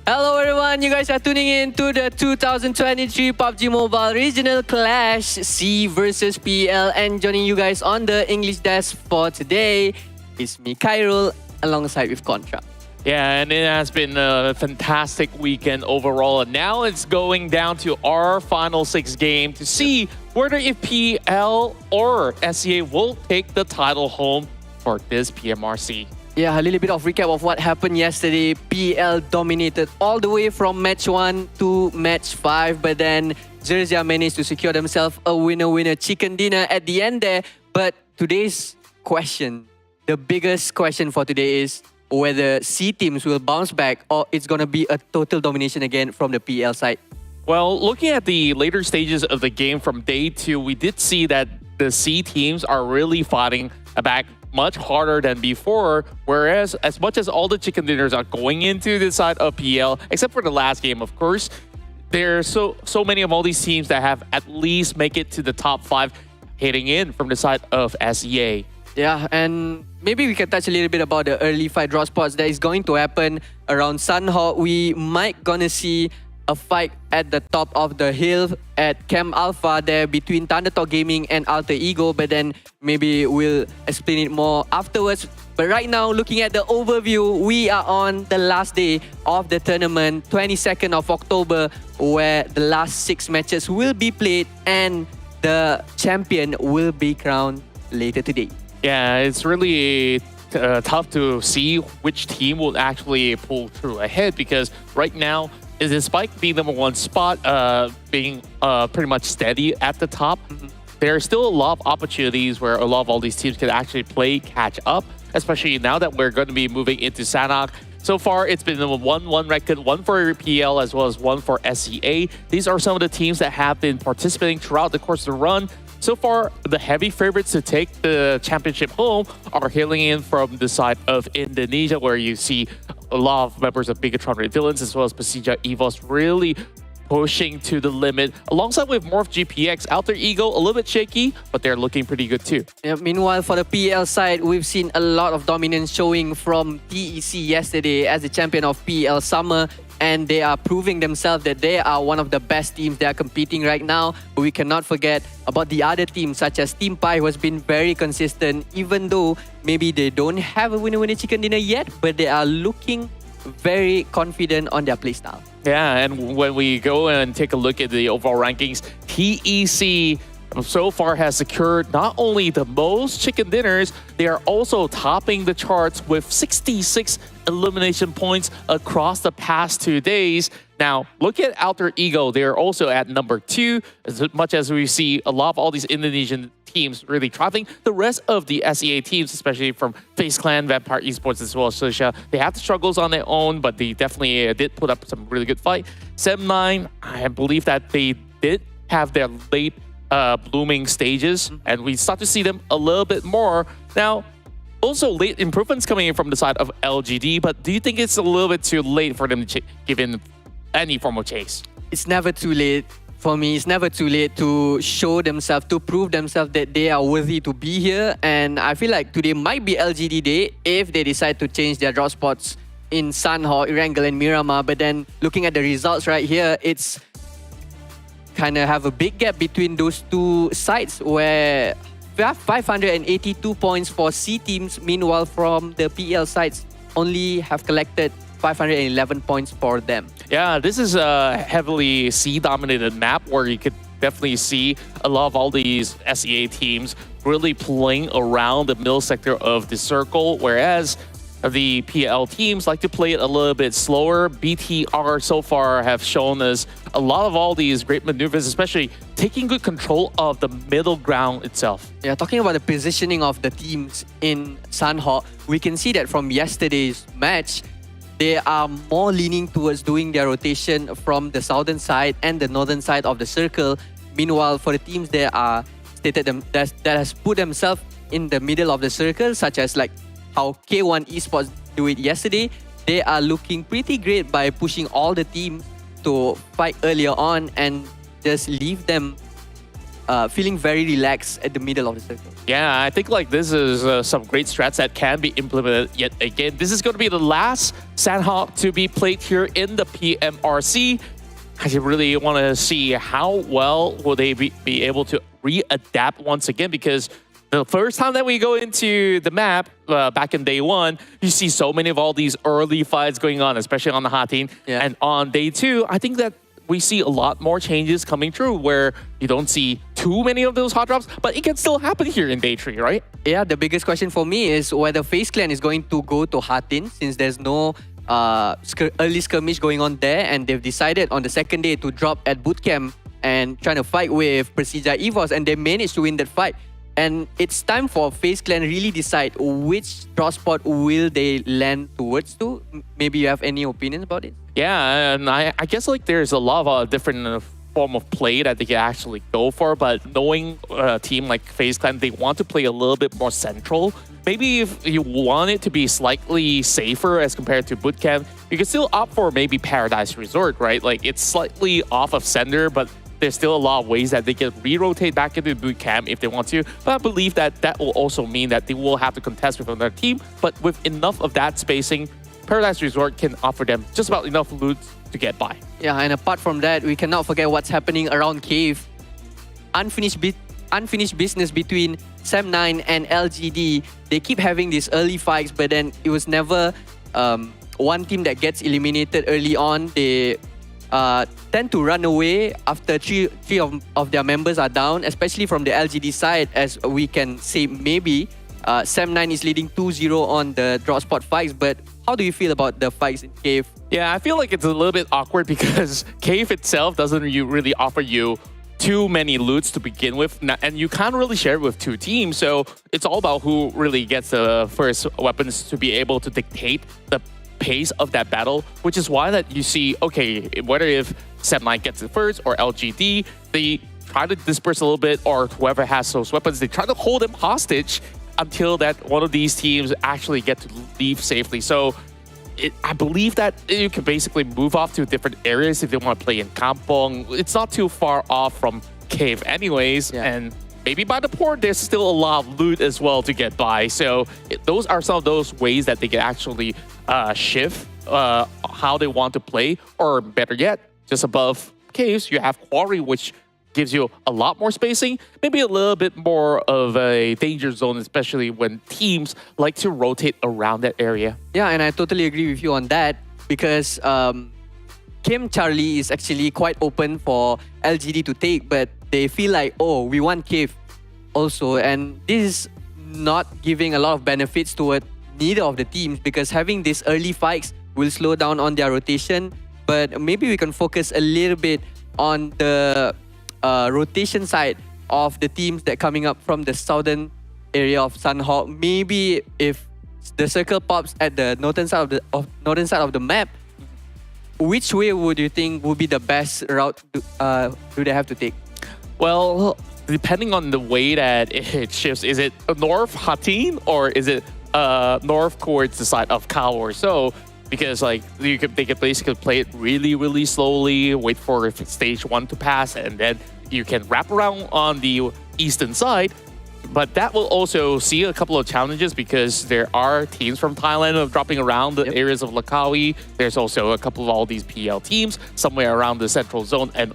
Hello everyone, you guys are tuning in to the 2023 PUBG Mobile Regional Clash SEA versus PEL, and joining you guys on the English desk for today is me, Khairul, alongside with Contra. Yeah, and it has been a fantastic weekend overall, and now it's going down to our final 6 game to see whether if PEL or SEA will take the title home for this PMRC. Yeah, a little bit of recap of what happened yesterday. PEL dominated all the way from match 1 to match 5, but then XERXIA managed to secure themselves a winner-winner chicken dinner at the end there. But today's question, the biggest question for today is whether C teams will bounce back or it's going to be a total domination again from the PEL side. Well, looking at the later stages of the game from day 2, we did see that the C teams are really fighting back much harder than before, whereas as much as all the chicken dinners are going into the side of PEL, except for the last game, of course, there's so many of all these teams that have at least make it to the top 5 heading in from the side of SEA. Yeah, and maybe we can touch a little bit about the early fight draw spots that is going to happen around Sanhok. We might gonna see a fight at the top of the hill at Camp Alpha there between Thundertalk Gaming and Alter Ego, but then maybe we'll explain it more afterwards. But right now, looking at the overview, we are on the last day of the tournament, 22nd of October, where the last 6 matches will be played and the champion will be crowned later today. Yeah, it's really tough to see which team will actually pull through ahead, because right now, despite being number 1 spot, being pretty much steady at the top, there are still a lot of opportunities where a lot of all these teams can actually play catch up, especially now that we're going to be moving into Sanok. So far, it's been a 1-1 record, 1 for PEL as well as 1 for SEA. These are some of the teams that have been participating throughout the course of the run. So far, the heavy favorites to take the championship home are hailing in from the side of Indonesia, where you see a lot of members of BIGETRON Villains as well as PERSIJA EVOS really pushing to the limit. Alongside with MorphGPX, Alter Ego, a little bit shaky, but they're looking pretty good too. Yeah, meanwhile, for the PEL side, we've seen a lot of dominance showing from TEC yesterday as the champion of PEL Summer, and they are proving themselves that they are one of the best teams that are competing right now. But we cannot forget about the other teams such as TeamPAI, who has been very consistent, even though maybe they don't have a winner-winner chicken dinner yet, but they are looking very confident on their playstyle. Yeah, and when we go and take a look at the overall rankings, TEC so far has secured not only the most chicken dinners, they are also topping the charts with 66 elimination points across the past 2 days. Now, look at Alter Ego. They're also at number 2, as much as we see a lot of all these Indonesian teams really traveling. The rest of the SEA teams, especially from FaZe Clan, Vampire Esports, as well as Susha, they have the struggles on their own, but they definitely did put up some really good fight. 7-9, I believe that they did have their late blooming stages, and we start to see them a little bit more. Now, also late improvements coming in from the side of LGD, but do you think it's a little bit too late for them to give in any form of chase? It's never too late. For me, it's never too late to show themselves, to prove themselves that they are worthy to be here. And I feel like today might be LGD day if they decide to change their draw spots in Sanhok, Erangel, and Miramar. But then looking at the results right here, it's kind of have a big gap between those 2 sides, where we have 582 points for C teams. Meanwhile, from the PEL sides, only have collected 511 points for them. Yeah, this is a heavily C-dominated map where you could definitely see a lot of all these SEA teams really playing around the middle sector of the circle, whereas the PEL teams like to play it a little bit slower. BTR so far have shown us a lot of all these great maneuvers, especially taking good control of the middle ground itself. Yeah, talking about the positioning of the teams in Sanhok, we can see that from yesterday's match, they are more leaning towards doing their rotation from the southern side and the northern side of the circle. Meanwhile, for the teams that has put themselves in the middle of the circle, such as like how K1 Esports do it yesterday, they are looking pretty great by pushing all the teams to fight earlier on and just leave them feeling very relaxed at the middle of the circle. Yeah, I think like this is some great strats that can be implemented yet again. This is going to be the last Sanhok to be played here in the PMRC. I really want to see how well will they be able to readapt once again, because the first time that we go into the map back in day one, you see so many of all these early fights going on, especially on the hot team. Yeah. And on day two, I think that we see a lot more changes coming through where you don't see too many of those hot drops, but it can still happen here in day three, right? Yeah, the biggest question for me is whether FaZe Clan is going to go to Hatin, since there's no early skirmish going on there, and they've decided on the second day to drop at bootcamp and trying to fight with PERSIJA EVOS, and they managed to win that fight. And it's time for FaZe Clan really decide which draw spot will they land towards to. Maybe you have any opinions about it? Yeah, and I guess like there's a lot of different form of play that they can actually go for, but knowing a team like FaZe Clan, they want to play a little bit more central. Maybe if you want it to be slightly safer as compared to bootcamp, you can still opt for maybe Paradise Resort, right? Like it's slightly off of center, but there's still a lot of ways that they can re-rotate back into boot camp if they want to. But I believe that that will also mean that they will have to contest with another team. But with enough of that spacing, Paradise Resort can offer them just about enough loot to get by. Yeah, and apart from that, we cannot forget what's happening around Cave. Unfinished business between Sam9 and LGD. They keep having these early fights, but then it was never one team that gets eliminated early on. They tend to run away after three of their members are down, especially from the LGD side, as we can say maybe Sam9 is leading 2-0 on the draw spot fights. But how do you feel about the fights in Cave? Yeah, I feel like it's a little bit awkward because Cave itself doesn't really offer you too many loots to begin with, and you can't really share it with two teams. So it's all about who really gets the first weapons to be able to dictate the pace of that battle, which is why that you see, okay, whether if Sam9 gets it first or LGD, they try to disperse a little bit, or whoever has those weapons, they try to hold them hostage until that one of these teams actually get to leave safely. So I believe that you can basically move off to different areas if they want to play in Kampong. It's not too far off from Cave anyways, and maybe by the port, there's still a lot of loot as well to get by. So those are some of those ways that they can actually shift how they want to play. Or better yet, just above Caves, you have Quarry, which gives you a lot more spacing, maybe a little bit more of a danger zone, especially when teams like to rotate around that area. Yeah, and I totally agree with you on that, because Kim Charlie is actually quite open for LGD to take, but they feel like, oh, we want Cave also, and this is not giving a lot of benefits toward neither of the teams, because having these early fights will slow down on their rotation. But maybe we can focus a little bit on the rotation side of the teams that coming up from the southern area of Sanhok. Maybe if the circle pops at the northern side of the map, which way would you think would be the best route do they have to take? Well, depending on the way that it shifts, is it north Hatin or is it north towards the side of Kao or so? Because like they could basically play it really, really slowly, wait for stage 1 to pass, and then you can wrap around on the eastern side. But that will also see a couple of challenges, because there are teams from Thailand dropping around the areas of Langkawi. There's also a couple of all these PL teams somewhere around the central zone, and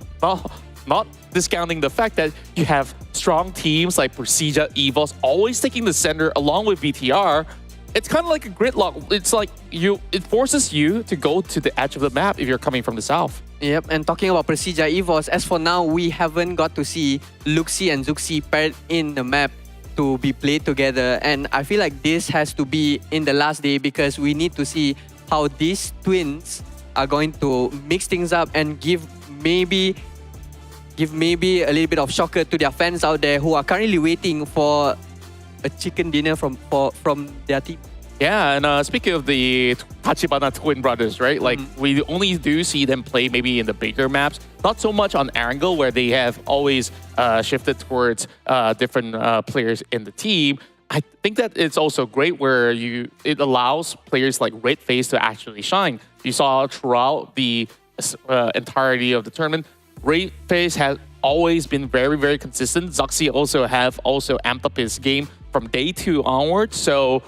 not discounting the fact that you have strong teams like PERSIJA, EVOS always taking the center along with VTR. It's kind of like a gridlock. It's like it forces you to go to the edge of the map if you're coming from the south. Yep, and talking about PERSIJA EVOS, as for now, we haven't got to see Luxi and Zuxi paired in the map to be played together. And I feel like this has to be in the last day, because we need to see how these twins are going to mix things up and give maybe a little bit of shocker to their fans out there who are currently waiting for a chicken dinner from their team. Yeah, and speaking of the Tachibana twin brothers, right? Like, we only do see them play maybe in the bigger maps. Not so much on Erangel, where they have always shifted towards different players in the team. I think that it's also great where it allows players like Red FaZe to actually shine. You saw throughout the entirety of the tournament, Red FaZe always been very, very consistent. XERXIA also have amped up his game from day 2 onwards. So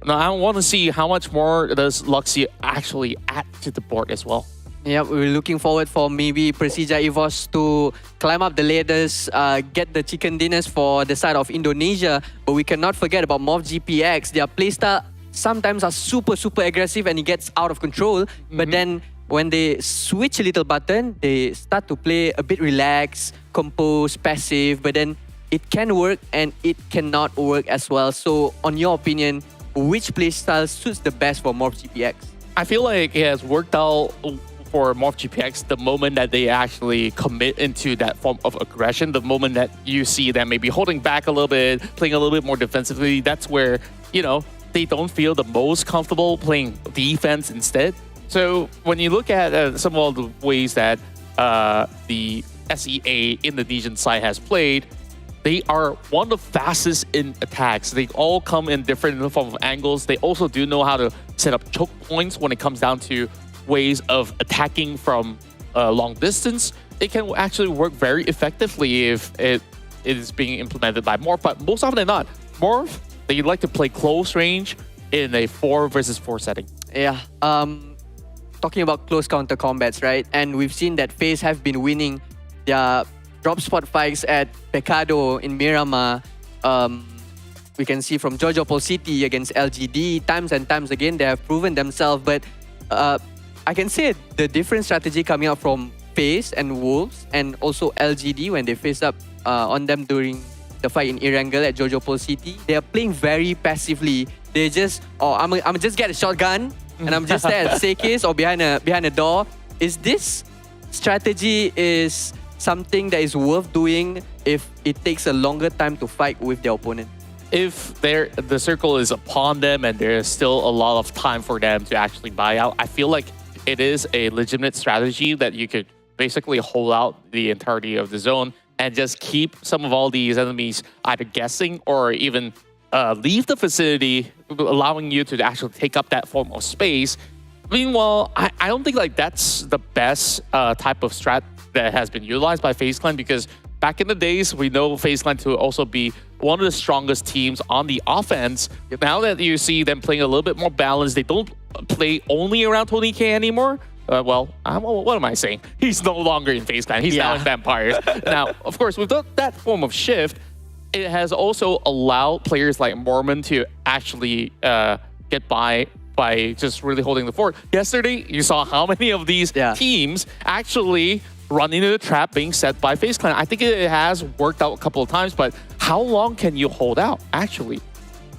now I want to see how much more does XERXIA actually add to the board as well. Yeah, we're looking forward for maybe PERSIJA EVOS to climb up the ladders, get the chicken dinners for the side of Indonesia. But we cannot forget about MORPY GPX. Their playstyle sometimes are super, super aggressive and it gets out of control. But then when they switch a little button, they start to play a bit relaxed, composed, passive. But then it can work and it cannot work as well. So on your opinion, which playstyle suits the best for MORPY GPX? I feel like it has worked out for MORPY GPX the moment that they actually commit into that form of aggression, the moment that you see them maybe holding back a little bit, playing a little bit more defensively, that's where, you know, they don't feel the most comfortable playing defense instead. So when you look at some of the ways that the SEA Indonesian side has played, they are one of the fastest in attacks. They all come in different form of angles. They also do know how to set up choke points when it comes down to ways of attacking from long distance. It can actually work very effectively if it is being implemented by Morph, but most often than not, Morph, they like to play close range in a 4 versus 4 setting. Yeah, talking about close counter combats, right? And we've seen that FaZe have been winning their drop spot fights at Pecado in Miramar. We can see from Jojo City against LGD, times and times again, they have proven themselves. But I can say the different strategy coming out from FaZe and Wolves and also LGD when they faced up on them during the fight in Erangle at Jojo City. They are playing very passively. They just, I'm just get a shotgun and I'm just there at staircase or behind a door. Is this strategy is something that is worth doing if it takes a longer time to fight with their opponent? If the circle is upon them and there's still a lot of time for them to actually buy out, I feel like it is a legitimate strategy that you could basically hold out the entirety of the zone and just keep some of all these enemies either guessing or even leave the facility, allowing you to actually take up that form of space. Meanwhile, I don't think like that's the best type of strat that has been utilized by FaZe Clan, because back in the days, we know FaZe Clan to also be one of the strongest teams on the offense. Now that you see them playing a little bit more balanced, they don't play only around 20k anymore. What am I saying? He's no longer in FaZe Clan. He's now in Vampires. Now, of course, with that form of shift, it has also allowed players like Mormon to actually get by just really holding the fort. Yesterday, you saw how many of these teams actually run into the trap being set by FaZe Clan. I think it has worked out a couple of times, but how long can you hold out, actually?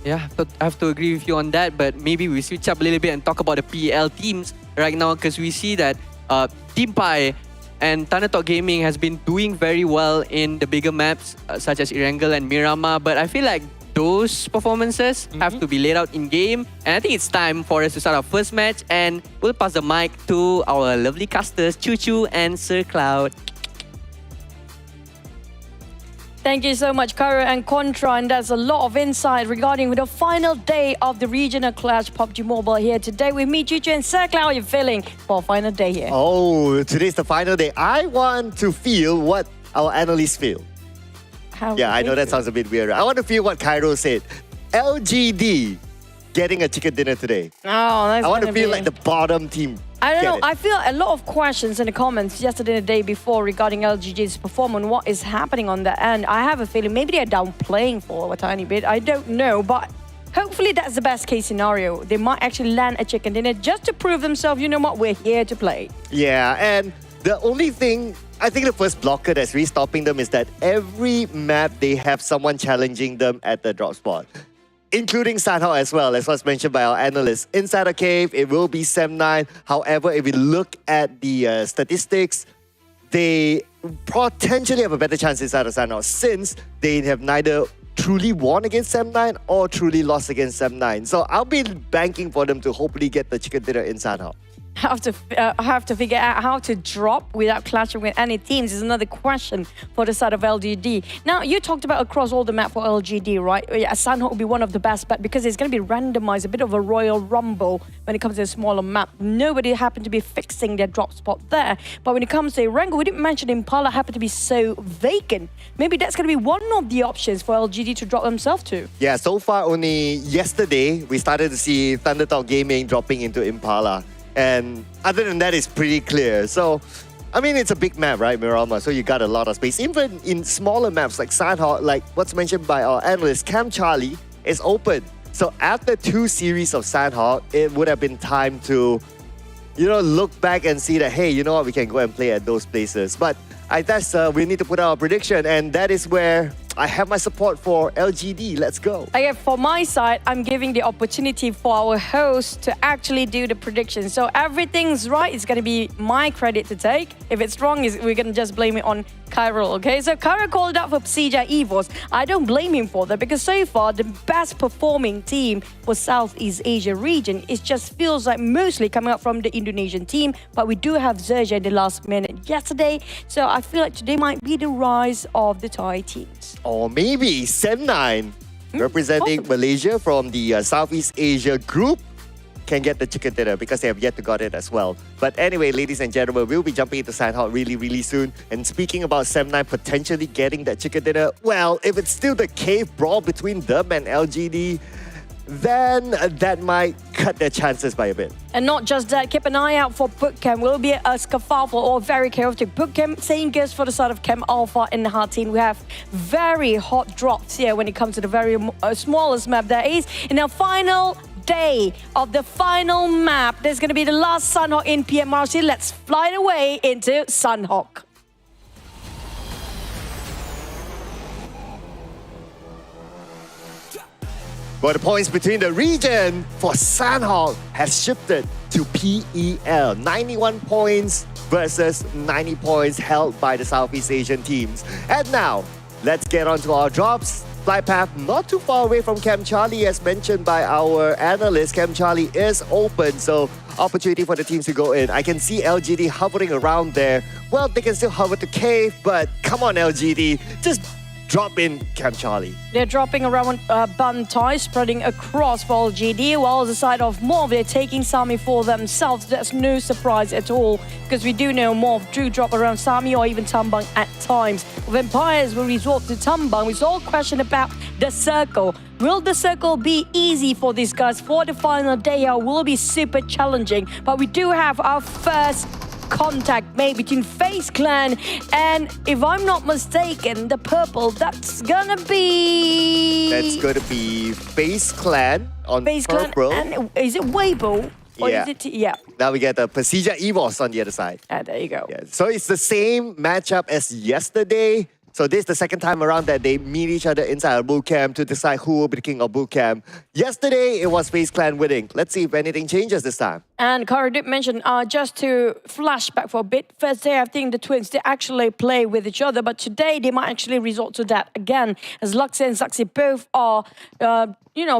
Yeah, I have to agree with you on that, but maybe we switch up a little bit and talk about the PEL teams right now, because we see that TeamPAI and Sanok Gaming has been doing very well in the bigger maps, such as Erangle and Miramar, but I feel like those performances have to be laid out in game. And I think it's time for us to start our first match, and we'll pass the mic to our lovely casters, Choo Choo and Sir Cloud. Thank you so much, Cairo and Contra, and that's a lot of insight regarding the final day of the Regional Clash PUBG Mobile here today with me, Choo Choo, and Sir Cloud. How are you feeling for final day here? Oh, today's the final day. I want to feel what our analysts feel. I know that sounds a bit weird. I want to feel what Cairo said. LGD getting a chicken dinner today. Oh, that's I want to feel like the bottom team. I don't know. I feel a lot of questions in the comments yesterday and the day before regarding LGD's performance. What is happening on the end? I have a feeling maybe they're downplaying for a tiny bit. I don't know, but hopefully that's the best case scenario. They might actually land a chicken dinner just to prove themselves, you know what, we're here to play. Yeah, and the only thing, I think the first blocker that's really stopping them is that every map they have someone challenging them at the drop spot, including Sanhok as well, as was mentioned by our analysts. Inside a cave, it will be Sem9. However, if we look at the statistics, they potentially have a better chance inside of Sanhok, since they have neither truly won against Sem9 or truly lost against Sem9. So I'll be banking for them to hopefully get the chicken dinner in Sanhok. have to figure out how to drop without clashing with any teams is another question for the side of LGD. Now, you talked about across all the map for LGD, right? Yeah, Sanhok will be one of the best bet because it's going to be randomized, a bit of a Royal Rumble when it comes to a smaller map. Nobody happened to be fixing their drop spot there. But when it comes to Erangle, we didn't mention Impala happened to be so vacant. Maybe that's going to be one of the options for LGD to drop themselves to. Yeah, so far only yesterday, we started to see Thundertalk Gaming dropping into Impala. And other than that, it's pretty clear. So, I mean, it's a big map, right, Mirama? So you got a lot of space. Even in smaller maps like Sanhok, like what's mentioned by our analyst, Camp Charlie, is open. So after 2 series of Sanhok, it would have been time to, look back and see that, hey, you know what, we can go and play at those places. But I guess we need to put out a prediction, and that is where I have my support for LGD. Let's go. Again, for my side, I'm giving the opportunity for our host to actually do the prediction. So everything's right. It's going to be my credit to take. If it's wrong, we're going to just blame it on Kyril, okay? So Kyril called out for PERSIJA EVOS. I don't blame him for that because so far, the best performing team for Southeast Asia region, it just feels like mostly coming up from the Indonesian team. But we do have XERXIA in the last minute yesterday. So I feel like today might be the rise of the Thai teams. Or maybe Sem9, representing Malaysia from the Southeast Asia group, can get the chicken dinner because they have yet to got it as well. But anyway, ladies and gentlemen, we'll be jumping into Sanhok really, really soon. And speaking about Sem9 potentially getting that chicken dinner, well, if it's still the cave brawl between them and LGD, then that might cut their chances by a bit. And not just that, keep an eye out for bootcamp. Will be a scuffle or very chaotic bootcamp. Same goes for the side of Camp Alpha and Hatin. We have very hot drops here when it comes to the very smallest map there is. In our final day of the final map, there's going to be the last Sanhok in PMRC. Let's fly away into Sanhok. But the points between the region for Sanhok has shifted to PEL. 91 points versus 90 points held by the Southeast Asian teams. And now, let's get on to our drops. Flight path not too far away from Camp Charlie, as mentioned by our analyst. Camp Charlie is open, so opportunity for the teams to go in. I can see LGD hovering around there. Well, they can still hover to cave, but come on, LGD, just drop in Camp Charlie. They're dropping around Bantai, spreading across for LGD, while the side of Morph, they're taking Sami for themselves. That's no surprise at all, because we do know Morph do drop around Sami or even Tambang at times. Vampires will resort to Tambang. We saw a question about the circle. Will the circle be easy for these guys for the final day, or will it be super challenging? But we do have our first contact made between FaZe Clan and, if I'm not mistaken, the purple, that's gonna be FaZe Clan on FaZe Clan. purple. And is it Weibo? Or Yeah. is it, yeah. Now we get the PERSIJA EVOS on the other side. There you go. Yeah. So it's the same matchup as yesterday. So this is the second time around that they meet each other inside a bootcamp to decide who will be the king of bootcamp. Yesterday, it was FaZe Clan winning. Let's see if anything changes this time. And Kara did mention, just to flash back for a bit, first day I think the twins, they actually play with each other, but today they might actually resort to that again, as Luxy and Saxi both are,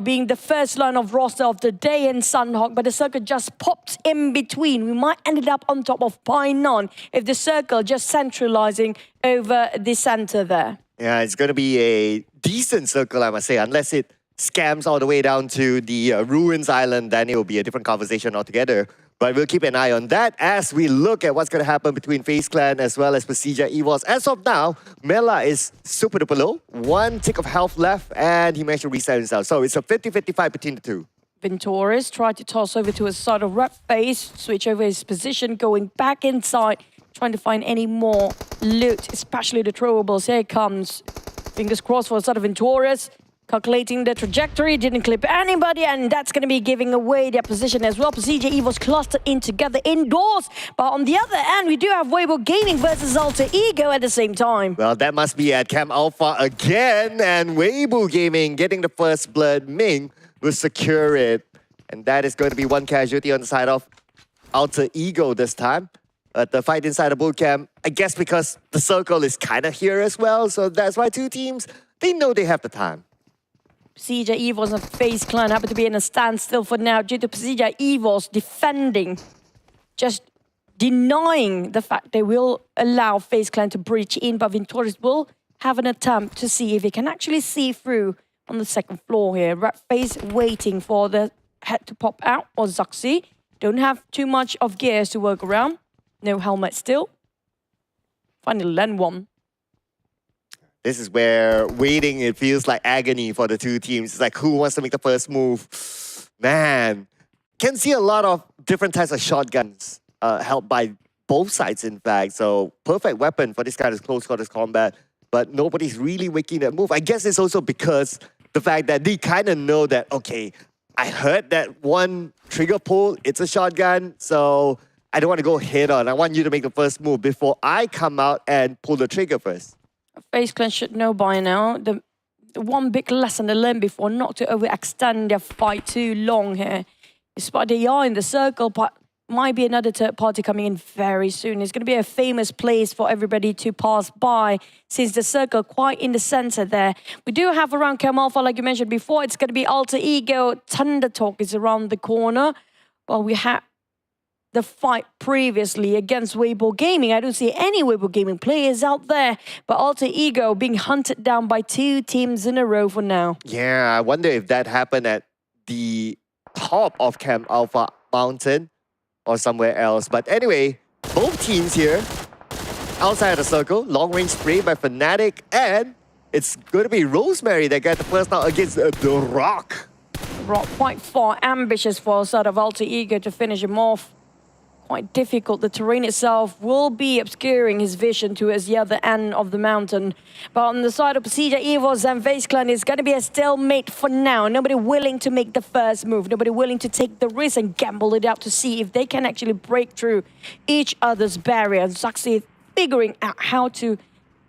being the first line of roster of the day in Sanhok, but the circle just popped in between. We might end up on top of Painan if the circle just centralizing over the center there. Yeah, it's going to be a decent circle, I must say, unless it scams all the way down to the Ruins Island, then it will be a different conversation altogether. But we'll keep an eye on that as we look at what's going to happen between FaZe Clan as well as PERSIJA EVOS. As of now, Mela is super duper low. 1 tick of health left, and he managed to reset himself. So it's a 50-50 fight between the two. Ventoris tried to toss over to his side of Red Face, switch over his position, going back inside, trying to find any more loot, especially the throwables. Here it comes. Fingers crossed for the side of Ventoris. Calculating the trajectory, didn't clip anybody, and that's going to be giving away their position as well. PERSIJA EVOS clustered in together indoors. But on the other end, we do have Weibo Gaming versus Alter Ego at the same time. Well, that must be at Camp Alpha again, and Weibo Gaming getting the first blood. Ming will secure it. And that is going to be one casualty on the side of Alter Ego this time. But the fight inside the bootcamp, I guess because the circle is kind of here as well, so that's why two teams, they know they have the time. PERSIJA EVOS and FaZe Clan happen to be in a standstill for now due to PERSIJA EVOS defending just denying the fact they will allow FaZe Clan to breach in, but Vintorius will have an attempt to see if he can actually see through on the second floor here. FaZe waiting for the head to pop out, or XERXIA. Don't have too much of gears to work around. No helmet still. Finally land one. This is where waiting, it feels like agony for the two teams. It's like, who wants to make the first move? Man, can see a lot of different types of shotguns held by both sides, in fact. So perfect weapon for this kind of close quarters combat. But nobody's really making that move. I guess it's also because the fact that they kind of know that, okay, I heard that one trigger pull, it's a shotgun, so I don't want to go head on. I want you to make the first move before I come out and pull the trigger first. FaZe Clan should know by now. The one big lesson they learned before, not to overextend their fight too long here. Despite they are in the circle, but might be another third party coming in very soon. It's going to be a famous place for everybody to pass by, since the circle quite in the center there. We do have around Cam Alpha, like you mentioned before, it's going to be Alter Ego. Thunder Talk is around the corner. Well, we had the fight previously against Weibo Gaming. I don't see any Weibo Gaming players out there, but Alter Ego being hunted down by two teams in a row for now. Yeah, I wonder if that happened at the top of Camp Alpha Mountain or somewhere else. But anyway, both teams here outside the circle, long range spray by Fnatic, and it's going to be Rosemary that got the first now against The Rock. Rock quite far, ambitious for sort of Alter Ego to finish him off. Quite difficult. The terrain itself will be obscuring his vision towards the other end of the mountain. But on the side of PERSIJA, EVOS and FaZe Clan, it's going to be a stalemate for now. Nobody willing to make the first move. Nobody willing to take the risk and gamble it out to see if they can actually break through each other's barrier. XERXIA figuring out how to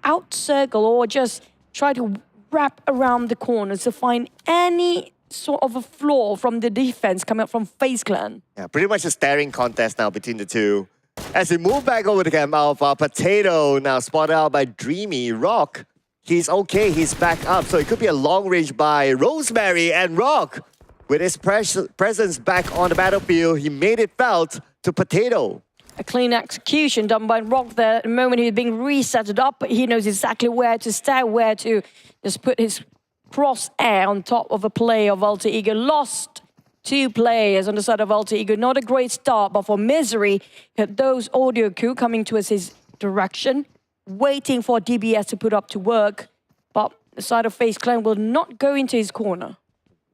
out-circle or just try to wrap around the corners to find any sort of a flaw from the defense coming up from FaZe Clan. Yeah, pretty much a staring contest now between the two. As we move back over to Camp Alpha, Potato now spotted out by Dreamy. Rock, he's okay, he's back up. So it could be a long range by Rosemary, and Rock, with his presence back on the battlefield, he made it felt to Potato. A clean execution done by Rock there. The moment he's being resetted up, but he knows exactly where to stay, where to just put his cross-air on top of a play of Alter Ego. Lost two players on the side of Alter Ego. Not a great start, but for Misery, those audio coup coming towards his direction, waiting for DBS to put up to work. But the side of FaZe Clan will not go into his corner.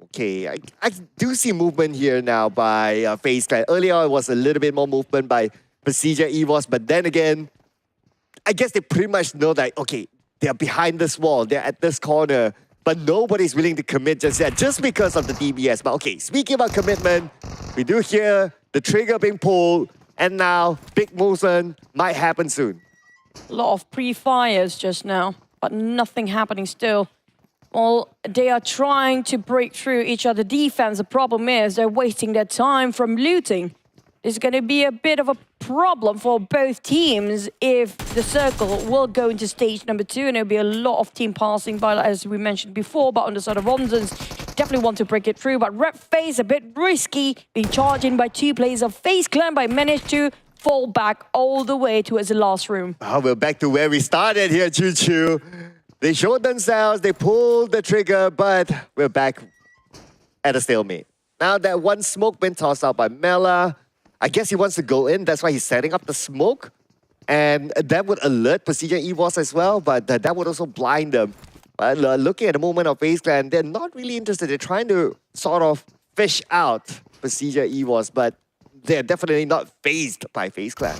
Okay, I do see movement here now by FaZe Clan. Earlier, it was a little bit more movement by PERSIJA EVOS, but then again, I guess they pretty much know that, okay, they're behind this wall, they're at this corner, but nobody's willing to commit just yet, just because of the DBS. But okay, speaking about commitment, we do hear the trigger being pulled, and now big movement might happen soon. A lot of pre-fires just now, but nothing happening still. Well, they are trying to break through each other's defense. The problem is they're wasting their time from looting. It's going to be a bit of a problem for both teams if the circle will go into stage number 2, and there'll be a lot of team passing by, as we mentioned before. But on the side of Ronsons, definitely want to break it through. But Rep FaZe a bit risky, being charged in by two players of FaZe Clan, but managed to fall back all the way towards the last room. Oh, we're back to where we started here, Choo Choo. They showed themselves, they pulled the trigger, but we're back at a stalemate. Now that one smoke been tossed out by Mela. I guess he wants to go in, that's why he's setting up the smoke. And that would alert PERSIJA EVOS as well, but that would also blind them. But looking at the moment of FaZe Clan, they're not really interested. They're trying to sort of fish out PERSIJA EVOS, but they're definitely not fazed by FaZe Clan.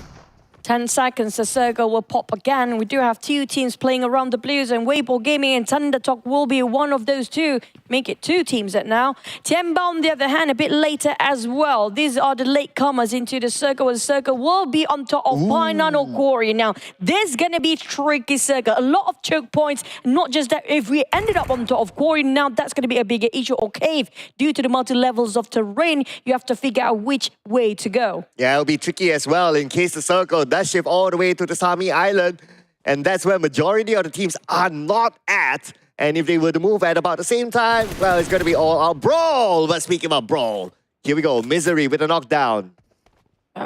10 seconds, the circle will pop again. We do have two teams playing around the blues, and Weibo Gaming and Thunder Talk will be one of those two. Make it two teams at now. Tianba, on the other hand, a bit later as well. These are the latecomers into the circle, and the circle will be on top of Painan or Quarry. Now, this is going to be tricky circle. A lot of choke points. Not just that, if we ended up on top of Quarry, now that's going to be a bigger issue. Or Cave, due to the multi-levels of terrain, you have to figure out which way to go. Yeah, it'll be tricky as well in case the circle does shift all the way to the Sami Island. And that's where majority of the teams are not at. And if they were to move at about the same time, well, it's going to be all out brawl. But speaking about brawl, here we go. Misery with a knockdown.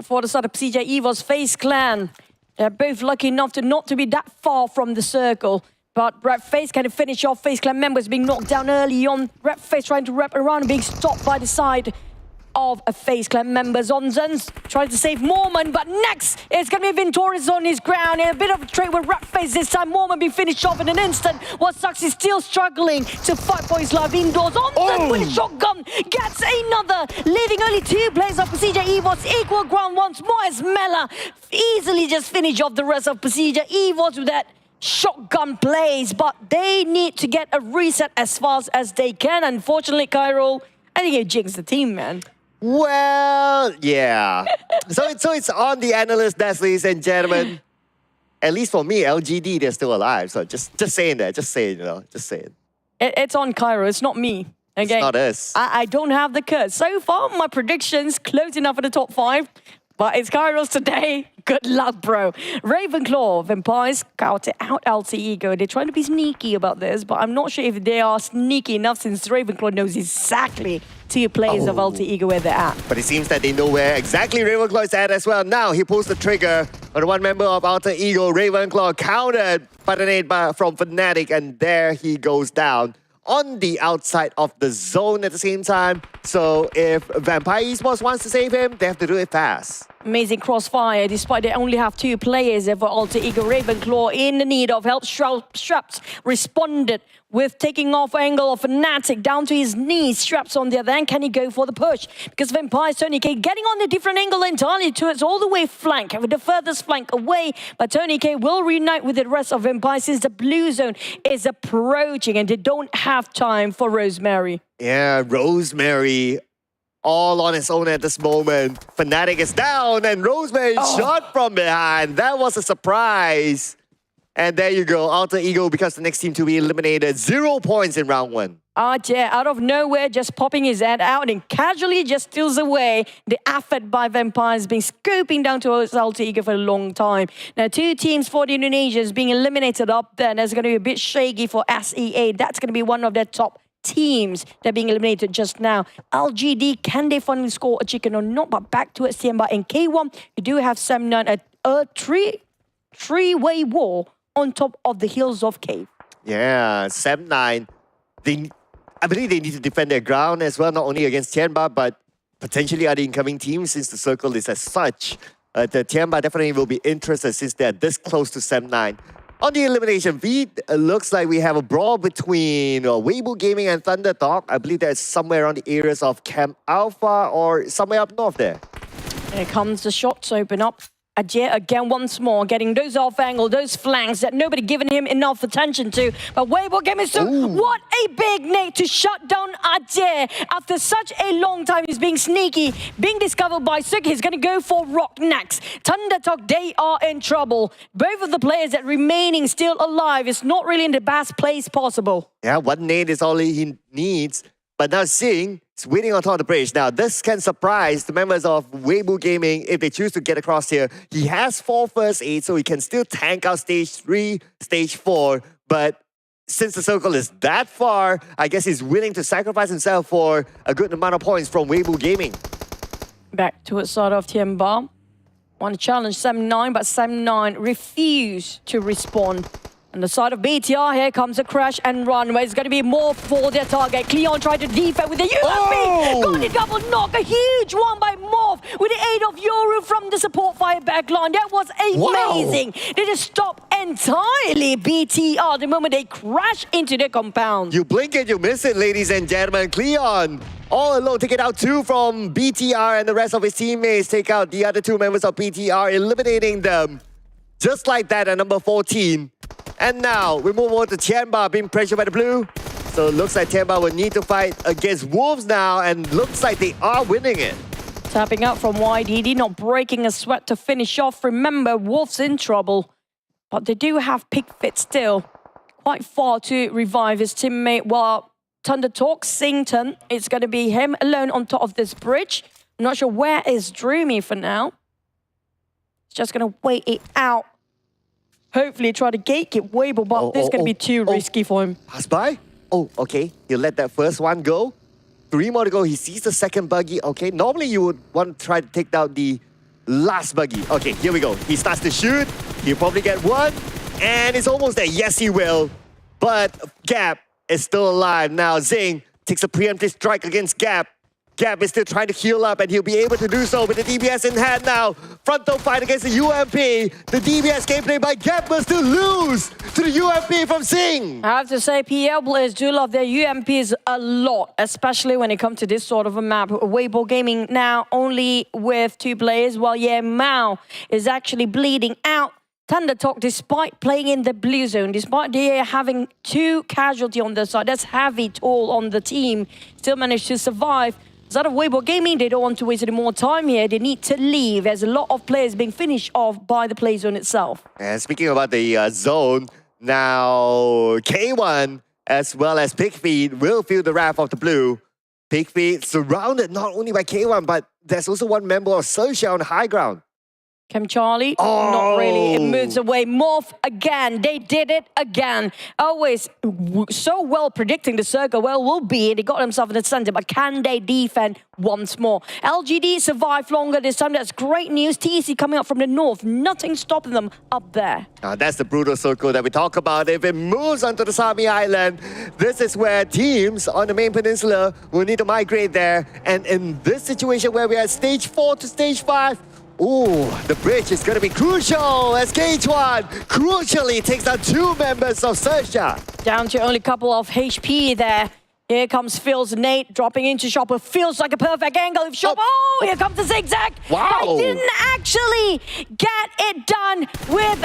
For the side of PERSIJA, EVOS, FaZe Clan. They're both lucky enough to not to be that far from the circle. But FaZe can finish off. FaZe Clan members being knocked down early on. FaZe trying to wrap around and being stopped by the side of a FaZe Clan members. Onzens trying to save Mormon, but next it's going to be Vintoris on his ground. And a bit of a trade with FaZe this time. Mormon being finished off in an instant. What sucks is still struggling to fight for his life indoors. Onzens with a shotgun gets another, leaving only 2 players of PERSIJA EVOS. Equal ground once more as Mela easily just finish off the rest of PERSIJA EVOS with that shotgun plays, but they need to get a reset as fast as they can. Unfortunately, Cairo, I think it jinxed the team, man. Well, yeah. so it's on the analyst desk, ladies and gentlemen. At least for me, LGD, they're still alive. So just saying that, just saying, just saying. It's on Cairo, it's not me. Okay? It's not us. I don't have the curse. So far, my predictions close enough for the top 5. But it's Kairos today. Good luck, bro. Ravenclaw, Vampires, out Alter Ego. They're trying to be sneaky about this, but I'm not sure if they are sneaky enough since Ravenclaw knows exactly 2 players of Alter Ego where they're at. But it seems that they know where exactly Ravenclaw is at as well. Now he pulls the trigger on the one member of Alter Ego. Ravenclaw countered by the nade from Fnatic, and there he goes down on the outside of the zone at the same time. So if Vampire Esports wants to save him, they have to do it fast. Amazing crossfire, despite they only have 2 players for Alter Ego. Ravenclaw in the need of help. Straps responded with taking off Erangel of Fnatic down to his knees. Straps on the other hand, can he go for the push? Because Vampire's Tony K getting on a different angle entirely towards all the way flank, with the furthest flank away. But Tony K will reunite with the rest of Vampire since the blue zone is approaching and they don't have time for Rosemary. Yeah, Rosemary all on his own at this moment. Fnatic is down and Rosemary shot from behind. That was a surprise. And there you go, Alter Ego becomes the next team to be eliminated. 0 points in round 1. Yeah, out of nowhere, just popping his head out and casually just steals away the effort by Vampires being scoping down towards Alter Ego for a long time. Now, 2 teams for the Indonesians being eliminated up there. That's going to be a bit shaky for SEA. That's going to be one of their top teams that are being eliminated just now. LGD, can they finally score a chicken or not? But back to it, Tianba and K1. You do have 7-9, a three-way war on top of the hills of Cave. Yeah, 7-9. I believe they need to defend their ground as well, not only against Tianba, but potentially other incoming teams since the circle is as such. The Tianba definitely will be interested since they're this close to 7-9. On the elimination feed, it looks like we have a brawl between Weibo Gaming and Thunder Talk. I believe that's somewhere around the areas of Camp Alpha or somewhere up north there. Here comes the shots open up. Ajay again once more, getting those off angle, those flanks that nobody given him enough attention to. But Weibo Gaming, so what a big nade to shut down Ajay. After such a long time, he's being sneaky, being discovered by Suk. He's going to go for Rock next. Thunder Talk, they are in trouble. Both of the players that remaining still alive is not really in the best place possible. Yeah, 1 nade is all he needs. But now Singh is waiting on top of the bridge. Now, this can surprise the members of Weibo Gaming if they choose to get across here. He has 4 first aid, so he can still tank out stage 3, stage 4. But since the circle is that far, I guess he's willing to sacrifice himself for a good amount of points from Weibo Gaming. Back to a sort of Tianba. Want to challenge 7-9, but 7-9 refuse to respond. On the side of BTR, here comes a crash and run, where it's going to be more for their target. Cleon tried to defend with the UMP. Got the double knock, a huge one by Morph with the aid of Yoru from the support fire backline. That was amazing. They just stopped entirely BTR the moment they crash into the compound. You blink it, you miss it, ladies and gentlemen. Cleon all alone, take it out 2 from BTR, and the rest of his teammates take out the other 2 members of BTR, eliminating them. Just like that at number 14. And now we move on to Tianba being pressured by the blue. So it looks like Tianba will need to fight against Wolves now, and looks like they are winning it. Tapping out from YDD, not breaking a sweat to finish off. Remember, Wolves in trouble. But they do have Pickfit still. Quite far to revive his teammate. While Thunder Talk, Sington, it's going to be him alone on top of this bridge. I'm not sure where is Dreamy for now. He's just going to wait it out. Hopefully try to gatekeep Weibo, but this is going to be too risky for him. Pass by? Oh, okay. He'll let that first one go. 3 more to go. He sees the second buggy. Okay, normally you would want to try to take down the last buggy. Okay, here we go. He starts to shoot. He'll probably get one. And it's almost there. Yes, he will. But Gap is still alive. Now Zing takes a preemptive strike against Gap. Gap is still trying to heal up, and he'll be able to do so with the DBS in hand now. Frontal fight against the UMP. The DBS gameplay by Gap will still lose to the UMP from Zing. I have to say, PL players do love their UMPs a lot, especially when it comes to this sort of a map. Weibo Gaming now only with 2 players, while Mao is actually bleeding out. ThunderTalk, despite playing in the blue zone, despite they having 2 casualties on their side, that's heavy toll on the team, still managed to survive. Out of Weibo Gaming, they don't want to waste any more time here. They need to leave. There's a lot of players being finished off by the play zone itself. And speaking about the zone, now K1 as well as Pigfeet will feel the wrath of the blue. Pigfeet surrounded not only by K1, but there's also one member of SEA on the high ground. Chem Charlie, not really. It moves away. Morph again. They did it again. Always so well predicting the circle. Well, will be. They got themselves in the center, but can they defend once more? LGD survived longer this time. That's great news. TEC coming up from the north. Nothing stopping them up there. That's the brutal circle that we talk about. If it moves onto the Sami Island, this is where teams on the main peninsula will need to migrate there. And in this situation where we're at stage 4 to stage 5, ooh, the bridge is going to be crucial as KH1 crucially takes down 2 members of SEA. Down to only a couple of HP there. Here comes Phil's Nate dropping into Chopper. Feels like a perfect angle. If Chopper, here comes the zigzag. Wow. But he didn't actually get it done with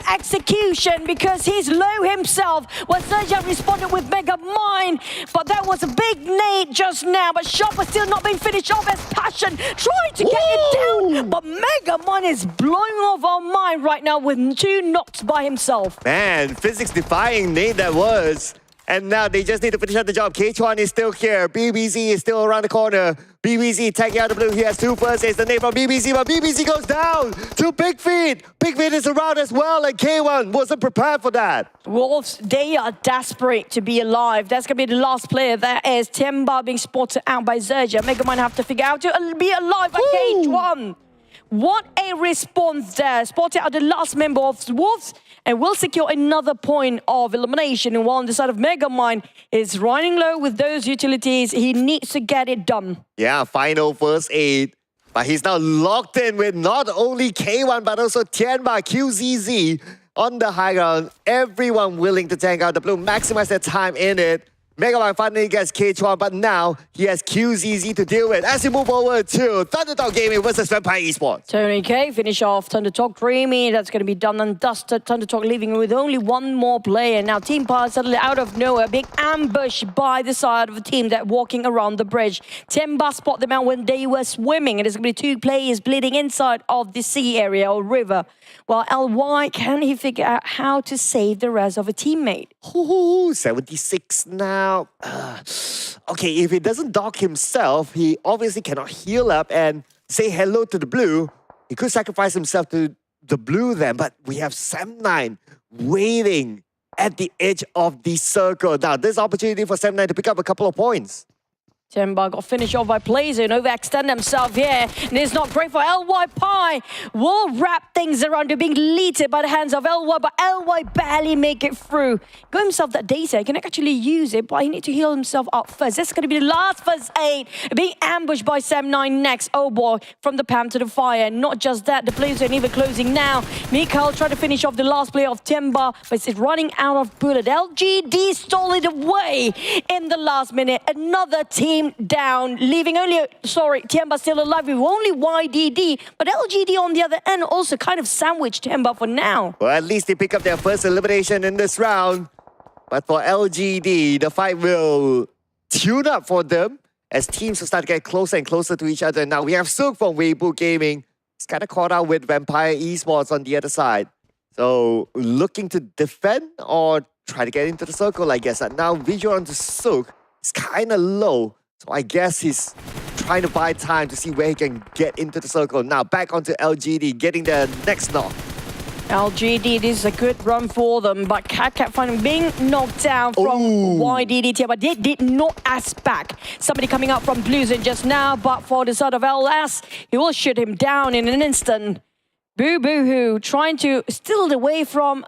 execution because he's low himself. Well, SEA responded with Mega Mine, but that was a big Nate just now. But Chopper still not being finished off as Passion trying to get it down. But Mega Mine is blowing off our mind right now with 2 knocks by himself. Man, physics defying Nate that was. And now they just need to finish out the job. K1 is still here. BBZ is still around the corner. BBZ tagging out the blue. He has 2 first aids. The name from BBZ, but BBZ goes down to Pigfeet. Pigfeet is around as well, and K1 wasn't prepared for that. Wolves, they are desperate to be alive. That's going to be the last player. That is Tianba being spotted out by Zerja. Mega Man have to figure out to be alive by K1. What a response there. Spotted out the last member of Wolves and will secure another point of elimination. And while on the side of Megamind is running low with those utilities, he needs to get it done. Yeah, final first aid. But he's now locked in with not only K1, but also Tianba, QZZ on the high ground. Everyone willing to tank out the blue, maximize their time in it. Megamind finally gets KH1, but now he has QZZ to deal with. As we move over to ThunderTalk Gaming versus PERSIJA Esports. Tony K finish off ThunderTalk Dreamy. That's going to be done and dusted. ThunderTalk leaving with only 1 more player. Now TeamPAI suddenly out of nowhere, being ambushed by the side of a team that walking around the bridge. Tianba spot them out when they were swimming. And there's going to be 2 players bleeding inside of the sea area or river. While LY, can he figure out how to save the rest of a teammate? Ooh, 76 now. Okay, if he doesn't dock himself, he obviously cannot heal up and say hello to the blue. He could sacrifice himself to the blue then, but we have Sam9 waiting at the edge of the circle. Now, there's opportunity for Sam9 to pick up a couple of points. Tianba got finished off by Plazer and overextend himself here. And it's not great for LY Pi. Will wrap things around to being leaded by the hands of LY, but LY barely make it through. Got himself that data. He can actually use it, but he needs to heal himself up first. This is going to be the last first aid. Being ambushed by Sam9 next. Oh boy, from the Pam to the fire. And not just that, the players are even closing now. Mikhail tried to finish off the last player of Tianba, but it's running out of bullet. LGD stole it away in the last minute. Another team down, leaving only, Tianba still alive with only YDD, but LGD on the other end also kind of sandwiched Tianba for now. Well, at least they pick up their first elimination in this round. But for LGD, the fight will tune up for them as teams will start to get closer and closer to each other. Now we have Suk from Weibo Gaming. He's kind of caught out with Vampire Esports on the other side. So looking to defend or try to get into the circle, I guess. And now visual onto Suk is kind of low. So I guess he's trying to buy time to see where he can get into the circle. Now back onto LGD, getting the next knock. LGD, this is a good run for them, but Cat finding being knocked down from YDD, but they did not ask back. Somebody coming up from Blues in just now, but for the side of LS, he will shoot him down in an instant. Boo Boo Hoo trying to steal away from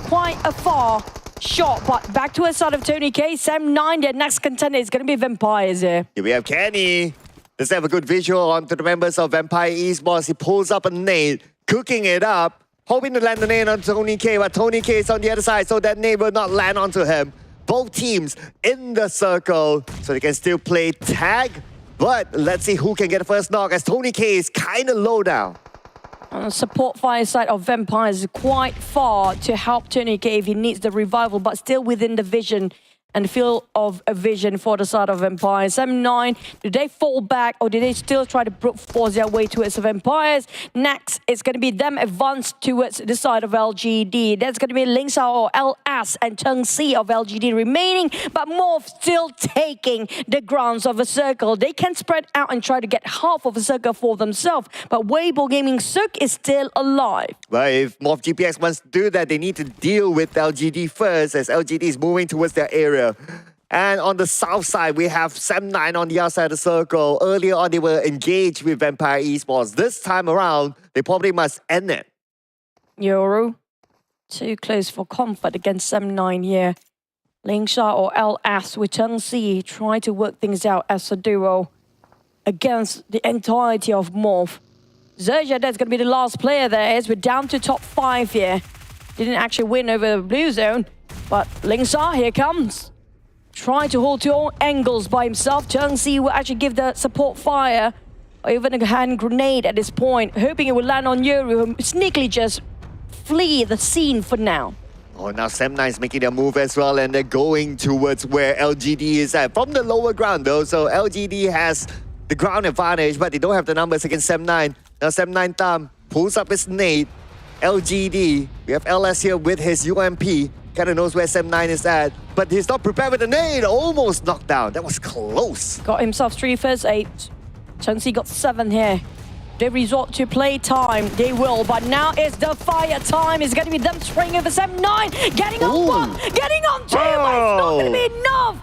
quite a far shot, but back to a side of Tony K. Sam9, their next contender is going to be Vampires here. Here we have Kenny. Let's have a good visual onto the members of Vampire Esports. He pulls up a nade, cooking it up, hoping to land the nade on Tony K, but Tony K is on the other side, so that nade will not land onto him. Both teams in the circle, so they can still play tag, but let's see who can get the first knock, as Tony K is kind of low now. On the support fire side of Vampires is quite far to help Tony K if he needs the revival, but still within the vision and field of a vision for the side of Vampires. M9, do they fall back or do they still try to brute force their way towards the Vampires? Next, it's going to be them advance towards the side of LGD. That's going to be Lingsao or LS and Cheng Si of LGD remaining, but Morph still taking the grounds of a circle. They can spread out and try to get half of a circle for themselves, but Weibo Gaming Suk is still alive. Well, if Morph GPX wants to do that, they need to deal with LGD first, as LGD is moving towards their area. And on the south side, we have Sam9 on the outside of the circle. Earlier on, they were engaged with Vampire Esports. This time around, they probably must end it. Yoru, too close for comfort against Sam9 here. Lingsha or LS with Cheng Si try to work things out as a duo against the entirety of Morph. XERXIA, that's going to be the last player there, as we're down to top 5 here. Didn't actually win over the blue zone, but Lingsha, here comes. Trying to hold two angles by himself. Cheng Si will actually give the support fire, or even a hand grenade at this point, hoping it will land on Yoru, who sneakily just flee the scene for now. Oh, now Sam9 is making their move as well, and they're going towards where LGD is at. From the lower ground, though, so LGD has the ground advantage, but they don't have the numbers against Sam9. Now Sam9 Tam pulls up his nade. LGD, we have LS here with his UMP. Kind of knows where Sam9 is at, but he's not prepared with the nade. Almost knocked down. That was close. Got himself 3 first 8. Cheng Si got 7 here. They resort to play time. They will, but now it's the fire time. It's going to be them spraying over Sam9. Getting on 1, getting on 2, but it's not going to be enough.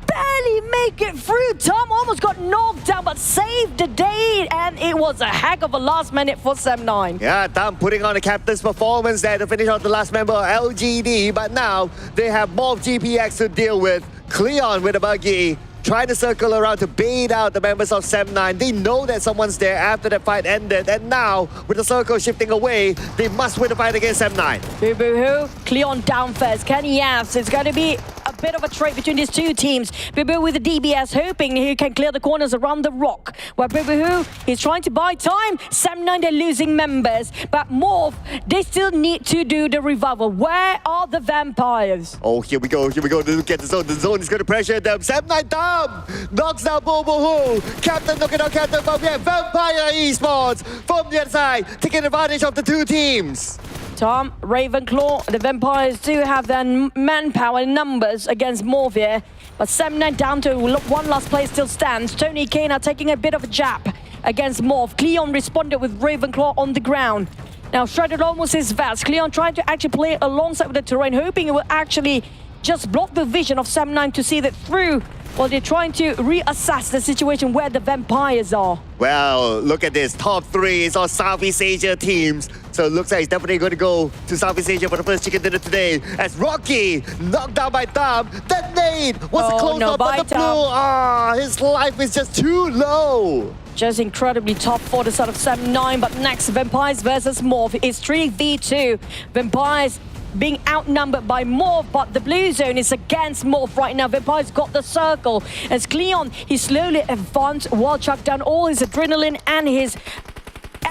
Barely make it through. Tom almost got knocked down, but saved the day, and it was a heck of a last minute for Sam9. Yeah, Tam putting on the captain's performance there to finish out the last member of LGD, but now they have more GPX to deal with. Cleon with a buggy, trying to circle around to bait out the members of Sam9. They know that someone's there after the fight ended, and now, with the circle shifting away, they must win the fight against Sam9. Boo Boo Hoo, Cleon down first. Kenny Yaps, it's going to be a bit of a trade between these two teams. Boo Boo with the DBS, hoping he can clear the corners around the rock. Where Boo Boo Hoo, he's trying to buy time. Sam9, they're losing members, but Morph, they still need to do the revival. Where are the Vampires? Oh, here we go. Look at the zone. The zone is going to pressure them. Sam9 Tam knocks down Boo Boo Hoo. Captain knocking out Captain, but we have Vampire Esports from the other side, taking advantage of the two teams. Tom, Ravenclaw, the Vampires do have their manpower and numbers against Morph here, but Sam9 down to one last player still stands. Tony K now taking a bit of a jab against Morph. Cleon responded with Ravenclaw on the ground. Now shredded almost his vest. Cleon trying to actually play alongside with the terrain, hoping it will actually just block the vision of Sam9 to see that through. Well, they're trying to reassess the situation where the Vampires are. Well, look at this. Top 3 is all Southeast Asia teams. So it looks like he's definitely going to go to Southeast Asia for the first chicken dinner today. As Rocky knocked down by Tam. That nade was close up on the blue. His life is just too low. Just incredibly tough for the side of Sam9. But next, Vampires versus Morph is 3v2. Vampires being outnumbered by Morph, but the blue zone is against Morph right now. Vampires got the circle. As Cleon, he slowly advanced while chucked down all his adrenaline and his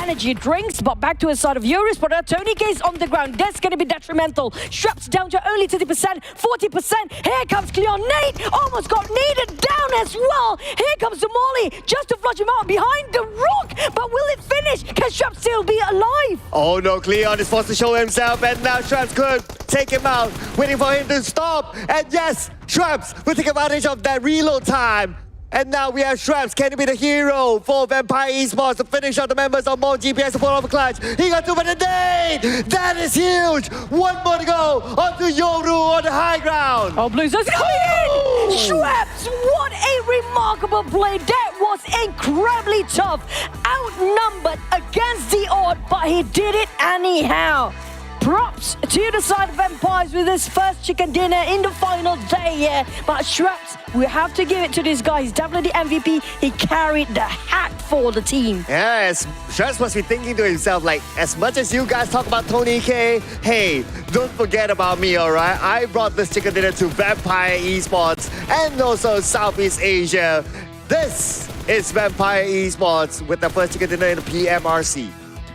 energy drinks, but back to his side of Eurus, but Tony K is on the ground. That's going to be detrimental. Straps down to only 30%, 40%. Here comes Cleon. Nate almost got needed down as well. Here comes the Molly just to flush him out behind the rock, but will it finish? Can Straps still be alive? Oh no, Cleon is forced to show himself, and now Straps could take him out, waiting for him to stop. And yes, Straps will take advantage of that reload time. And now we have Shreps. Can he be the hero for Vampire Esports to finish out the members of MORPY support of the Clash? He got 2 for the day! That is huge! 1 more to go onto Yoru on the high ground. Oh, Blues are coming in! Shreps, what a remarkable play. That was incredibly tough. Outnumbered against the odd, but he did it anyhow. Props to the side of Vampires with his first chicken dinner in the final day here. But Shreps, we have to give it to this guy. He's definitely the MVP. He carried the hat for the team. Yes, Shreps must be thinking to himself, like, as much as you guys talk about Tony K, hey, don't forget about me, alright? I brought this chicken dinner to Vampire Esports and also Southeast Asia. This is Vampire Esports with the first chicken dinner in the PMRC.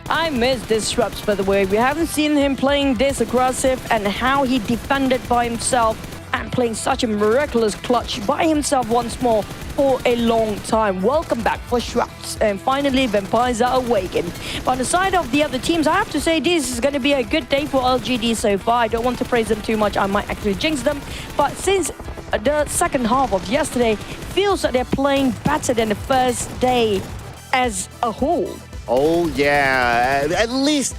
I miss this Shreps, by the way. We haven't seen him playing this aggressive and how he defended by himself and playing such a miraculous clutch by himself once more for a long time. Welcome back for Shreps. And finally, Vampires are awakened. But on the side of the other teams, I have to say this is going to be a good day for LGD so far. I don't want to praise them too much. I might actually jinx them. But since the second half of yesterday, feels that they're playing better than the first day as a whole. Oh yeah, at least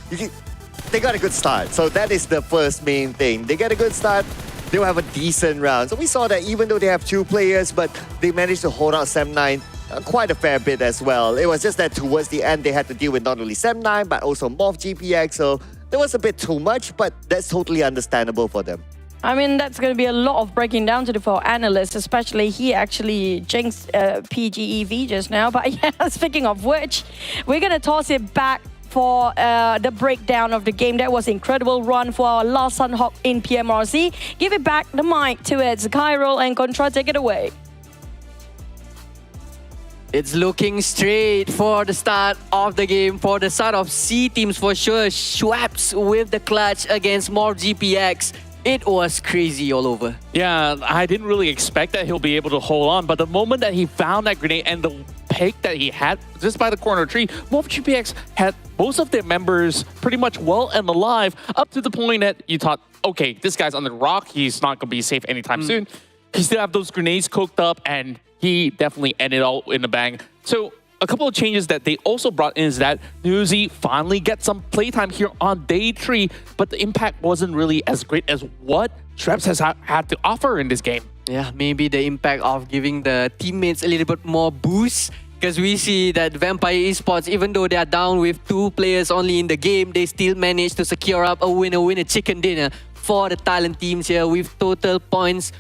they got a good start. So that is the first main thing. They get a good start, they'll have a decent round. So we saw that even though they have 2 players, but they managed to hold out Sem9 quite a fair bit as well. It was just that towards the end, they had to deal with not only Sem9, but also MorphGPX. So there was a bit too much, but that's totally understandable for them. I mean, that's going to be a lot of breaking down to the for analysts, especially he actually jinxed PGEV just now. But yeah, speaking of which, we're going to toss it back for the breakdown of the game. That was an incredible run for our last Sanhok in PMRC. Give it back the mic to Eds, Kyril and Contra, take it away. It's looking straight for the start of the game, for the start of C teams for sure. Shreps with the clutch against MorphGPX. It was crazy all over. Yeah, I didn't really expect that he'll be able to hold on, but the moment that he found that grenade and the pick that he had just by the corner tree, MorphGPX had most of their members pretty much well and alive, up to the point that you thought, okay, this guy's on the rock, he's not going to be safe anytime soon. He still have those grenades cooked up, and he definitely ended all in the bang. So a couple of changes that they also brought in is that Newsy finally gets some playtime here on day 3, but the impact wasn't really as great as what Shreps has had to offer in this game. Yeah, maybe the impact of giving the teammates a little bit more boost. Because we see that Vampire Esports, even though they are down with 2 players only in the game, they still managed to secure up a winner chicken dinner for the Thailand teams here with total points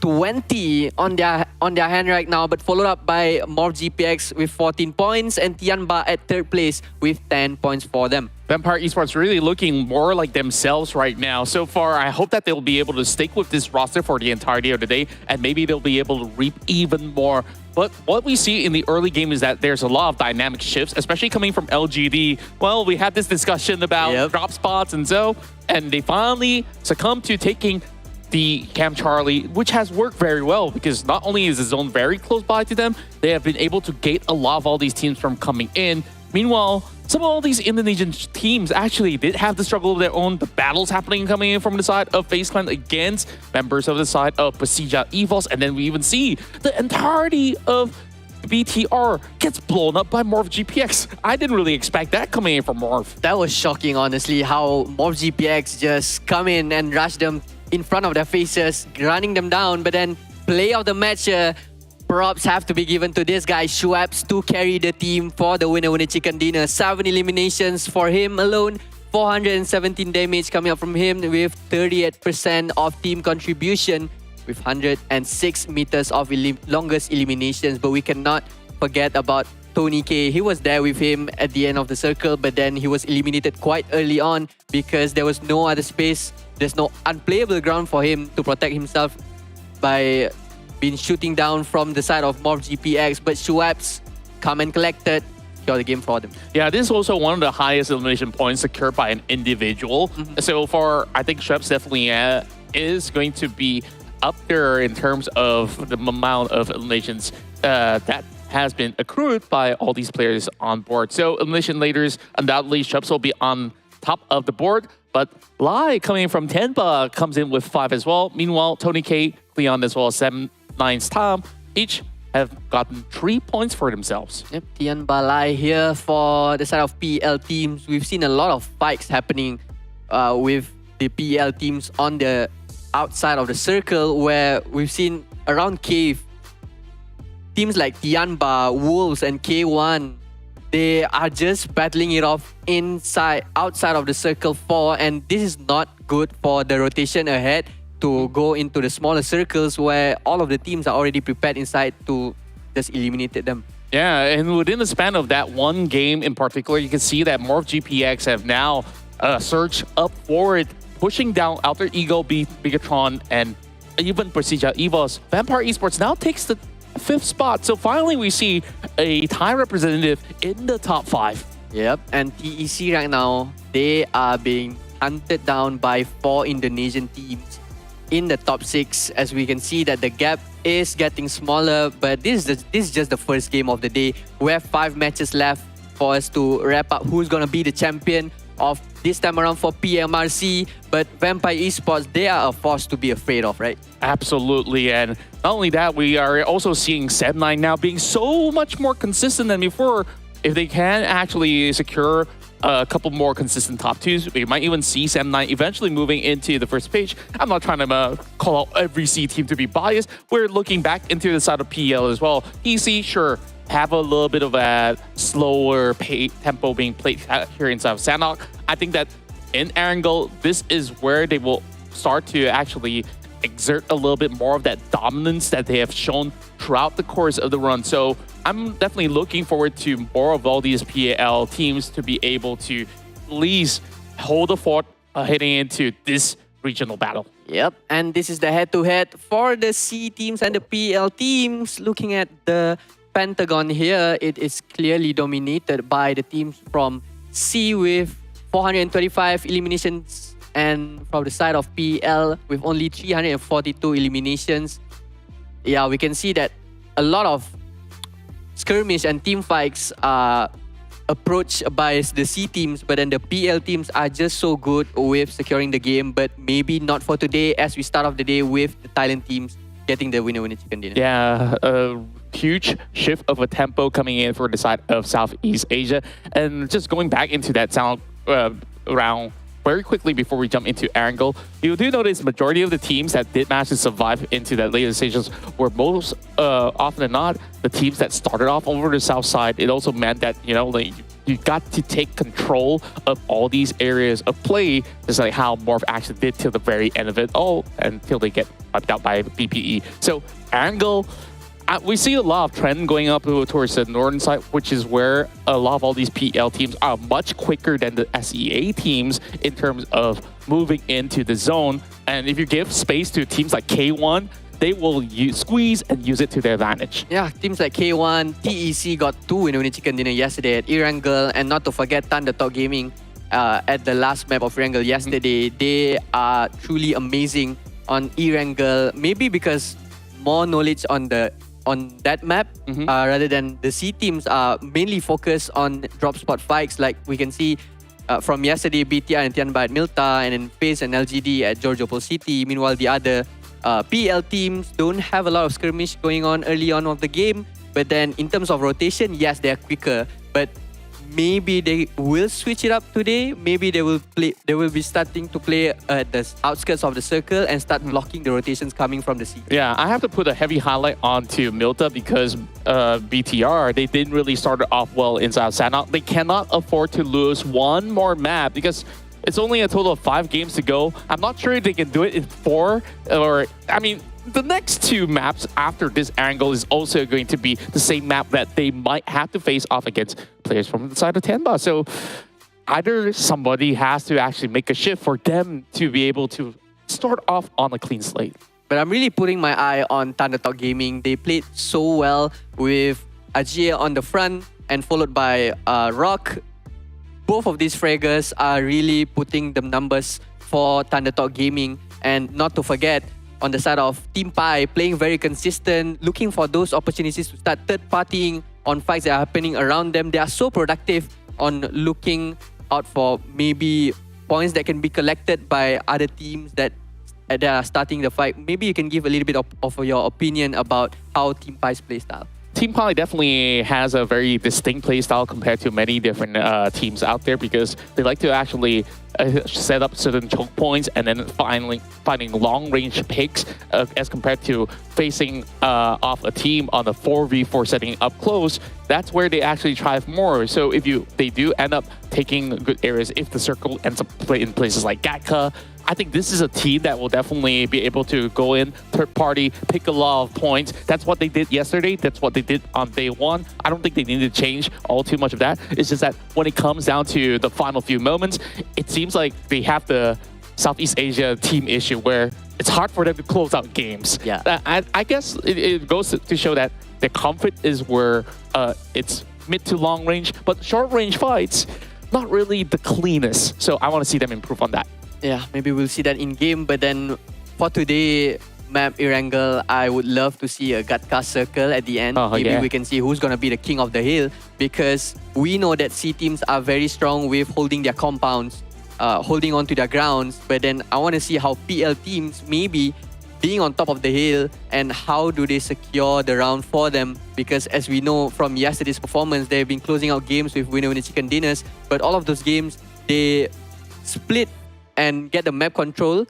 20 on their hand right now, but followed up by MorphGPX with 14 points and Tianba at 3rd place with 10 points for them. Vampire Esports really looking more like themselves right now. So far, I hope that they'll be able to stick with this roster for the entirety of the day, and maybe they'll be able to reap even more. But what we see in the early game is that there's a lot of dynamic shifts, especially coming from LGD. Well, we had this discussion about drop spots and so, and they finally succumbed to taking the Cam Charlie, which has worked very well because not only is the zone very close by to them, they have been able to gate a lot of all these teams from coming in. Meanwhile, some of all these Indonesian teams actually did have the struggle of their own. The battles happening coming in from the side of FaZe Clan against members of the side of PERSIJA EVOS. And then we even see the entirety of BTR gets blown up by MorphGPX. I didn't really expect that coming in from Morph. That was shocking, honestly, how MorphGPX just come in and rush them in front of their faces, running them down. But then play of the match, props have to be given to this guy, Shreps, to carry the team for the winner chicken dinner. 7 eliminations for him alone, 417 damage coming up from him with 38% of team contribution with 106 meters of longest eliminations. But we cannot forget about Tony K. He was there with him at the end of the circle, but then he was eliminated quite early on because there was no other space. There's no unplayable ground for him to protect himself by being shooting down from the side of MorphGPX. But Shreps come and collected, got the game for them. Yeah, this is also one of the highest elimination points secured by an individual. So far, I think Shreps definitely is going to be up there in terms of the amount of eliminations that has been accrued by all these players on board. So elimination leaders, undoubtedly Shreps will be on top of the board, but Lai coming from Tianba comes in with 5 as well. Meanwhile, Tony K, Leon as well as 7, 9's Tom, each have gotten 3 points for themselves. Yep, Tianba Lai here for the side of PEL teams. We've seen a lot of fights happening with the PEL teams on the outside of the circle, where we've seen around Cave, teams like Tianba, Wolves, and K1, they are just battling it off outside of the circle 4, and this is not good for the rotation ahead to go into the smaller circles where all of the teams are already prepared inside to just eliminate them. Yeah, and within the span of that one game in particular, you can see that more of GPX have now surged up forward, pushing down Alter Ego, BIGETRON, and even PERSIJA, EVOS. Vampire Esports now takes the 5th spot. So finally, we see a Thai representative in the top 5. Yep, and TEC right now, they are being hunted down by 4 Indonesian teams in the top 6, as we can see that the gap is getting smaller. But this is just the first game of the day. We have 5 matches left for us to wrap up who's going to be the champion of this time around for PMRC. But Vampire Esports, they are a force to be afraid of, right? Absolutely, and not only that, we are also seeing Sem9 now being so much more consistent than before. If they can actually secure a couple more consistent top 2s, we might even see Sem9 eventually moving into the first page. I'm not trying to call out every C team to be biased. We're looking back into the side of PL as well. EC, sure, have a little bit of a slower tempo being played here inside of Sanok. I think that in Erangel, this is where they will start to actually exert a little bit more of that dominance that they have shown throughout the course of the run. So I'm definitely looking forward to more of all these PAL teams to be able to at least hold the fort heading into this regional battle. Yep, and this is the head-to-head for the C teams and the PL teams. Looking at the Pentagon here, it is clearly dominated by the teams from C with 425 eliminations, and from the side of PL with only 342 eliminations. Yeah, we can see that a lot of skirmish and team fights are approached by the C teams, but then the PL teams are just so good with securing the game. But maybe not for today, as we start off the day with the Thailand teams getting the winner chicken dinner. Yeah, a huge shift of a tempo coming in for the side of Southeast Asia. And just going back into that sound round very quickly before we jump into Erangel, you do notice the majority of the teams that did manage to survive into that later stages were most often than not the teams that started off over the south side. It also meant that, you know, like, you got to take control of all these areas of play, just like how Morph actually did till the very end of it all, until they get wiped out by BPE. So Erangel, we see a lot of trend going up towards the northern side, which is where a lot of all these PL teams are much quicker than the SEA teams in terms of moving into the zone. And if you give space to teams like K1, they will squeeze and use it to their advantage. Yeah, teams like K1, TEC got 2 winner chicken dinner yesterday at Erangle, and not to forget Thundertalk Gaming at the last map of Erangle yesterday. They are truly amazing on Erangle, maybe because more knowledge on that map rather than the C teams are mainly focused on drop spot fights, like we can see from yesterday, BTR and Tianba at Milta, and then FaZe and LGD at Georgiopol City. Meanwhile, the other PL teams don't have a lot of skirmish going on early on of the game, but then in terms of rotation, yes, they are quicker, but maybe they will switch it up today. Maybe they will be starting to play at the outskirts of the circle and start blocking the rotations coming from the sea. Yeah, I have to put a heavy highlight onto Milta because BTR, they didn't really start off well inside Sanok. They cannot afford to lose one more map because it's only a total of 5 games to go. I'm not sure if they can do it in 4 or, I mean, the next 2 maps after this angle is also going to be the same map that they might have to face off against players from the side of Tianba. So either somebody has to actually make a shift for them to be able to start off on a clean slate. But I'm really putting my eye on Thundertalk Gaming. They played so well with Ajia on the front and followed by Rock. Both of these fraggers are really putting the numbers for Thundertalk Gaming. And not to forget, on the side of TeamPAI, playing very consistent, looking for those opportunities to start third-partying on fights that are happening around them. They are so productive on looking out for maybe points that can be collected by other teams that that are starting the fight, maybe you can give a little bit of your opinion about how TeamPAI's play style. TeamPAI definitely has a very distinct play style compared to many different teams out there because they like to actually set up certain choke points and then finding long-range picks as compared to facing off a team on a 4v4 setting up close. That's where they actually thrive more. So if they do end up taking good areas, if the circle ends up in places like Gatka, I think this is a team that will definitely be able to go in, third party, pick a lot of points. That's what they did yesterday. That's what they did on day one. I don't think they need to change all too much of that. It's just that when it comes down to the final few moments, it seems like they have the Southeast Asia team issue where it's hard for them to close out games. Yeah. I guess it goes to show that their comfort is where it's mid to long range, but short range fights, not really the cleanest. So I want to see them improve on that. Yeah, maybe we'll see that in game. But then for today, map Erangle, I would love to see a Gatka circle at the end. Maybe we can see who's going to be the king of the hill, because we know that C teams are very strong with holding their compounds, holding on to their grounds. But then I want to see how PL teams maybe being on top of the hill and how do they secure the round for them, because as we know from yesterday's performance, they've been closing out games with winner chicken dinners, but all of those games they split and get the map control.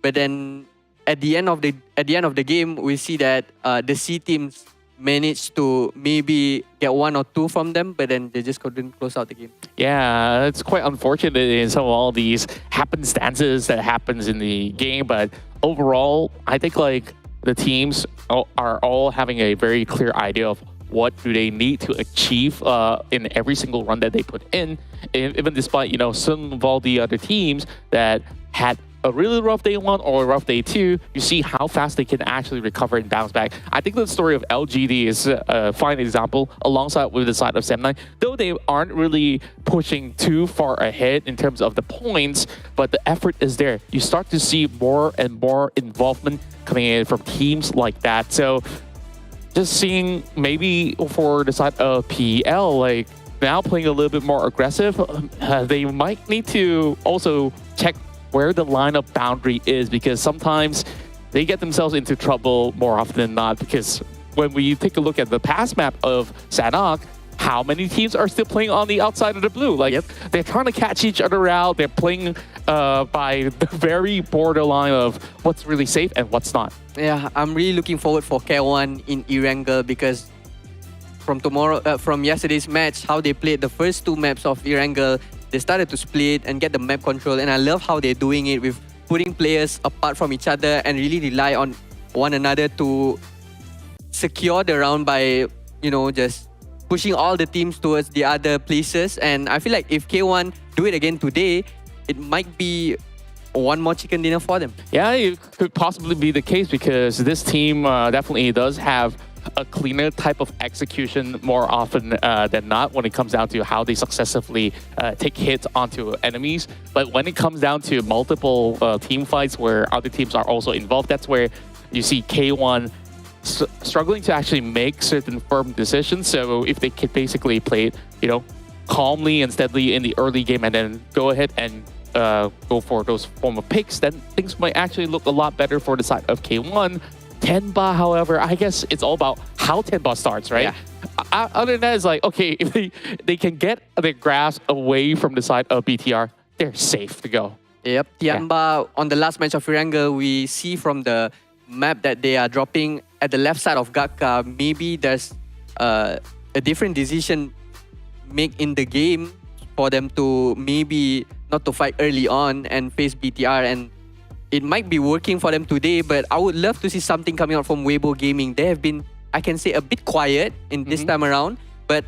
But then at the end of the game, we see that the C teams managed to maybe get one or two from them, but then they just couldn't close out the game. Yeah, it's quite unfortunate in some of all these happenstances that happens in the game, but overall, I think like the teams are all having a very clear idea of what do they need to achieve in every single run that they put in, even despite, you know, some of all the other teams that had a really rough day one or a rough day two, you see how fast they can actually recover and bounce back. I think the story of LGD is a fine example alongside with the side of Sam9, though they aren't really pushing too far ahead in terms of the points, but the effort is there. You start to see more and more involvement coming in from teams like that. So just seeing maybe for the side of PEL, like now playing a little bit more aggressive, they might need to also check where the lineup boundary is, because sometimes they get themselves into trouble more often than not, because when we take a look at the past map of Sanok, how many teams are still playing on the outside of the blue? Like, they're trying to catch each other out. They're playing by the very borderline of what's really safe and what's not. Yeah, I'm really looking forward for KONE in Erangle, because from yesterday's match, how they played the first two maps of Erangle, they started to split and get the map control, and I love how they're doing it with putting players apart from each other and really rely on one another to secure the round by, you know, just pushing all the teams towards the other places. And I feel like if K1 do it again today, it might be one more chicken dinner for them. Yeah, it could possibly be the case, because this team definitely does have a cleaner type of execution more often than not when it comes down to how they successfully take hits onto enemies. But when it comes down to multiple team fights where other teams are also involved, that's where you see K1 struggling to actually make certain firm decisions. So if they could basically play it, you know, calmly and steadily in the early game and then go ahead and go for those form of picks, then things might actually look a lot better for the side of K1. Tianba, however, I guess it's all about how Tianba starts, right? Yeah. Other than that, it's like, okay, if they can get their grasp away from the side of BTR, they're safe to go. Yep, Tianba, on the last match of Erangle, we see from the map that they are dropping at the left side of Gatka, maybe there's a different decision made in the game for them to maybe not to fight early on and face BTR, and it might be working for them today, but I would love to see something coming out from Weibo Gaming. They have been, I can say, a bit quiet in this time around, but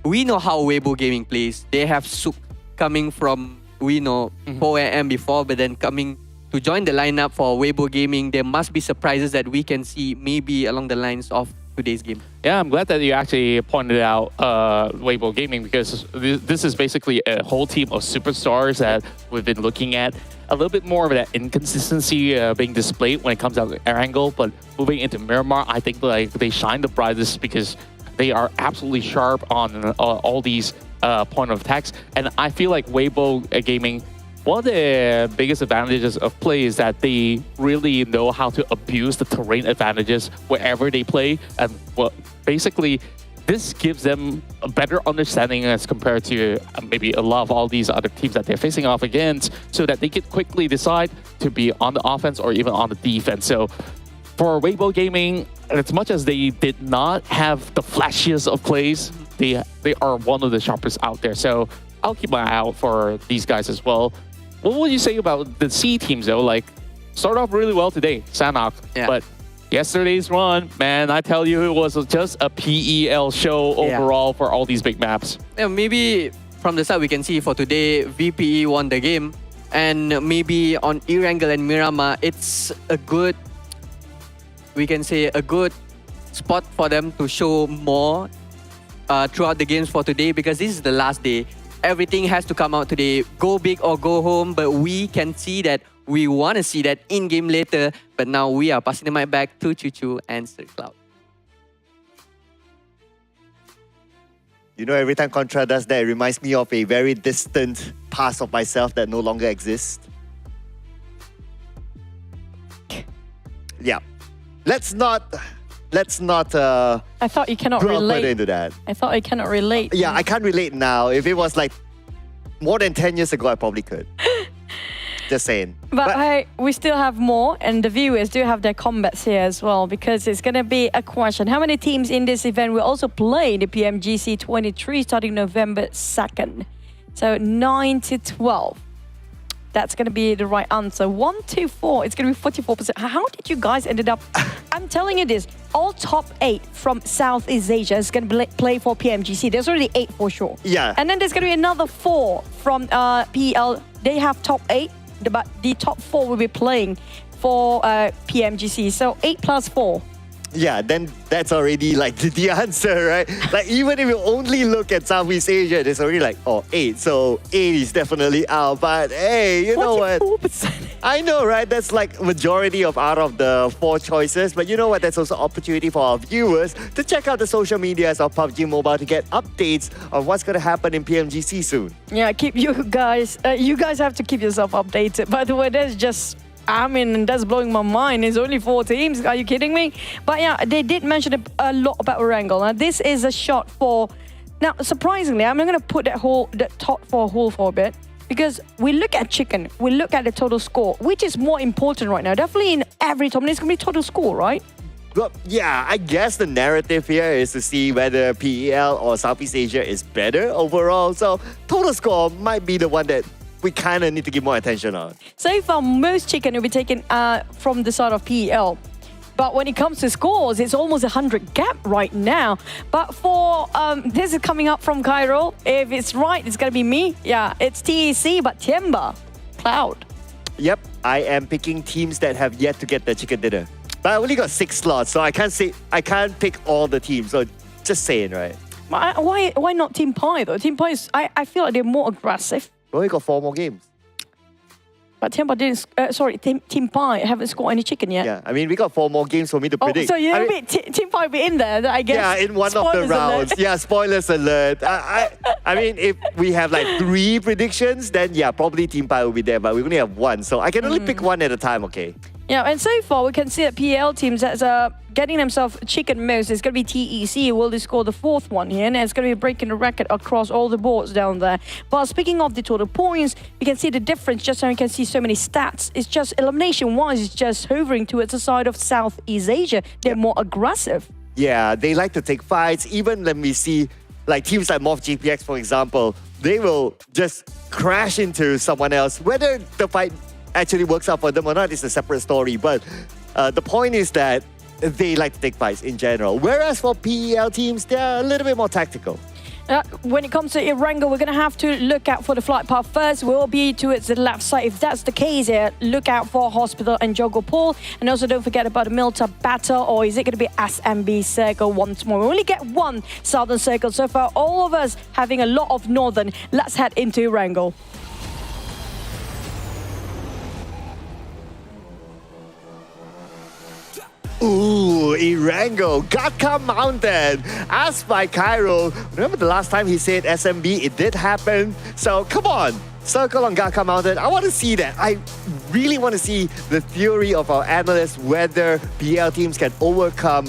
we know how Weibo Gaming plays. They have Suk coming from, we know, 4 AM before, but then coming to join the lineup for Weibo Gaming. There must be surprises that we can see maybe along the lines of today's game. Yeah, I'm glad that you actually pointed out Weibo Gaming, because this is basically a whole team of superstars that we've been looking at. A little bit more of that inconsistency being displayed when it comes out to Erangle, but moving into Miramar, I think like they shine the brightest because they are absolutely sharp on all these point of attacks. And I feel like Weibo Gaming one of the biggest advantages of play is that they really know how to abuse the terrain advantages wherever they play. And well, basically, this gives them a better understanding as compared to maybe a lot of all these other teams that they're facing off against, so that they can quickly decide to be on the offense or even on the defense. So for Weibo Gaming, as much as they did not have the flashiest of plays, they are one of the sharpest out there. So I'll keep my eye out for these guys as well. What would you say about the C teams though? Like, start off really well today, Sanok, but yesterday's run, man, I tell you, it was just a PEL show overall for all these big maps. Yeah, maybe from the start we can see for today, VPE won the game. And maybe on Erangel and Miramar, it's a good, we can say a good spot for them to show more throughout the games for today, because this is the last day. Everything has to come out today. Go big or go home, but we can see that we want to see that in-game later, but now we are passing the mic back to Chuchu and Sir Cloud. You know, every time Contra does that, it reminds me of a very distant past of myself that no longer exists. Yeah. Let's not I thought you cannot dwell further relate. into that. I thought I cannot relate. Yeah, I can't relate now. If it was like more than 10 years ago, I probably could. Just saying. But we still have more, and the viewers do have their combats here as well, because it's going to be a question. How many teams in this event will also play the PMGC 23 starting November 2nd? So 9 to 12. That's going to be the right answer. 1 to 4, it's going to be 44%. How did you guys ended up? I'm telling you this, all top 8 from Southeast Asia is going to play for PMGC. There's already 8 for sure. Yeah. And then there's going to be another 4 from PEL. They have top 8, but the top 4 will be playing for PMGC. So 8 plus 4. Yeah, then that's already like the answer, right? Like, even if you only look at Southeast Asia, there's already like, oh, 8. So 8 is definitely out. But hey, you know what? 44%. I know, right? That's like majority of out of the 4 choices. But you know what? That's also opportunity for our viewers to check out the social medias of PUBG Mobile to get updates on what's going to happen in PMGC soon. Yeah, keep you guys have to keep yourself updated. By the way, there's just, I mean, that's blowing my mind. It's only 4 teams. Are you kidding me? But yeah, they did mention a lot about Erangle. Now, this is a shot for... Now, surprisingly, I'm going to put that top 4 hole for a bit, because we look at chicken, we look at the total score, which is more important right now. Definitely in every tournament, it's going to be total score, right? Well, yeah, I guess the narrative here is to see whether PEL or Southeast Asia is better overall. So total score might be the one that we kind of need to give more attention on. So far, most chicken will be taken from the side of PEL. But when it comes to scores, it's almost 100 gap right now. But for, this is coming up from Cairo. If it's right, it's going to be me. Yeah, it's TEC, but Tianba, Cloud. Yep, I am picking teams that have yet to get their chicken dinner. But I only got 6 slots, so I can't pick all the teams. So just saying, right? Why not TeamPAI though? TeamPAI is, I feel like they're more aggressive. We only got 4 more games. But Tianba didn't, TeamPAI haven't scored any chicken yet. Yeah, I mean, we got 4 more games for me to predict. So TeamPAI will be in there, I guess. Yeah, in one of the Spoilers rounds. alert. Yeah, spoilers alert. I mean, if we have like 3 predictions, then yeah, probably TeamPAI will be there, but we only have 1. So I can only pick 1 at a time, okay? Yeah, and so far we can see that PEL teams that's getting themselves chicken most. It's going to be TEC. Will they score the 4th one here? And it's going to be breaking the record across all the boards down there. But speaking of the total points, you can see the difference just so you can see so many stats. It's just elimination-wise, it's just hovering towards the side of Southeast Asia. They're more aggressive. Yeah, they like to take fights. Even when we see like teams like Morph GPX, for example, they will just crash into someone else. Whether the fight actually works out for them or not is a separate story. But the point is that they like to take fights in general. Whereas for PEL teams, they're a little bit more tactical. When it comes to Erangle, we're going to have to look out for the flight path first. We'll be towards the left side. If that's the case, look out for Hospital and Joggle Pool. And also don't forget about the Milta Battle, or is it going to be SMB Circle once more? We only get 1 Southern Circle so far. All of us having a lot of Northern. Let's head into Erangle. Ooh, Erangle, Gatka Mountain, asked by Cairo. Remember the last time he said SMB? It did happen. So come on, Circle on Gaka Mountain. I want to see that. I really want to see the theory of our analysts whether PL teams can overcome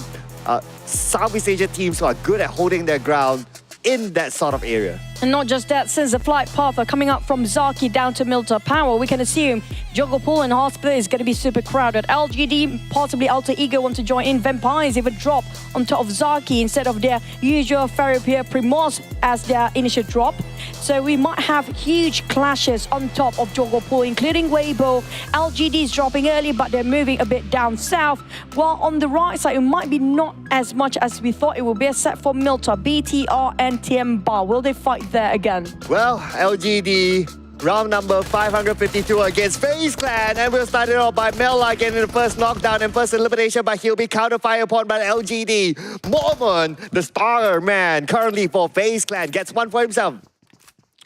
Southeast Asia teams who are good at holding their ground in that sort of area. And not just that, since the flight path are coming up from Zaki down to Milta Power, we can assume Jungle Pool and Hospital is going to be super crowded. LGD, possibly Alter Ego want to join in. Vampires even drop on top of Zaki instead of their usual Ferropier Primos as their initial drop. So we might have huge clashes on top of Jungle Pool, including Weibo. LGD is dropping early, but they're moving a bit down south. While on the right side, it might be not as much as we thought it would be, except for Milta, BTR and Tianba. Will they fight there again? Well, LGD, round number 552 against FaZe Clan, and we'll start it off by Mela getting the first knockdown and first elimination, but he'll be counter-fired upon by LGD. Mormon, the star man, currently for FaZe Clan, gets one for himself.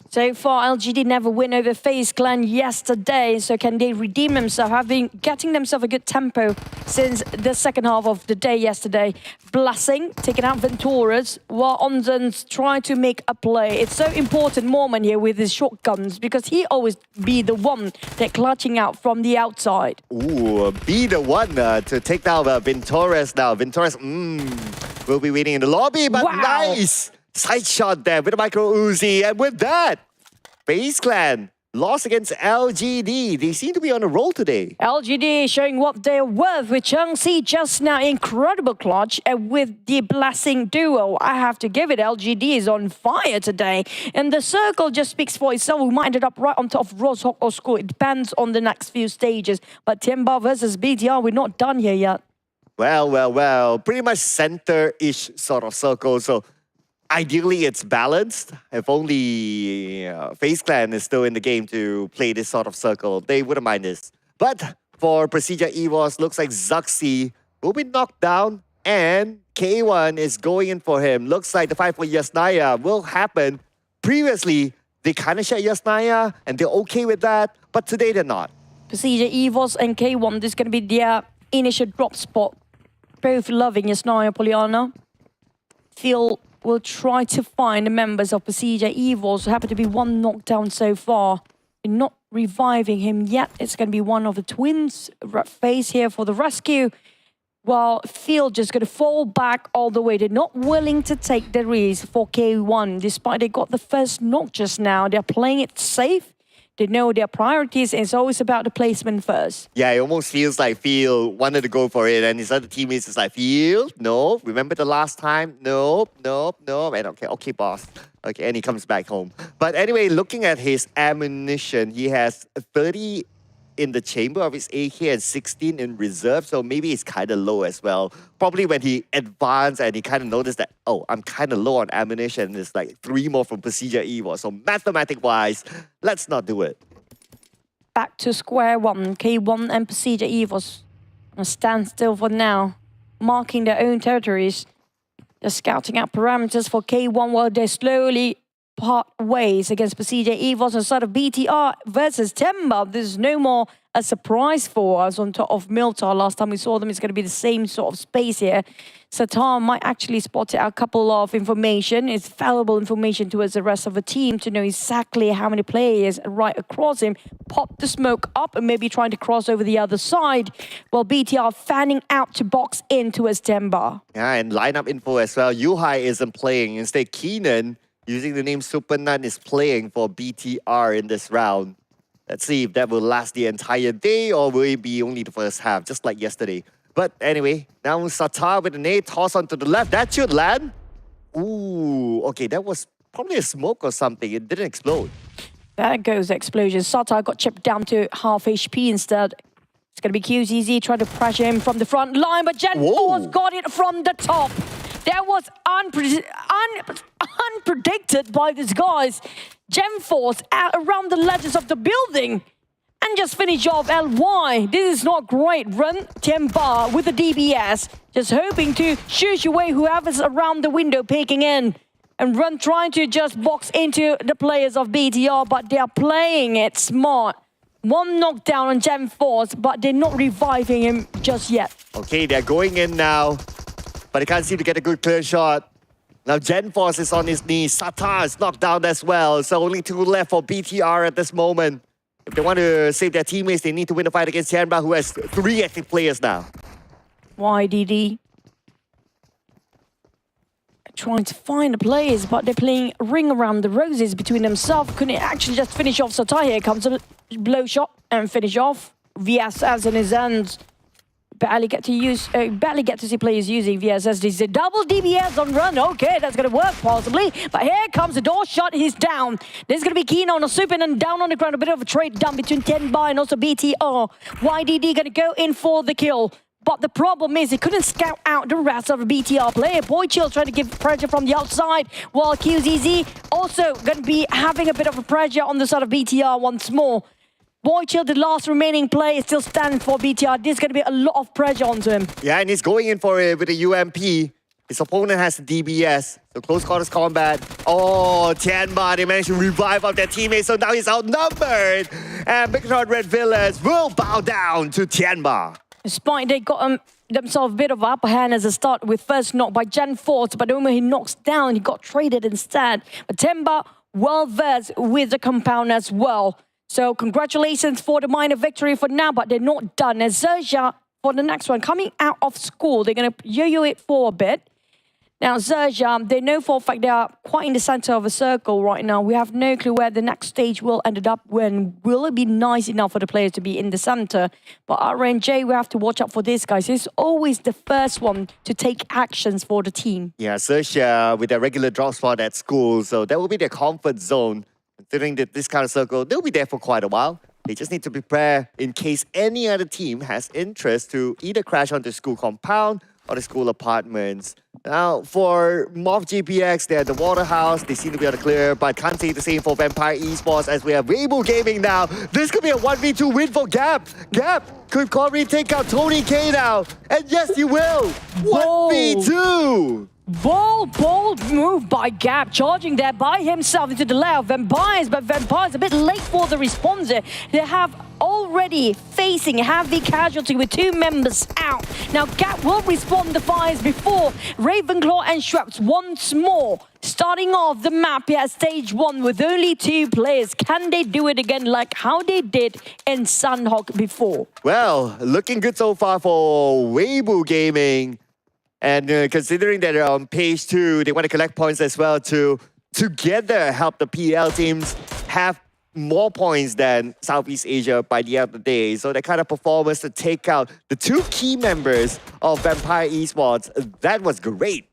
So far, LGD never win over FaZe Clan yesterday. So can they redeem themselves? Have been getting themselves a good tempo since the second half of the day yesterday. Blessing, taking out Venturas, while Onzen's trying to make a play. It's so important, Mormon here with his shotguns, because he always be the one that clutching out from the outside. Ooh, be the one to take down Venturas now. Venturas, will be waiting in the lobby, but Wow. nice side shot there with a micro Uzi, and with that, FaZe Clan lost against LGD. They seem to be on a roll today. LGD showing what they're worth with Changxi just now. Incredible clutch. And with the Blessing duo, I have to give it. LGD is on fire today. And the circle just speaks for itself. We might end up right on top of Roshok or School. It depends on the next few stages. But Tianba versus BTR, we're not done here yet. Well. Pretty much center-ish sort of circle. So ideally, it's balanced. If only FaZe Clan is still in the game to play this sort of circle, they wouldn't mind this. But for PERSIJA EVOS, looks like Zuxi will be knocked down, and K1 is going in for him. Looks like the fight for Yasnaya will happen. Previously, they kind of shared Yasnaya, and they're okay with that, but today they're not. PERSIJA EVOS and K1, this is going to be their initial drop spot. Both loving Yasnaya Poliana. Phil will try to find the members of PERSIJA EVOS. Happen to be one knockdown so far. They're not reviving him yet. It's going to be one of the twins. FaZe here for the rescue. While Phil just going to fall back all the way. They're not willing to take the risk for K1. Despite they got the first knock just now. They're playing it safe. They know their priorities, and it's always about the placement first. Yeah, it almost feels like Phil wanted to go for it, and his other teammates is like, Phil, no. Remember the last time? Nope. And okay, boss. Okay, and he comes back home. But anyway, looking at his ammunition, he has 30 in the chamber of his AK and 16 in reserve, so maybe it's kind of low as well. Probably when he advanced and he kind of noticed that, oh, I'm kind of low on ammunition, there's like 3 more from PERSIJA EVOS. So mathematic-wise, let's not do it. Back to square one. K1 and PERSIJA EVOS stand still for now, marking their own territories. They're scouting out parameters for K1 while they slowly part ways against PERSIJA EVOS on the side of BTR versus Tianba. There's no more a surprise for us on top of Miltar. Last time we saw them, it's going to be the same sort of space here. Satar might actually spot a couple of information. It's valuable information towards the rest of the team to know exactly how many players are right across him. Pop the smoke up and maybe trying to cross over the other side, while BTR fanning out to box in towards Tianba. Yeah, and lineup info as well. Yuhai isn't playing. Instead, Keenan, using the name Super Nun, is playing for BTR in this round. Let's see if that will last the entire day or will it be only the first half, just like yesterday. But anyway, now Satar with an A toss onto the left. That should land. Ooh, okay, that was probably a smoke or something. It didn't explode. There goes the explosion. Satar got chipped down to half HP instead. It's going to be QZZ trying to pressure him from the front line, but Gen Force got it from the top. That was unpredicted by these guys. Gen Force around the ledges of the building and just finish off LY. This is not great. Run Tianba with the DBS, just hoping to shoo away whoever's around the window peeking in. And Run trying to just box into the players of BTR, but they are playing it smart. One knockdown on Gen Force, but they're not reviving him just yet. Okay, they're going in now, but they can't seem to get a good clear shot. Now GenForce is on his knees. Satar is knocked down as well. So only 2 left for BTR at this moment. If they want to save their teammates, they need to win the fight against Tianba, who has 3 active players now. YDD trying to find the players, but they're playing ring around the roses between themselves. Couldn't actually just finish off Satar. Here comes a blow shot and finish off. VSS in his hands. Barely get to see players using VSS. This is a double DBS on run. Okay, that's going to work possibly. But here comes the door shot. He's down. There's going to be Keen on a swooping and down on the ground. A bit of a trade done between TeamPAI and also BTR. YDD going to go in for the kill. But the problem is he couldn't scout out the rest of the BTR player. Boychill trying to give pressure from the outside, while QZZ also going to be having a bit of a pressure on the side of BTR once more. Boychill, the last remaining player, still standing for BTR. There's going to be a lot of pressure onto him. Yeah, and he's going in for it with a UMP. His opponent has the DBS, so close quarters combat. Oh, Tianba, they managed to revive up their teammates, so now he's outnumbered. And BIGETRON Red Villas will bow down to Tianba. Despite they got themselves a bit of an upper hand as a start with first knock by GenForce, but the moment he knocks down, he got traded instead. But Tianba well versed with the compound as well. So congratulations for the minor victory for now, but they're not done. As XERXIA for the next one, coming out of school, they're going to yo-yo it for a bit. Now, XERXIA, they know for a fact they are quite in the center of a circle right now. We have no clue where the next stage will end up when. Will it be nice enough for the players to be in the center? But RNJ, we have to watch out for this, guys. He's always the first one to take actions for the team. Yeah, XERXIA with their regular drop spot at school, so that will be their comfort zone. Considering that this kind of circle, they'll be there for quite a while. They just need to prepare in case any other team has interest to either crash onto school compound or the school apartments. Now, for MORPY GPX, they're at the Waterhouse. They seem to be on the clear, but can't say the same for Vampire Esports as we have Weibo Gaming now. This could be a 1v2 win for Gap. Gap could probably take out Tony K now. And yes, he will. 1v2. Bold move by Gap, charging there by himself into the lair of Vampires, but Vampires a bit late for the response there. They have already facing heavy casualty with 2 members out. Now Gap will respond the fires before Ravenclaw and Schweppes once more. Starting off the map here at stage 1 with only 2 players. Can they do it again like how they did in Sanhok before? Well, looking good so far for Weibo Gaming. And considering that they're on page 2, they want to collect points as well to together help the PL teams have more points than Southeast Asia by the end of the day. So that kind of performance to take out the 2 key members of Vampire Esports, that was great.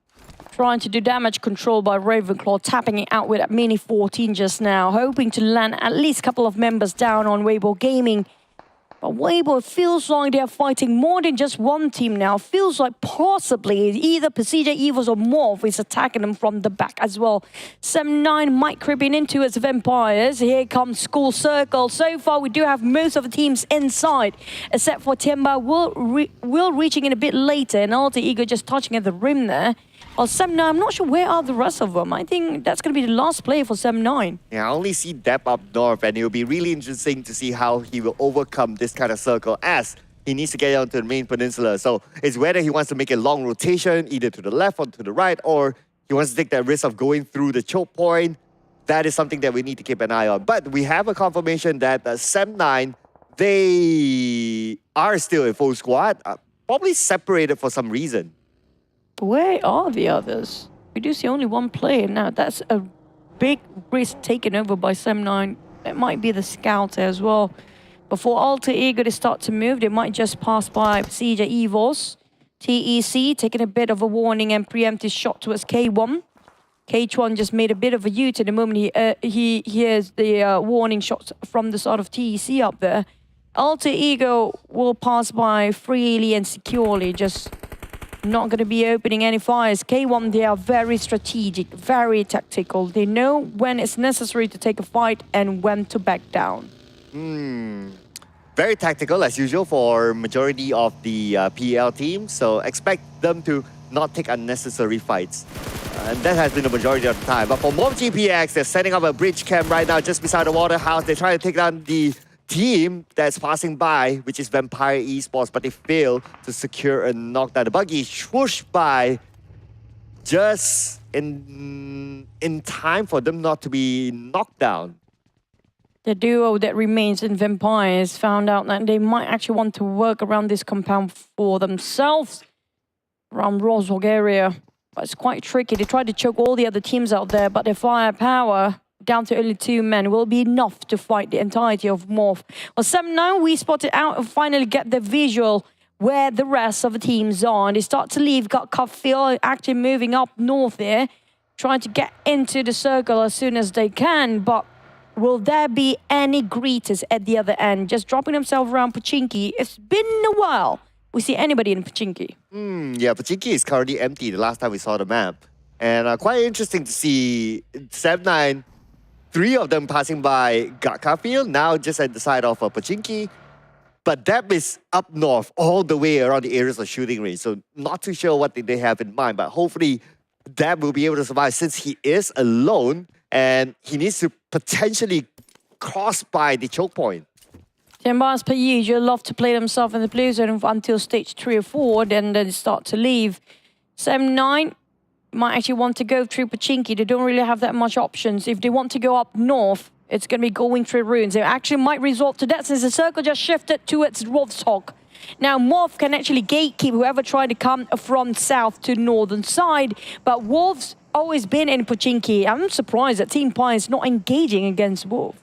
Trying to do damage control by Ravenclaw, tapping it out with that mini 14 just now, hoping to land at least a couple of members down on Weibo Gaming. But Weibo feels like they're fighting more than just one team now. Feels like possibly either PERSIJA, EVOS or Morph is attacking them from the back as well. 7-9 might creeping into as Vampires. Here comes School Circle. So far, we do have most of the teams inside, except for TeamPAI will reaching in a bit later, and Alter Ego just touching at the rim there. Or 7-9, I'm not sure where are the rest of them. I think that's going to be the last player for 7-9. Yeah, I only see Depp up north, and it'll be really interesting to see how he will overcome this kind of circle as he needs to get onto the main peninsula. So it's whether he wants to make a long rotation, either to the left or to the right, or he wants to take that risk of going through the choke point. That is something that we need to keep an eye on. But we have a confirmation that 7-9, they are still a full squad, probably separated for some reason. Where are the others? We do see only one player now. That's a big risk taken over by 7-9. It might be the scouts as well. Before Alter Ego to start to move, they might just pass by PERSIJA, EVOS. TEC taking a bit of a warning and preemptive shot towards K1. K1 just made a bit of a U-turn the moment he hears the warning shots from the side of TEC up there. Alter Ego will pass by freely and securely, just not going to be opening any fires. K1, they are very strategic, very tactical. They know when it's necessary to take a fight and when to back down. Very tactical as usual for majority of the PL teams. So expect them to not take unnecessary fights. And that has been the majority of the time. But for MORPY GPX, they're setting up a bridge camp right now just beside the Waterhouse. They're trying to take down the team that's passing by, which is Vampire Esports, but they fail to secure a knockdown. The buggy is swooshed by just in time for them not to be knocked down. The duo that remains in Vampires found out that they might actually want to work around this compound for themselves, around Roswell area. But it's quite tricky. They tried to choke all the other teams out there, but their firepower down to only 2 men will be enough to fight the entirety of Morph. Well, now we spotted out and finally get the visual where the rest of the teams are. And they start to leave. Got Cuffield actually moving up north here, trying to get into the circle as soon as they can. But will there be any greeters at the other end? Just dropping themselves around Pochinki. It's been a while we see anybody in Pochinki. Yeah, Pochinki is currently empty the last time we saw the map. And quite interesting to see 7-9, 3 of them passing by Garfield, now just at the side of Pochinki. But Deb is up north, all the way around the areas of shooting range. So not too sure what they have in mind, but hopefully Deb will be able to survive since he is alone and he needs to potentially cross by the choke point. Tianba, as per usual, love to play themselves in the blue zone until stage 3 or 4, then they start to leave. 7-9 might actually want to go through Pochinki. They don't really have that much options. If they want to go up north, it's going to be going through ruins. They actually might resort to that since the circle just shifted towards Wolfshawk. Now, Morph can actually gatekeep whoever tried to come from south to northern side, but Wolf's always been in Pochinki. I'm surprised that TeamPAI is not engaging against Wolf.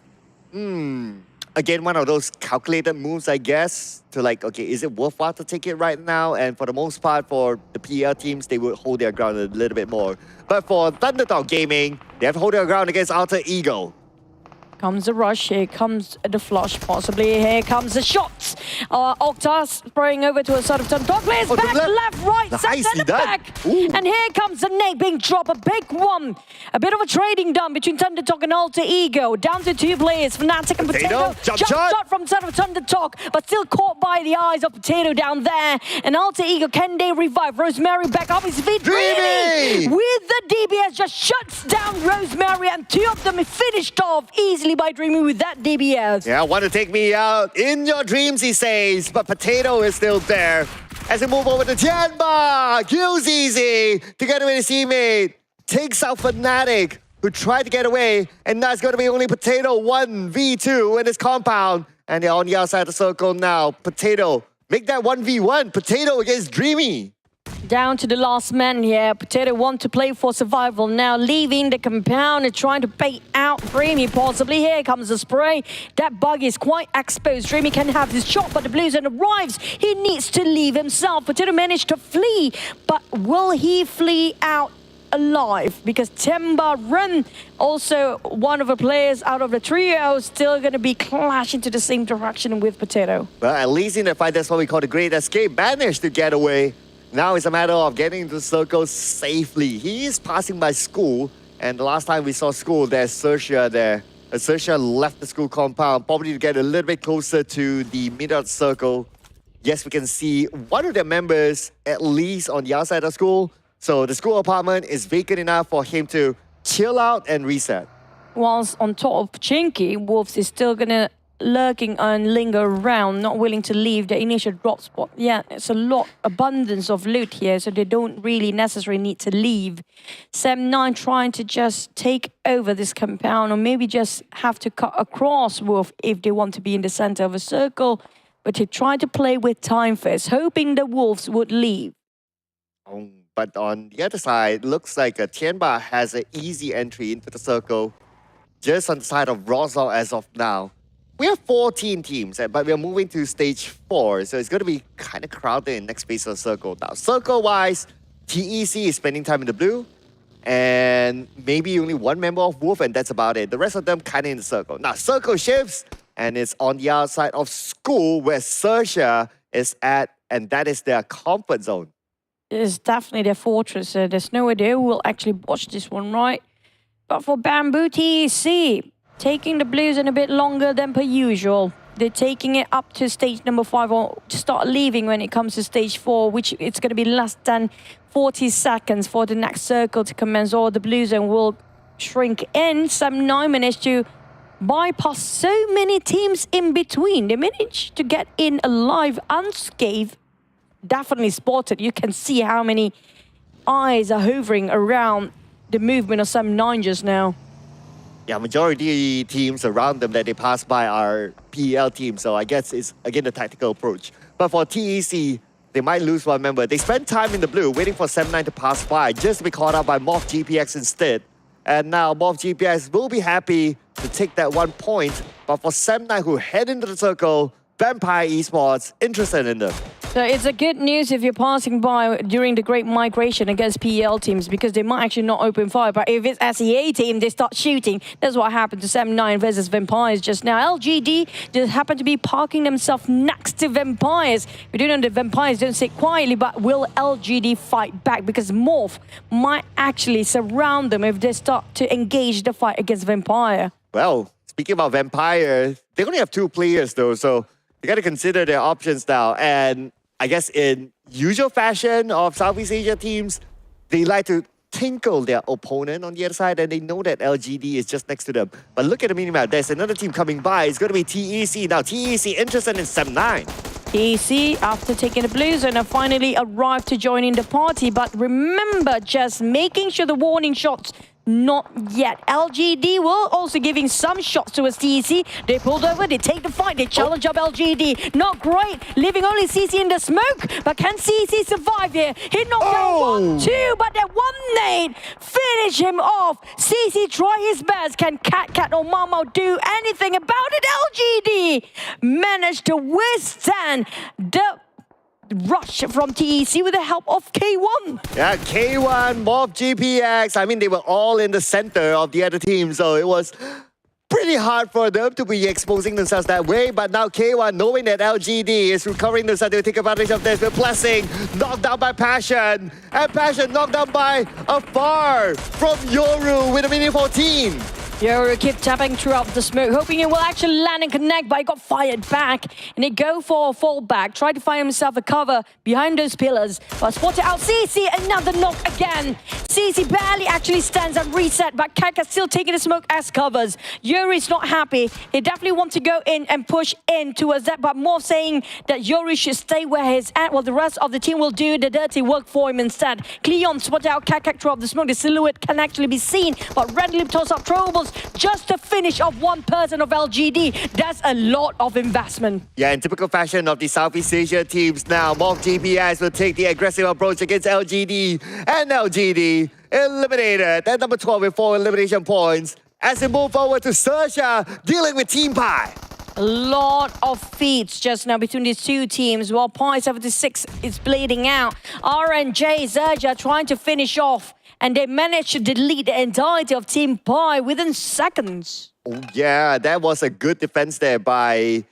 Again, one of those calculated moves, I guess, to like, okay, is it worthwhile to take it right now? And for the most part, for the PL teams, they would hold their ground a little bit more. But for Thunderdog Gaming, they have to hold their ground against Alter Ego. Comes the rush, here comes the flush, possibly. Here comes the shots. Octa spraying over to a sort of Dog players back, left, right, center, back. And here comes the nade being dropped, a big one. A bit of a trading done between Thunderdog and Alter Ego. Down to 2 players, Fnatic and Potato. Jump shot from sort of Thunderdog, but still caught by the eyes of Potato down there. And Alter Ego, can they revive? Rosemary back up his feet. Dreamy! With the DBS just shuts down Rosemary, and 2 of them finished off easily by Dreamy with that DBS. Yeah, want to take me out in your dreams, he says, but Potato is still there. As we move over to Tianba, kills easy, together with his teammate, takes out Fnatic, who tried to get away, and now it's going to be only Potato 1v2 in his compound, and they're on the outside of the circle now. Potato, make that 1v1, Potato against Dreamy. Down to the last man here. Potato want to play for survival now, leaving the compound and trying to bait out Dreamy possibly. Here comes the spray. That bug is quite exposed. Dreamy can have his shot, but the blue zone arrives. He needs to leave himself. Potato managed to flee, but will he flee out alive? Because Tianba Ren, also one of the players out of the trio, still going to be clashing to the same direction with Potato. Well, at least in the fight, that's what we call the Great Escape. Managed to get away. Now it's a matter of getting into the circle safely. He is passing by school, and the last time we saw school, there's XERXIA there. XERXIA left the school compound, probably to get a little bit closer to the middle of the circle. Yes, we can see one of their members at least on the outside of school. So the school apartment is vacant enough for him to chill out and reset. Whilst on top of Pochinki, Wolves is still gonna lurking and linger around, not willing to leave the initial drop spot. Yeah, it's a lot, abundance of loot here, so they don't really necessarily need to leave. 7-9 trying to just take over this compound, or maybe just have to cut across Wolf if they want to be in the center of a circle. But he tried to play with time first, hoping the Wolves would leave. But on the other side, looks like Tianba has an easy entry into the circle, just on the side of Rosal as of now. We have 14 teams, but we're moving to stage 4, so it's going to be kind of crowded in the next phase of the circle. Now, circle-wise, TEC is spending time in the blue, and maybe only 1 member of Wolf, and that's about it. The rest of them kind of in the circle. Now, circle shifts, and it's on the outside of school where XERXIA is at, and that is their comfort zone. It's definitely their fortress. There's no idea who will actually watch this one, right? But for Bamboo TEC, taking the blues in a bit longer than per usual. They're taking it up to stage number 5, or to start leaving when it comes to stage 4, which it's going to be less than 40 seconds for the next circle to commence, or the blue zone will shrink in. 7-9 managed to bypass so many teams in between. They managed to get in alive, unscathed. Definitely spotted. You can see how many eyes are hovering around the movement of Sam9 just now. Yeah, majority teams around them that they pass by are PEL teams, so I guess it's again the tactical approach. But for TEC, they might lose one member. They spend time in the blue waiting for Sam9 to pass by just to be caught up by MORPY GPX instead. And now MORPY GPX will be happy to take that 1 point. But for Sam9 who head into the circle, Vampire Esports interested in them. So it's a good news if you're passing by during the Great Migration against PEL teams because they might actually not open fire. But if it's SEA team, they start shooting. That's what happened to Sam9 versus Vampires just now. LGD just happened to be parking themselves next to Vampires. We don't know the Vampires don't sit quietly, but will LGD fight back? Because Morph might actually surround them if they start to engage the fight against Vampire. Well, speaking about Vampire, they only have 2 players though, so you got to consider their options now. And I guess in usual fashion of Southeast Asia teams, they like to tinkle their opponent on the other side, and they know that LGD is just next to them. But look at the minimap. There's another team coming by. It's going to be TEC. Now, TEC interested in Sam9. TEC, after taking the blue zone, have finally arrived to join in the party. But remember, just making sure the warning shots not yet. LGD will also giving some shots towards TEC. They pulled over, they take the fight, they challenge up LGD. Not great, leaving only CC in the smoke. But can CC survive here? He knocked down 1-2, but that one nade finish him off. CC try his best. Can Cat or Mamo do anything about it? LGD managed to withstand the rush from TEC with the help of K1. Yeah, K1, MORPY GPX. I mean, they were all in the center of the other team, so it was pretty hard for them to be exposing themselves that way. But now K1, knowing that LGD is recovering themselves, they'll take advantage of this. With Blessing knocked down by Passion, and Passion knocked down by Afar from Yoru with a mini 14. Yoru keep tapping throughout the smoke, hoping it will actually land and connect, but he got fired back. And they go for a fallback, try to find himself a cover behind those pillars. But spotted out CC, another knock again. CC barely actually stands and reset, but Kaka still taking the smoke as covers. Yuri's not happy. They definitely want to go in and push in towards that, but more saying that Yuri should stay where he's at, while the rest of the team will do the dirty work for him instead. Cleon spotted out Kaka throughout the smoke. The silhouette can actually be seen, but readily toss up throwables. Just the finish of one person of LGD. That's a lot of investment. Yeah, in typical fashion of the Southeast Asia teams now, MORPY GPX will take the aggressive approach against LGD. And LGD eliminated at number 12 with 4 elimination points. As they move forward to SERXIA, dealing with TeamPAI. A lot of feats just now between these two teams, while Pi 76 is bleeding out. RNJ, SERXIA trying to finish off, and they managed to delete the entirety of TeamPAI within seconds. Oh yeah, that was a good defense there by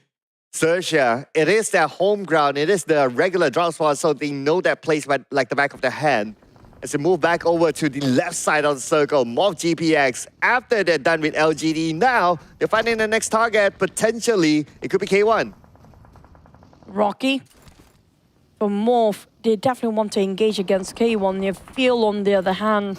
SERXIA. It is their home ground. It is the regular drop spot, so they know that place like the back of their hand. As they move back over to the left side of the circle, MORPY GPX, after they're done with LGD, now they're finding the next target. Potentially, it could be K1. Rocky. For Morph, they definitely want to engage against K1. They feel, on the other hand,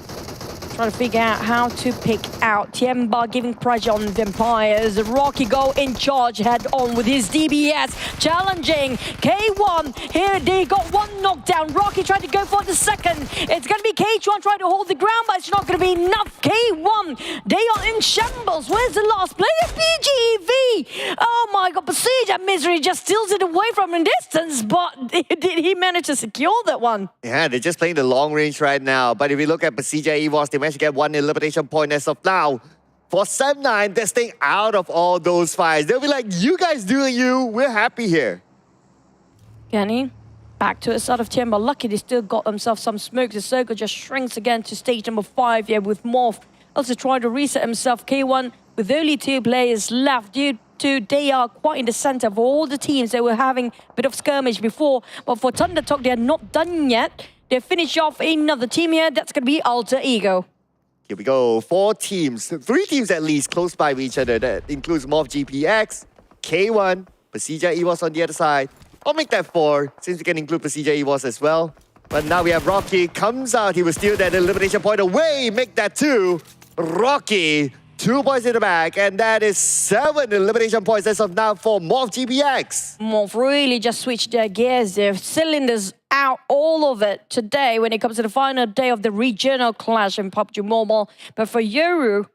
trying to figure out how to pick out. Tianba giving pressure on Vampires. Rocky go in charge head on with his DBS. Challenging K1. Here they got one knockdown. Rocky tried to go for the second. It's going to be K1 trying to hold the ground, but it's not going to be enough. K1, they are in shambles. Where's the last player? PGV. Oh my god, PERSIJA Misery just steals it away from a distance, but did he manage to secure that one? Yeah, they're just playing the long range right now. But if you look at PERSIJA EVOS, they managed to get 1 elimination point as of now. For Sam9, they're staying out of all those fights. They'll be like, you guys doing you, we're happy here. Kenny, back to the side of Tianba. Lucky they still got themselves some smoke. The circle just shrinks again to stage number 5 here with Morph. Also trying to reset himself. K1 with only 2 players left due to they are quite in the center of all the teams. They were having a bit of skirmish before. But for Thunder Talk, they are not done yet. They finish off another team here. That's going to be Alter Ego. Here we go. 4 teams, 3 teams at least, close by each other. That includes MORPY GPX, K1, PERSIJA EVOS on the other side. I'll make that 4, since we can include PERSIJA EVOS as well. But now we have Rocky, comes out. He will steal that elimination point away, make that 2. Rocky 2 points in the bag, and that is 7 elimination points as of now for Morph GPX. Morph really just switched their gears. Their cylinders out, all of it, today when it comes to the final day of the regional clash in PUBG Mobile. But for Yoru,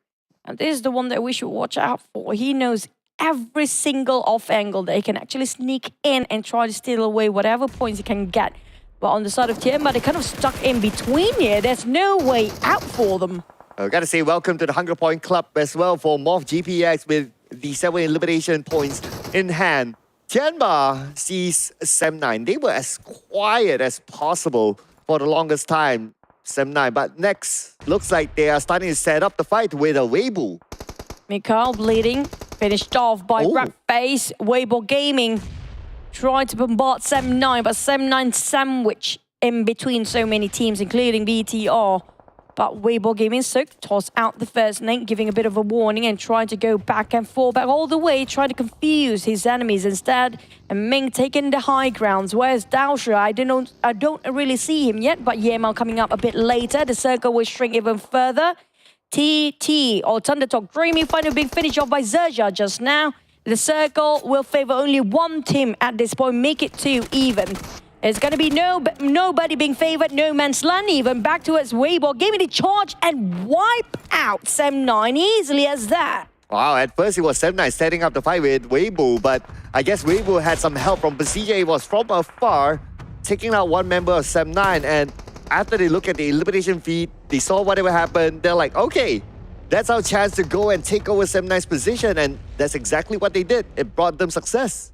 and this is the one that we should watch out for, he knows every single off angle that he can actually sneak in and try to steal away whatever points he can get. But on the side of Tianba, they're kind of stuck in between here. There's no way out for them. I gotta say welcome to the Hunger Point Club as well for Morph GPX with the 7 elimination points in hand. Tianba sees Sem9. They were as quiet as possible for the longest time, Sem9. But next, looks like they are starting to set up the fight with a Weibo. Mikhail bleeding, finished off by FaZe. Weibo Gaming trying to bombard Sem9, but Sem9 sandwich in between so many teams, including BTR. But Weibo Gaming toss out the first nade, giving a bit of a warning and trying to go back and forth, back all the way, trying to confuse his enemies instead. And Ming taking the high grounds. Where's Daosha? I don't really see him yet, but Yemal coming up a bit later. The circle will shrink even further. TT or Thunder Talk Dreamy final being finished off by XERXIA just now. The circle will favor only one team at this point, make it 2 even. It's going to be nobody being favored, no man's land even. Back towards Weibo, giving the charge and wipe out Sem9 easily as that. Wow, at first it was Sem9 setting up the fight with Weibo, but I guess Weibo had some help from PERSIJA. It was from afar, taking out one member of Sem9, and after they look at the elimination feed, they saw whatever happened, they're like, okay, that's our chance to go and take over Sem9's position, and that's exactly what they did. It brought them success.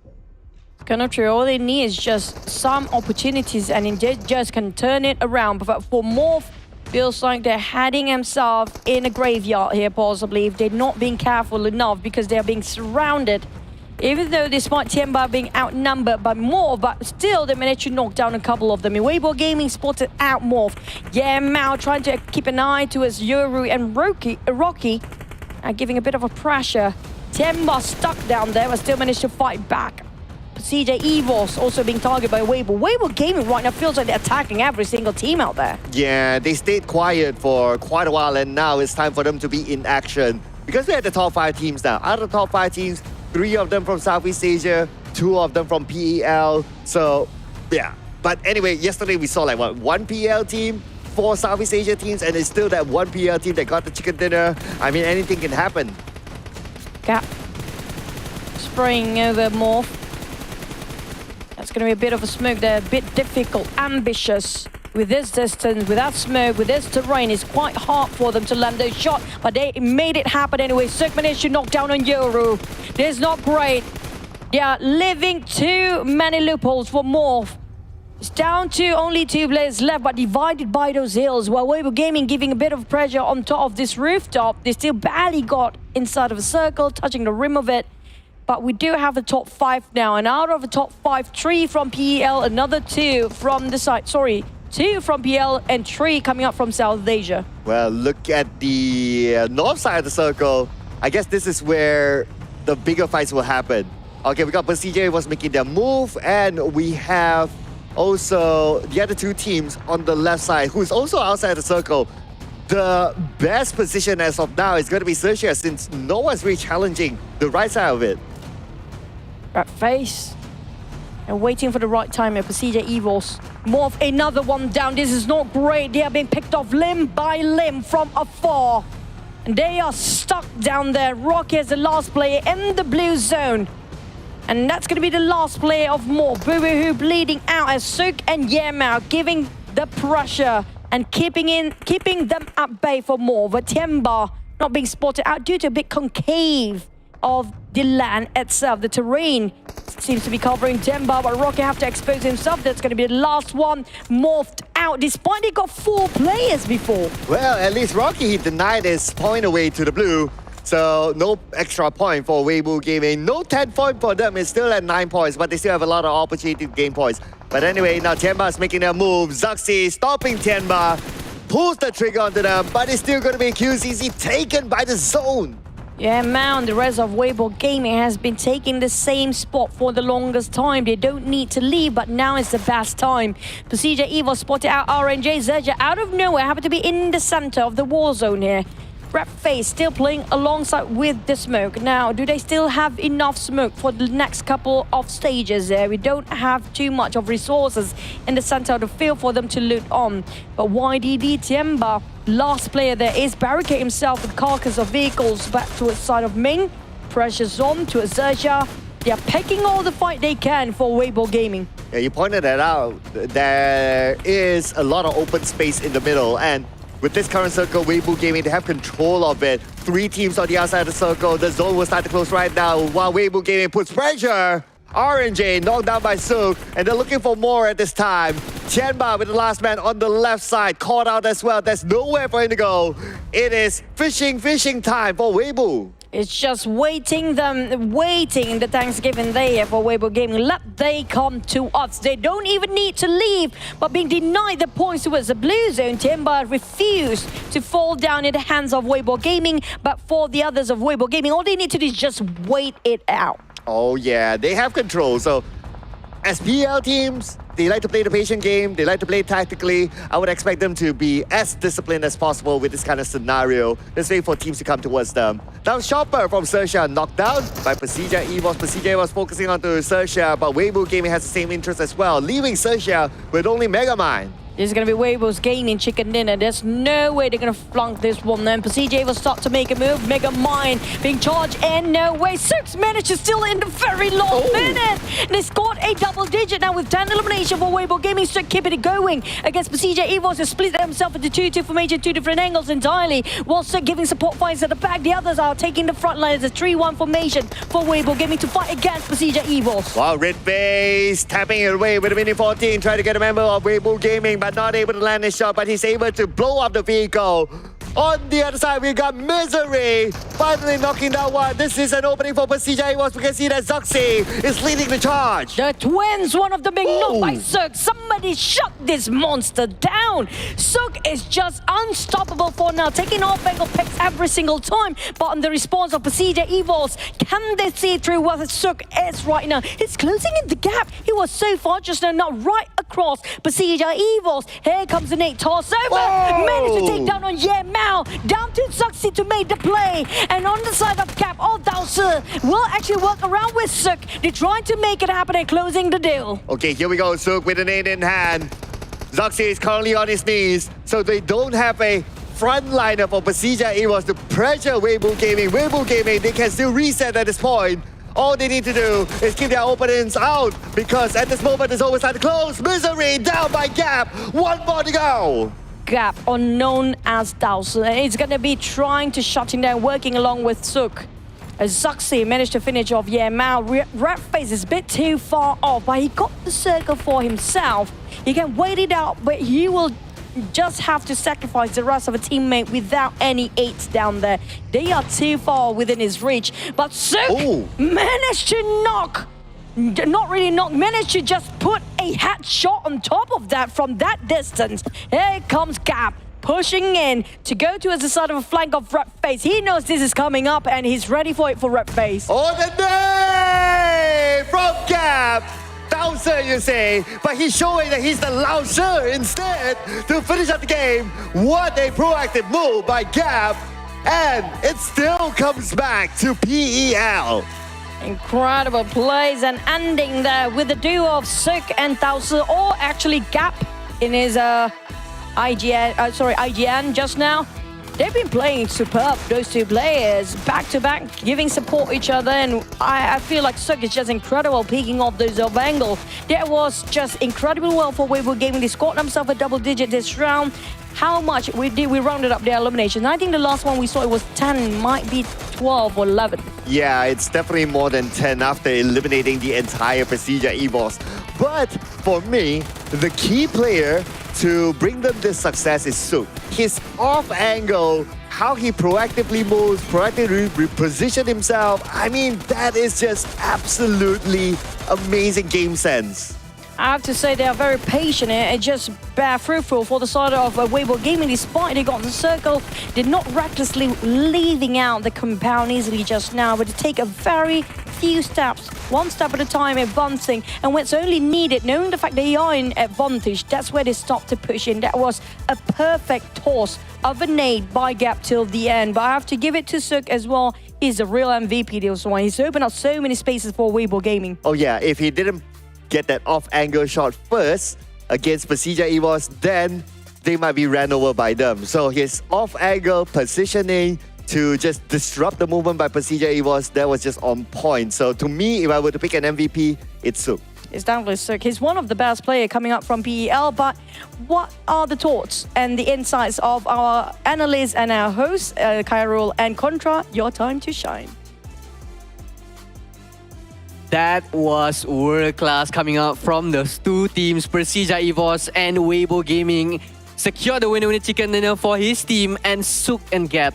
Kind of true. All they need is just some opportunities and they just can turn it around. But for Morph, feels like they're heading themselves in a graveyard here possibly if they're not being careful enough because they're being surrounded. Even though despite Tianba being outnumbered by Morph, but still they managed to knock down a couple of them. Weibo Gaming spotted out Morph. Yeah, Mao trying to keep an eye towards Yoru and Rocky, giving a bit of a pressure. Tianba stuck down there but still managed to fight back. PERSIJA EVOS also being targeted by Weibo. Weibo Gaming right now feels like they're attacking every single team out there. Yeah, they stayed quiet for quite a while and now it's time for them to be in action. Because we're at the top 5 teams now. Out of the top 5 teams, 3 of them from Southeast Asia, 2 of them from PEL. So, yeah. But anyway, yesterday we saw like what, 1 PEL team, 4 Southeast Asia teams, and it's still that 1 PEL team that got the chicken dinner. I mean, anything can happen. Cap spraying over Morph. That's going to be a bit of a smoke there, a bit difficult, ambitious. With this distance, without smoke, with this terrain, it's quite hard for them to land those shots, but they made it happen anyway. Cirque managed to knock down on Yoru. This is not great. Yeah, leaving too many loopholes for Morph. It's down to only 2 players left, but divided by those hills. While Weibo Gaming giving a bit of pressure on top of this rooftop, they still barely got inside of a circle, touching the rim of it. But we do have the top 5 now, and out of the top 5, 3 from PEL, another 2 from the side. Sorry, 2 from PL and 3 coming up from South Asia. Well, look at the north side of the circle. I guess this is where the bigger fights will happen. Okay, we got PERSIJA was making their move, and we have also the other 2 teams on the left side, who's also outside the circle. The best position as of now is going to be XERXIA since no one's really challenging the right side of it. At face. And waiting for the right time at PERSIJA EVOS. Morph, another one down. This is not great. They are being picked off limb by limb from afar. And they are stuck down there. Rocky is the last player in the blue zone. And that's going to be the last player of Morph. Boo-Boo-Hoo bleeding out as Sook and Yemao giving the pressure and keeping them at bay for Morph. But Tianba not being spotted out due to a bit concave of the land itself. The terrain seems to be covering Tianba, but Rocky have to expose himself. That's going to be the last one. Morphed out, despite he got 4 players before. Well, at least Rocky, he denied his point away to the blue. So no extra point for Weibo Gaming. No 10 point for them. It's still at 9 points, but they still have a lot of opportunity to gain points. But anyway, now Tianba is making their move. Zuxi stopping Tianba. Pulls the trigger onto them, but it's still going to be QCC taken by the zone. Yeah, Mao and the rest of Weibo Gaming has been taking the same spot for the longest time. They don't need to leave, but now is the best time. PERSIJA EVOS spotted out RNJ. XERXIA out of nowhere happened to be in the center of the war zone here. FaZe still playing alongside with the smoke. Now, do they still have enough smoke for the next couple of stages there? We don't have too much of resources in the center of the field for them to loot on. But LGD-GAMING, last player there, is barricade himself with carcass of vehicles back towards side of Ming. Pressure's on to XERXIA. They are picking all the fight they can for Weibo Gaming. Yeah, you pointed that out. There is a lot of open space in the middle, and with this current circle, Weibo Gaming, they have control of it. 3 teams on the outside of the circle. The zone will start to close right now while Weibo Gaming puts pressure. RNJ knocked down by Suk, and they're looking for more at this time. Tianba with the last man on the left side, caught out as well. There's nowhere for him to go. It is fishing time for Weibo. It's just waiting the Thanksgiving Day for Weibo Gaming. Let they come to us. They don't even need to leave, but being denied the points towards the blue zone. TeamPAI refused to fall down in the hands of Weibo Gaming, but for the others of Weibo Gaming, all they need to do is just wait it out. Oh yeah, they have control. So as PEL teams, they like to play the patient game. They like to play tactically. I would expect them to be as disciplined as possible with this kind of scenario. Let's wait for teams to come towards them. Now Chopper from XERXIA knocked down by PERSIJA EVOS. PERSIJA was focusing on to XERXIA, but Weibo Gaming has the same interest as well, leaving XERXIA with only Megamind. This is going to be Weibo's gaming chicken dinner. There's no way they're going to flunk this one then. PERSIJA will start to make a move. Megamind being charged and no way. Six manages still in the very last minute. They scored a double digit now with 10 elimination for Weibo Gaming. So keeping it going against PERSIJA EVOS, who split themselves into 2-2 formation, 2 different angles entirely. Whilst giving support fights at the back, the others are taking the front line as a 3-1 formation for Weibo Gaming to fight against PERSIJA EVOS. Wow, Red Base tapping it away with a mini 14, trying to get a member of Weibo Gaming, but not able to land his shot, but he's able to blow up the vehicle. On the other side, we got Misery finally knocking down one. This is an opening for PERSIJA EVOS. We can see that Zoxy is leading the charge. The twins, one of them being knocked by Suk. Somebody shut this monster down. Suk is just unstoppable for now, taking off angle picks every single time. But on the response of PERSIJA EVOS, can they see through what Suk is right now? He's closing in the gap. He was so far just now, not right across PERSIJA EVOS. Here comes the Nate toss over. Managed to take down on Mao. Down to Zoxy to make the play. And on the side of Cap, Dao will actually work around with Suk. They're trying to make it happen and closing the deal. Okay, here we go. Suk with an 8 in hand. Zoxy is currently on his knees, so they don't have a frontliner for PERSIJA EVOS to pressure Weibo Gaming. Weibo Gaming, they can still reset at this point. All they need to do is keep their opponents out, because at this moment it's always time to close. Misery down by Gap. One more to go. Gap, unknown as Dawson. And he's going to be trying to shut him down, working along with Suk. As Zoxy managed to finish off Mao. Red Face is a bit too far off, but he got the circle for himself. He can wait it out, but he will just have to sacrifice the rest of a teammate without any 8s down there. They are too far within his reach. But Suk managed to knock. Not really knock, managed to just put a headshot on top of that from that distance. Here comes Gap, pushing in to go to the side of a flank of Red Face. He knows this is coming up and he's ready for it for Red Face. Oh, the day from Gap. Louser, you say, but he's showing that he's the louser instead to finish up the game. What a proactive move by Gap, and it still comes back to PEL. Incredible plays and ending there with the duo of Suk and Tausu, or actually Gap in his IGN just now. They've been playing superb, those two players, back to back, giving support each other, and I feel like Suk is just incredible peeking off those off angle. That was just incredibly well for Weibo Gaming. They scored themselves a double digit this round. How much we rounded up their eliminations. I think the last one we saw, it was 10, might be 12 or 11. Yeah, it's definitely more than 10 after eliminating the entire PERSIJA EVOS. But for me, the key player to bring them this success is Suk. His off angle, how he proactively moves, proactively reposition himself. I mean, that is just absolutely amazing game sense. I have to say they are very patient and just bear fruitful for the side of Weibo Gaming. Despite they got the circle, they're not recklessly leaving out the compound easily just now, but to take a very few steps, one step at a time, advancing. And when it's only needed, knowing the fact they are in advantage, that's where they stop to push in. That was a perfect toss of a nade by Gap till the end. But I have to give it to Suk as well. He's a real MVP this one. He's opened up so many spaces for Weibo Gaming. Oh yeah, if he didn't get that off-angle shot first against PERSIJA EVOS, then they might be ran over by them. So his off-angle positioning to just disrupt the movement by PERSIJA EVOS, that was just on point. So to me, if I were to pick an MVP, it's Suk. It's definitely Suk. He's one of the best players coming up from PEL, but what are the thoughts and the insights of our analysts and our hosts, Kyrul and Contra? Your time to shine. That was world class coming out from the two teams, PERSIJA EVOS and Weibo Gaming. Secure the winner chicken dinner for his team, and Suk and Gap.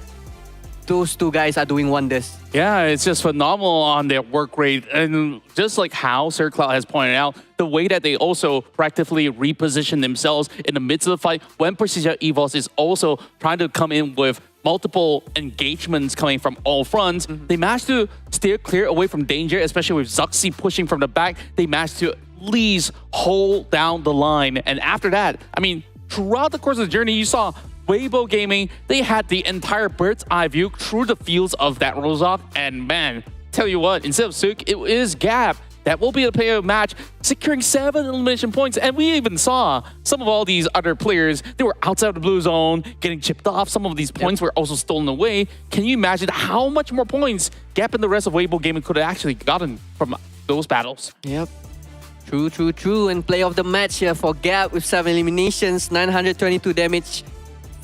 Those two guys are doing wonders. Yeah, it's just phenomenal on their work rate. And just like how Sir Cloud has pointed out, the way that they also practically reposition themselves in the midst of the fight when PERSIJA EVOS is also trying to come in with multiple engagements coming from all fronts. They managed to steer clear away from danger, especially with ZXi pushing from the back. They managed to at least hold down the line. And after that, I mean, throughout the course of the journey, you saw Weibo Gaming, they had the entire bird's eye view through the fields of that Rozok. And man, tell you what, instead of Suk, it is Gap that will be a player of the match, securing 7 elimination points. And we even saw some of all these other players, they were outside of the blue zone, getting chipped off. Some of these points were also stolen away. Can you imagine how much more points Gap and the rest of Weibo Gaming could have actually gotten from those battles? Yep. True. And play of the match here for Gap with 7 eliminations, 922 damage,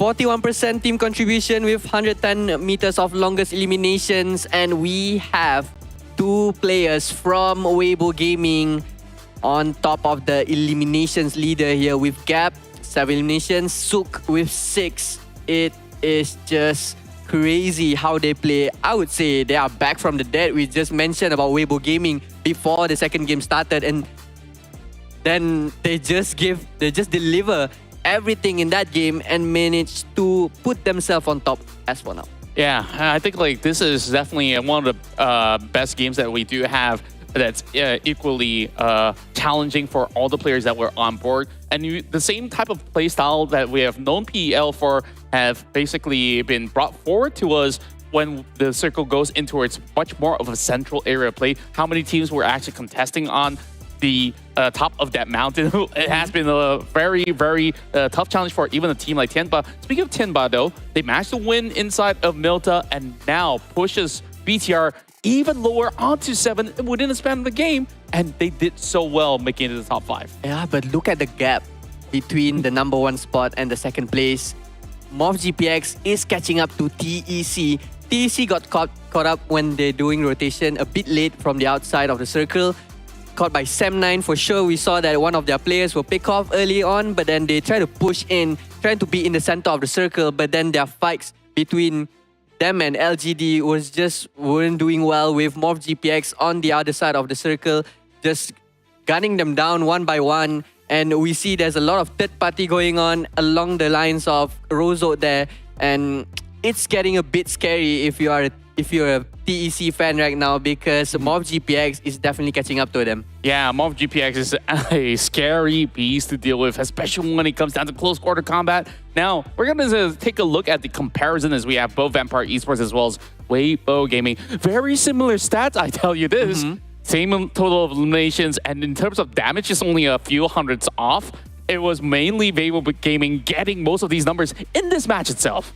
41% team contribution with 110 meters of longest eliminations. And we have 2 players from Weibo Gaming on top of the eliminations leader here with Gap, 7 eliminations, Suk with 6. It is just crazy how they play. I would say they are back from the dead. We just mentioned about Weibo Gaming before the second game started, and then they just deliver everything in that game and manage to put themselves on top as for now. Yeah, I think like this is definitely one of the best games that we do have that's equally challenging for all the players that were on board. And the same type of play style that we have known PEL for have basically been brought forward to us when the circle goes into its much more of a central area of play. How many teams were actually contesting on the top of that mountain? It has been a very, very tough challenge for even a team like Tianba. Speaking of Tianba though, they managed to win inside of Milta and now pushes BTR even lower onto 7 within the span of the game. And they did so well making it to the top 5. Yeah, but look at the gap between the number 1 spot and the second place. MORPH GPX is catching up to TEC. TEC got caught up when they're doing rotation a bit late from the outside of the circle. Caught by Sam9 for sure. We saw that one of their players will pick off early on, but then they try to push in, trying to be in the center of the circle, but then their fights between them and LGD weren't doing well, with MORPH GPX on the other side of the circle, just gunning them down one by one. And we see there's a lot of third party going on along the lines of Rozo there, and it's getting a bit scary if you're a TEC fan right now, because MORPH GPX is definitely catching up to them. Yeah, MORPH GPX is a scary beast to deal with, especially when it comes down to close quarter combat. Now, we're going to take a look at the comparison as we have both Vampire Esports as well as Weibo Gaming. Very similar stats, I tell you this. Same total of eliminations, and in terms of damage, it's only a few hundreds off. It was mainly Weibo Gaming getting most of these numbers in this match itself.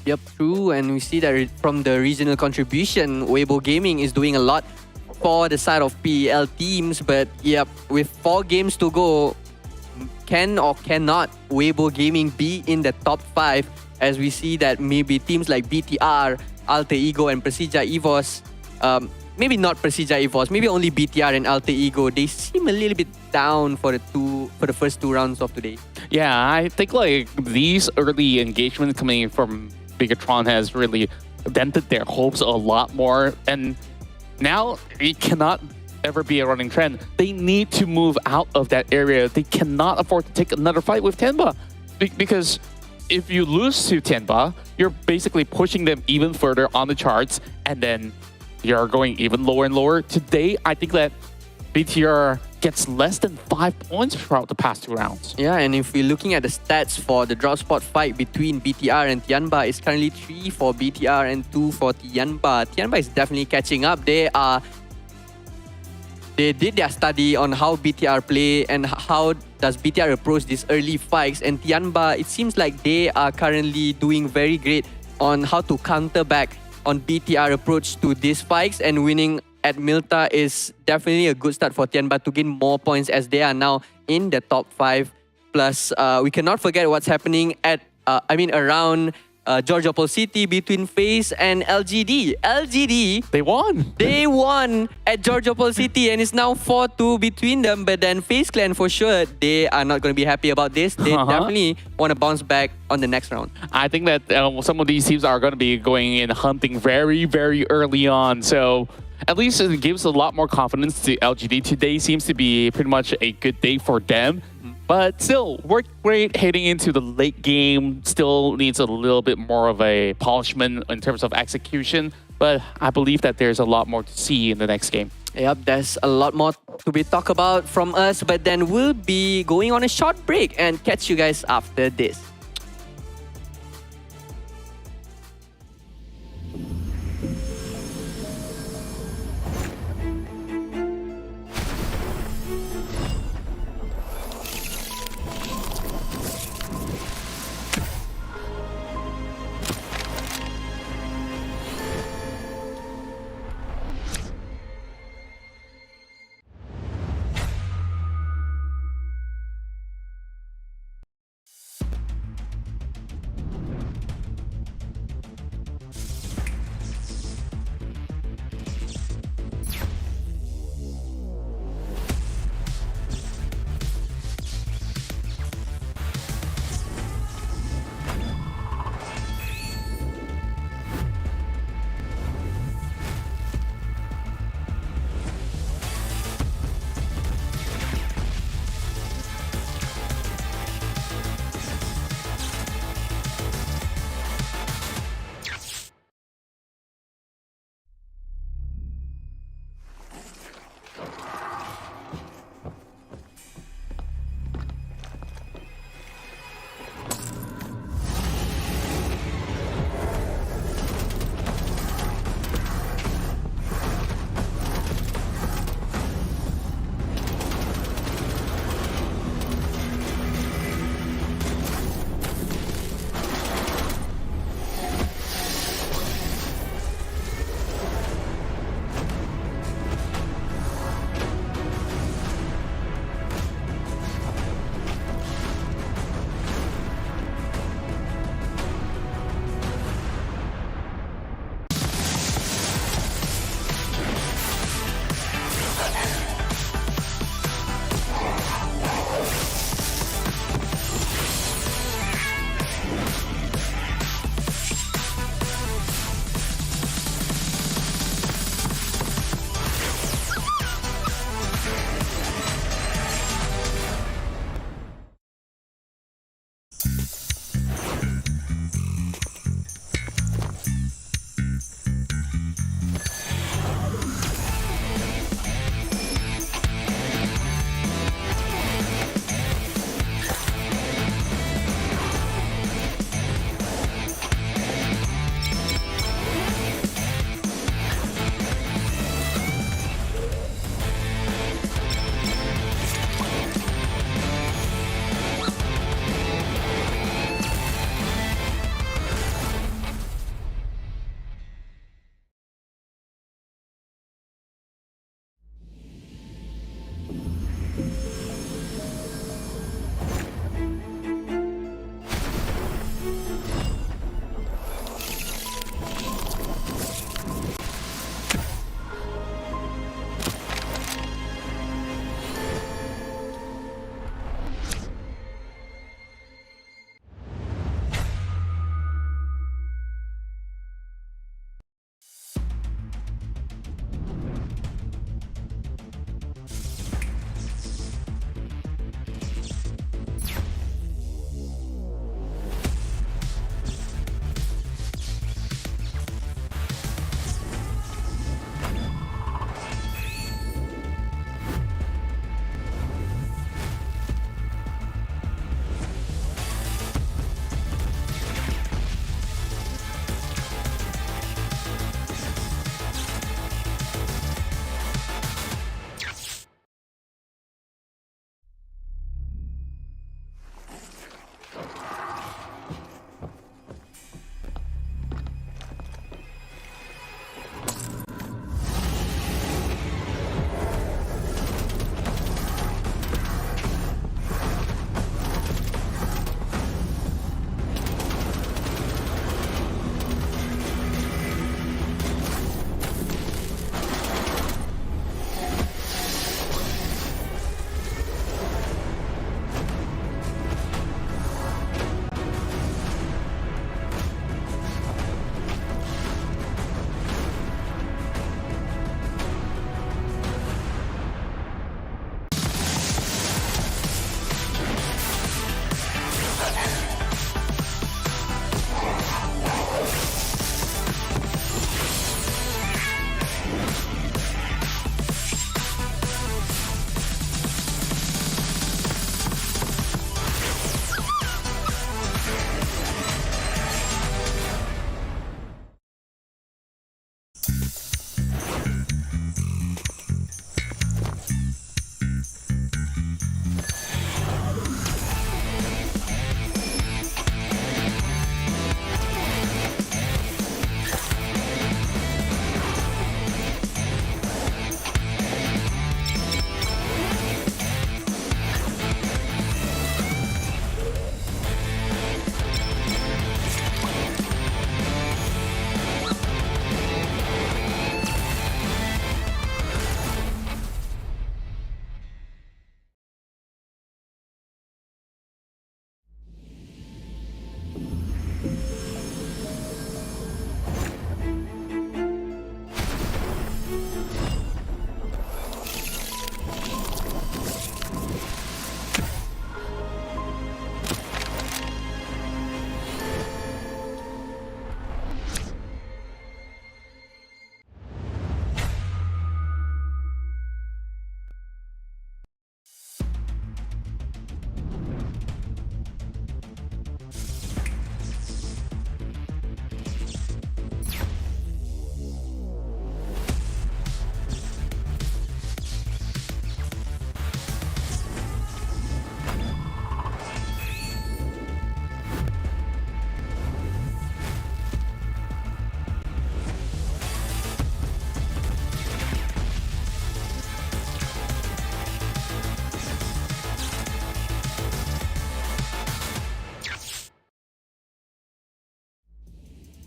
Yep, true. And we see that from the regional contribution, Weibo Gaming is doing a lot for the side of PEL teams. But yep, with 4 games to go, can or cannot Weibo Gaming be in the top 5? As we see that maybe teams like BTR, Alter Ego, and PERSIJA EVOS, maybe not PERSIJA EVOS, maybe only BTR and Alter Ego, they seem a little bit down for the first 2 rounds of today. Yeah, I think like these early engagements coming from BIGETRON has really dented their hopes a lot more. And now it cannot ever be a running trend. They need to move out of that area. They cannot afford to take another fight with Tianba. Because if you lose to Tianba, you're basically pushing them even further on the charts. And then they are going even lower and lower. Today, I think that BTR gets less than 5 points throughout the past 2 rounds. Yeah, and if we're looking at the stats for the drop spot fight between BTR and Tianba, it's currently 3 for BTR and 2 for Tianba. Tianba is definitely catching up. They did their study on how BTR play and how does BTR approach these early fights. And Tianba, it seems like they are currently doing very great on how to counter back on BTR approach to these fights, and winning at Milta is definitely a good start for Tianba to gain more points as they are now in the top 5. Plus, we cannot forget what's happening at, around Georgiopol City between FaZe and LGD. LGD, They won. they won at Georgiopol City and it's now 4-2 between them. But then FaZe Clan, for sure, they are not going to be happy about this. They definitely want to bounce back on the next round. I think that some of these teams are going to be going in hunting very, very early on. So at least it gives a lot more confidence to LGD. Today seems to be pretty much a good day for them. But still, worked great heading into the late game. Still needs a little bit more of a polishment in terms of execution. But I believe that there's a lot more to see in the next game. Yep, there's a lot more to be talked about from us. But then we'll be going on a short break and catch you guys after this.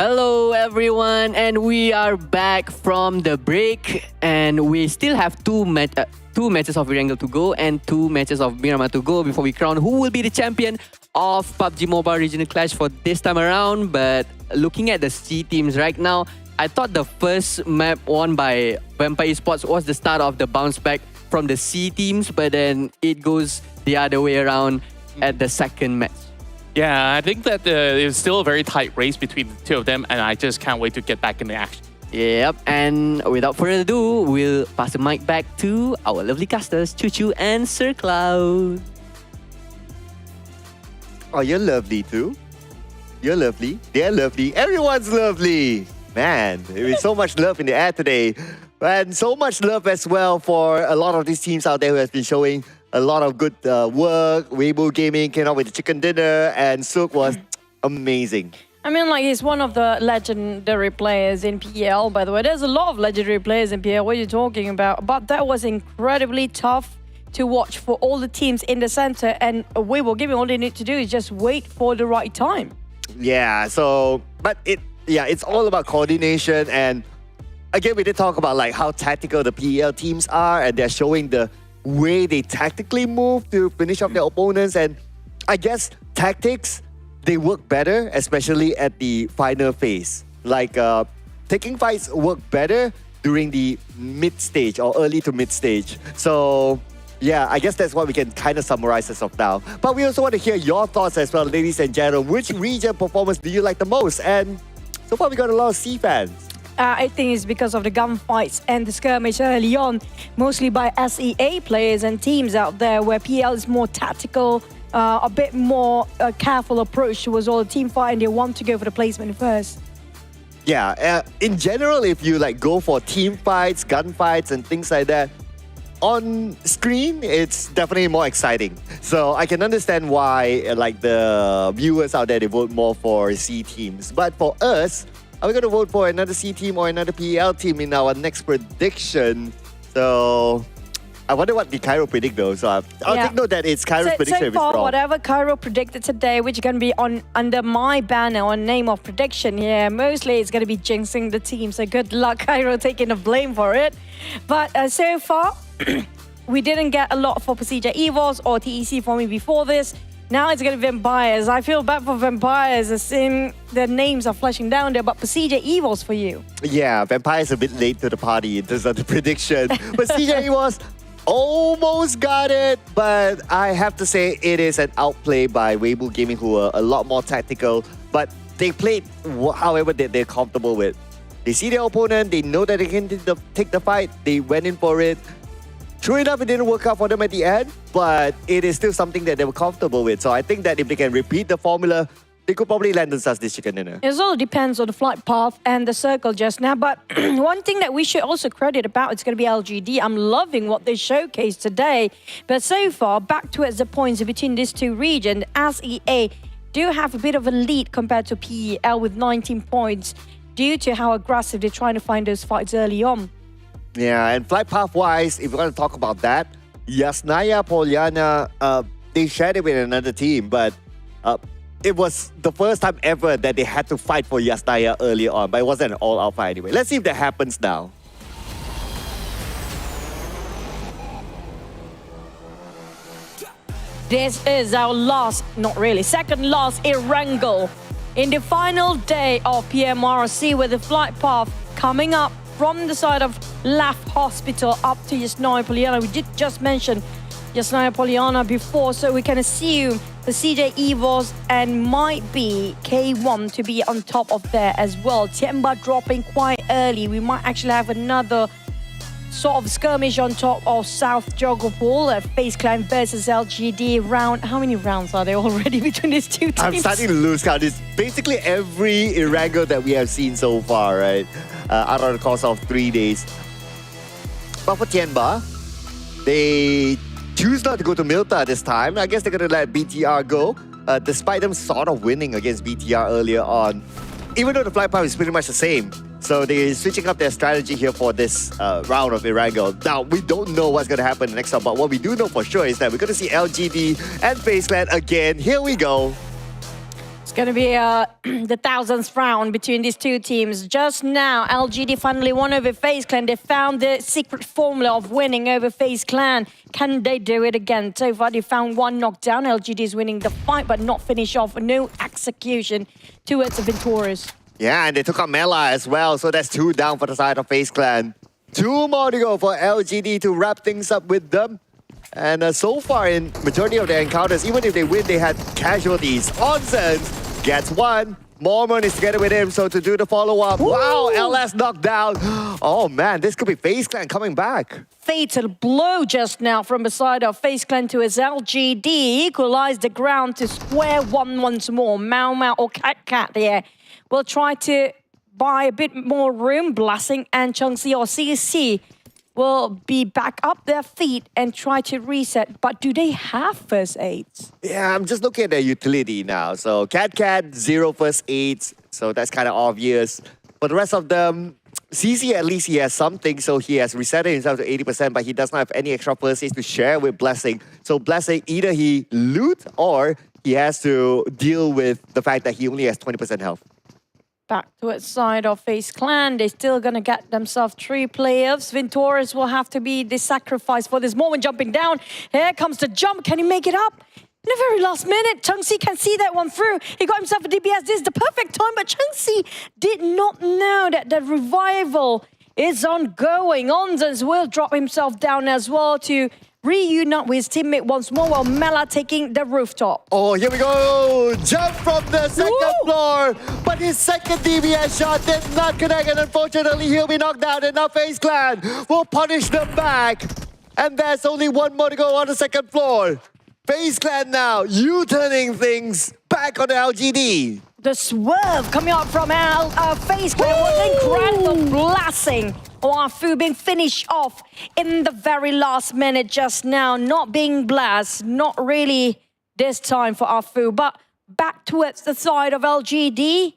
Hello everyone, and we are back from the break, and we still have two matches of Erangle to go and 2 matches of Miramar to go before we crown who will be the champion of PUBG Mobile Regional Clash for this time around. But looking at the C teams right now, I thought the first map won by Vampire Esports was the start of the bounce back from the C teams, but then it goes the other way around at the second match. Yeah, I think that it's still a very tight race between the two of them, and I just can't wait to get back in the action. Yep, and without further ado, we'll pass the mic back to our lovely casters, Choo Choo and Sir Cloud. Oh, you're lovely too. You're lovely. They're lovely. Everyone's lovely. Man, there is so much love in the air today. And so much love as well for a lot of these teams out there who have been showing a lot of good work. Weibo Gaming came out with the chicken dinner, and Sook was amazing. I mean, like, he's one of the legendary players in PEL, by the way. There's a lot of legendary players in PEL. What are you talking about? But that was incredibly tough to watch for all the teams in the center. And Weibo Gaming, all they need to do is just wait for the right time. Yeah, so, but it's all about coordination. And again, we did talk about like how tactical the PEL teams are, and they're showing the way they tactically move to finish off their opponents. And I guess tactics, they work better, especially at the final phase. Like taking fights work better during the mid stage or early to mid stage. So yeah, I guess that's what we can kind of summarize as of now. But we also want to hear your thoughts as well, ladies and gentlemen. Which region performance do you like the most? And so far we got a lot of C fans. I think it's because of the gunfights and the skirmish early on, mostly by SEA players and teams out there, where PL is more tactical, a bit more careful approach towards all the team fight, and they want to go for the placement first. Yeah, in general, if you like go for team fights, gunfights, and things like that, on screen, it's definitely more exciting. So I can understand why like the viewers out there, they vote more for C teams. But for us, are we going to vote for another C team or another PEL team in our next prediction? So I wonder what did Cairo predict though. So I'll take note that it's Cairo's prediction so if it's far, wrong. whatever Cairo predicted today, which is going to be under my banner or name of prediction here, mostly it's going to be jinxing the team. So good luck, Cairo, taking the blame for it. But so far, we didn't get a lot for PERSIJA EVOS or TEC for me before this. Now it's going to be Vampires. I feel bad for Vampires, as in their names are flashing down there, but PERSIJA EVOS for you. Yeah, Vampires a bit late to the party in terms of the prediction. PERSIJA EVOS almost got it, but I have to say it is an outplay by Weibo Gaming, who are a lot more tactical, but they played however they're comfortable with. They see their opponent, they know that they can take the fight, they went in for it. True enough, it didn't work out for them at the end, but it is still something that they were comfortable with. So I think that if they can repeat the formula, they could probably land themselves this chicken dinner. It all depends on the flight path and the circle just now. But one thing that we should also credit about, it's going to be LGD. I'm loving what they showcased today. But so far, back towards the points between these two regions, SEA do have a bit of a lead compared to PEL with 19 points due to how aggressive they're trying to find those fights early on. Yeah, and flight path-wise, if we're going to talk about that, Yasnaya Poliana, they shared it with another team, but it was the first time ever that they had to fight for Yasnaya early on, but it wasn't an all-out fight anyway. Let's see if that happens now. This is our second last Erangle in the final day of PMRC, with the flight path coming up from the side of Laf Hospital up to Yasnaya Poliana. We did just mention Yasnaya Poliana before, so we can assume the PERSIJA EVOS and might be K1 to be on top of there as well. Tianba dropping quite early. We might actually have another sort of skirmish on top of South Jogopol, FaZe Clan versus LGD round. How many rounds are there already between these two teams? I'm starting to lose count. It's basically every Erangle that we have seen so far, right? Out of the course of 3 days. But for Tianba, they choose not to go to Milta this time. I guess they're going to let BTR go, despite them sort of winning against BTR earlier on. Even though the flight path is pretty much the same. So they're switching up their strategy here for this round of Erangle. Now, we don't know what's going to happen next round, but what we do know for sure is that we're going to see LGD and FaZe Clan again. Here we go. It's going to be the thousandth round between these two teams. Just now, LGD finally won over FaZe Clan. They found the secret formula of winning over FaZe Clan. Can they do it again? So far, they found one knockdown. LGD is winning the fight, but not finish off. No execution towards the Venturas. Yeah, and they took out Mela as well, so that's 2 down for the side of FaZe Clan. 2 more to go for LGD to wrap things up with them. And so far in majority of their encounters, even if they win, they had casualties. Onsens gets 1. Mormon is together with him, so to do the follow-up. Wow, LS knocked down. Oh man, this could be FaZe Clan coming back. Fatal blow just now from the side of FaZe Clan to his LGD. Equalized the ground to square one once more. Mau Mau or Cat there will try to buy a bit more room. Blessing and Chungsi or CC will be back up their feet and try to reset. But do they have first aids? Yeah, I'm just looking at their utility now. So Cat, 0 first aids. So that's kind of obvious. For the rest of them, CC at least he has something. So he has resetted himself to 80%, but he does not have any extra first aids to share with Blessing. So Blessing, either he loot or he has to deal with the fact that he only has 20% health. Back towards side of FaZe Clan, they're still gonna get themselves 3 playoffs. Venturas will have to be the sacrifice for this moment. Jumping down, here comes the jump. Can he make it up? In the very last minute, Chungsi can see that one through. He got himself a DPS. This is the perfect time, but Chungsi did not know that the revival is ongoing. Onzens will drop himself down as well to reunite with his teammate once more while Mela taking the rooftop. Oh, here we go. Jump from the second floor. But his second DBS shot did not connect. And unfortunately, he'll be knocked down. And now FaZe Clan will punish them back. And there's only 1 more to go on the second floor. FaZe Clan now U-turning things back on the LGD. The swerve coming out from FaZe Clan was an incredible blessing. Wafu being finished off in the very last minute just now. Not being blessed, not really this time for Afu. But back towards the side of LGD,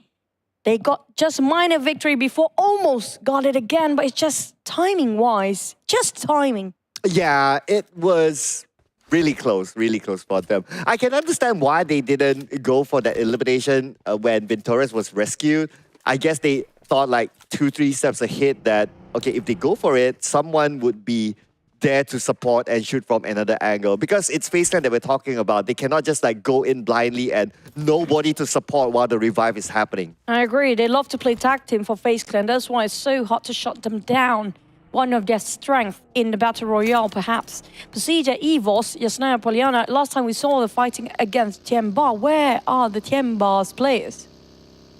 they got just minor victory before, almost got it again, but it's just timing-wise, just timing. Yeah, it was really close for them. I can understand why they didn't go for that elimination when Venturas was rescued. I guess they thought like 2-3 steps ahead that, okay, if they go for it, someone would be there to support and shoot from another angle. Because it's FaZe Clan that we're talking about. They cannot just like go in blindly and nobody to support while the revive is happening. I agree. They love to play tag team for FaZe Clan. That's why it's so hard to shut them down. One of their strengths in the Battle Royale, perhaps. PERSIJA, EVOS, Yasnaya, Poliana. Last time we saw the fighting against Tianba. Where are the Tianba's players?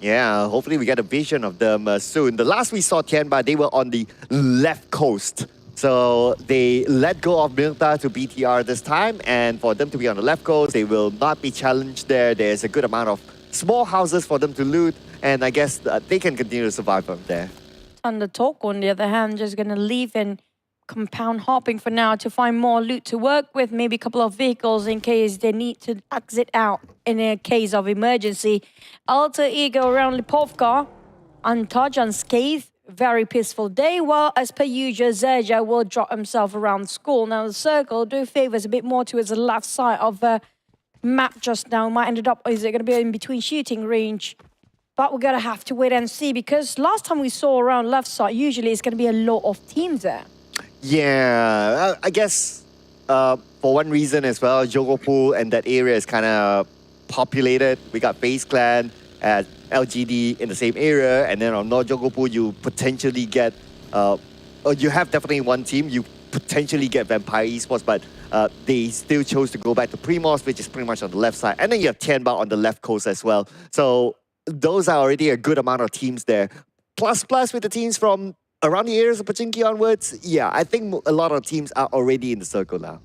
Yeah, hopefully we get a vision of them soon. The last we saw Tianba, they were on the left coast. So they let go of Milta to BTR this time. And for them to be on the left coast, they will not be challenged there. There's a good amount of small houses for them to loot. And I guess they can continue to survive from there. Thunder Talk, on the other hand, just going to leave and compound hopping for now to find more loot to work with. Maybe a couple of vehicles in case they need to exit out in a case of emergency. Alter Ego around Lipovka, untouched, unscathed. Very peaceful day. Well, as per usual, XERXIA will drop himself around school. Now, the circle do favors a bit more towards the left side of the map just now. Might end up, is it going to be in between shooting range? But we're going to have to wait and see because last time we saw around left side, usually it's going to be a lot of teams there. Yeah, I guess for one reason as well, Jogopool and that area is kind of populated. We got FaZe Clan at LGD in the same area, and then on North Jogopool, you potentially get, you have definitely one team, you potentially get Vampire Esports, but they still chose to go back to Primos, which is pretty much on the left side, and then you have Tianba on the left coast as well. So those are already a good amount of teams there. Plus with the teams from around the areas of Pachinki onwards, yeah, I think a lot of teams are already in the circle now.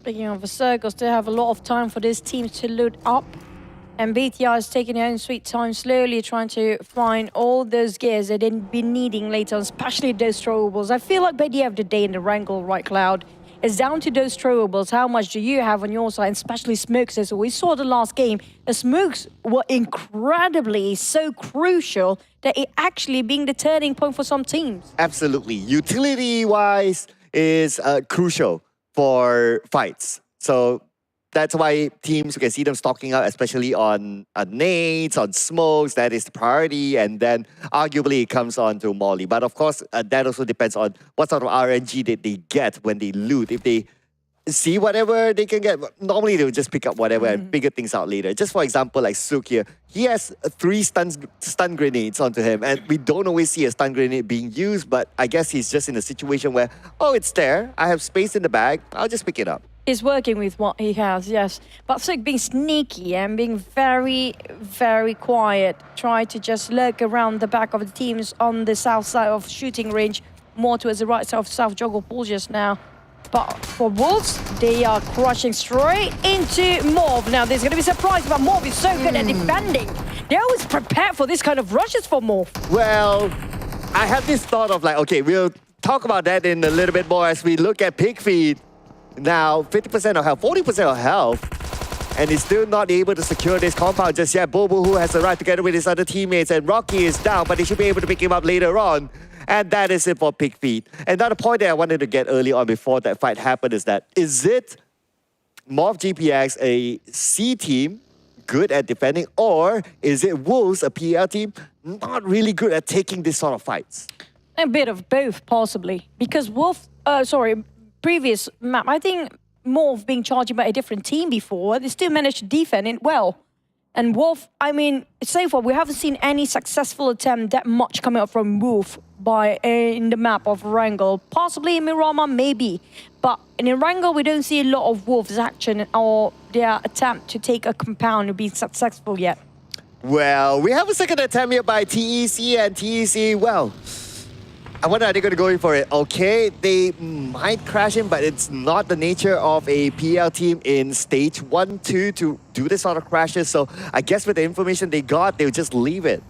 Speaking of the circles, they have a lot of time for these teams to loot up. And BTR is taking their own sweet time, slowly trying to find all those gears that they'd be needing later on, especially those throwables. I feel like by the end of the day in the Erangel, right, Cloud, it's down to those throwables. How much do you have on your side, especially smokes? As we saw the last game, the smokes were incredibly so crucial that it actually being the turning point for some teams. Absolutely. Utility-wise is crucial for fights. So That's why teams, you can see them stocking up, especially on nades, on smokes. That is the priority. And then arguably it comes on to Molly. But of course, that also depends on what sort of RNG that they get when they loot. If they see whatever they can get, normally they'll just pick up whatever and figure things out later. Just for example, like Suk here, he has 3 stun grenades onto him. And we don't always see a stun grenade being used. But I guess he's just in a situation where, oh, it's there. I have space in the bag. I'll just pick it up. He's working with what he has, yes. But Suk being sneaky and being very, very quiet, try to just lurk around the back of the teams on the south side of shooting range, more towards the right side of South Joggle Pool just now. But for Wolves, they are crushing straight into Morph. Now, there's going to be surprise, but Morph is so good at defending. They're always prepared for this kind of rushes for Morph. Well, I have this thought of like, okay, we'll talk about that in a little bit more as we look at Pigfeed. Now, 50% of health, 40% of health, and he's still not able to secure this compound just yet. Bobo, who has arrived together with his other teammates, and Rocky is down, but they should be able to pick him up later on. And that is it for Pigfeed. Another point that I wanted to get early on before that fight happened is that, is it Morph GPX, a C team, good at defending, or is it Wolves, a PEL team, not really good at taking this sort of fights? A bit of both, possibly. Because previous map, I think Morph being charged by a different team before, they still managed to defend it well. And Wolf, I mean, so far we haven't seen any successful attempt that much coming up from Wolf in the map of Erangel. Possibly in Mirama, maybe. But in Erangle, we don't see a lot of Wolves' action or their attempt to take a compound to be successful yet. Well, we have a second attempt here by TEC, and TEC, well, I wonder are they going to go in for it. Okay, they might crash in, but it's not the nature of a PL team in stage 1, 2 to do this sort of crashes. So I guess with the information they got, they'll just leave it.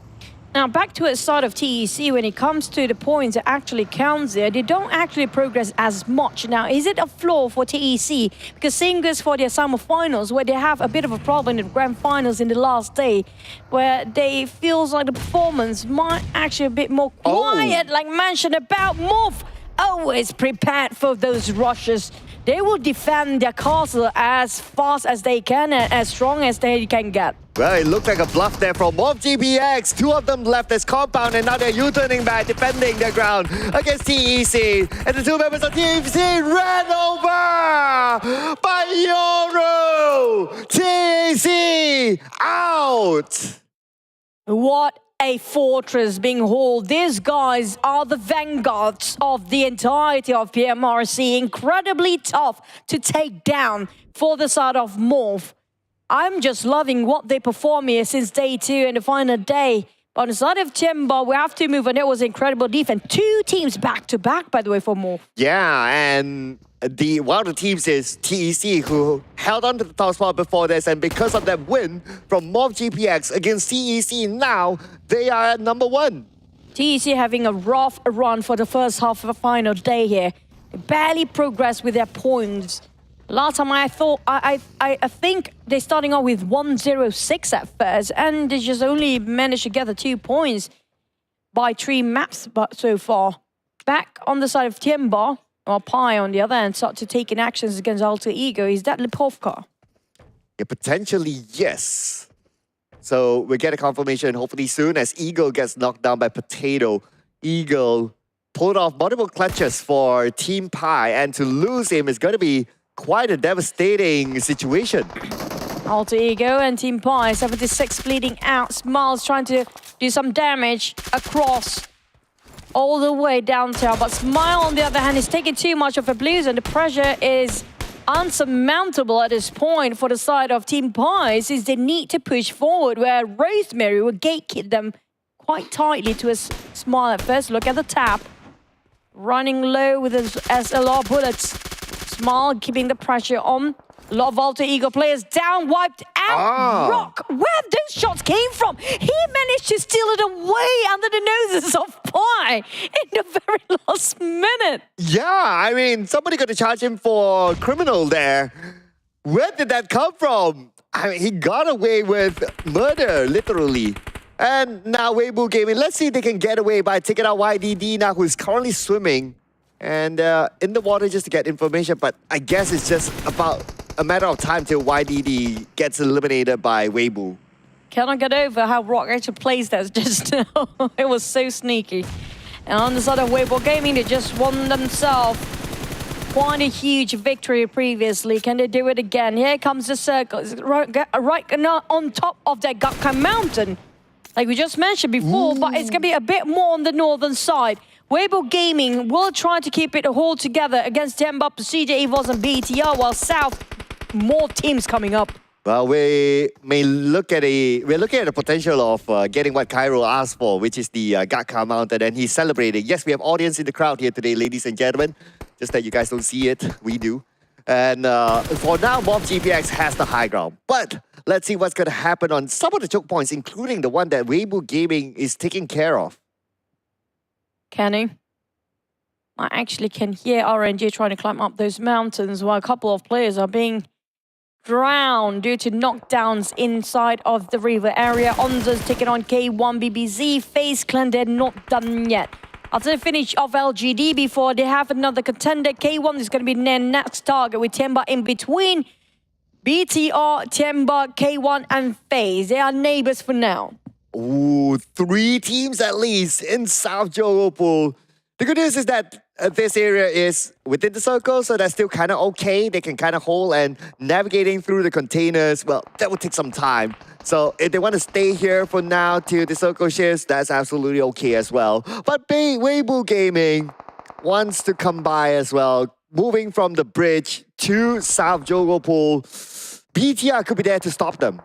Now, back to the start of TEC, when it comes to the points that actually counts there, they don't actually progress as much. Now, is it a flaw for TEC? Because same goes for their summer finals, where they have a bit of a problem in the grand finals in the last day, where they feels like the performance might actually a bit more quiet, like mentioned about Morph. Always prepared for those rushes. They will defend their castle as fast as they can and as strong as they can get. Well, it looked like a bluff there from Morph GPX. 2 of them left as compound, and now they're U-turning back, defending their ground against TEC. And the 2 members of TEC ran over by Yoru. TEC out. What a fortress being hauled. These guys are the vanguards of the entirety of PMRC. Incredibly tough to take down for the side of Morph. I'm just loving what they perform here since day 2 and the final day. But on the side of Tianba, we have to move, and it was incredible defense. 2 teams back-to-back, by the way, for Morph. Yeah, and one of the teams is TEC, who held on to the top spot before this, and because of that win from Morph GPX against TEC, now they are at number 1. TEC having a rough run for the first half of the final day here. They barely progressed with their points. Last time I thought, I think they're starting off with 106 at first, and they just only managed to gather 2 points by 3 maps but so far. Back on the side of Tianba, or PEI on the other hand, start to take in actions against Alter Ego. Is that Lipovka? Yeah, potentially, yes. So we'll get a confirmation hopefully soon as Eagle gets knocked down by Potato. Eagle pulled off multiple clutches for TeamPAI, and to lose him is going to be quite a devastating situation. Alter Ego and TeamPAI, 76 bleeding out. Smiles trying to do some damage across all the way downtown. But Smile, on the other hand, is taking too much of a blues, and the pressure is unsurmountable at this point for the side of TeamPAI, since they need to push forward, where Rosemary will gatekeep them quite tightly to a Smile at first. Look at the tap. Running low with his SLR bullets. Smile keeping the pressure on. A lot of Alter Ego players down, wiped out. Rock, where those shots came from? He managed to steal it away under the noses of PEI in the very last minute. Yeah, I mean, somebody got to charge him for criminal there. Where did that come from? I mean, he got away with murder, literally. And now Weibo Gaming, let's see if they can get away by taking out YDD now, who's currently swimming and in the water just to get information. But I guess it's just about a matter of time till YDD gets eliminated by Weibo. Cannot get over how Rock actually plays that just now. It was so sneaky. And on the side of Weibo Gaming, they just won themselves quite a huge victory previously. Can they do it again? Here comes the circle. It's right on top of that Gakkai mountain, like we just mentioned before, but it's going to be a bit more on the northern side. Weibo Gaming will try to keep it all together against Tianba, PERSIJA, EVOS, and BTR, while South, more teams coming up. Well, we're looking at the potential of getting what Cairo asked for, which is the Gakkai Mountain, and he's celebrating. Yes, we have audience in the crowd here today, ladies and gentlemen. Just that you guys don't see it, we do. And for now, MOBGPX has the high ground. But let's see what's going to happen on some of the choke points, including the one that Weibo Gaming is taking care of. Kenny, I actually can hear RNG trying to climb up those mountains while a couple of players are being drowned due to knockdowns inside of the river area. Onza's taking on K1 BBZ. FaZe Clan, they're not done yet. After the finish of LGD before, they have another contender. K1 is going to be their next target with Tianba in between. BTR, Tianba, K1 and FaZe. They are neighbors for now. Ooh, 3 teams at least in South Johor Pool. The good news is that this area is within the circle, so that's still kind of okay. They can kind of hold, and navigating through the containers, well, that would take some time. So if they want to stay here for now till the circle shifts, that's absolutely okay as well. But Weibo Gaming wants to come by as well, moving from the bridge to South Johor Pool. BTR could be there to stop them.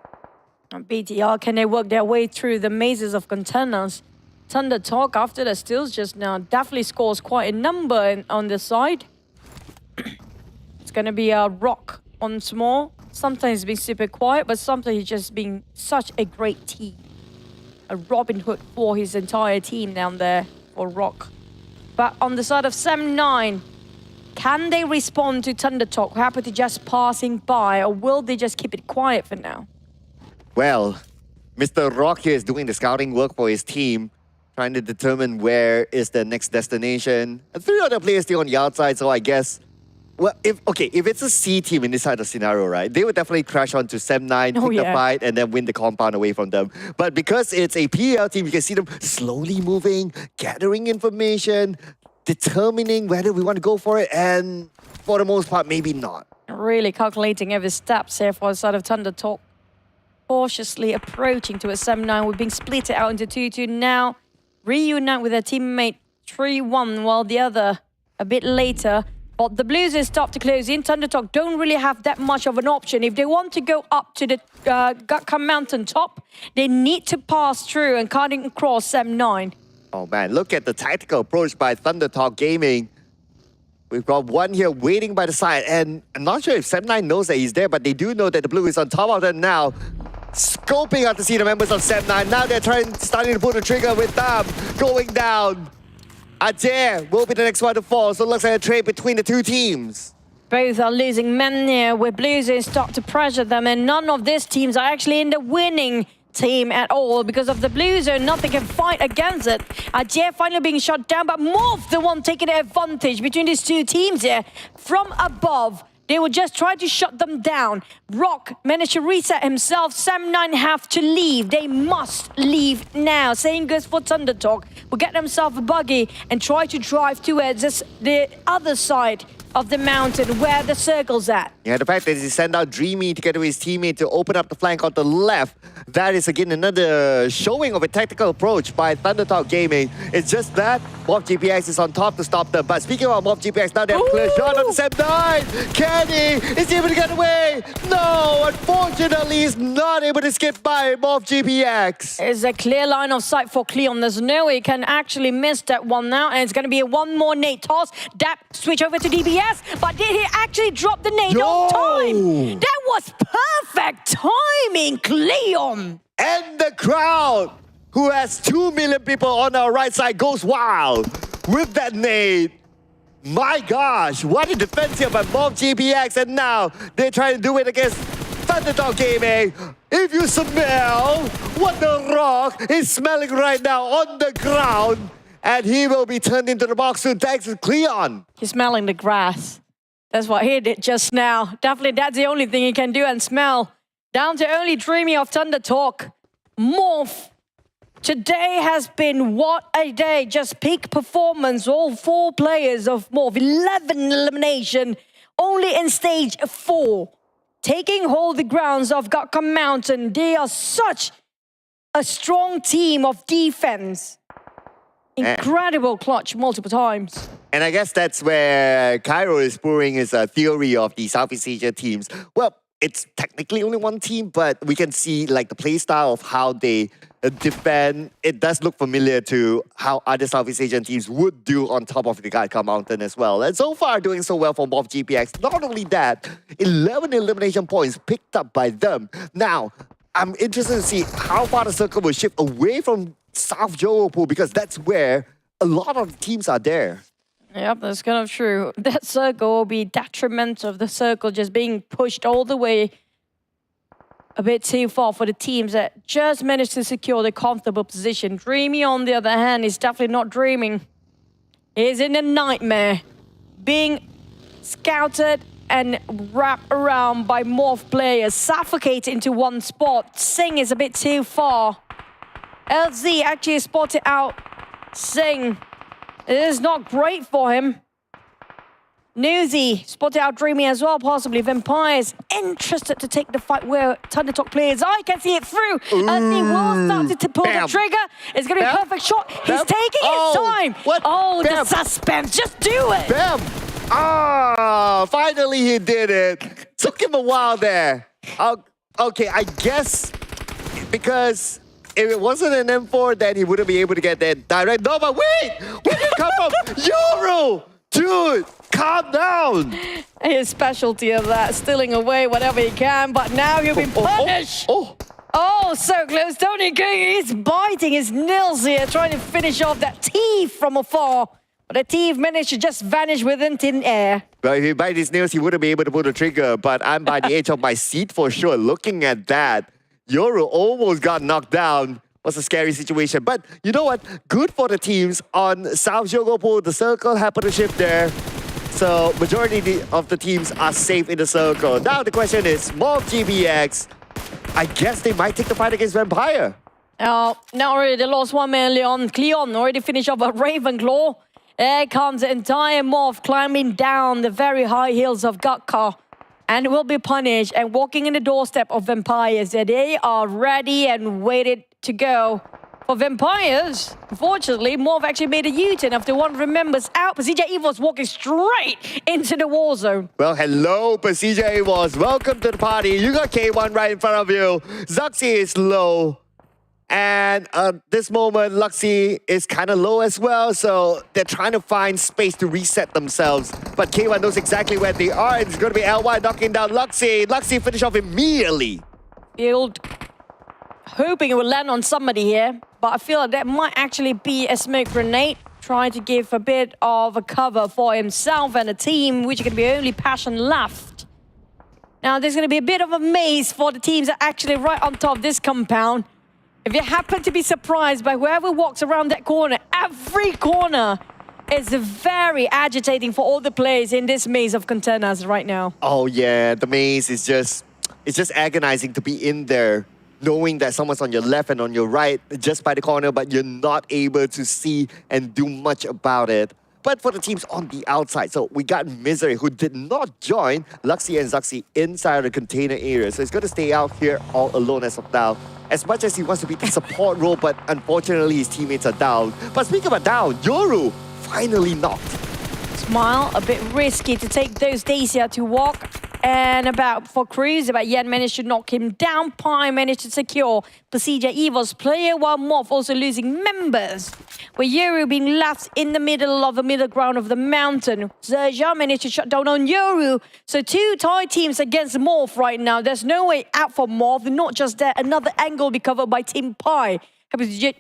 BTR, can they work their way through the mazes of containers? Thunder Talk, after the steals just now, definitely scores quite a number on the side. It's going to be a Rock once more. Sometimes he's been super quiet, but sometimes he's just been such a great team. A Robin Hood for his entire team down there for Rock. But on the side of 7-9, can they respond to Thunder Talk? Happy to just passing by, or will they just keep it quiet for now? Well, Mr. Rock here is doing the scouting work for his team, trying to determine where is the next destination. And 3 other players still on the outside, so I guess... Well, if it's a C team in this side of the scenario, right, they would definitely crash onto 7-9, take the fight, and then win the compound away from them. But because it's a PEL team, you can see them slowly moving, gathering information, determining whether we want to go for it, and for the most part, maybe not. Really calculating every steps here for the side of Thunder Talk. Cautiously approaching to a 7-9. We're being split out into 2-2 now. Reunite with their teammate 3-1, while the other a bit later. But the Blues is tough to close in. Thunder Talk don't really have that much of an option. If they want to go up to the Gakkai mountain top, they need to pass through and cutting across 7-9. Oh man, look at the tactical approach by Thunder Talk Gaming. We've got one here waiting by the side, and I'm not sure if 7-9 knows that he's there, but they do know that the Blue is on top of them now. Scoping out to see the members of 7-9. Now they're starting to pull the trigger with them going down. Adair will be the next one to fall, so it looks like a trade between the 2 teams. Both are losing men here, with Blues start to pressure them, and none of these teams are actually in the winning team at all because of the Blues, and nothing can fight against it. Adair finally being shot down, but Morph the one taking the advantage between these 2 teams here from above. They will just try to shut them down. Rock managed to reset himself. 7-9 have to leave. They must leave now. Same goes for Thunder Talk. Will get themselves a buggy and try to drive towards the other side of the mountain where the circle's at. Yeah, the fact that he sent out Dreamy together with his teammate to open up the flank on the left, that is again another showing of a tactical approach by Thunder Talk Gaming. It's just that MOBGPX is on top to stop them. But speaking of MOBGPX, now they have a clear shot on the 7-9. Kenny is able to get away. No, unfortunately, he's not able to skip by MOBGPX. It's a clear line of sight for Cleon. There's no way he can actually miss that one now. And it's going to be a one more nade toss. Dap switch over to DBS. But did he actually drop the nade on time? That was perfect timing, Cleon. And the crowd, who has 2 million people on our right side, goes wild with that nade. My gosh, what a defense here by MOBGPX, and now they're trying to do it against Thunder Talk Gaming. If you smell what the Rock is smelling right now on the ground, and he will be turned into the box soon thanks to Cleon. He's smelling the grass. That's what he did just now. Definitely, that's the only thing he can do and smell. Down to only dreaming of Thunder Talk. Morph. Today has been what a day. Just peak performance. All 4 players of Morph. 11 elimination. Only in stage 4. Taking hold the grounds of Gakka Mountain. They are such a strong team of defense. Incredible clutch multiple times. And I guess that's where Cairo is pouring his theory of the Southeast Asia teams. Well, it's technically only one team, but we can see like the play style of how they defend. It does look familiar to how other Southeast Asian teams would do on top of the Gakka Mountain as well. And so far, doing so well for Morph GPX. Not only that, 11 elimination points picked up by them. Now, I'm interested to see how far the circle will shift away from South Johor, because that's where a lot of teams are there. Yep, that's kind of true. That circle will be detrimental of the circle just being pushed all the way a bit too far for the teams that just managed to secure the comfortable position. Dreamy, on the other hand, is definitely not dreaming. He's in a nightmare, being scouted and wrapped around by Morph players, suffocated into one spot. Singh is a bit too far. LZ actually spotted out Singh. It is not great for him. Newsy spotted out Dreamy as well, possibly. Vampire is interested to take the fight where Thunder Talk plays. I can see it through. As he will start to pull the trigger. It's going to be a perfect shot. He's taking his time. What? Oh, the suspense. Just do it. Bam! Ah, finally he did it. Took him a while there. Okay, I guess because if it wasn't an M4, then he wouldn't be able to get that direct. No, but wait! Where did it come from? Yoru! Dude, calm down! His specialty of that, stealing away whatever he can, but now you've been punished! Oh, so close. Tony King is biting his nails here, trying to finish off that teeth from afar. But the teeth managed to just vanish within thin air. But if he bite his nails, he wouldn't be able to pull the trigger. But I'm by the edge of my seat for sure. Looking at that, Yoru almost got knocked down. Was a scary situation. But you know what? Good for the teams on South Johor. The circle happened to shift there. So majority of the teams are safe in the circle. Now the question is, Morph GBX, I guess they might take the fight against Vampire. Oh, now already they lost 1 man, Leon. Cleon already finished off a Ravenclaw. There comes the entire Morph climbing down the very high hills of Gakka. And will be punished and walking in the doorstep of Vampires. They are ready and waited to go. For Vampires, unfortunately, Morph actually made a U-turn after one remembers out. PERSIJA EVOS walking straight into the war zone. Well, hello, PERSIJA EVOS. Welcome to the party. You got K1 right in front of you. Zuxi is low. And this moment, Luxy is kind of low as well, so they're trying to find space to reset themselves. But K1 knows exactly where they are, and it's going to be LY knocking down Luxy. Luxy finish off immediately. Field hoping it will land on somebody here, but I feel like that might actually be a smoke grenade, trying to give a bit of a cover for himself and the team, which is going to be only Passion left. Now, there's going to be a bit of a maze for the teams that are actually right on top of this compound. If you happen to be surprised by whoever walks around that corner, every corner is very agitating for all the players in this maze of containers right now. Oh yeah, the maze is it's just agonizing to be in there, knowing that someone's on your left and on your right, just by the corner, but you're not able to see and do much about it. But for the teams on the outside, so we got Misery, who did not join Luxy and Zuxi inside the container area. So he's going to stay out here all alone as of now. As much as he wants to be the support role, but unfortunately his teammates are down. But speaking about down, Yoru finally knocked. Smile, a bit risky to take those Dacia to walk. And about for Cruz, but Yen managed to knock him down. Pai managed to secure PERSIJA EVOS player, while Morph also losing members. With Yoru being left in the middle of the middle ground of the mountain. Zerja managed to shut down on Yoru. So 2 Thai teams against Morph right now. There's no way out for Morph. Not just that, another angle will be covered by TeamPAI,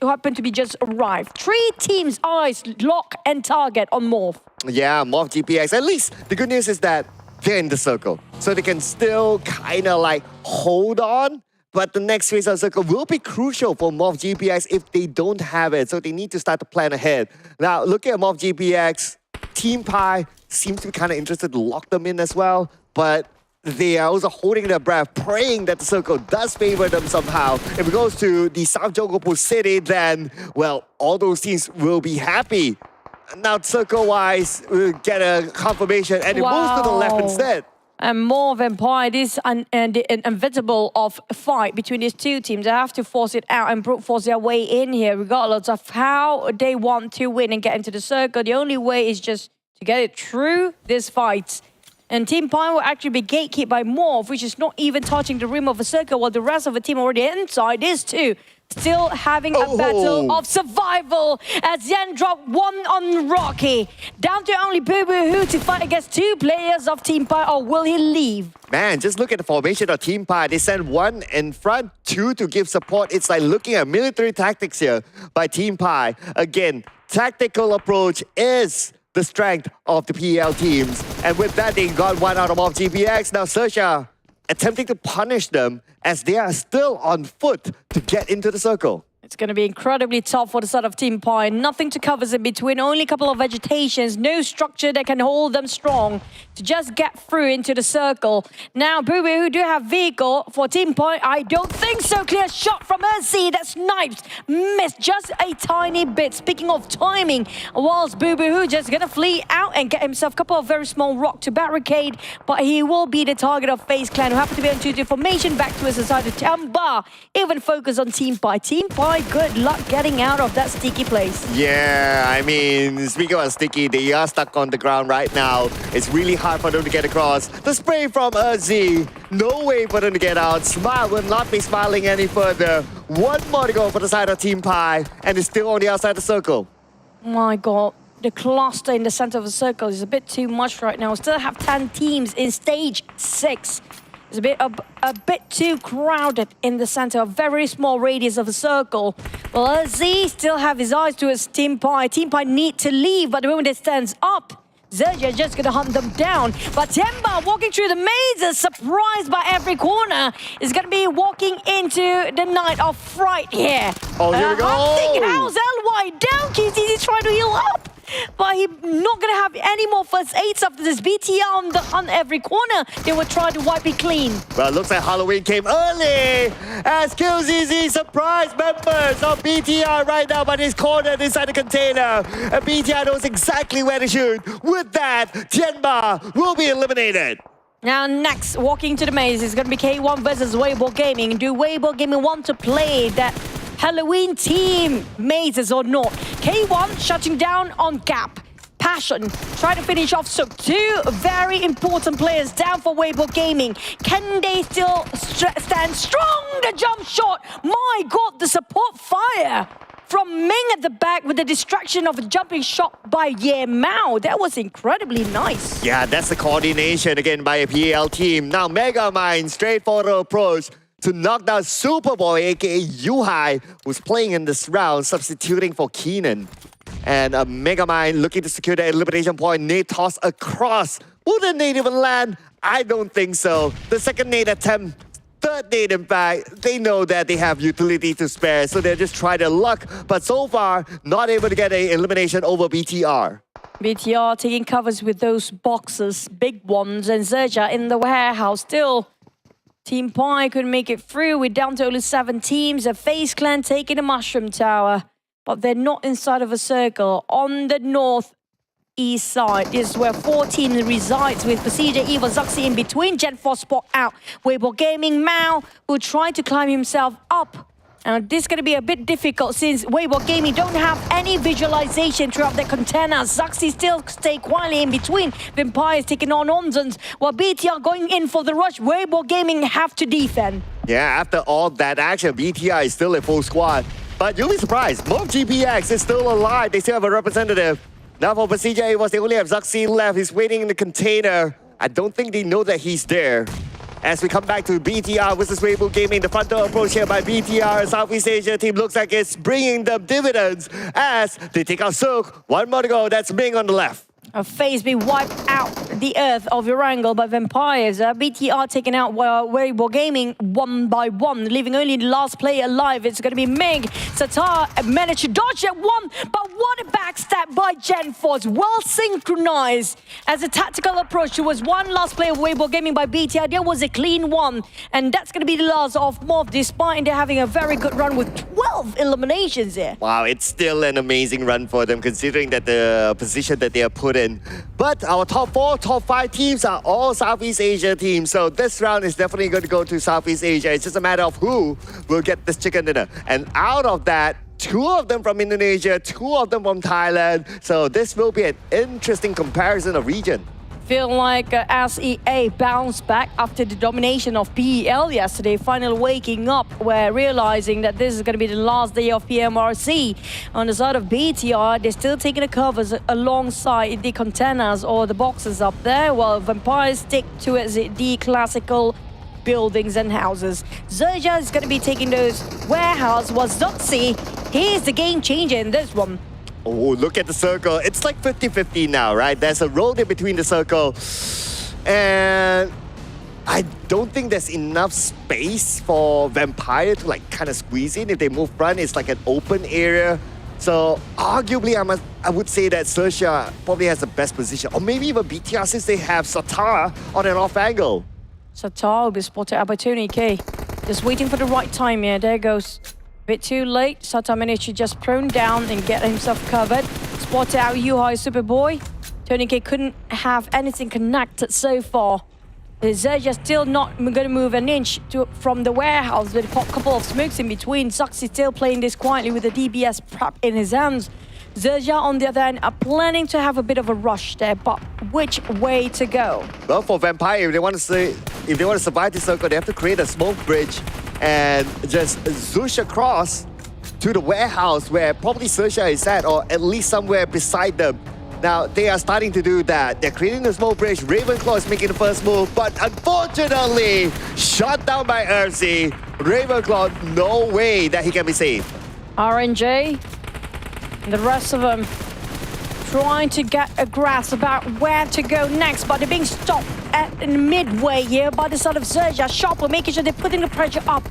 who happened to be just arrived. 3 teams' eyes lock and target on Morph. Yeah, Morph GPX. At least the good news is that they're in the circle. So they can still kind of like hold on. But the next phase of the circle will be crucial for Morph GPX if they don't have it. So they need to start to plan ahead. Now, looking at Morph GPX, TeamPAI seems to be kind of interested to lock them in as well, but they are also holding their breath, praying that the circle does favor them somehow. If it goes to the South Jogopu City, then, well, all those teams will be happy. Now, circle-wise, we'll get a confirmation, and it moves to the left instead. And more vampire, this inevitable of fight between these two teams. They have to force it out and brute force their way in here, regardless of how they want to win and get into the circle. The only way is just to get it through this fight. And TeamPAI will actually be gatekept by Morph, which is not even touching the rim of a circle, while the rest of the team already inside is too. Still having a battle of survival as Yen dropped one on Rocky. Down to only Bubu to fight against two players of TeamPAI, or will he leave? Man, just look at the formation of TeamPAI. They send one in front, two to give support. It's like looking at military tactics here by TeamPAI. Again, tactical approach is the strength of the PEL teams. And with that, they got one out of GPX. Now, SERXIA attempting to punish them as they are still on foot to get into the circle. It's going to be incredibly tough for the side of TeamPAI. Nothing to cover in between, only a couple of vegetations, no structure that can hold them strong to just get through into the circle. Now, Bubu, who do have vehicle for TeamPAI, I don't think so. Clear shot from SEA that snipes, missed just a tiny bit. Speaking of timing, whilst Bubu, who just going to flee out and get himself a couple of very small rock to barricade, but he will be the target of FaZe Clan, who happen to be on 2-2 formation back to his side of Tianba. Even focus on TeamPAI. TeamPAI, good luck getting out of that sticky place. Yeah, I mean, speaking of sticky, they are stuck on the ground right now. It's really hard for them to get across. The spray from SEA, no way for them to get out. Smile will not be smiling any further. One more to go for the side of TeamPAI, and it's still on the outside of the circle. My God. The cluster in the center of the circle is a bit too much right now. Still have 10 teams in stage 6. It's a bit too crowded in the center, a very small radius of a circle. Well, SEA still have his eyes to his TeamPAI. TeamPAI need to leave, but the moment it stands up, XERXIA is just going to hunt them down. But Tianba walking through the mazes, surprised by every corner, is going to be walking into the night of fright here. Oh, here we go. Hunting house LY down. KZ's trying to heal up. But he's not going to have any more first aids after this. BTR on every corner. They will try to wipe it clean. Well, it looks like Halloween came early as QZZ surprised members of BTR right now, but he's cornered inside the container. And BTR knows exactly where to shoot. With that, Tianba will be eliminated. Now next, walking to the maze is going to be K1 versus Weibo Gaming. Do Weibo Gaming want to play that Halloween team mazes or not? K1 shutting down on Gap. Passion, try to finish off Sook. Two very important players down for Weibo Gaming. Can they still stand strong? The jump shot. My God, the support fire from Ming at the back with the distraction of a jumping shot by Ye Mao. That was incredibly nice. Yeah, that's the coordination again by a PEL team. Now Megamind, straightforward approach to knock down Superboy, aka Yuhai, who's playing in this round, substituting for Keenan. And Megamind looking to secure the elimination point. Nade toss across. Will the nade even land? I don't think so. The second nade attempt, third nade in fact, they know that they have utility to spare, so they're just trying their luck. But so far, not able to get an elimination over BTR. BTR taking covers with those boxes, big ones, and XERXIA in the warehouse. Still, TeamPAI couldn't make it through. We're down to only 7 teams. A FaZe Clan taking the Mushroom Tower. But they're not inside of a circle. On the northeast side, this is where 14 resides with PERSIJA, EVOS, XERXIA in between. Gen 4 spot out. Weibo Gaming, Mao, who tried to climb himself up. Now, this is going to be a bit difficult since Weibo Gaming don't have any visualization throughout their containers. XERXIA still stay quietly in between. Vampires taking on Onzons, while BTR going in for the rush. Weibo Gaming have to defend. Yeah, after all that action, BTR is still a full squad. But you'll be surprised, both GPX is still alive. They still have a representative. Now for PERSIJA, they only have XERXIA left. He's waiting in the container. I don't think they know that he's there. As we come back to BTR versus Weibo Gaming, the frontal approach here by BTR, Southeast Asia team looks like it's bringing them dividends as they take out Sook. One more to go, that's Ming on the left. FaZe being wiped out the earth of Erangle by vampires. BTR taking out Weibo Gaming 1 by 1, leaving only the last player alive. It's going to be Mig. Satar managed to dodge that one, but what a backstab by GenForce. Well synchronized as a tactical approach. There was one last player of Weibo Gaming by BTR. There was a clean one, and that's going to be the last of MORPY, despite they're having a very good run with 12 eliminations here. Wow, it's still an amazing run for them considering that the position that they are put in. But our top 4, top 5 teams are all Southeast Asia teams. So this round is definitely going to go to Southeast Asia. It's just a matter of who will get this chicken dinner. And out of that, 2 of them from Indonesia, 2 of them from Thailand. So this will be an interesting comparison of region. Feel like SEA bounced back after the domination of PEL yesterday, finally waking up, where realizing that this is going to be the last day of PMRC. On the side of BTR, they're still taking the covers alongside the containers or the boxes up there, while Vampires stick to the classical buildings and houses. XERXIA is going to be taking those warehouses, while Zoxy, he's the game changer in this one. Oh, look at the circle. It's like 50-50 now, right? There's a road in between the circle. And I don't think there's enough space for Vampire to like kind of squeeze in. If they move front, it's like an open area. So arguably, I would say that XERXIA probably has the best position. Or maybe even BTR since they have Satar on an off angle. Satar will be spotted out by Tony K. Just waiting for the right time here. There goes. Bit too late. Satar managed to just prone down and get himself covered. Spotted out Yuhai Superboy. Tony K couldn't have anything connected so far. XERXIA still not going to move an inch from the warehouse with a couple of smokes in between. Zuxi still playing this quietly with the DBS prep in his hands. XERXIA, on the other hand, are planning to have a bit of a rush there, but which way to go? Well, for Vampire, if they want to survive the circle, they have to create a smoke bridge and just zoosh across to the warehouse where probably XERXIA is at, or at least somewhere beside them. Now, they are starting to do that. They're creating the smoke bridge. Ravenclaw is making the first move, but unfortunately, shot down by XERXIA. Ravenclaw, no way that he can be saved. RNJ and the rest of them trying to get a grasp about where to go next, but they're being stopped at midway here by the side of XERXIA. Sharper making sure they're putting the pressure up.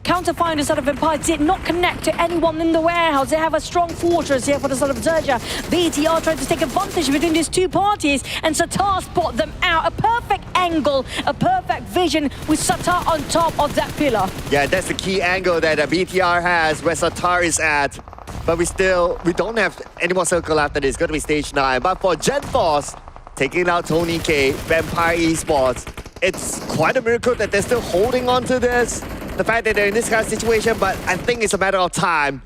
Counterfiring the side of Empire did not connect to anyone in the warehouse. They have a strong fortress here for the side of XERXIA. BTR trying to take advantage between these two parties, and Satar spot them out. A perfect angle, a perfect vision with Satar on top of that pillar. Yeah, that's the key angle that BTR has, where Satar is at. But we don't have any more circle after this. It's going to be stage 9. But for GenForce, taking out Tony K, Vampire Esports, it's quite a miracle that they're still holding on to this. The fact that they're in this kind of situation, but I think it's a matter of time.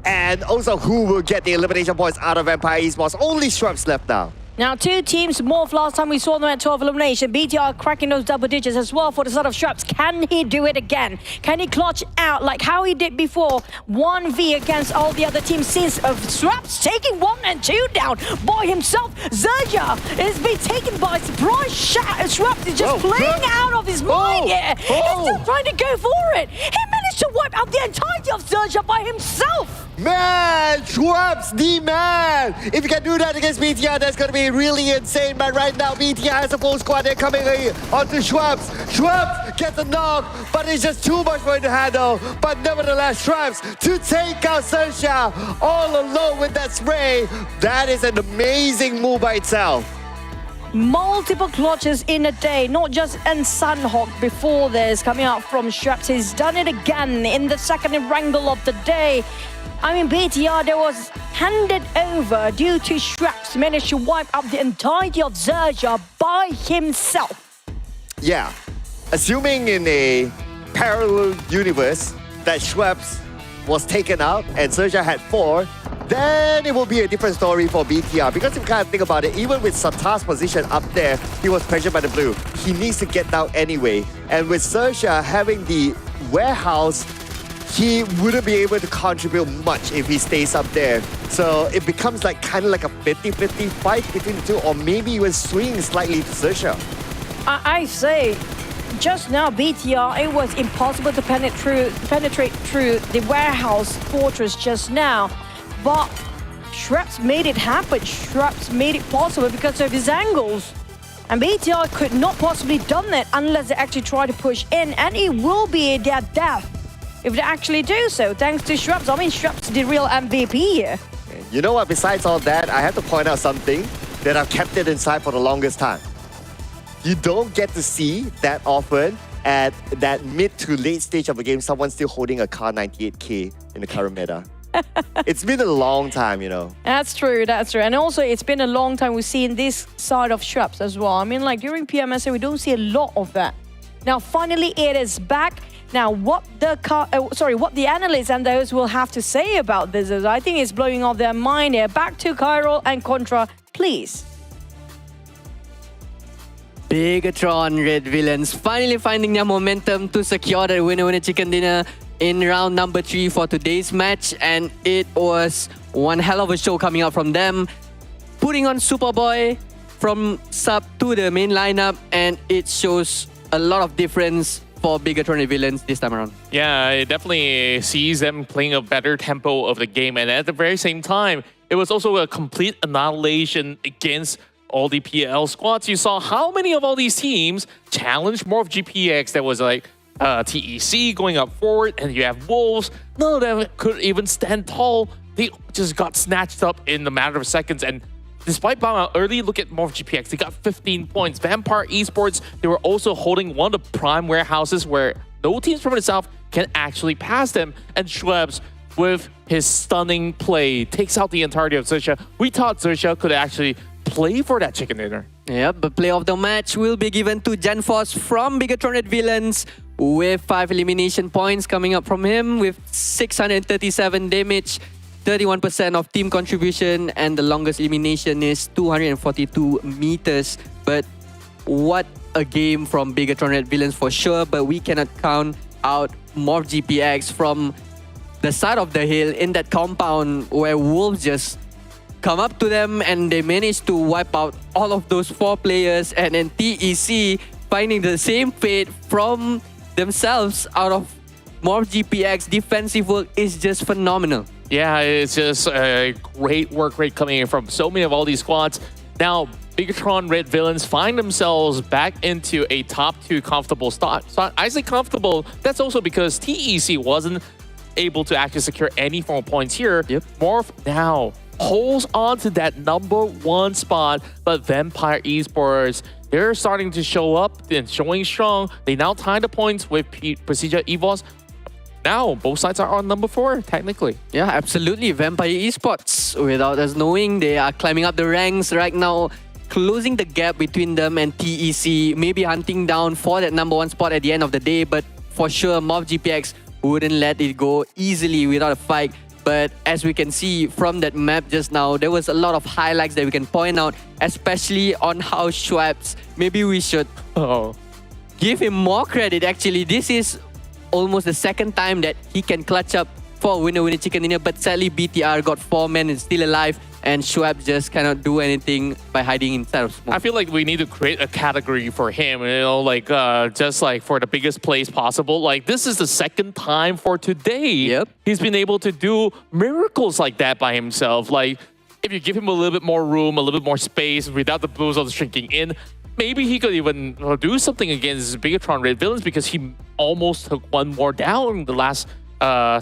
And also who will get the elimination points out of Vampire Esports. Only Shrubs left now. Now, 2 teams morph. Last time we saw them at 12 elimination. BTR cracking those double digits as well for the side of Shrubs. Can he do it again? Can he clutch out like how he did before? 1v against all the other teams since Shrubs taking 1 and 2 down by himself. XERXIA is being taken by surprise. Shrubs is just playing out of his mind here. He's still trying to go for it. He managed to wipe out the entirety of XERXIA by himself. Man, Shrubs, the man! If you can do that against BTR, that's going to be really insane. But right now, BTR has a full squad. They're coming onto Shrubs. Shrubs gets a knock, but it's just too much for him to handle. But nevertheless, Shrubs to take out XERXIA all alone with that spray. That is an amazing move by itself. Multiple clutches in a day, not just in Sanhok before this, coming out from Shrubs. He's done it again in the second Erangle of the day. I mean, BTR, there was handed over due to Shrubs managed to wipe out the entirety of XERXIA by himself. Yeah, assuming in a parallel universe that Shrubs was taken out and XERXIA had 4, then it will be a different story for BTR. Because if you kind of think about it, even with Satar's position up there, he was pressured by the blue. He needs to get down anyway. And with XERXIA having the warehouse, he wouldn't be able to contribute much if he stays up there. So it becomes like kind of like a 50-50 fight between the two, or maybe even swing slightly to XERXIA. I say, just now BTR, it was impossible to penetrate through the warehouse fortress just now. But Schreps made it happen. Schreps made it possible because of his angles. And BTR could not possibly done that unless they actually try to push in, and it will be their death if they actually do so, thanks to Schreps. I mean, Schreps the real MVP here. You know what, besides all that, I have to point out something that I've kept it inside for the longest time. You don't get to see that often at that mid to late stage of a game, someone still holding a car 98K in the current meta. It's been a long time, you know. That's true, that's true. And also, it's been a long time we've seen this side of Schreps as well. I mean, like, during PMSA, we don't see a lot of that. Now, finally, it is back. Now, what the analysts and those will have to say about this is, I think it's blowing off their mind here. Back to Kyrol and Contra, please. BIGETRON Red Villains finally finding their momentum to secure the winner chicken dinner in round number 3 for today's match, and it was one hell of a show coming out from them, putting on Superboy from sub to the main lineup, and it shows a lot of difference for BIGETRON Red Villains this time around. Yeah, it definitely sees them playing a better tempo of the game, and at the very same time, it was also a complete annihilation against all the PL squads. You saw how many of all these teams challenged more of GPX. That was like TEC going up forward, and you have Wolves. None of them could even stand tall. They just got snatched up in a matter of seconds. And despite bowing out early, look at more of GPX. They got 15 points. Vampire Esports, they were also holding one of the prime warehouses where no teams from the south can actually pass them. And Schwebs, with his stunning play, takes out the entirety of XERXIA. We thought XERXIA could actually play for that chicken dinner. Yep, but play of the match will be given to Genforce from BIGETRON Red Villains, with 5 elimination points coming up from him with 637 damage, 31% of team contribution, and the longest elimination is 242 meters. But what a game from BIGETRON Red Villains for sure, but we cannot count out more GPX from the side of the hill in that compound where Wolves just come up to them and they managed to wipe out all of those 4 players, and then TEC finding the same fate from themselves out of more GPX. Defensive work is just phenomenal. Yeah, it's just great work rate coming in from so many of all these squads. Now, BIGETRON Red Villains find themselves back into a top 2 comfortable spot. So I say comfortable, that's also because TEC wasn't able to actually secure any form of points here. Yep. Morph now holds on to that number 1 spot, but Vampire Esports, they're starting to show up and showing strong. They now tie the points with PERSIJA EVOS. Now, both sides are on number 4, technically. Yeah, absolutely. Vampire Esports, without us knowing, they are climbing up the ranks right now, closing the gap between them and TEC, maybe hunting down for that number 1 spot at the end of the day, but for sure, Mob GPX wouldn't let it go easily without a fight. But as we can see from that map just now, there was a lot of highlights that we can point out, especially on how Schwabs, maybe we should give him more credit actually. This is almost the 2nd time that he can clutch up for winner chicken dinner, but sadly BTR got 4 men and still alive, and Schwab just cannot do anything by hiding inside of smoke. I feel like we need to create a category for him, you know, like just like for the biggest plays possible. Like, this is the 2nd time for today. Yep. He's been able to do miracles like that by himself. Like, if you give him a little bit more room, a little bit more space without the boost of shrinking in, maybe he could even do something against BIGETRON Red Villains, because he almost took 1 more down the last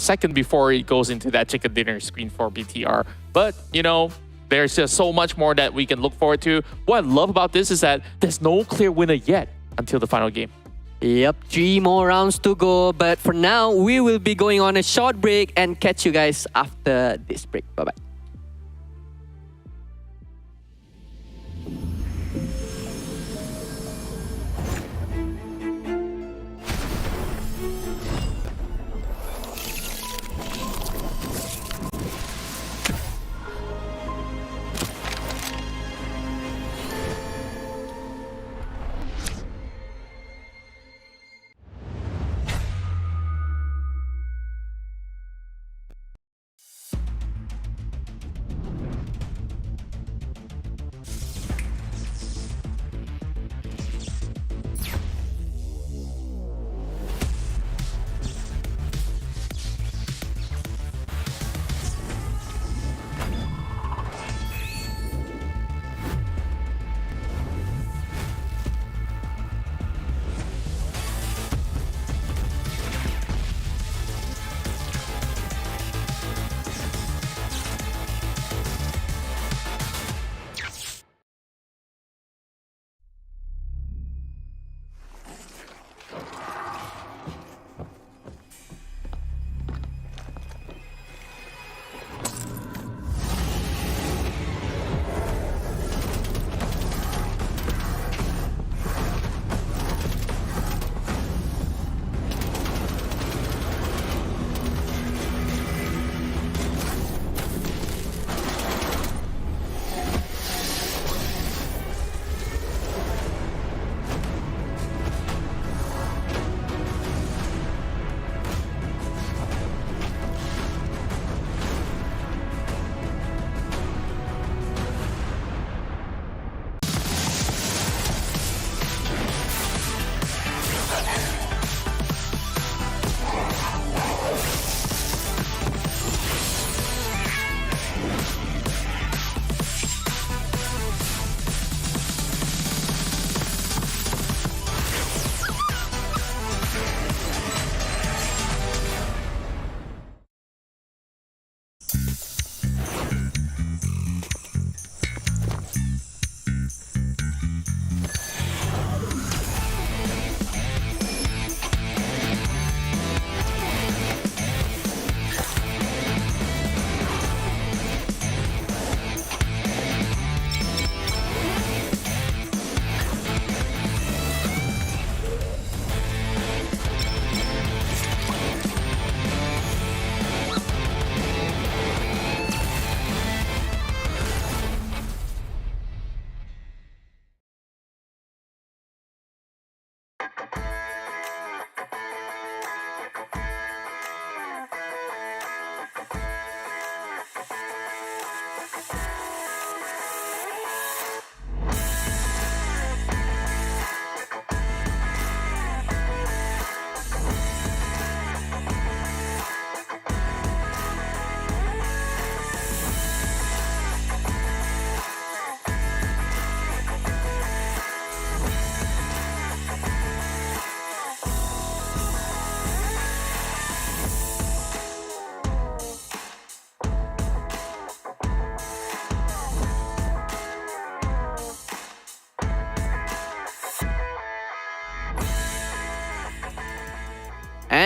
second before he goes into that chicken dinner screen for BTR. But, you know, there's just so much more that we can look forward to. What I love about this is that there's no clear winner yet until the final game. Yep, 3 more rounds to go. But for now, we will be going on a short break and catch you guys after this break. Bye-bye.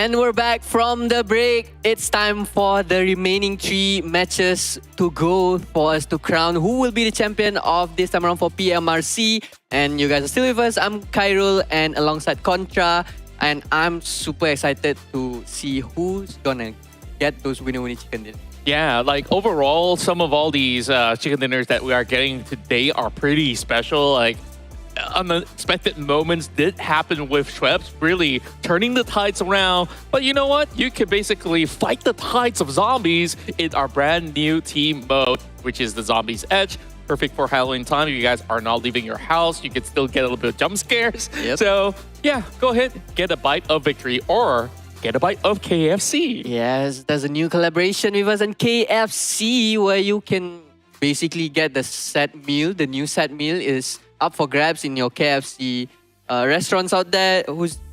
And we're back from the break. It's time for the remaining 3 matches to go for us to crown who will be the champion of this time around for PMRC. And you guys are still with us. I'm Khairul and alongside Contra. And I'm super excited to see who's gonna get those winner chicken dinners. Yeah, like overall, some of all these chicken dinners that we are getting today are pretty special. Like unexpected moments did happen with Schweppes, really turning the tides around. But you know what? You can basically fight the tides of zombies in our brand new team mode, which is the Zombies Edge. Perfect for Halloween time. If you guys are not leaving your house, you can still get a little bit of jump scares. Yep. So yeah, go ahead, get a bite of victory or get a bite of KFC. Yes, there's a new collaboration with us and KFC where you can basically get the set meal. The new set meal is up for grabs in your KFC restaurants out there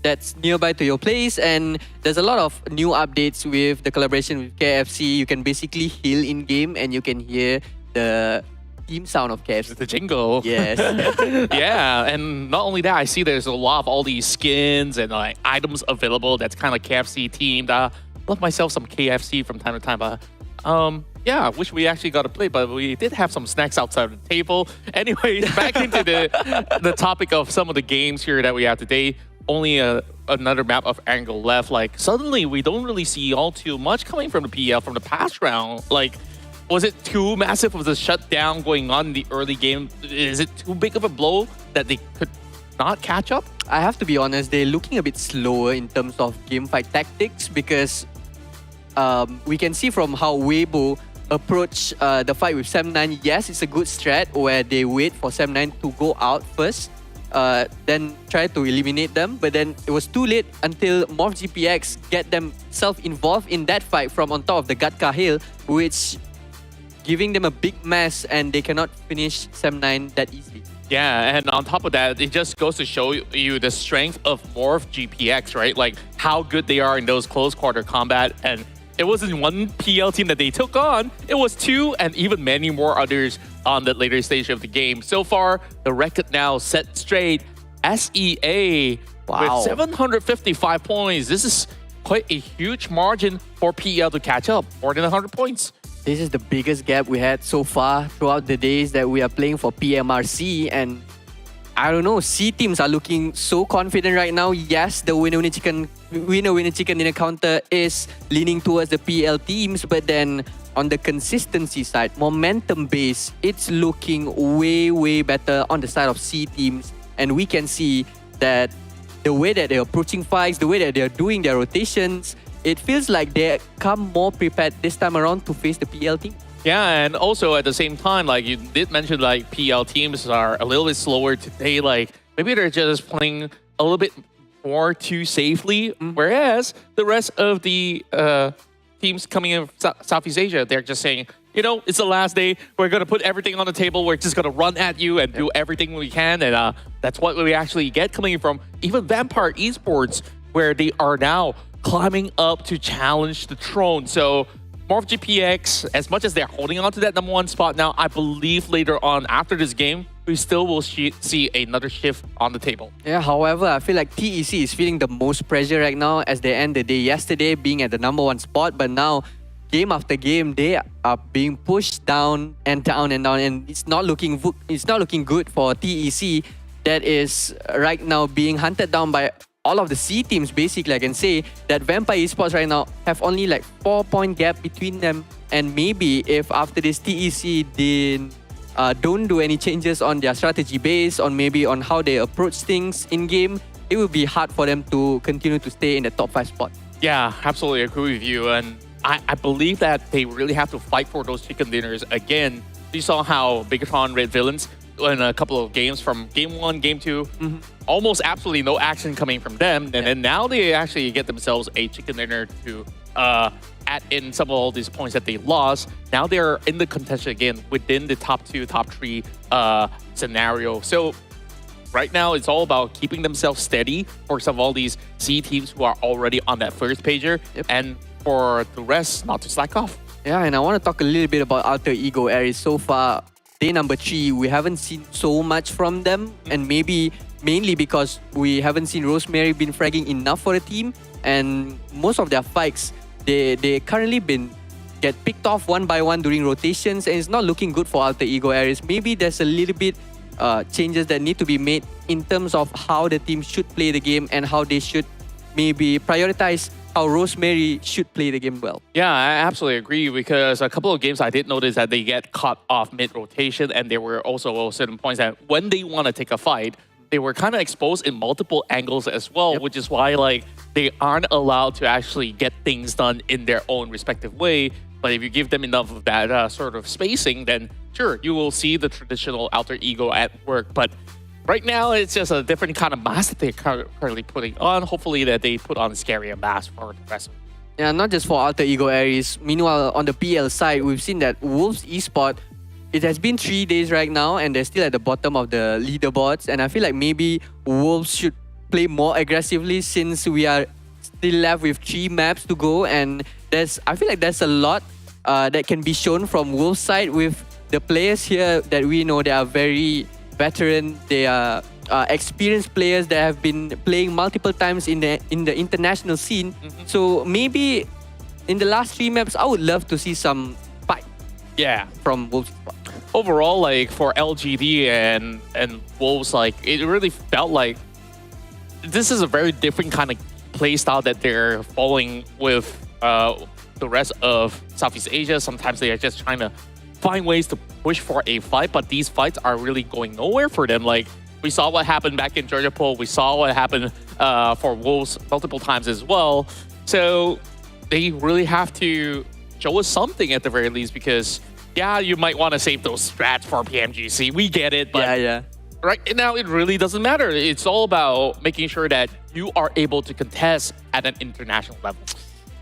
that's nearby to your place. And there's a lot of new updates with the collaboration with KFC. You can basically heal in-game and you can hear the theme sound of KFC. The jingle. Yes. Yeah, and not only that, I see there's a lot of all these skins and like items available that's kind of KFC themed. Love myself some KFC from time to time, but yeah, I wish we actually got to play, but we did have some snacks outside the table. Anyways, back into the topic of some of the games here that we have today. Only another map of Erangel left. Like suddenly we don't really see all too much coming from the PL from the past round. Like, was it too massive of the shutdown going on in the early game? Is it too big of a blow that they could not catch up? I have to be honest, they're looking a bit slower in terms of game fight tactics because we can see from how Weibo approach the fight with Sam9. Yes, it's a good strat where they wait for Sam9 to go out first, then try to eliminate them. But then it was too late until MorphGPX get themselves involved in that fight from on top of the Gatka Hill, which giving them a big mess and they cannot finish Sam9 that easily. Yeah, and on top of that, it just goes to show you the strength of MorphGPX, right? Like how good they are in those close quarter combat. And it wasn't one PL team that they took on, it was 2 and even many more others on the later stage of the game. So far, the record now set straight. SEA with 755 points. This is quite a huge margin for PL to catch up, more than 100 points. This is the biggest gap we had so far throughout the days that we are playing for PMRC. And I don't know, C teams are looking so confident right now. Yes, the winner chicken dinner counter is leaning towards the PL teams, but then on the consistency side, momentum base, it's looking way better on the side of C teams. And we can see that the way that they're approaching fights, the way that they're doing their rotations, it feels like they come more prepared this time around to face the PL team. Yeah, and also at the same time, like you did mention, like PL teams are a little bit slower today. Like maybe they're just playing a little bit more too safely, whereas the rest of the teams coming in Southeast Asia, they're just saying, you know, it's the last day. We're going to put everything on the table. We're just going to run at you and do everything we can. And that's what we actually get coming from even Vampire Esports, where they are now climbing up to challenge the throne. So MorphGPX, as much as they're holding on to that #1 spot now, I believe later on after this game, we still will see another shift on the table. Yeah, however, I feel like TEC is feeling the most pressure right now as they end the day yesterday being at the #1 spot. But now, game after game, they are being pushed down and down and down. And it's not looking good for TEC that is right now being hunted down by all of the C teams. Basically, I can say that Vampire Esports right now have only like 4-point gap between them. And maybe if after this TEC don't do any changes on their strategy base, on maybe on how they approach things in game, it will be hard for them to continue to stay in the top 5 spot. Yeah, absolutely agree with you. And I believe that they really have to fight for those chicken dinners again. You saw how BIGETRON Red Villains in a couple of games from game 1, game 2, almost absolutely no action coming from them. And then now they actually get themselves a chicken dinner to add in some of all these points that they lost. Now they're in the contention again within the top 2, top 3 scenario. So right now it's all about keeping themselves steady for some of all these C teams who are already on that first pager. And for the rest, not to slack off. Yeah, and I want to talk a little bit about Alter Ego Aries. So far, day #3, we haven't seen so much from them, and maybe mainly because we haven't seen Rosemary been fragging enough for the team. and most of their fights, they currently get picked off one by one during rotations, and it's not looking good for Alter Ego Aries. Maybe there's a little bit changes that need to be made in terms of how the team should play the game and how they should maybe prioritize how Rosemary should play the game well. Yeah, I absolutely agree, because a couple of games I did notice that they get caught off mid-rotation, and there were also certain points that when they want to take a fight, they were kind of exposed in multiple angles as well, which is why like they aren't allowed to actually get things done in their own respective way. But if you give them enough of that sort of spacing, then sure, you will see the traditional alter ego at work. But right now, it's just a different kind of mask that they're currently putting on. Hopefully that they put on a scarier mask for the rest of it. Yeah, not just for Alter Ego Aries. Meanwhile, on the PL side, we've seen that Wolves Esports, it has been 3 days right now, and they're still at the bottom of the leaderboards. And I feel like maybe Wolves should play more aggressively, since we are still left with 3 maps to go. And I feel like there's a lot that can be shown from Wolves' side with the players here that we know. They are very veteran. They are experienced players that have been playing multiple times in the international scene. So maybe in the last 3 maps, I would love to see some fight. Yeah, from Wolves. Overall, like for LGD and Wolves, like it really felt like this is a very different kind of play style that they're following with the rest of Southeast Asia. Sometimes they are just trying to find ways to push for a fight, but these fights are really going nowhere for them. Like we saw what happened back in Georgia Pool. We saw what happened for Wolves multiple times as well. So they really have to show us something at the very least, because yeah, you might want to save those strats for PMGC. We get it, but right now it really doesn't matter. It's all about making sure that you are able to contest at an international level.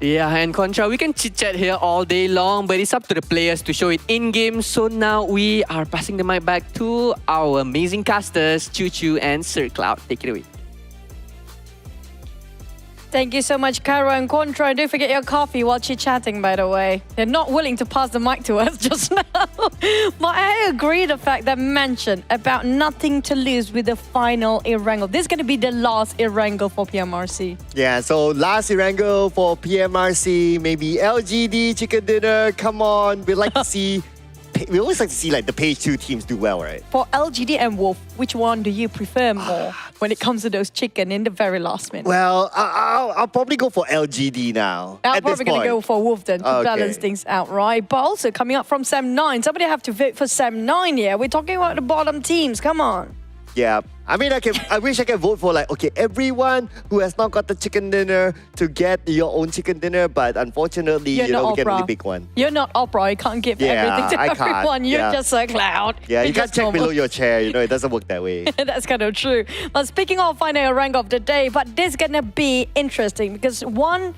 Yeah, and Contra, we can chit-chat here all day long, but it's up to the players to show it in-game. So now we are passing the mic back to our amazing casters, Choo Choo and Sir Cloud. Take it away. Thank you so much, Caro and Contra. And don't forget your coffee while chit-chatting, by the way. They're not willing to pass the mic to us just now. But I agree the fact that mentioned about nothing to lose with the final Erangle. This is going to be the last Erangle for PMRC. Yeah, so last Erangle for PMRC, maybe LGD, Chicken Dinner, come on. We like to see... We always like to see like the page 2 teams do well, right? For LGD and Wolf, which one do you prefer more when it comes to those chicken in the very last minute? Well, I'll probably go for LGD now. I'm probably going to go for Wolf then to balance things out, right? But also coming up from Sem 9, somebody have to vote for Sem 9 here. We're talking about the bottom teams, come on. Yeah, I mean, I wish I could vote for like, okay, everyone who has not got the chicken dinner to get your own chicken dinner, but unfortunately, you don't get really big one. You're not Opera, you can't give everything to everyone. You're just a cloud. Yeah, you can't check below your chair, you know, it doesn't work that way. That's kind of true. But speaking of finding a rank of the day, but this is going to be interesting because one,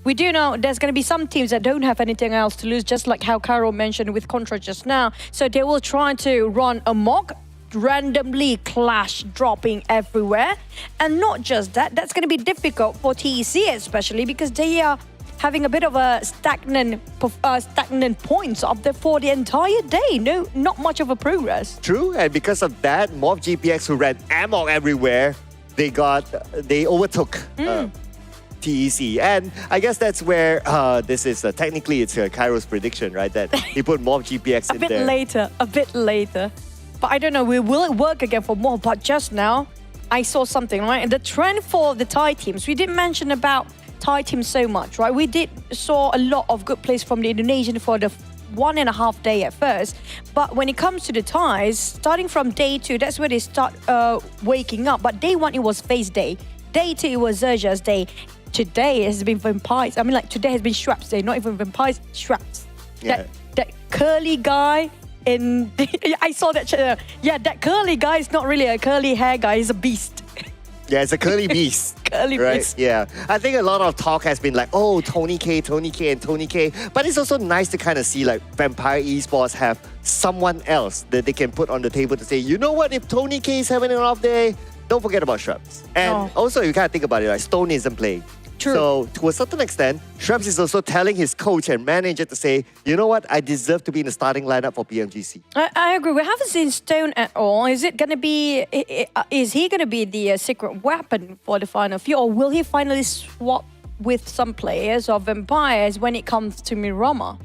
we do know there's going to be some teams that don't have anything else to lose, just like how Caro mentioned with Contra just now. So they will try to run amok, randomly clash dropping everywhere. And not just that, that's going to be difficult for TEC especially because they are having a bit of a stagnant points up there for the entire day. Not much of a progress. True, and because of that, MORPY GPX who ran amok everywhere, they overtook TEC. And I guess that's where this is technically it's Cairo's prediction, right? That he put MORPY GPX in there. A bit later. But I don't know, will it work again for more? But just now, I saw something, right? And the trend for the Thai teams, we didn't mention about Thai teams so much, right? We saw a lot of good plays from the Indonesian for the 1.5 day at first. But when it comes to the Thais, starting from day 2, that's where they start waking up. But day 1, it was FaZe day. Day 2, it was Xerxia's day. Today has been Vampires. I mean, like, today has been Shrap's day. Not even Vampires, Shrap's. Yeah. That curly guy... I saw that. That curly guy is not really a curly hair guy. He's a beast. Yeah, it's a curly beast. Beast. Yeah. I think a lot of talk has been like, oh, Tony K. But it's also nice to kind of see like Vampire Esports have someone else that they can put on the table to say, you know what, if Tony K is having an off day, don't forget about Shrubs. And also, you kind of think about it, like Stone isn't playing. True. So, to a certain extent, Shrubs is also telling his coach and manager to say, you know what, I deserve to be in the starting lineup for PMGC. I agree. We haven't seen Stone at all. Is he going to be the secret weapon for the final few, or will he finally swap with some players of Vampires when it comes to Miramar?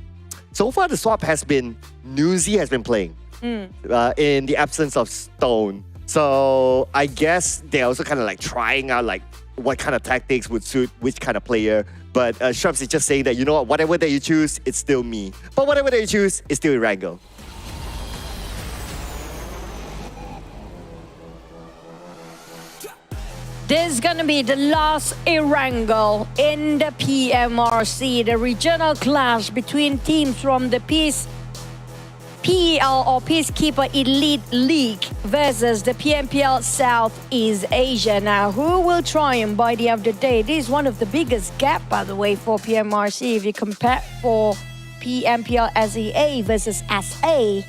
So far, the swap has been Newsy has been playing in the absence of Stone. So I guess they're also kind of like trying out like what kind of tactics would suit which kind of player. But Shrubs is just saying that, you know what, whatever that you choose, it's still me. But whatever that you choose, it's still Erangle. This is gonna be the last Erangle in the PMRC, the regional clash between teams from the PEL or Peacekeeper Elite League versus the PMPL Southeast Asia. Now, who will triumph by the end of the day? This is one of the biggest gap, by the way, for PMRC. If you compare for PMPL SEA versus SA,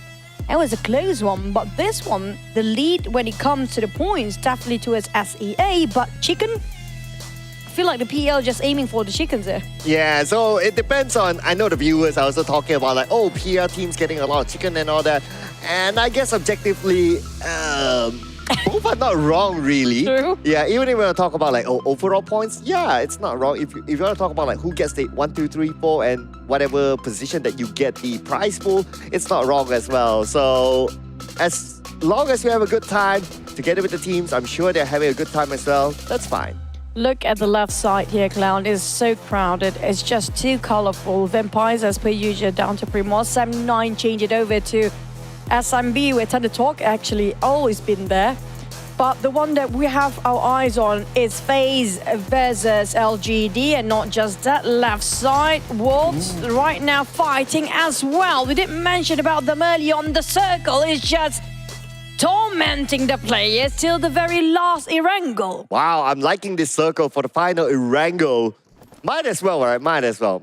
it was a close one, but this one, the lead when it comes to the points, definitely towards SEA, but Chicken, I feel like the PL just aiming for the chickens there. Yeah, so it depends on, I know the viewers are also talking about like, oh, PL team's getting a lot of chicken and all that. And I guess objectively, both are not wrong, really. True. Yeah, even if we want to talk about like overall points, yeah, it's not wrong. If you want to talk about like who gets the 1, 2, 3, 4 and whatever position that you get the prize pool, it's not wrong as well. So as long as you have a good time together with the teams, I'm sure they're having a good time as well. That's fine. Look at the left side here, Clown. It's so crowded. It's just too colorful. Vampires, as per usual, down to Primos. Sam9 change it over to SMB, where Thunder Talk actually always been there. But the one that we have our eyes on is FaZe versus LGD, and not just that. Left side, Wolves right now fighting as well. We didn't mention about them earlier on. The circle is just tormenting the players till the very last Erangle. Wow, I'm liking this circle for the final Erangle. Might as well, right? Might as well.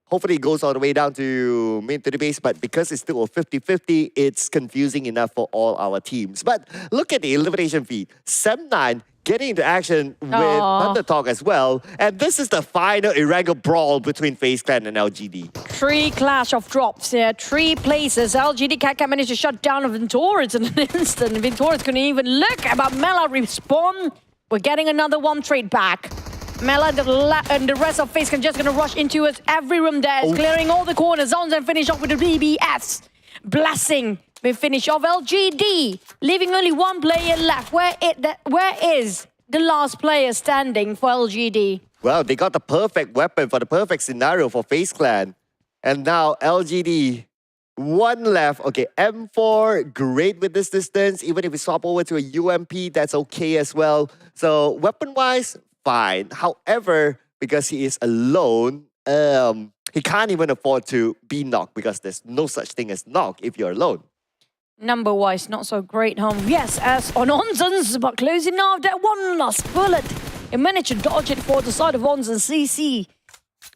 Hopefully it goes all the way down to mid to the base, but because it's still a 50-50, it's confusing enough for all our teams. But look at the elimination feed. Sam9 getting into action with Thunder Talk as well. And this is the final Erangle brawl between FaZe Clan and LGD. 3 clash of drops here, 3 places. LGD can't manage to shut down Ventoris in an instant. Ventoris couldn't even look about Mela respawn. We're getting another one trade back. Mela and the rest of FaZe Clan just gonna rush into us. Every room there is clearing all the corner zones and finish off with the BBS. Blessing. We finish off LGD, leaving only one player left. Where is the last player standing for LGD? Well, they got the perfect weapon for the perfect scenario for FaZe Clan. And now LGD, one left. Okay, M4, great with this distance. Even if we swap over to a UMP, that's okay as well. So weapon-wise, fine. However, because he is alone, he can't even afford to be knocked because there's no such thing as knock if you're alone. Number-wise, not so great, Yes, as on Onzens, but closing off that one last bullet. He managed to dodge it for the side of Onzens. CC,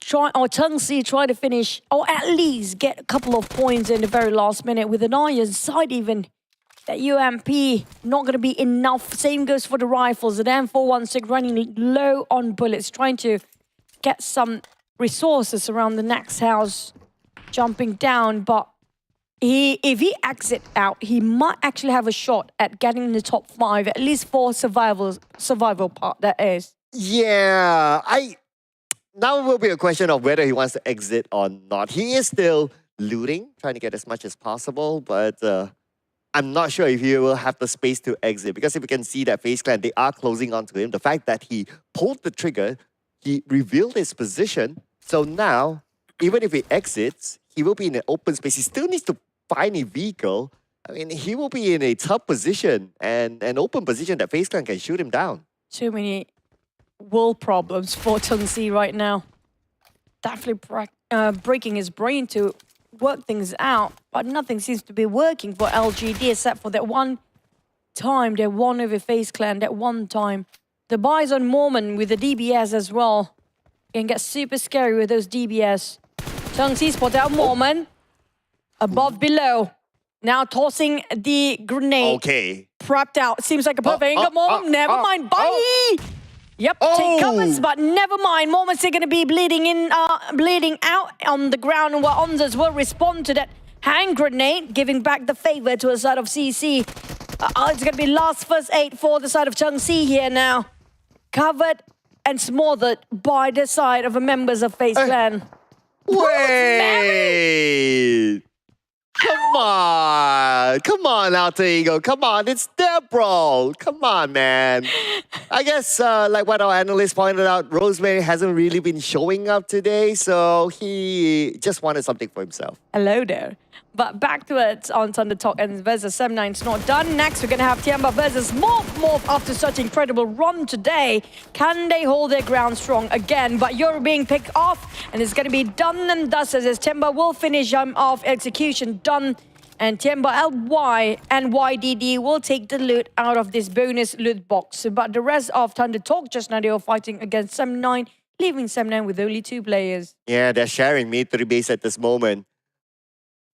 Tungsi try to finish, or at least get a couple of points in the very last minute with an iron sight even. That UMP, not going to be enough. Same goes for the rifles. The M416 running low on bullets, trying to get some resources around the next house. Jumping down, but if he exits out, he might actually have a shot at getting in the top 5, at least for survival part, that is. Yeah, now it will be a question of whether he wants to exit or not. He is still looting, trying to get as much as possible, but I'm not sure if he will have the space to exit, because if you can see that FaZe Clan, they are closing onto him. The fact that he pulled the trigger, he revealed his position. So now, even if he exits, he will be in an open space. He still needs to find a vehicle. I mean, he will be in a tough position and an open position that FaZe Clan can shoot him down. Too many will problems for Tungsi right now. Definitely breaking his brain to work things out, but nothing seems to be working for LGD except for that one time they won over FaZe Clan, that one time. The buys on Mormon with the DBS as well can get super scary with those DBS. Tungsi spotted out Mormon. Above, below. Now tossing the grenade. Okay. Prepped out. Seems like a perfect angle. Mormon, never mind. Bye! Yep, take covers, but never mind. Mormon's still going to be bleeding out on the ground, and where Onzas will respond to that hand grenade, giving back the favor to the side of CC. It's going to be last first aid for the side of Tungsi here now. Covered and smothered by the side of the members of FaZe Clan. Wait! Come on, Alter Ego. Come on, it's their brawl. Come on, man. I guess, like what our analyst pointed out, Rosemary hasn't really been showing up today, so he just wanted something for himself. Hello there. But back to it on Thunder Talk and versus Sem9. It's not done. Next, we're going to have Tianba versus Morph after such incredible run today. Can they hold their ground strong again? But you're being picked off, and it's going to be done and dusted as Tianba will finish off execution done. And Tianba LY and YDD will take the loot out of this bonus loot box. But the rest of Thunder Talk, just now they were fighting against Sem9, leaving Sem9 with only 2 players. Yeah, they're sharing mid to the base at this moment.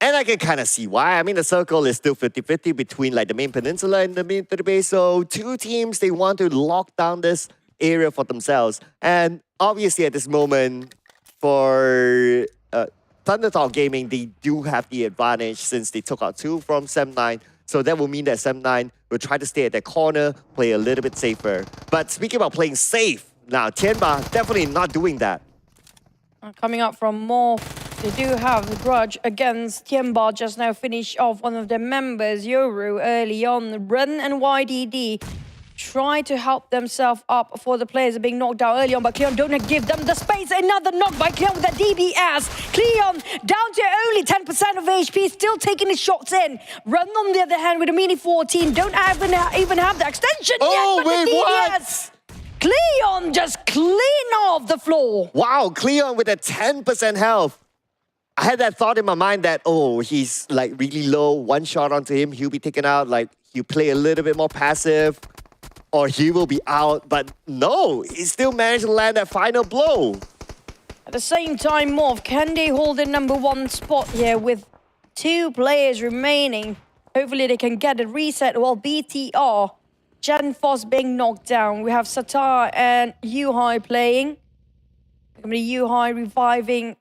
And I can kind of see why. I mean, the circle is still 50-50 between like the main peninsula and the mid to the base. So 2 teams, they want to lock down this area for themselves. And obviously at this moment, for Thunder Talk Gaming, they do have the advantage since they took out 2 from Sem9. So that will mean that Sem9 will try to stay at their corner, play a little bit safer. But speaking about playing safe, now Tianba definitely not doing that. Coming up from Morph, they do have the grudge against Tianba. Just now finished off one of their members, Yoru, early on. Ren and YDD try to help themselves up for the players are being knocked out early on, but Cleon don't give them the space. Another knock by Cleon with the DBS. Cleon down to only 10% of HP, still taking his shots in. Ren on the other hand with a mini 14, don't even have the extension yet, but wait, the DBS. what? Cleon just clean off the floor. Wow, Cleon with a 10% health. I had that thought in my mind that, oh, he's like really low. One shot onto him, he'll be taken out. Like, he'll play a little bit more passive or he will be out. But no, he still managed to land that final blow. At the same time, Morph, can they hold the #1 spot here with 2 players remaining? Hopefully they can get a reset. Well, BTR, Genfos being knocked down. We have Satar and Yuhai playing. Yuhai reviving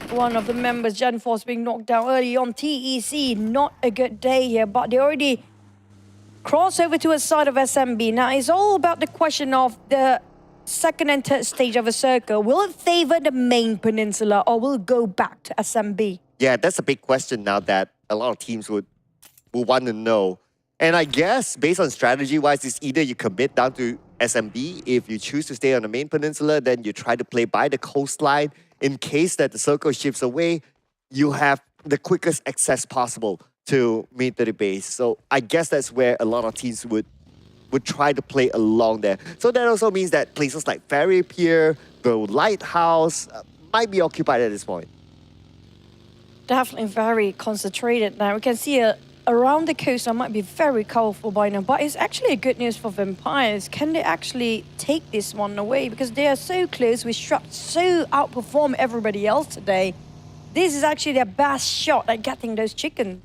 one of the members, Genfos being knocked down early on. TEC, not a good day here, but they already cross over to a side of SMB. Now, it's all about the question of the second and third stage of a circle. Will it favor the main peninsula or will it go back to SMB? Yeah, that's a big question now that a lot of teams would want to know. And I guess based on strategy-wise, it's either you commit down to SMB. If you choose to stay on the main peninsula, then you try to play by the coastline. In case that the circle shifts away, you have the quickest access possible to military base. So I guess that's where a lot of teams would try to play along there. So that also means that places like Ferry Pier, the Lighthouse might be occupied at this point. Definitely very concentrated now. We can see around the coast, it might be very colorful by now, but it's actually a good news for Vampires. Can they actually take this one away? Because they are so close with Struct, so outperform everybody else today. This is actually their best shot at getting those chickens.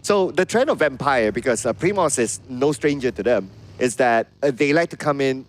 So the trend of Vampire, because Primos is no stranger to them, is that they like to come in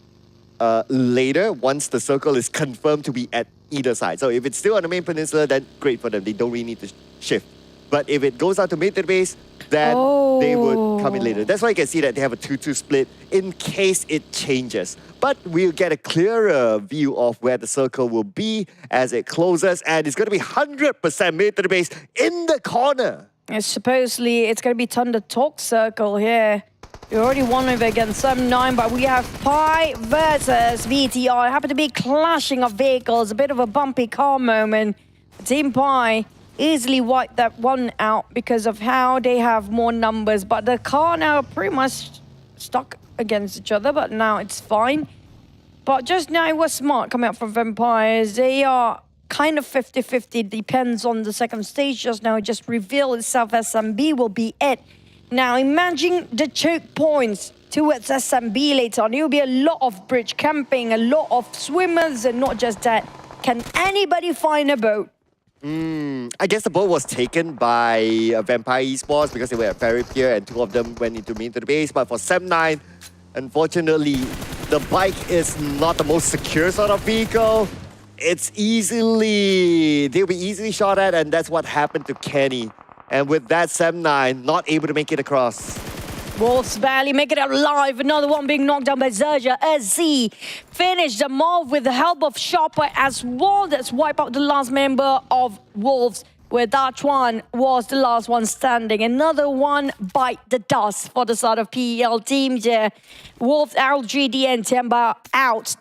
later once the circle is confirmed to be at either side. So if it's still on the main peninsula, then great for them. They don't really need to shift. But if it goes out to military base, then they would come in later. That's why you can see that they have a 2-2 split in case it changes. But we'll get a clearer view of where the circle will be as it closes. And it's going to be 100% military base in the corner. And supposedly, it's going to be Thunder Talk circle here. We already won over against Sem9, but we have PEI versus VTR. It happened to be clashing of vehicles, a bit of a bumpy car moment. TeamPAI easily wiped that one out because of how they have more numbers. But the car now pretty much stuck against each other, but now it's fine. But just now it was smart coming up from Vampires. They are kind of 50-50, depends on the second stage. Just now it just revealed itself. SMB will be it. Now imagine the choke points towards SMB later on. It will be a lot of bridge camping, a lot of swimmers, and not just that. Can anybody find a boat? I guess the boat was taken by Vampire Esports because they were at Ferry Pier and 2 of them went into the base. But for Sem9, unfortunately, the bike is not the most secure sort of vehicle. They'll be easily shot at, and that's what happened to Kenny. And with that, Sem9 not able to make it across. Wolves barely make it out alive. Another one being knocked down by XERXIA. SEA finished them off with the help of Chopper as well. That's wipe out the last member of Wolves, where that one was the last one standing. Another one bite the dust for the side of PEL teams here. Wolves, LGD and TeamPAI out.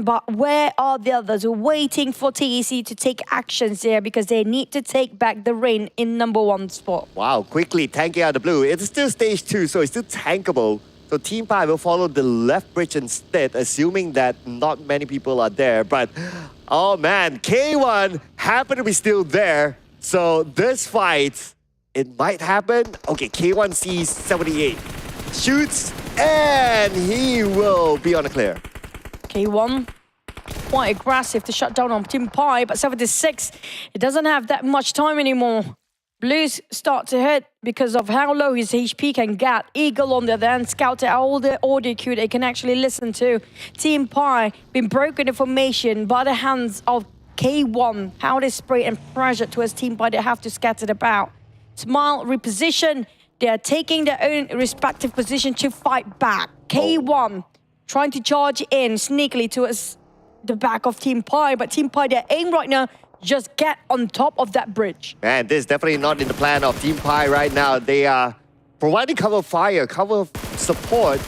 But where are the others? We're waiting for TEC to take actions here because they need to take back the reign in #1 spot. Wow, quickly tanking out the blue. It's still stage 2, so it's still tankable. So TeamPAI will follow the left bridge instead, assuming that not many people are there. But, oh man, K1 happen to be still there. So this fight, it might happen. Okay, K1 sees 78. Shoots, and he will be on a clear. K1, quite aggressive to shut down on TeamPAI, but 76, it doesn't have that much time anymore. Blues start to hit because of how low his HP can get. Eagle on the other hand, scouted all the audio cue they can actually listen to. TeamPAI been broken in formation by the hands of K1. How they spray and pressure towards TeamPAI, they have to scatter about. Smile reposition, they are taking their own respective position to fight back. K1 trying to charge in sneakily towards the back of TeamPAI, but TeamPAI, their aim right now, just get on top of that bridge. Man, this is definitely not in the plan of TeamPAI right now. They are providing cover fire, cover support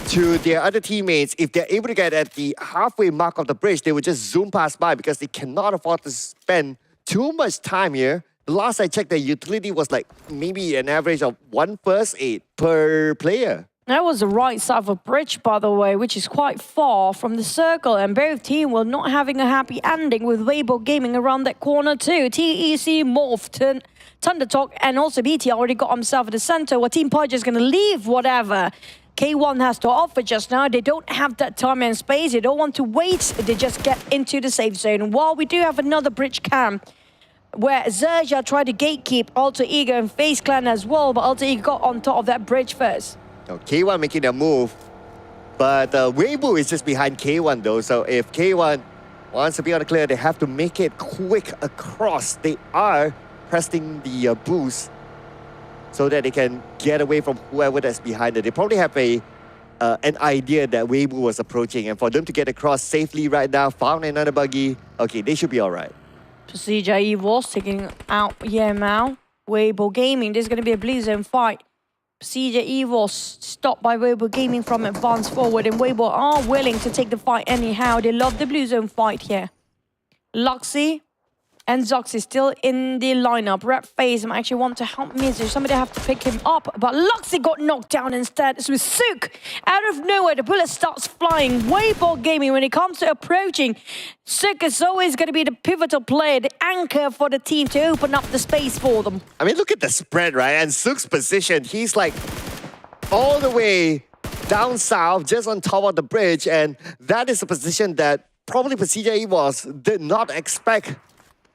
to their other teammates. If they're able to get at the halfway mark of the bridge, they would just zoom past by because they cannot afford to spend too much time here. The last I checked, their utility was like maybe an average of 1 first aid per player. That was the right side of a bridge, by the way, which is quite far from the circle, and both teams were not having a happy ending with Weibo Gaming around that corner too. TEC, Morph, Thundertalk, and also BT already got himself at the center, where TeamPAI just gonna leave whatever K1 has to offer just now. They don't have that time and space. They don't want to wait. They just get into the safe zone. While we do have another bridge cam, where XERXIA tried to gatekeep Alter Ego and FaZe Clan as well, but Alter Ego got on top of that bridge first. Now, K1 making their move, but Weibo is just behind K1 though, so if K1 wants to be on the clear, they have to make it quick across. They are pressing the boost so that they can get away from whoever that's behind it. They probably have an idea that Weibo was approaching, and for them to get across safely right now, found another buggy, okay, they should be all right. PERSIJA EVOS taking out Yamao. Weibo Gaming, there's going to be a blue zone fight. PERSIJA EVOS stopped by Weibo Gaming from advance forward, and Weibo are willing to take the fight anyhow. They love the blue zone fight here. Luxy and Zoxy still in the lineup. Red FaZe actually want to help Mizu. Somebody have to pick him up, but Luxy got knocked down instead. It's with Sook. Out of nowhere, the bullet starts flying. Weibo Gaming, when it comes to approaching, Sook is always going to be the pivotal player, the anchor for the team to open up the space for them. I mean, look at the spread, right? And Sook's position, he's like all the way down south, just on top of the bridge, and that is a position that probably PERSIJA EVOS did not expect.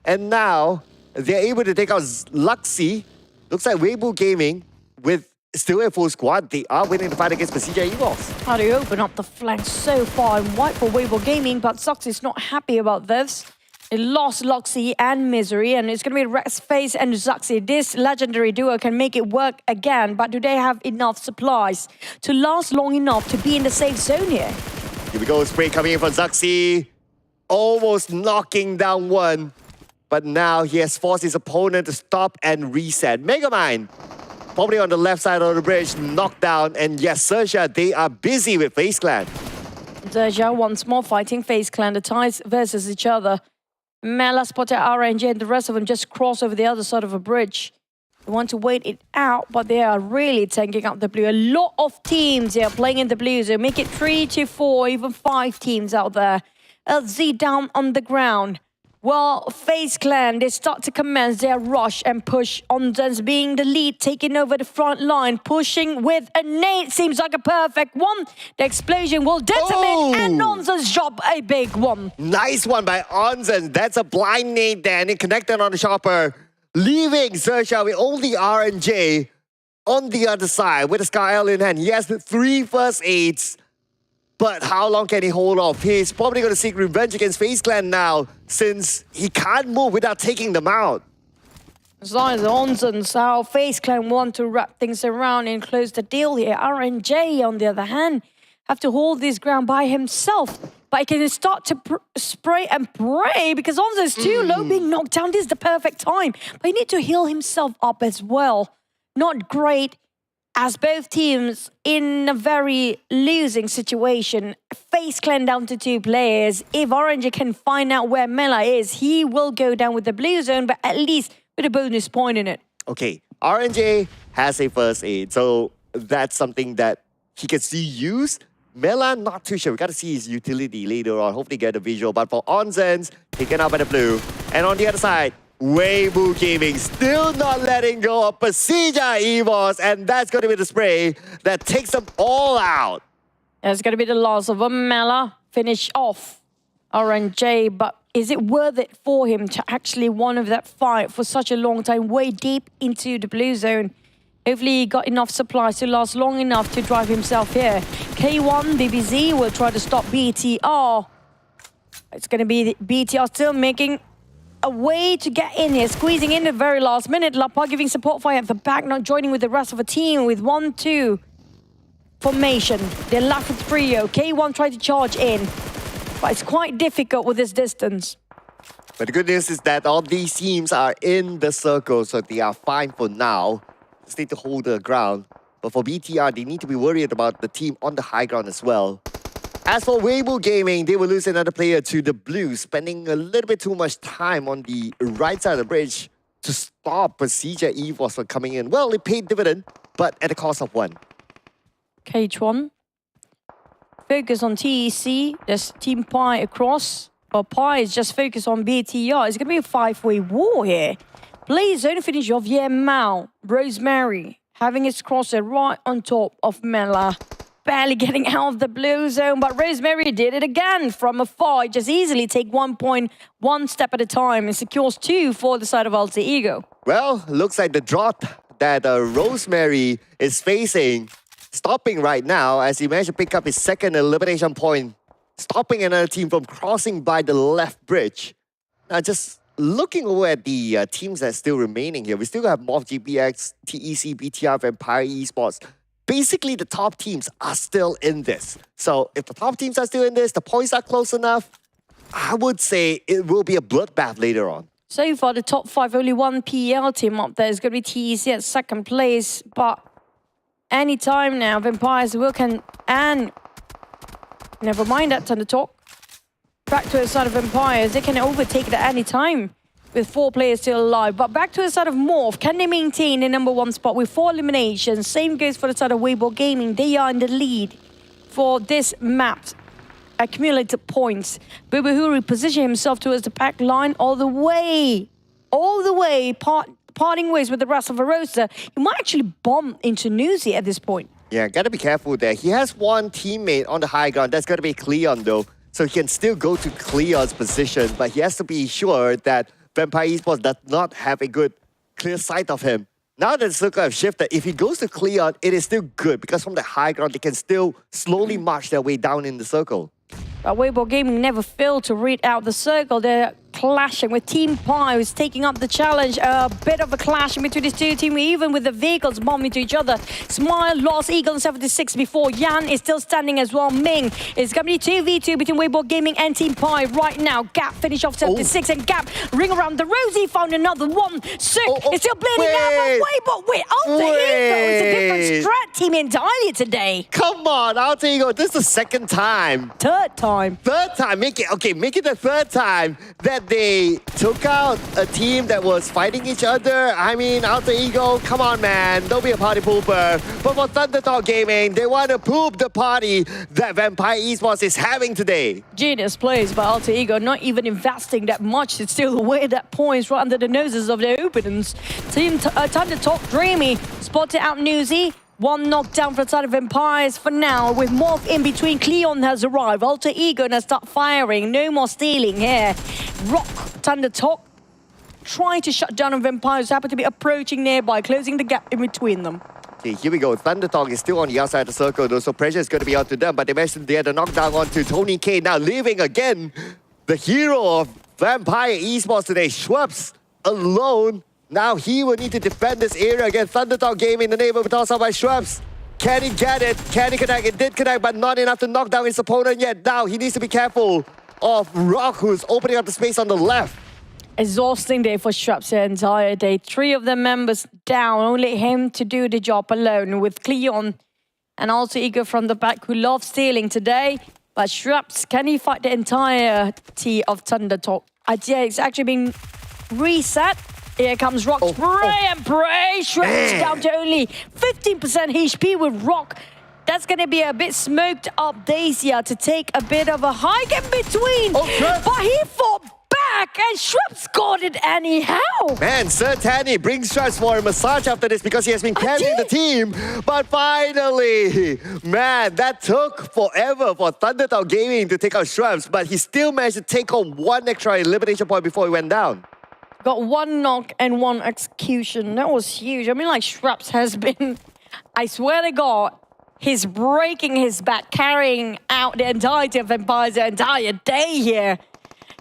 And now, they're able to take out Luxy. Looks like Weibo Gaming, with still a full squad, they are winning the fight against PERSIJA EVOS. How do you open up the flank so far and white for Weibo Gaming, but Zoxy is not happy about this. They lost Luxy and Misery, and it's going to be Red FaZe and Zoxy. This legendary duo can make it work again, but do they have enough supplies to last long enough to be in the safe zone here? Here we go, spray coming in from Zoxy. Almost knocking down one. But now he has forced his opponent to stop and reset. Megamind, probably on the left side of the bridge, knocked down. And yes, XERXIA, they are busy with FaZe Clan. XERXIA once more fighting FaZe Clan, the ties versus each other. Mela spotted Erangel and the rest of them just cross over the other side of a bridge. They want to wait it out, but they are really tanking up the blue. A lot of teams here playing in the blue. They make it 3 to 4, even 5 teams out there. LZ down on the ground. Well, FaZe Clan, they start to commence their rush and push. Onzens being the lead, taking over the front line, pushing with a nade. Seems like a perfect one. The explosion will detonate, and Onzens drop a big one. Nice one by Onzens. That's a blind nade there, and it connected on the chopper, leaving XERXIA with only RNJ on the other side with a Sky in hand. He has 3 first aids. But how long can he hold off? He's probably going to seek revenge against FaZe Clan now, since he can't move without taking them out. Zions Onsens, how FaZe Clan want to wrap things around and close the deal here. RNJ, on the other hand, have to hold this ground by himself. But he can start to spray and pray because Onzo is too low, being knocked down. This is the perfect time. But he needs to heal himself up as well. Not great, as both teams in a very losing situation. FaZe Clan down to 2 players. If RNJ can find out where Mela is, he will go down with the blue zone, but at least with a bonus point in it. Okay, RNJ has a first aid, so that's something that he can see use. Mela, not too sure. We got to see his utility later on. Hopefully get a visual. But for Onzens, taken out by the blue. And on the other side, Weibo Gaming still not letting go of PERSIJA EVOS. And that's going to be the spray that takes them all out. It's going to be the loss of a Mela. Finish off RNJ. But is it worth it for him to actually one of that fight for such a long time, way deep into the blue zone? Hopefully he got enough supplies to last long enough to drive himself here. K1, BBZ will try to stop BTR. It's going to be BTR still making a way to get in here, squeezing in the very last minute. Lapa giving support fire at the back, not joining with the rest of the team with 1-2 formation. They're left with trio. K1 tried to charge in, but it's quite difficult with this distance. But the good news is that all these teams are in the circle, so they are fine for now. Just need to hold the ground. But for BTR, they need to be worried about the team on the high ground as well. As for Weibo Gaming, they will lose another player to the blue, spending a little bit too much time on the right side of the bridge to stop PERSIJA EVOS from coming in. Well, it paid dividend, but at the cost of 1. K1. Focus on TEC. There's TeamPAI across. But PAI is just focused on BTR. It's going to be a 5-way war here. Blaze zone finish of Mao. Rosemary having his crosser right on top of Mela. Barely getting out of the blue zone, but Rosemary did it again from afar. Just easily take 1 point, 1 step at a time, and secures 2 for the side of Alter Ego. Well, looks like the drought that Rosemary is facing, stopping right now as he managed to pick up his second elimination point, stopping another team from crossing by the left bridge. Now, just looking over at the teams that's still remaining here, we still have MORPH, GPX, TEC, BTR, Vampire Esports. Basically, the top teams are still in this. So if the top teams are still in this, the points are close enough, I would say it will be a bloodbath later on. So far, the top 5, only 1 PEL team up there is going to be TEC at second place. But anytime now, Vampires will can... And never mind that Thunder Talk. Back to the side of Vampires, they can overtake it at any time with 4 players still alive. But back to the side of Morph, can they maintain the #1 spot with 4 eliminations? Same goes for the side of Weibo Gaming. They are in the lead for this map. Accumulated points. Bubahuri position himself towards the back line all the way, parting ways with the rest of the roster. He might actually bomb into Newsy at this point. Yeah, gotta be careful there. He has 1 teammate on the high ground. That's gotta be Cleon though. So he can still go to Cleon's position, but he has to be sure that Vampire Esports does not have a good, clear sight of him. Now that the circle have shifted, if he goes to Cleon, it is still good because from the high ground, they can still slowly march their way down in the circle. But Weibo Gaming never failed to read out the circle. They're clashing with TeamPAI, who's taking up the challenge. A bit of a clash between these two teams, even with the vehicles bombing into each other. Smile lost Eagle in 76 before. Yan is still standing as well. Ming is going to be 2v2 between Weibo Gaming and TeamPAI right now. Gap finish off 76 and Gap ring around the Rosie found another one. Sick is still bleeding out from Weibo. Wait, Alter Ego is a different strat team entirely today. Come on, Alter Ego, this is the second time. Third time. Third time, make it the third time that they took out a team that was fighting each other. I mean, Alter Ego, come on, man. Don't be a party pooper. But for Thundertalk Gaming, they want to poop the party that Vampire Esports is having today. Genius plays by Alter Ego, not even investing that much. It's still away that points right under the noses of their opponents. Team Thundertalk Dreamy spotted out Newsy. 1 knockdown for the side of Vampires for now, with Morph in between. Cleon has arrived. Alter Ego now start firing. No more stealing here. Rock, Thundertalk, trying to shut down on Vampires, happen to be approaching nearby, closing the gap in between them. Okay, here we go. Thundertalk is still on the outside of the circle, though, so pressure is going to be out to them. But they managed to get a knockdown onto Tony K, now leaving again the hero of Vampire Esports today. Schweppes alone Now he will need to defend this area against Thunderdog Gaming in the neighborhood tossed out by Shrubs. Can he get it? Can he connect? It did connect, but not enough to knock down his opponent yet. Now he needs to be careful of Rock, who's opening up the space on the left. Exhausting day for Shrubs the entire day. 3 of the members down, only him to do the job alone with Cleon and also Ego from the back who loves stealing today. But Shrubs, can he fight the entirety of Thunder Talk? Yeah, it's actually been reset. Here comes Rock. Spray and pray. Shrubs down to only 15% HP with Rock. That's going to be a bit smoked up Dacia to take a bit of a hike in between. But he fought back and Shrubs got it anyhow. Man, Sir Tanny brings Shrubs for a massage after this because he has been carrying the team. But finally, man, that took forever for Thunderdog Gaming to take out Shrubs, but he still managed to take home 1 extra elimination point before he went down. Got 1 knock and 1 execution. That was huge. I mean, like, Shrubs has been, I swear to God, he's breaking his back, carrying out the entirety of Empires the entire day here.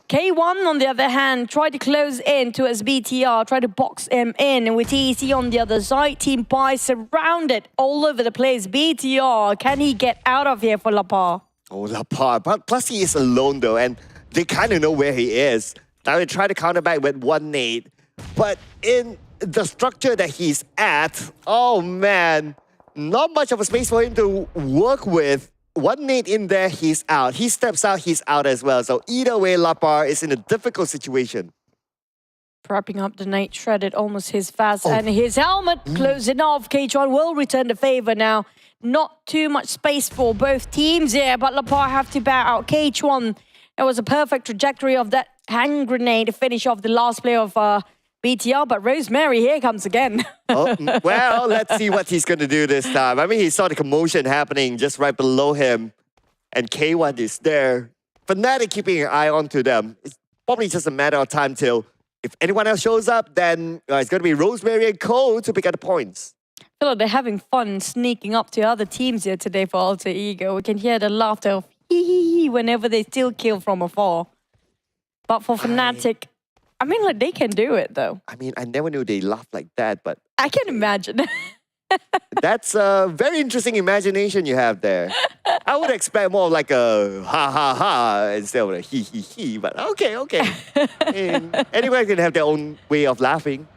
K1, on the other hand, tried to close in towards BTR, tried to box him in, and with TEC on the other side, TeamPAI surrounded all over the place. BTR, can he get out of here for Lapar? Oh, Lapar. But plus he is alone though, and they kind of know where he is. Now they try to counter back with 1 nade. But in the structure that he's at, oh man, not much of a space for him to work with. 1 nade in there, he's out. He steps out, he's out as well. So either way, Lapar is in a difficult situation. Prepping up the nade, shredded almost his fast, and his helmet closing off. K1 will return the favor now. Not too much space for both teams here, but Lapar have to bow out. K1, it was a perfect trajectory of that hand grenade to finish off the last play of BTR, but Rosemary here comes again. Well, let's see what he's going to do this time. I mean, he saw the commotion happening just right below him, and K1 is there. Fnatic keeping an eye on to them. It's probably just a matter of time till if anyone else shows up, then it's going to be Rosemary and Cole to pick up the points. I feel like they're having fun sneaking up to other teams here today for Alter Ego. We can hear the laughter of hee whenever they still kill from afar. But for Fnatic, I mean, like, they can do it, though. I mean, I never knew they laughed like that, but... I can imagine. That's a very interesting imagination you have there. I would expect more like a ha ha ha instead of a he he he, but okay. And anyone can have their own way of laughing.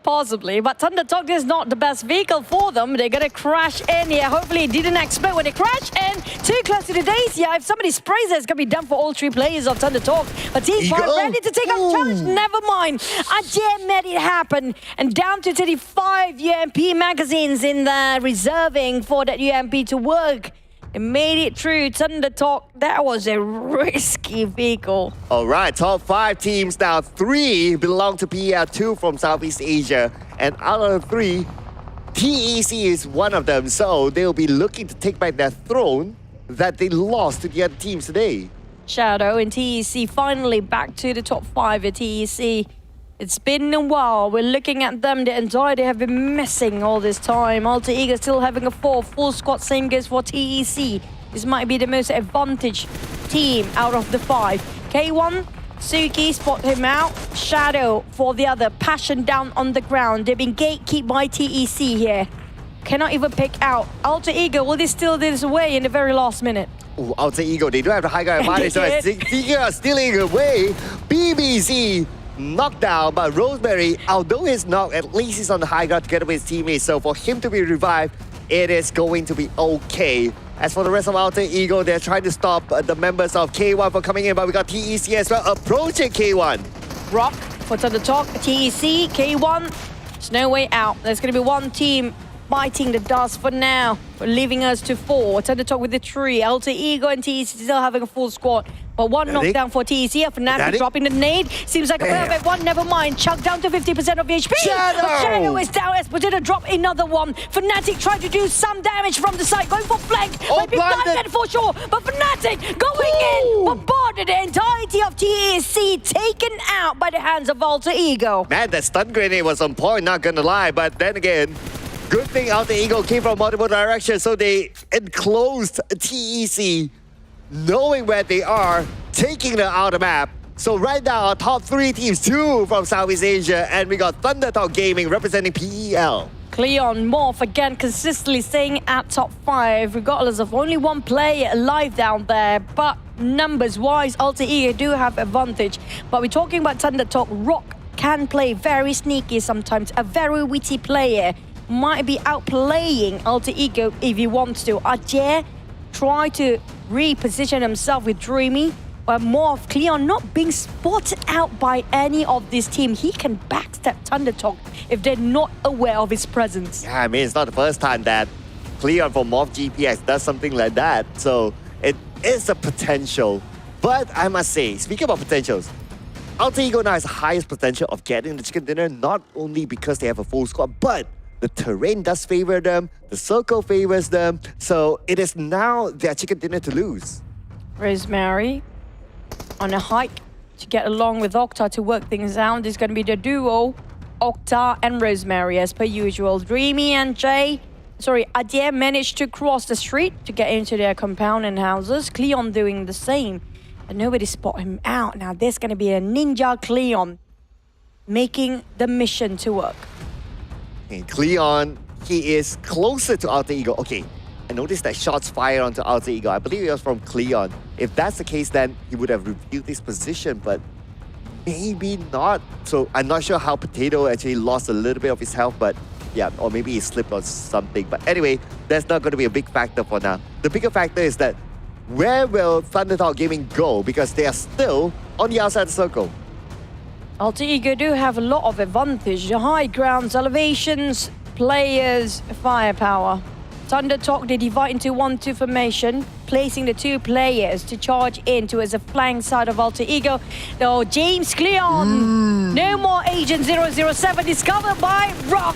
Possibly, but Thunder Talk is not the best vehicle for them. They're gonna crash in here. Hopefully it didn't explode when they crash in. Too close to the Dacia. If somebody sprays it, it's gonna be done for all 3 players of Thunder Talk. But TeamPAI ready to take up the challenge. Never mind. Ajay made it happen. And down to 35 UMP magazines in the reserving for that UMP to work. It made it through. Thunder Talk, that was a risky vehicle. All right, top 5 teams now. 3 belong to PEL, 2 from Southeast Asia. And out of the 3, TEC is one of them. So they'll be looking to take back their throne that they lost to the other teams today. Shadow and TEC finally back to the top 5 at TEC. It's been a while. We're looking at them. The entire day have been missing all this time. Alter Ego still having a full squad. Same goes for TEC. This might be the most advantaged team out of the 5. K1, Suki spot him out. Shadow for the other. Passion down on the ground. They've been gatekept by TEC here. Cannot even pick out. Alter Ego, will they steal this away in the very last minute? Oh, Alter Ego, they do have the high ground advantage. So TEC are stealing away. BBC knocked down, but Rosemary, although he's knocked, at least he's on the high ground together with his teammates. So for him to be revived, it is going to be okay. As for the rest of Alter Ego, they're trying to stop the members of K1 from coming in, but we got TEC as well approaching K1. Rock for Thunder Talk, TEC, K1. There's no way out. There's going to be 1 team biting the dust for now, leaving us to 4. Thunder Talk with the 3. Alter Ego and TEC still having a full squad. But 1 knockdown for TEC. Fnatic dropping the nade. Seems like a perfect one. Never mind. Chuck down to 50% of HP. Shadow! But Shadow is down. Esposito drop another one. Fnatic trying to do some damage from the side. Going for flank. Might be blinded for sure. But Fnatic going in. Bombarded the entirety of TEC. Taken out by the hands of Alter Ego. Man, that stun grenade was on point, not gonna lie. But then again, good thing Alter Ego came from multiple directions. So they enclosed TEC. Knowing where they are, taking them out of the map, So right now, our top 3 teams, 2 from Southeast Asia, and we got Thundertalk Gaming representing PEL. Cleon Morph again consistently staying at top 5 regardless of only one player alive down there, but numbers wise Alter Ego do have advantage. But we're talking about Thundertalk. Rock can play very sneaky sometimes, a very witty player, might be outplaying Alter Ego if he wants to. Ajay try to reposition himself with Dreamy, but Morph, Cleon not being spotted out by any of this team. He can backstab Thundertalk if they're not aware of his presence. Yeah, I mean, it's not the first time that Cleon from Morph GPX does something like that. So it is a potential. But I must say, speaking about potentials, Alter Ego now has the highest potential of getting the chicken dinner, not only because they have a full squad, but the terrain does favor them, the circle favors them. So it is now their chicken dinner to lose. Rosemary on a hike to get along with Okta to work things out. This is going to be the duo, Okta and Rosemary as per usual. Dreamy and Ajay managed to cross the street to get into their compound and houses. Cleon doing the same, but nobody spot him out. Now there's going to be a ninja Cleon making the mission to work. And Cleon, he is closer to Alter Ego. Okay, I noticed that shots fired onto Alter Ego. I believe it was from Cleon. If that's the case, then he would have reviewed his position, but maybe not. So I'm not sure how Potato actually lost a little bit of his health, but yeah, or maybe he slipped on something. But anyway, that's not going to be a big factor for now. The bigger factor is that where will Thundertalk Gaming go? Because they are still on the outside circle. Alter Ego do have a lot of advantage. The high grounds, elevations, players, firepower. Thundertalk, they divide into 1-2 formation, placing the 2 players to charge in towards the flank side of Alter Ego. Though James Cleon, no more Agent 007 discovered by Rock.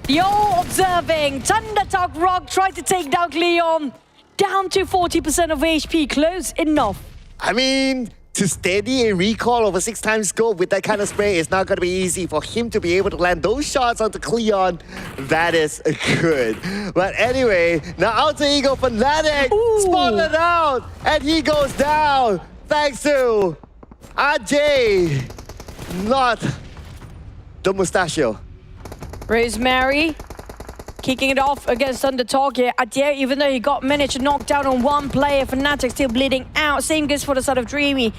You're observing Thundertalk Rock try to take down Cleon. Down to 40% of HP, close enough. I mean, to steady a recall over 6 times scope with that kind of spray is not going to be easy for him to be able to land those shots onto Cleon. That is good. But anyway, now Alter Ego Fnatic spotted out and he goes down thanks to Ajay, not the mustachio. Rosemary kicking it off against Thundertalk here. Ajay, even though he managed to knock down on one player, Fnatic still bleeding out. Same goes for the side of Dreamy.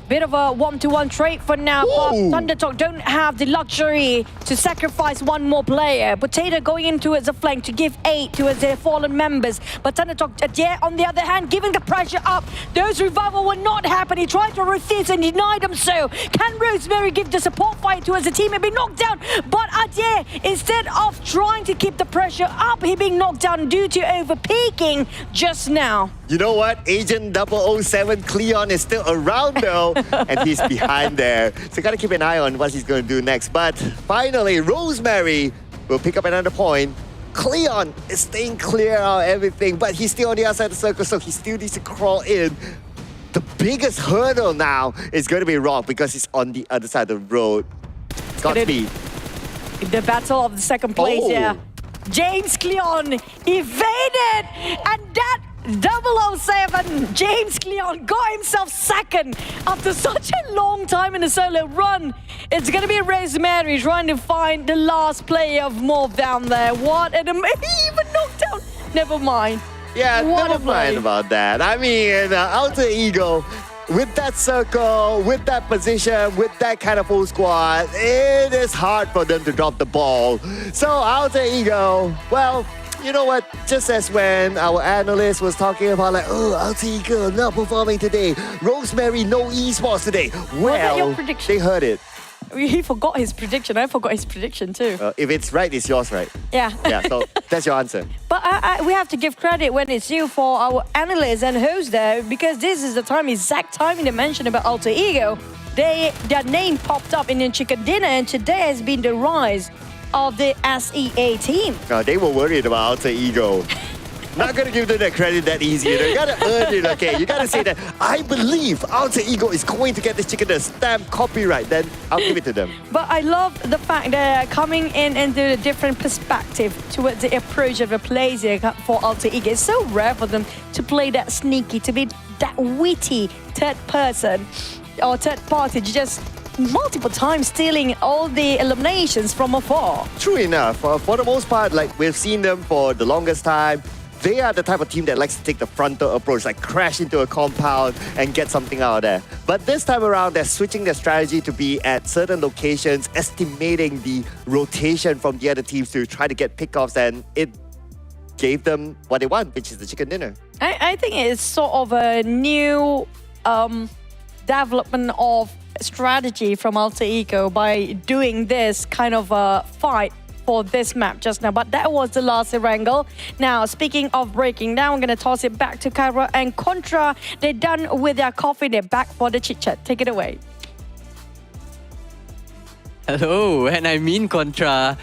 Bit of a 1-to-1 trade for now, but Thundertalk don't have the luxury to sacrifice one more player. Potato going in towards the flank to give aid towards their fallen members. But Thundertalk, Ajay, on the other hand, giving the pressure up. Those revival will not happen. He tried to refuse and denied them so. Can Rosemary give the support fight towards the team and be knocked down? But Ajay, instead of trying to keep the pressure up, he being knocked down due to over-peaking just now. You know what? Agent 007 Cleon is still around though, and he's behind there. So gotta keep an eye on what he's gonna do next. But finally, Rosemary will pick up another point. Cleon is staying clear of everything, but he's still on the outside of the circle, so he still needs to crawl in. The biggest hurdle now is gonna be Rock because he's on the other side of the road. Godspeed. The battle of the second place here. James Cleon evaded, and that 007, James Cleon got himself second after such a long time in a solo run. It's going to be Rosemary trying to find the last player of Morph down there. What an even knockdown. Never mind. Yeah, what never mind about that. I mean, Alter Ego, with that circle, with that position, with that kind of full squad, it is hard for them to drop the ball. So Alter Ego, well, you know what? Just as when our analyst was talking about like, oh, Alter Ego not performing today. Rosemary, no esports today. Well, your prediction? They heard it. He forgot his prediction. I forgot his prediction too. If it's right, it's yours, right? Yeah. Yeah, so that's your answer. But we have to give credit when it's due for our analyst and host there, because this is the time, exact timing they mentioned about Alter Ego. Their name popped up in the chicken dinner, and today has been the rise of the SEA team. They were worried about Alter Ego. Not gonna give them that credit that easy. You gotta earn it, okay? You gotta say that, I believe Alter Ego is going to get this chicken dinner stamp copyright, then I'll give it to them. But I love the fact they're coming in and do a different perspective towards the approach of the plays here for Alter Ego. It's so rare for them to play that sneaky, to be that witty third person. or third party just multiple times stealing all the eliminations from afar. True enough. For the most part, like we've seen them for the longest time. They are the type of team that likes to take the frontal approach, like crash into a compound and get something out of there. But this time around, they're switching their strategy to be at certain locations, estimating the rotation from the other teams to try to get pickoffs, and it gave them what they want, which is the chicken dinner. I think it's sort of a new development of strategy from Alter Ego by doing this kind of a fight for this map just now. But that was the last Erangle. Now, speaking of breaking down, I'm going to toss it back to Kyra and Contra. They're done with their coffee. They're back for the chit-chat. Take it away. Hello, and I mean Contra.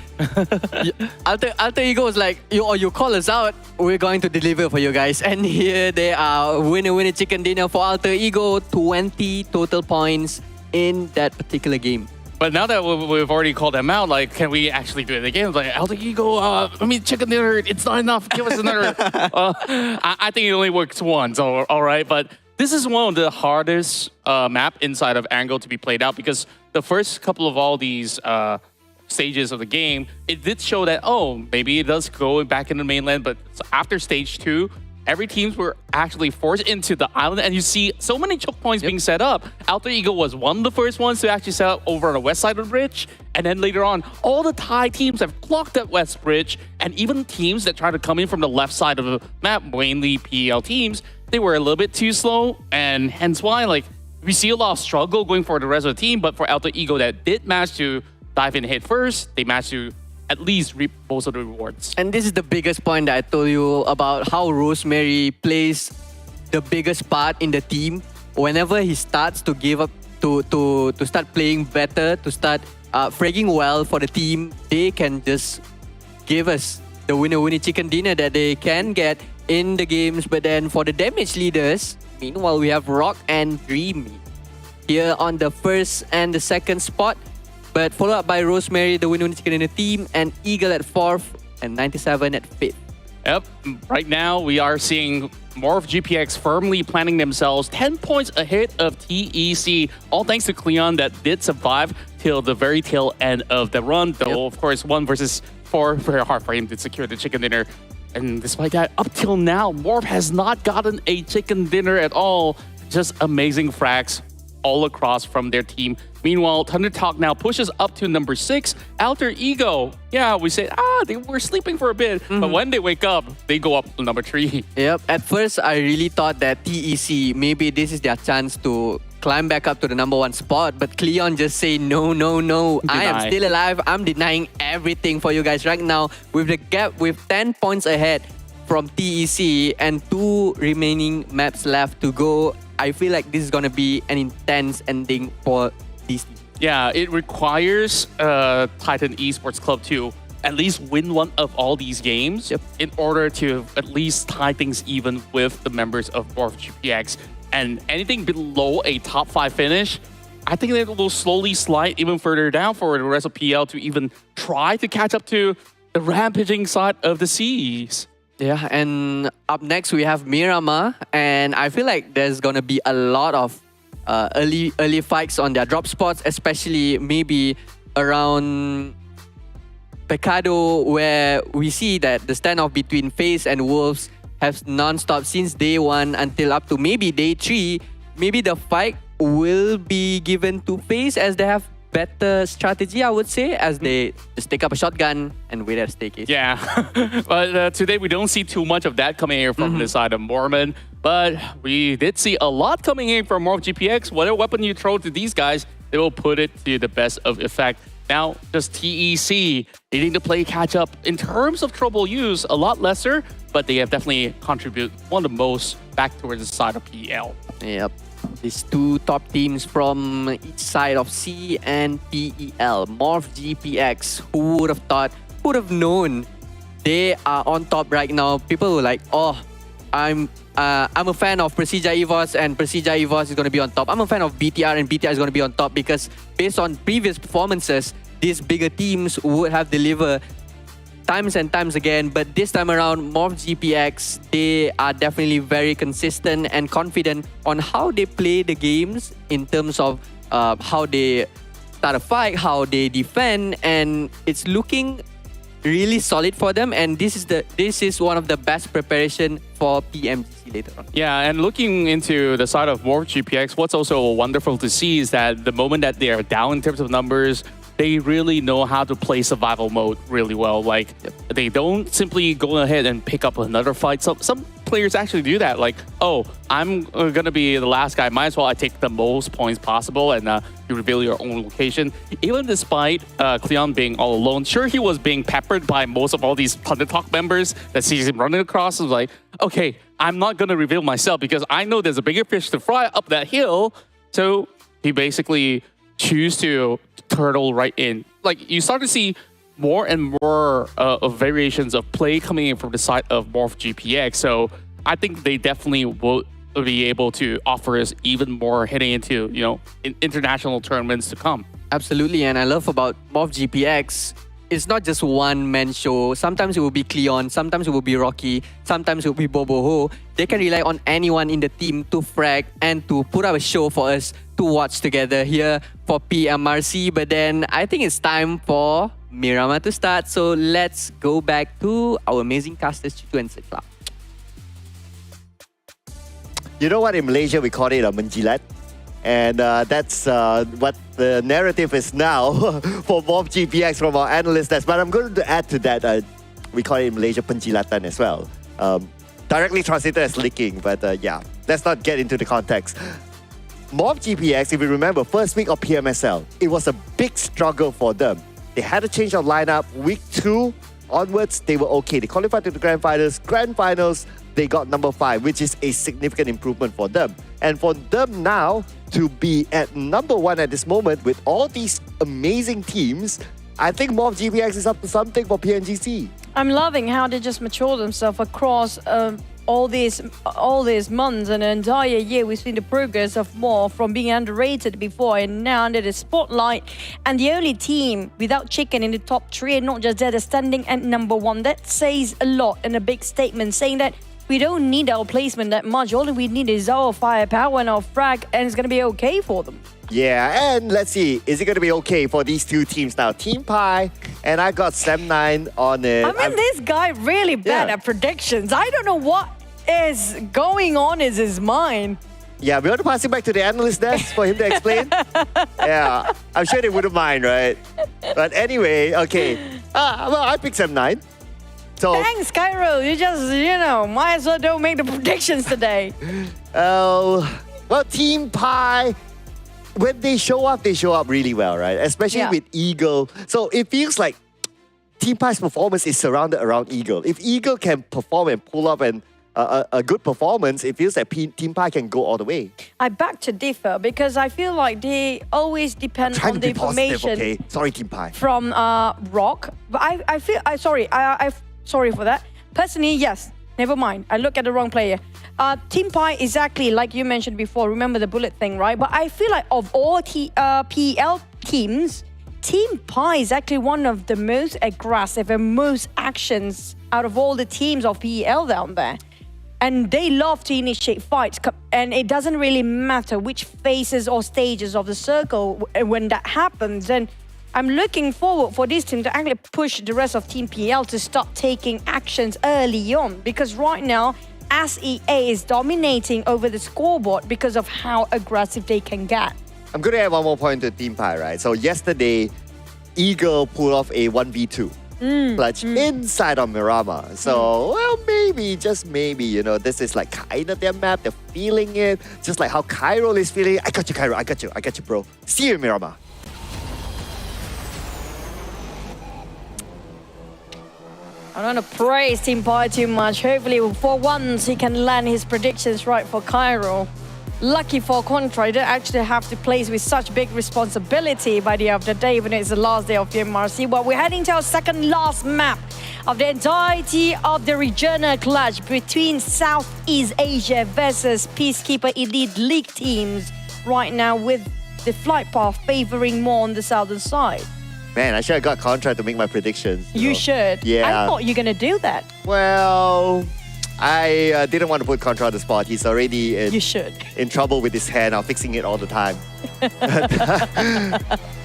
Alter Ego was like, you call us out, we're going to deliver for you guys. And here they are, winner chicken dinner for Alter Ego, 20 total points in that particular game. But now that we've already called them out, like, can we actually do it again? It's like, Alter Ego, chicken dinner, it's not enough. Give us another. I think it only works once, all right? But this is one of the hardest map inside of Erangel to be played out, because the first couple of all these stages of the game, it did show that, maybe it does go back in the mainland, but after stage 2, every teams were actually forced into the island, and you see so many choke points being set up. Alter Ego was one of the first ones to actually set up over on the west side of the bridge, and then later on, all the Thai teams have clocked that west bridge, and even teams that try to come in from the left side of the map, mainly PEL teams, they were a little bit too slow, and hence why, like, we see a lot of struggle going for the rest of the team, but for Alter Ego that did manage to dive in head first, they managed to at least reap most of the rewards. And this is the biggest point that I told you about how Rosemary plays the biggest part in the team. Whenever he starts to give up, to start playing better, to start fragging well for the team, they can just give us the winner chicken dinner that they can get in the games. But then for the damage leaders, meanwhile, we have Rock and Dreamy here on the first and the second spot, but followed up by Rosemary, the winner chicken dinner team, and Eagle at 4th and 97 at 5th. Yep, right now we are seeing Morph GPX firmly planting themselves 10 points ahead of TEC, all thanks to Cleon that did survive till the very tail end of the run, though of course 1 versus 4, very hard for him to secure the chicken dinner. And despite that, up till now, Morph has not gotten a chicken dinner at all. Just amazing frags all across from their team. Meanwhile, Thunder Talk now pushes up to number 6. Alter Ego, yeah, we said, they were sleeping for a bit. But when they wake up, they go up to number 3. Yep, at first I really thought that TEC, maybe this is their chance to climb back up to the number 1 spot. But Cleon just say, no. I am still alive. I'm denying everything for you guys right now. With the gap, with 10 points ahead from TEC and 2 remaining maps left to go, I feel like this is going to be an intense ending for these teams. Yeah, it requires Titan Esports Club to at least win one of all these games in order to at least tie things even with the members of Morph GPX. And anything below a top 5 finish, I think it will slowly slide even further down for the rest of PL to even try to catch up to the rampaging side of the seas. Yeah, and up next we have Miramar, and I feel like there's gonna be a lot of early fights on their drop spots, especially maybe around Pecado, where we see that the standoff between FaZe and Wolves has non-stop since day 1 until up to maybe day 3. Maybe the fight will be given to FaZe as they have better strategy, I would say, as they just take up a shotgun and wait at a staircase. Yeah, but today we don't see too much of that coming here from the side of Mormon. But we did see a lot coming in from Morph GPX. Whatever weapon you throw to these guys, they will put it to the best of effect. Now, just TEC needing to play catch up in terms of trouble use, a lot lesser, but they have definitely contributed one of the most back towards the side of PL. Yep. These 2 top teams from each side of SEA and PEL. Morph GPX, who would have thought, who would have known they are on top right now. People were like, I'm a fan of PERSIJA EVOS, and PERSIJA EVOS is going to be on top. I'm a fan of BTR, and BTR is going to be on top, because based on previous performances, these bigger teams would have delivered times and times again, but this time around, Morph GPX, they are definitely very consistent and confident on how they play the games in terms of how they start a fight, how they defend, and it's looking really solid for them. And this is one of the best preparation for PMGC later on. Yeah, and looking into the side of Morph GPX, what's also wonderful to see is that the moment that they are down in terms of numbers, they really know how to play survival mode really well. Like, they don't simply go ahead and pick up another fight. Some players actually do that. Like, oh, I'm going to be the last guy. Might as well I take the most points possible, and you reveal your own location. Even despite Cleon being all alone, sure, he was being peppered by most of all these Thunder Talk members that sees him running across. It was like, okay, I'm not going to reveal myself because I know there's a bigger fish to fry up that hill. So he basically choose to turtle right in. Like, you start to see more and more of variations of play coming in from the side of Morph GPX. So I think they definitely will be able to offer us even more heading into, you know, international tournaments to come. Absolutely, and I love about Morph GPX, it's not just one-man show. Sometimes it will be Cleon, sometimes it will be Rocky, sometimes it will be Boboho. They can rely on anyone in the team to frag and to put up a show for us to watch together here for PMRC. But then I think it's time for Miramar to start. So let's go back to our amazing casters, Chitu and Sikla. You know what, in Malaysia we call it a menjilat, and that's what the narrative is now for Morph GPX from our analyst desk. But I'm going to add to that, we call it in Malaysia penjilatan as well. Directly translated as licking, but yeah, let's not get into the context. Morph GPX, if you remember, first week of PMSL, it was a big struggle for them. They had to change their lineup. Week 2 onwards, they were okay. They qualified to the Grand Finals. Grand Finals, they got number 5, which is a significant improvement for them. And for them now to be at number 1 at this moment with all these amazing teams, I think Morph GPX is up to something for PNGC. I'm loving how they just mature themselves across all these months and an entire year. We've seen the progress of Morph from being underrated before and now under the spotlight. And the only team without chicken in the top 3, and not just that, they're standing at number 1. That says a lot and a big statement saying that we don't need our placement that much. All we need is our firepower and our frag, and it's going to be okay for them. Yeah, and let's see, is it going to be okay for these two teams now? TeamPAI, and I got Sam9 on it. I mean, this guy really bad at predictions. I don't know what is going on in his mind. Yeah, we want to pass it back to the analyst desk for him to explain. Yeah, I'm sure they wouldn't mind, right? But anyway, okay. Well, I picked Sam9. So, thanks, Cairo. You just, might as well don't make the predictions today. well, TeamPAI, when they show up really well, right? Especially with Eagle. So it feels like TeamPAI's performance is surrounded around Eagle. If Eagle can perform and pull up a good performance, it feels like TeamPAI can go all the way. I beg to differ because I feel like they always depend on the information. Okay, sorry, TeamPAI. From Rock, but I feel sorry for that. Personally, yes. Never mind. I look at the wrong player. TeamPAI, exactly like you mentioned before. Remember the bullet thing, right? But I feel like of all PL teams, TeamPAI is actually one of the most aggressive and most actions out of all the teams of PEL down there. And they love to initiate fights. And it doesn't really matter which phases or stages of the circle when that happens. And I'm looking forward for this team to actually push the rest of Team PL to start taking actions early on. Because right now, SEA is dominating over the scoreboard because of how aggressive they can get. I'm going to add one more point to TeamPAI, right? So yesterday, Eagle pulled off a 1v2 clutch inside of Miramar. So, well, maybe, just maybe, this is like kind of their map. They're feeling it. Just like how Cairo is feeling. I got you, Cairo. I got you, bro. See you in Miramar. I don't want to praise TeamPAI too much. Hopefully, for once, he can land his predictions right for Cairo. Lucky for Contra, you don't actually have to place with such big responsibility by the end of the day, even though it's the last day of PMRC. But we're heading to our second last map of the entirety of the regional clash between Southeast Asia versus Peacekeeper Elite League teams right now, with the flight path favoring more on the southern side. Man, I should have got Contra to make my predictions. You know. should. Yeah. I thought you were going to do that. Well, I didn't want to put Contra on the spot. He's already You should. in trouble with his hand. I'm fixing it all the time.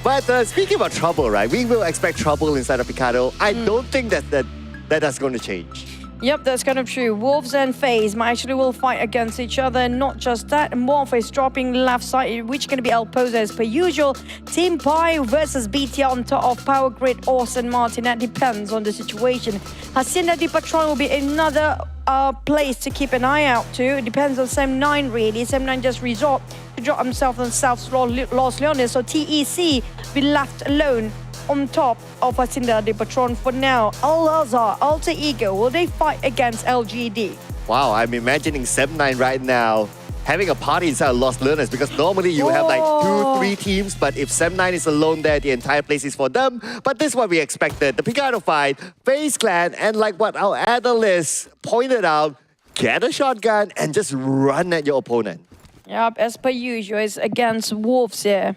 But speaking about trouble, right? We will expect trouble inside of Picado. I don't think that's going to change. Yep, that's kind of true. Wolves and FaZe might actually will fight against each other. Not just that, Morph is dropping left side, which is going to be El Pozo as per usual. TeamPAI versus BT on top of Power Grid or St. Martin. That depends on the situation. Hacienda de Patron will be another place to keep an eye out to. It depends on Sem9 really. Sem9 just resort to drop himself on South Los Leones. So TEC be left alone on top of Hacienda de Patron for now. Al-Azhar, Alter Ego, will they fight against LGD? Wow, I'm imagining Sem9 right now having a party inside Los Leones because normally you have like 2-3 teams, but if Sem9 is alone there, the entire place is for them. But this is what we expected. The Picado fight, FaZe Clan, and like what our analyst pointed out, get a shotgun and just run at your opponent. Yep, as per usual, it's against Wolves here.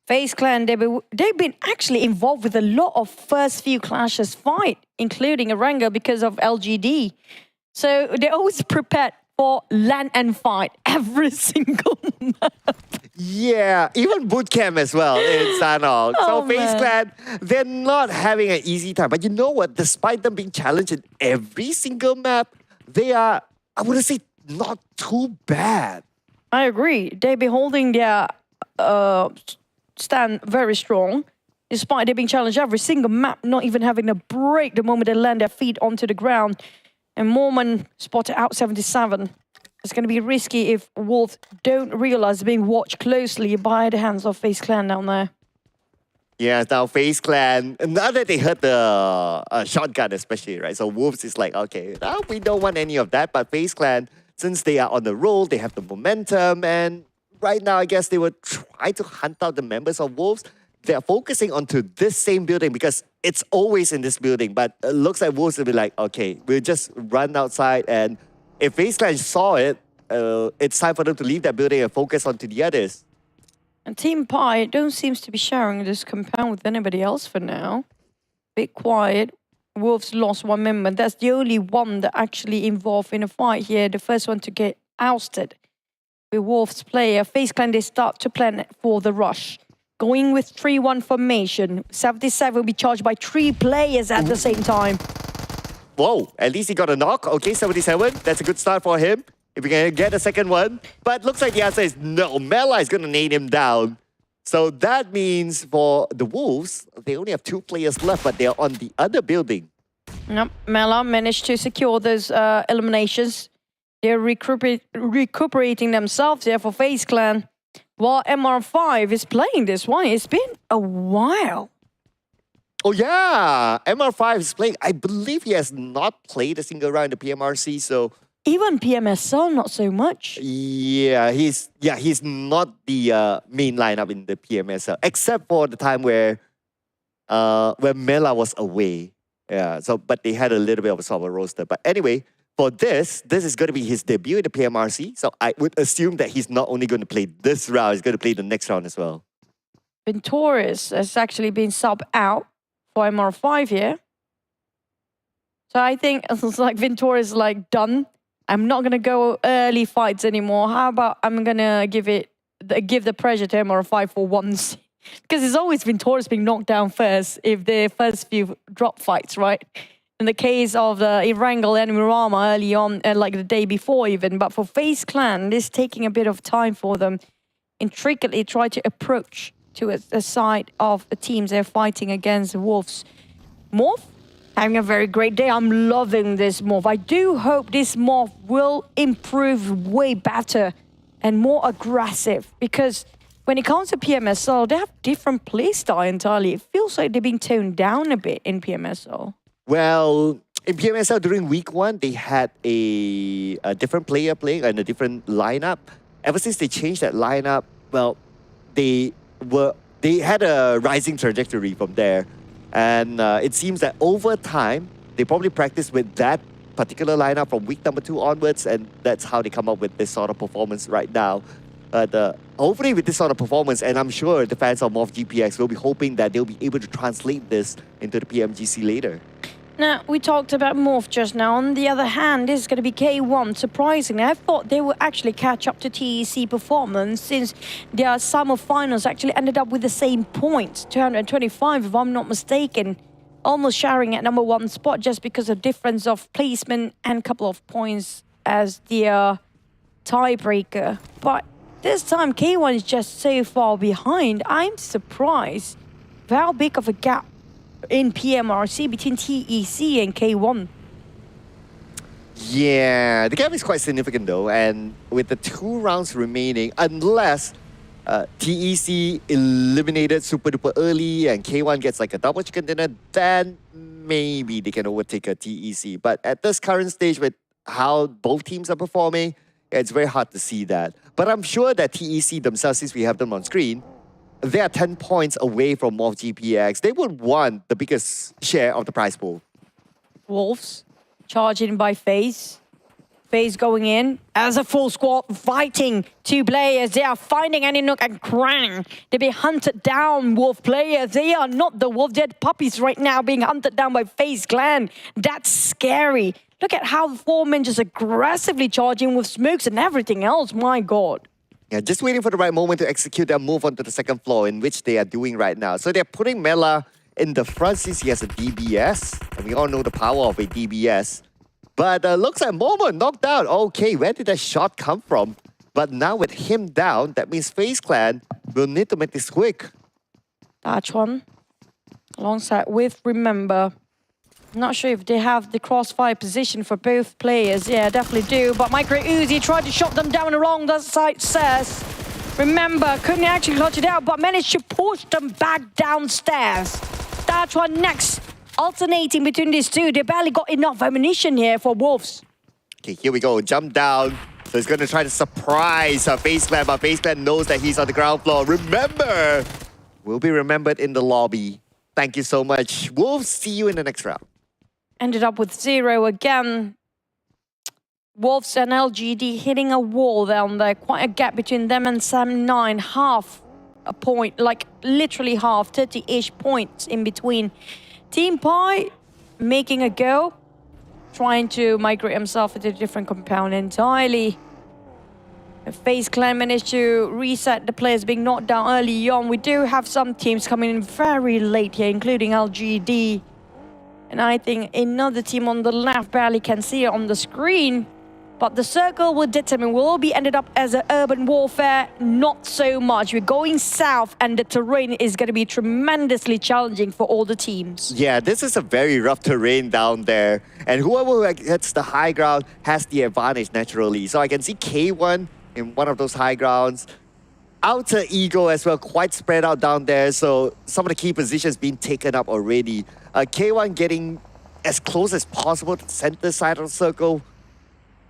FaZe Clan, they've been actually involved with a lot of first few clashes fight, including Erangel because of LGD. So they're always prepared for land and fight every single map. Yeah, even bootcamp as well in Sanok. Oh, so FaZe man. Clan, they're not having an easy time. But you know what? Despite them being challenged in every single map, they are, I wouldn't say, not too bad. I agree. They've been holding their stand very strong, despite they being challenged every single map, not even having a break the moment they land their feet onto the ground. And Mormon spotted out 77. It's going to be risky if Wolves don't realize they're being watched closely by the hands of FaZe Clan down there. Yeah, now FaZe Clan, now that they heard the shotgun especially, right? So Wolves is like, okay, now we don't want any of that. But FaZe Clan, since they are on the roll, they have the momentum. And right now, I guess they will try to hunt out the members of Wolves. They're focusing onto this same building because it's always in this building. But it looks like Wolves will be like, okay, we'll just run outside. And if FaZe Clan saw it, it's time for them to leave that building and focus onto the others. And TeamPAI don't seem to be sharing this compound with anybody else for now. Bit quiet. Wolves lost one member. That's the only one that actually involved in a fight here. The first one to get ousted. With Wolves player, FaZe Clan, they start to plan for the rush. Going with 3-1 formation. 77 will be charged by 3 players at the same time. Whoa, at least he got a knock. Okay, 77. That's a good start for him. If we can get a second one. But looks like the answer is no. Mela is going to nade him down. So that means for the Wolves, they only have 2 players left, but they're on the other building. Yep, Mela managed to secure those eliminations. They're recuperating themselves here for FaZe Clan. While MR5 is playing this one, it's been a while. Oh yeah, MR5 is playing. I believe he has not played a single round in the PMRC, so... Even PMSL, not so much. Yeah, he's not the main lineup in the PMSL, except for the time where Mela was away. Yeah, so but they had a little bit of a sort of a roster. But anyway, for this is going to be his debut in the PMRC. So I would assume that he's not only going to play this round, he's going to play the next round as well. Ventoris has actually been subbed out for MR5 here. So I think it's like Ventoris is like done. I'm not going to go early fights anymore. How about I'm going to give the pressure to MR5 for once. Because it's always Ventoris being knocked down first if the first few drop fights, right? In the case of the Erangle and Mirama early on, like the day before even. But for FaZe Clan, this is taking a bit of time for them. Intricately try to approach to a side of the teams they're fighting against the Wolves. Morph, having a very great day. I'm loving this Morph. I do hope this Morph will improve way better and more aggressive. Because when it comes to PMSL, they have different playstyle entirely. It feels like they're being toned down a bit in PMSL. Well, in PMSL during week 1, they had a different player playing and a different lineup. Ever since they changed that lineup, well, they had a rising trajectory from there. And it seems that over time, they probably practiced with that particular lineup from week number 2 onwards, and that's how they come up with this sort of performance right now. But hopefully with this sort of performance, and I'm sure the fans of MORPH GPX will be hoping that they'll be able to translate this into the PMGC later. Now, we talked about MORPH just now. On the other hand, this is going to be K1. Surprisingly, I thought they would actually catch up to TEC performance since their summer finals actually ended up with the same points, 225 if I'm not mistaken. Almost sharing at #1 spot just because of difference of placement and couple of points as the tiebreaker. But this time, K1 is just so far behind. I'm surprised of how big of a gap in PMRC between TEC and K1. Yeah, the gap is quite significant though, and with the 2 rounds remaining, unless TEC eliminated super duper early and K1 gets like a double chicken dinner, then maybe they can overtake a TEC. But at this current stage with how both teams are performing, it's very hard to see that. But I'm sure that TEC themselves, since we have them on screen, they are 10 points away from MORPH GPX. They would want the biggest share of the prize pool. Wolves charging by FaZe. FaZe going in as a full squad fighting 2 players. They are finding Aninook and Krang. They're being hunted down, Wolf players. They are not the wolf dead puppies right now being hunted down by FaZe Clan. That's scary. Look at how the 4 men just aggressively charging with smokes and everything else. My God. Yeah, just waiting for the right moment to execute their move onto the second floor, in which they are doing right now. So they're putting Mela in the front since he has a DBS. And we all know the power of a DBS. But looks like Momo knocked out. Okay, where did that shot come from? But now with him down, that means FaZe Clan will need to make this quick. That's one. Alongside with Remember. Not sure if they have the crossfire position for both players. Yeah, definitely do. But Micro Uzi tried to shot them down along the side stairs. Remember, couldn't actually clutch it out, but managed to push them back downstairs. That's one next. Alternating between these two. They barely got enough ammunition here for Wolves. Okay, here we go. Jump down. So he's going to try to surprise FaZe Clan, but FaZe Clan knows that he's on the ground floor. Remember, will be remembered in the lobby. Thank you so much. Wolves, see you in the next round. Ended up with 0 again. Wolves and LGD hitting a wall down there. Quite a gap between them and Sam9. Half a point, like literally half, 30-ish points in between. TeamPAI making a go. Trying to migrate himself into a different compound entirely. FaZe Clan managed to reset the players being knocked down early on. We do have some teams coming in very late here, including LGD. And I think another team on the left barely can see it on the screen. But the circle will determine, will be ended up as an urban warfare? Not so much. We're going south and the terrain is going to be tremendously challenging for all the teams. Yeah, this is a very rough terrain down there. And whoever gets the high ground has the advantage naturally. So I can see K1 in one of those high grounds. Outer Ego as well, quite spread out down there. So some of the key positions being taken up already. K1 getting as close as possible to the center side of the circle.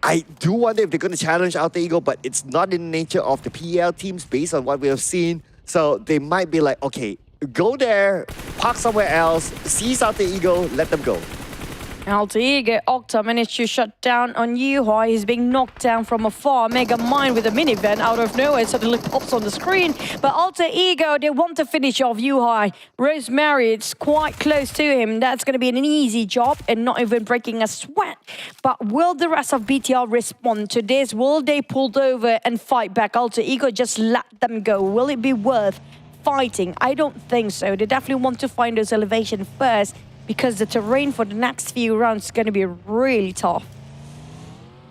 I do wonder if they're going to challenge Outer Ego, but it's not in the nature of the PEL teams based on what we have seen. So they might be like, okay, go there, park somewhere else, seize Outer Ego, let them go. Outer Ego, Octa managed to shut down on Yuhai. He's being knocked down from afar. Mega Mind with a minivan out of nowhere suddenly pops on the screen. But Alter Ego, they want to finish off Yuhai. Rosemary, it's quite close to him. That's going to be an easy job and not even breaking a sweat. But will the rest of BTR respond to this? Will they pull over and fight back? Alter Ego, just let them go. Will it be worth fighting? I don't think so. They definitely want to find those elevations first, because the terrain for the next few rounds is going to be really tough.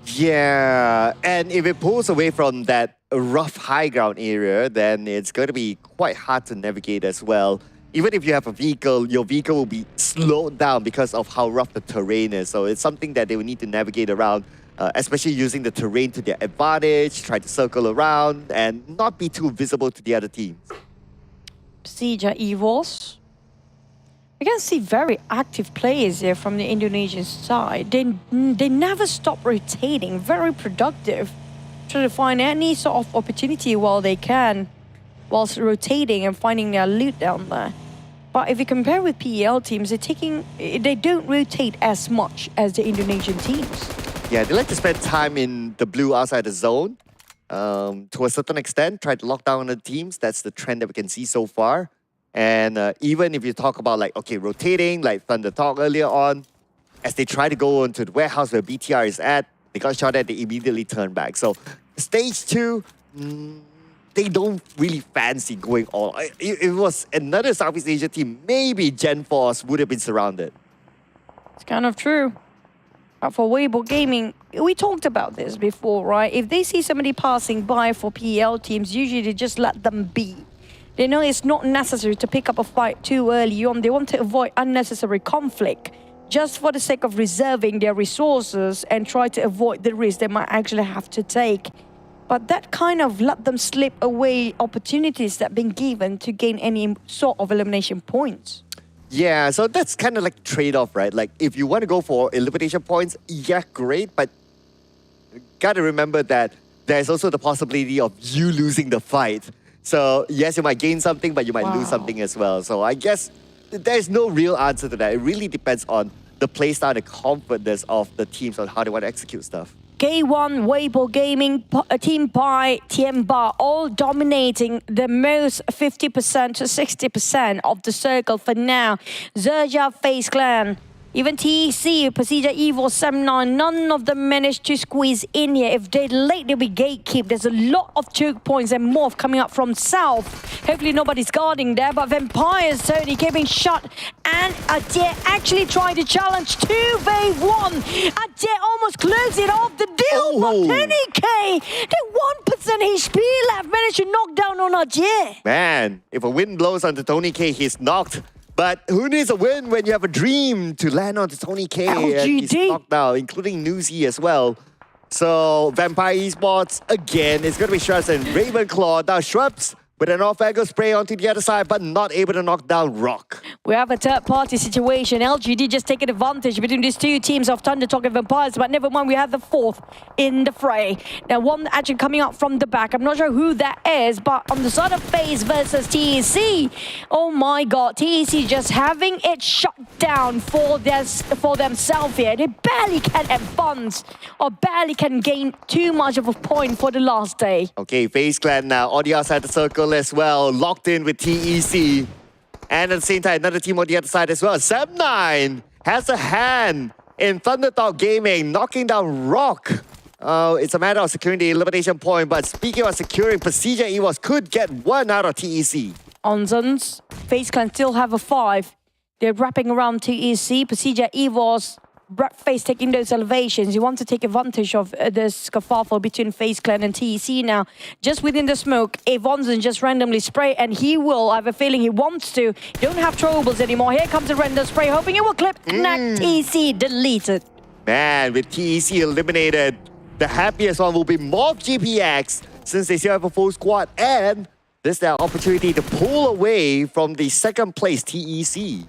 Yeah, and if it pulls away from that rough high ground area, then it's going to be quite hard to navigate as well. Even if you have a vehicle, your vehicle will be slowed down because of how rough the terrain is. So it's something that they will need to navigate around, especially using the terrain to their advantage, try to circle around and not be too visible to the other teams. PERSIJA EVOS. We can see very active players here from the Indonesian side. They never stop rotating, very productive. Trying to find any sort of opportunity while they can, whilst rotating and finding their loot down there. But if you compare with PEL teams, they don't rotate as much as the Indonesian teams. Yeah, they like to spend time in the blue outside the zone. to a certain extent, try to lock down the teams. That's the trend that we can see so far. And even if you talk about like, okay, rotating, like Thunder talked earlier on, as they try to go into the warehouse where BTR is at, they got shot at, they immediately turn back. So stage 2, they don't really fancy going all. If it was another Southeast Asia team, maybe Gen Force would have been surrounded. It's kind of true. But for Weibo Gaming, we talked about this before, right? If they see somebody passing by for PEL teams, usually they just let them be. They know it's not necessary to pick up a fight too early on. They want to avoid unnecessary conflict just for the sake of reserving their resources and try to avoid the risk they might actually have to take. But that kind of let them slip away opportunities that have been given to gain any sort of elimination points. Yeah, so that's kind of like trade-off, right? Like if you want to go for elimination points, yeah, great, but gotta remember that there's also the possibility of you losing the fight. So yes, you might gain something, but you might lose something as well. So I guess there's no real answer to that. It really depends on the playstyle and confidence of the teams on how they want to execute stuff. K1, Weibo Gaming, TeamPAI, Tianba, all dominating the most 50% to 60% of the circle for now. XERXIA, FaZe Clan, even TEC, PERSIJA, EVOS, 7-9, none of them managed to squeeze in here. If they late, they'll be gatekeep. There's a lot of choke points and morph coming up from south. Hopefully nobody's guarding there, but Vampires totally getting shot. And Adair actually trying to challenge 2v1. Adair almost closed it off the deal, but 20k, the 1% HP left managed to knock down on Adair. Man, if a wind blows onto Tony K, he's knocked. But who needs a win when you have a dream to land onto Tony K? LGD. And he's knocked out, including Newsy as well. So Vampire Esports, again, it's going to be Shrubs and Ravenclaw. Now Shrubs with an off-angle spray onto the other side, but not able to knock down Rock. We have a third-party situation. LGD just taking advantage between these two teams of Thunder Talk and Vampires, but never mind, we have the fourth in the fray. Now, one actually coming up from the back. I'm not sure who that is, but on the side of FaZe versus TEC, oh my god, TEC just having it shut down for themselves here. They barely can advance or barely can gain too much of a point for the last day. Okay, FaZe Clan now on the outside of the circle as well, locked in with TEC. And at the same time, another team on the other side as well. 7-9 has a hand in Thunder Talk Gaming, knocking down Rock. It's a matter of securing the elimination point, but speaking of securing, PERSIJA EVOS could get one out of TEC. Onsens, FaZe Clan still have a 5. They're wrapping around TEC, PERSIJA EVOS, FaZe taking those elevations. You want to take advantage of this kerfuffle between FaZe Clan and TEC now. Just within the smoke, Evonsen just randomly spray, and he will, I have a feeling he wants to. Don't have troubles anymore. Here comes a random spray, hoping it will clip. Connect, TEC deleted. Man, with TEC eliminated, the happiest one will be MORPY GPX, since they still have a full squad, and this is their opportunity to pull away from the second place TEC.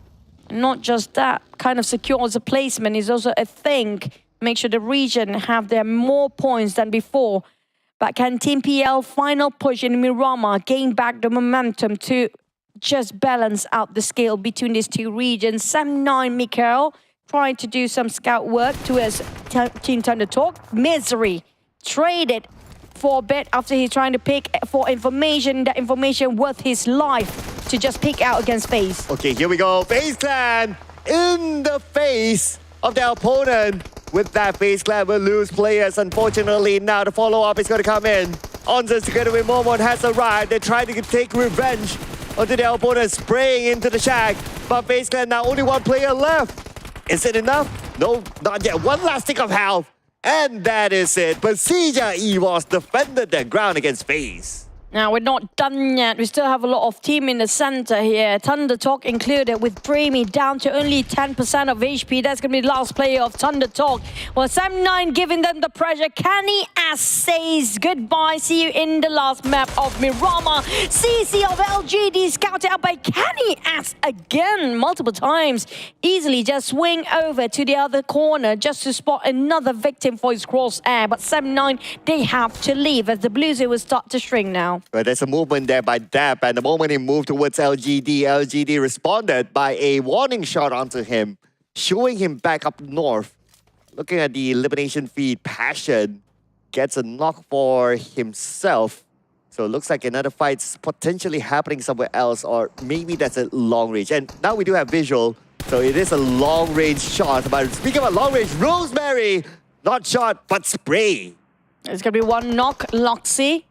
Not just that, kind of secures a placement is also a thing. Make sure the region have their more points than before. But can TeamPAI final push in Miramar gain back the momentum to just balance out the scale between these two regions? 7-9 Mikael trying to do some scout work towards Team Thunder Talk. Misery traded for a bit after he's trying to pick for information, that information worth his life to just pick out against FaZe. Okay, here we go. FaZe Clan in the face of their opponent. With that, FaZe Clan will lose players, unfortunately. Now the follow-up is going to come in. Onzers together with Momon has arrived. They're trying to take revenge onto their opponent, spraying into the shack. But FaZe Clan now only one player left. Is it enough? No, not yet. One last stick of health. And that is it. PERSIJA EVOS defended their ground against FaZe. Now, we're not done yet. We still have a lot of team in the center here. Thunder Talk included, with Dreamy down to only 10% of HP. That's going to be the last player of Thunder Talk. Well, 7-9 giving them the pressure. Kenny As says goodbye. See you in the last map of Miramar. CC of LGD scouted out by Kenny As again, multiple times. Easily just swing over to the other corner just to spot another victim for his crosshair. But 7-9, they have to leave as the Blues will start to shrink now. But there's a movement there by Dap, and the moment he moved towards LGD, LGD responded by a warning shot onto him, showing him back up north. Looking at the elimination feed, Passion gets a knock for himself. So it looks like another fight's potentially happening somewhere else, or maybe that's a long range. And now we do have visual, so it is a long range shot. But speaking about long range, Rosemary, not shot, but spray. It's going to be one knock, Loxy.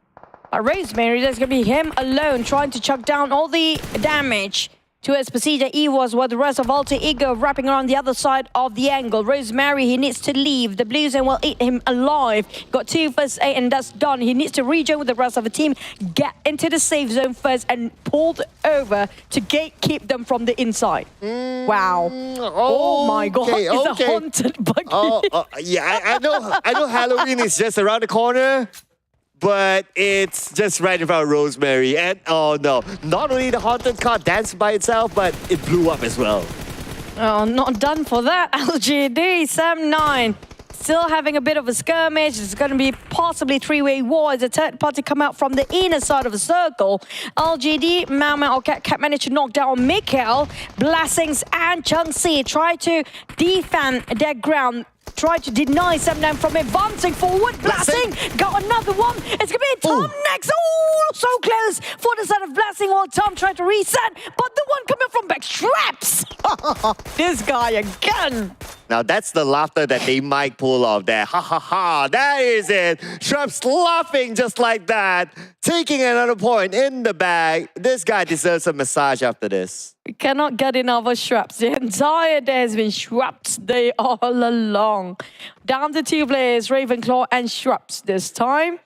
But Rosemary, there's going to be him alone trying to chuck down all the damage towards PERSIJA EVOS, while the rest of Alter Ego wrapping around the other side of the angle. Rosemary, he needs to leave. The blue zone will eat him alive. Got 2 first aid and that's done. He needs to rejoin with the rest of the team, get into the safe zone first and pulled over to gatekeep them from the inside. Wow. Oh my God, it's a haunted buggy. Yeah, I know Halloween is just around the corner, but it's just right in front of Rosemary. And oh no, not only the haunted car danced by itself, but it blew up as well. Oh, not done for that. LGD, Sam9. Still having a bit of a skirmish. It's going to be possibly 3-way war as a third party come out from the inner side of the circle. LGD, Mao or Cat managed to knock down Mikhail. Blessings and Changxi try to defend their ground. Try to deny Sam9 from advancing forward. Blessing got another one. It's going to be Tom next. Oh, so close for the side of Blessing while Tom tried to reset. But the one coming from back, Straps. This guy again. Now that's the laughter that they might pull off there. Ha ha ha, that is it. Shrubs laughing just like that. Taking another point in the bag. This guy deserves a massage after this. We cannot get enough of Shrubs. The entire day has been Shrubs day all along. Down to 2 players, Ravenclaw and Shrubs this time.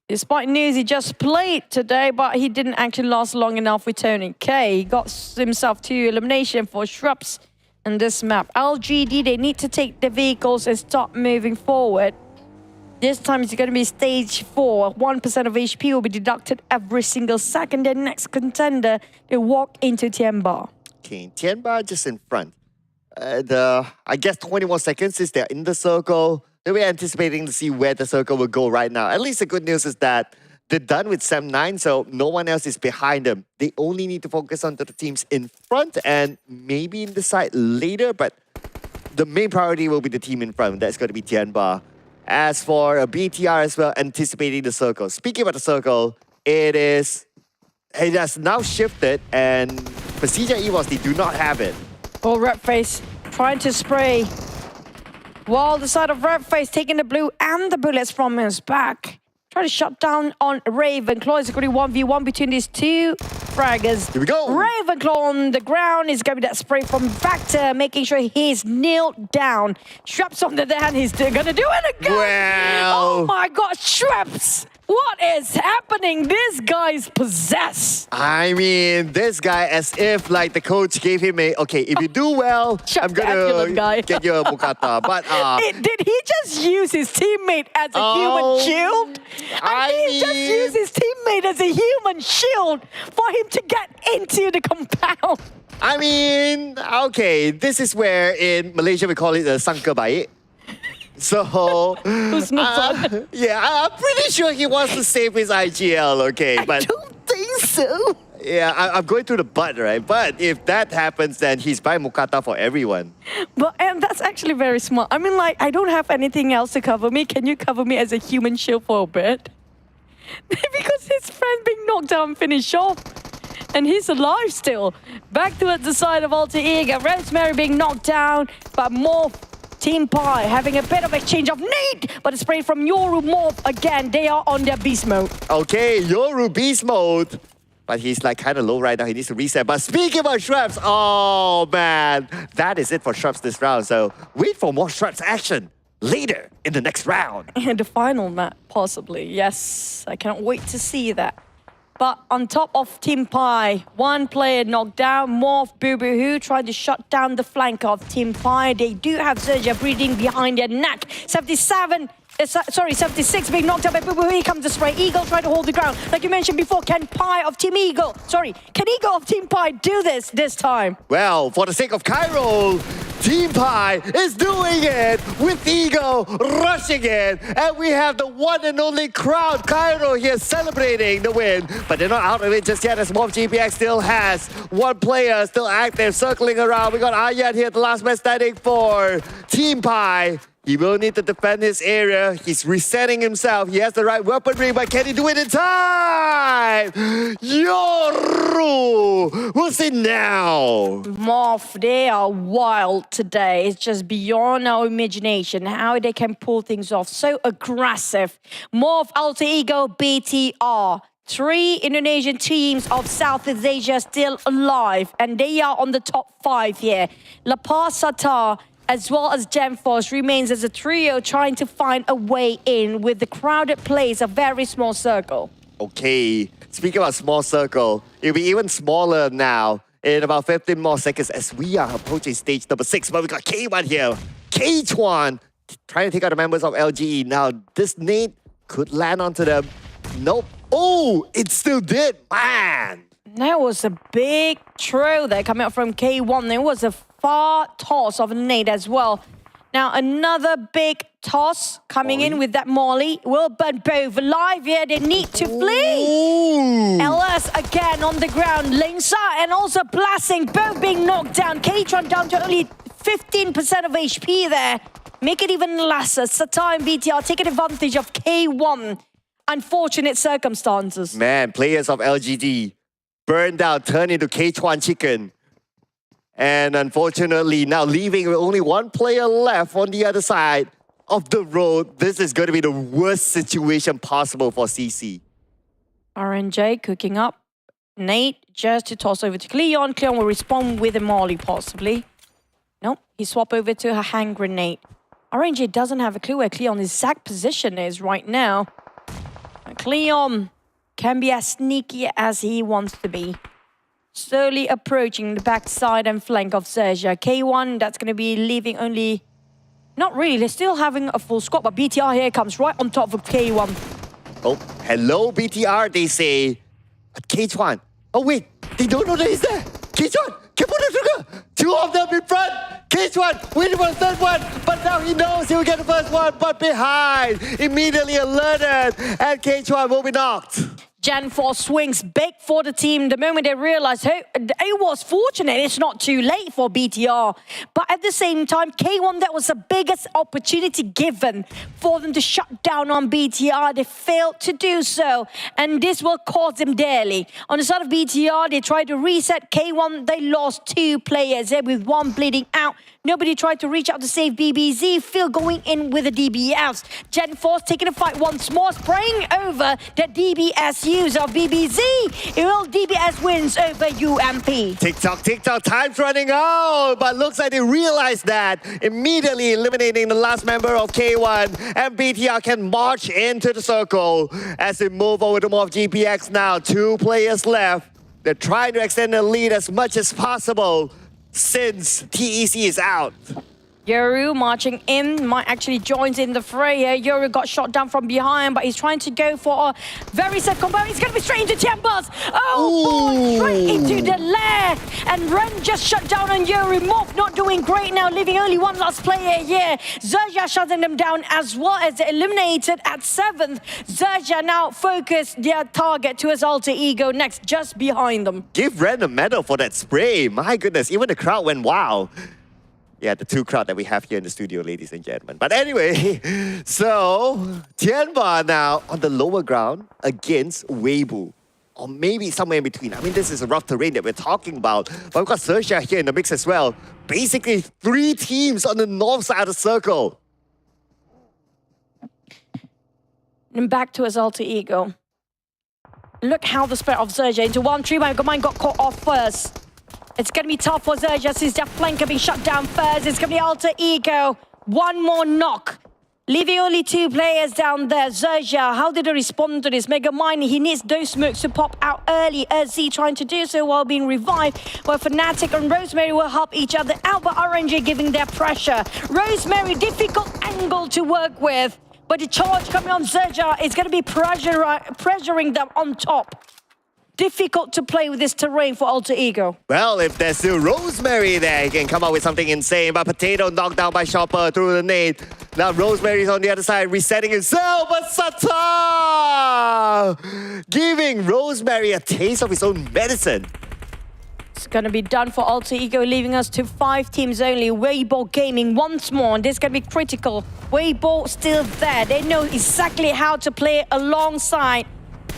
Despite news he just played today, but he didn't actually last long enough with Tony K. He got himself 2 elimination for Shrubs in this map. LGD, they need to take the vehicles and start moving forward. This time it's going to be stage 4. 1% of HP will be deducted every single second. The next contender, they walk into Tianba. Okay, Tianba just in front. I guess 20 more seconds since they're in the circle. Then we're anticipating to see where the circle will go right now. At least the good news is that they're done with Sam9, so no one else is behind them. They only need to focus on the teams in front and maybe in the side later, but the main priority will be the team in front. That's going to be Tianba. As for a BTR as well, anticipating the circle. Speaking about the circle, it has now shifted, and PERSIJA EVOS, they do not have it. Oh, Redface trying to spray. While the side of Redface taking the blue and the bullets from his back. Try to shut down on Ravenclaw. It's going to be 1v1 between these 2 fraggers. Here we go. Ravenclaw on the ground is going to be that spray from Vector, making sure he's nailed down. Straps on the other hand, he's still going to do it again. Well. Oh my God, Straps. What is happening? This guy's possessed. I mean, this guy, as if like the coach gave him a, okay, if you do well, I'm going to get you a Mukata. But did he just use his teammate as a human shield? He just used his teammate as a human shield for him to get into the compound. I mean, okay, this is where in Malaysia we call it a sangka baik. So, yeah, I'm pretty sure he wants to save his IGL, okay? But I don't think so. Yeah, I'm going through the butt, right? But if that happens, then he's buying Mukata for everyone. And that's actually very smart. I mean, like, I don't have anything else to cover me. Can you cover me as a human shield for a bit? Because his friend being knocked down and finished off. And he's alive still. Back towards the side of Alter Ego. Rosemary being knocked down, but more TeamPAI having a bit of exchange of need, but a spray from Yoru Morph again. They are on their beast mode. Okay, Yoru beast mode. But he's like kind of low right now. He needs to reset. But speaking about Shrubs, oh man, that is it for Shrubs this round. So wait for more Shrubs action later in the next round. And the final map, possibly. Yes, I can't wait to see that. But on top of TeamPAI, 1 player knocked down, Morph, Boo-Boo-Hoo trying to shut down the flank of TeamPAI. They do have XERXIA breathing behind their neck. 76 being knocked out by Boo-Boo-Hoo. Here comes the spray. Eagle trying to hold the ground. Like you mentioned before, can Eagle of TeamPAI do this time? Well, for the sake of Cairo, TeamPAI is doing it with Ego rushing in. And we have the one and only crowd, Cairo, here celebrating the win. But they're not out of it just yet, as Mob GPX still has 1 player still active, circling around. We got Ayat here, the last man standing for TeamPAI. He will need to defend his area. He's resetting himself. He has the right weaponry, but can he do it in time? Yoru! We'll see now. Morph, they are wild today. It's just beyond our imagination how they can pull things off. So aggressive. Morph, Alter Ego, BTR. 3 Indonesian teams of Southeast Asia still alive, and they are on the top 5 here. La Paz, Satar, as well as GenForce remains as a trio trying to find a way in with the crowded place, a very small circle. Okay, speaking about small circle, it'll be even smaller now in about 15 more seconds as we are approaching stage number 6. But we got K1 here. K1 trying to take out the members of LGE. Now, this nade could land onto them. Nope. Oh, it still did, man. That was a big throw there coming out from K1. There was a far toss of a nade as well. Now another big toss coming in with that Molly. Will burn both alive here. They need to flee. Ooh. LS again on the ground. Lingsa and also Blessing both being knocked down. K-Tron down to only 15% of HP there. Make it even lesser. Satar and BTR taking advantage of K1. Unfortunate circumstances. Man, players of LGD burned out, turned into K1 chicken. And unfortunately, now leaving with only one player left on the other side of the road. This is going to be the worst situation possible for CC. RNJ cooking up. Nate just to toss over to Cleon. Cleon will respond with a Molly possibly. Nope, he swapped over to her hand grenade. RNJ doesn't have a clue where Cleon's exact position is right now. Cleon can be as sneaky as he wants to be. Slowly approaching the backside and flank of XERXIA. K1, that's going to be leaving only... Not really, they're still having a full squad, but BTR here comes right on top of K1. Oh, hello BTR, they say. At K1. Oh wait, they don't know that he's there. K1, can pull the trigger. 2 of them in front. K1 waiting for the third one, but now he knows he will get the first one, but behind. Immediately alerted, and K1 will be knocked. GenForce swings big for the team the moment they realize, hey, it was fortunate it's not too late for BTR. But at the same time, K1, that was the biggest opportunity given for them to shut down on BTR. They failed to do so, and this will cost them dearly. On the side of BTR, they tried to reset K1. They lost 2 players there with 1 bleeding out. Nobody tried to reach out to save BBZ. Phil going in with the DBS. GenForce taking the fight once more, spraying over the DBS user of BBZ. It will DBS wins over UMP. TikTok, time's running out. But looks like they realized that. Immediately eliminating the last member of K1. And BTR can march into the circle as they move over to more of GPX now. 2 players left. They're trying to extend the lead as much as possible since TEC is out. Yoru marching in, might actually joins in the fray here. Yoru got shot down from behind, but he's trying to go for a very safe combo. He's going to be straight into Tianba's. Oh, boy, straight into the lair. And Ren just shut down on Yoru. Morph not doing great now, leaving only one last player here. XERXIA shutting them down as well as they eliminated at 7th. XERXIA now focus their target to his alter ego next, just behind them. Give Ren a medal for that spray. My goodness, even the crowd went wow. Yeah, the 2 crowd that we have here in the studio, ladies and gentlemen. But anyway, so Tianba now on the lower ground against Weibo. Or maybe somewhere in between. I mean, this is a rough terrain that we're talking about. But we've got XERXIA here in the mix as well. Basically, 3 teams on the north side of the circle. And back to his alter ego. Look how the spread of XERXIA into 1 tree. My mind got caught off first. It's going to be tough for XERXIA since their flanker being shut down first. It's going to be alter ego. 1 more knock. Leaving only 2 players down there. XERXIA, how did they respond to this? Megamind, he needs those smokes to pop out early. Z trying to do so while being revived. Where Fnatic and Rosemary will help each other out, but RNG giving their pressure. Rosemary, difficult angle to work with. But the charge coming on XERXIA is going to be pressuring them on top. Difficult to play with this terrain for alter ego. Well, if there's still Rosemary there, he can come up with something insane. But Potato knocked down by Chopper through the nade. Now Rosemary's on the other side, resetting himself. But Satar giving Rosemary a taste of his own medicine. It's gonna be done for Alter Ego, leaving us to 5 teams only. Weibo Gaming once more, and this is gonna be critical. Weibo still there. They know exactly how to play alongside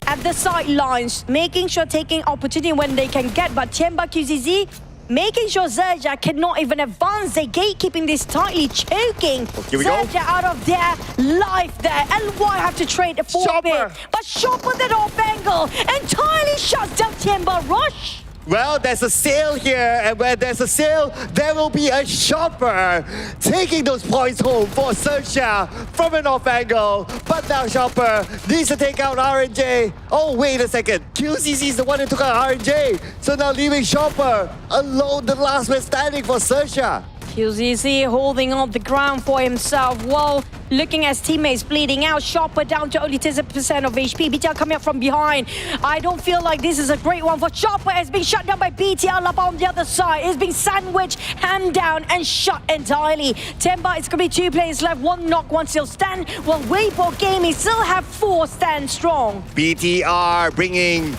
at the sidelines, making sure taking opportunity when they can get. But Tianba QZZ making sure XERXIA cannot even advance. They gatekeeping this tightly, choking Here we go. XERXIA out of their life there. LY have to trade a 4-bit. But Chopper that off angle entirely shuts down Tianba Rush. Well, there's a sale here, and where there's a sale, there will be a shopper taking those points home for XERXIA from an off angle. But now Shopper needs to take out RNJ. Oh, wait a second. QCC is the one who took out RNJ. So now leaving Shopper alone, the last man standing for XERXIA. QZZ holding on the ground for himself while looking at his teammates bleeding out. Chopper down to only 10% of HP. BTR coming up from behind. I don't feel like this is a great one for Chopper. It's been shut down by BTR. Lapa on the other side. It's been sandwiched, hand down, and shut entirely. Tianba, it's going to be 2 players left. 1 knock, 1 still stand. While Weibo Gaming still have 4 stand strong. BTR bringing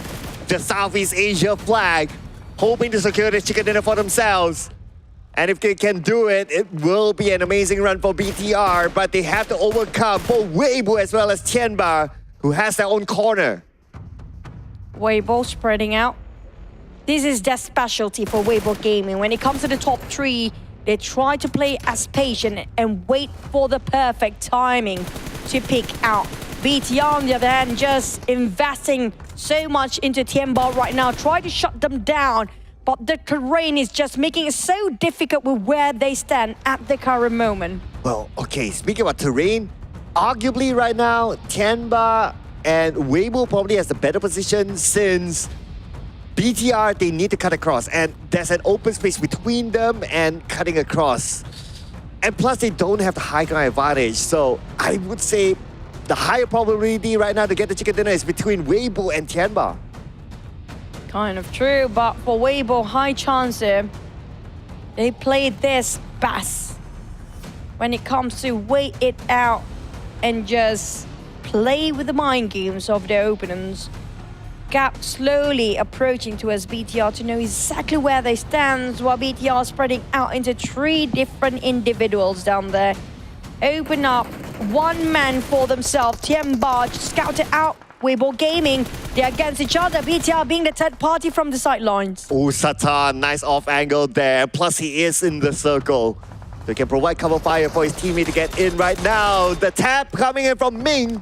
the Southeast Asia flag, hoping to secure this chicken dinner for themselves. And if they can do it, it will be an amazing run for BTR, but they have to overcome both Weibo as well as Tianba, who has their own corner. Weibo spreading out. This is their specialty for Weibo Gaming. When it comes to the top 3, they try to play as patient and wait for the perfect timing to pick out. BTR, on the other hand, just investing so much into Tianba right now, try to shut them down. But the terrain is just making it so difficult with where they stand at the current moment. Well, okay, speaking about terrain, arguably right now, Tianba and Weibo probably has the better position since BTR, they need to cut across. And there's an open space between them and cutting across. And plus, they don't have the high ground advantage. So I would say the higher probability right now to get the chicken dinner is between Weibo and Tianba. Kind of true, but for Weibo, high chance there. They played this best when it comes to wait it out and just play with the mind games of their opponents. Gap slowly approaching towards BTR to know exactly where they stand, while BTR spreading out into 3 different individuals down there. Open up 1 man for themselves. Tianba scouted out Weibo Gaming. They're against each other. BTR being the 3rd party from the sidelines. Oh, Satan, nice off angle there. Plus, he is in the circle. So he can provide cover fire for his teammate to get in right now. The tap coming in from Ming.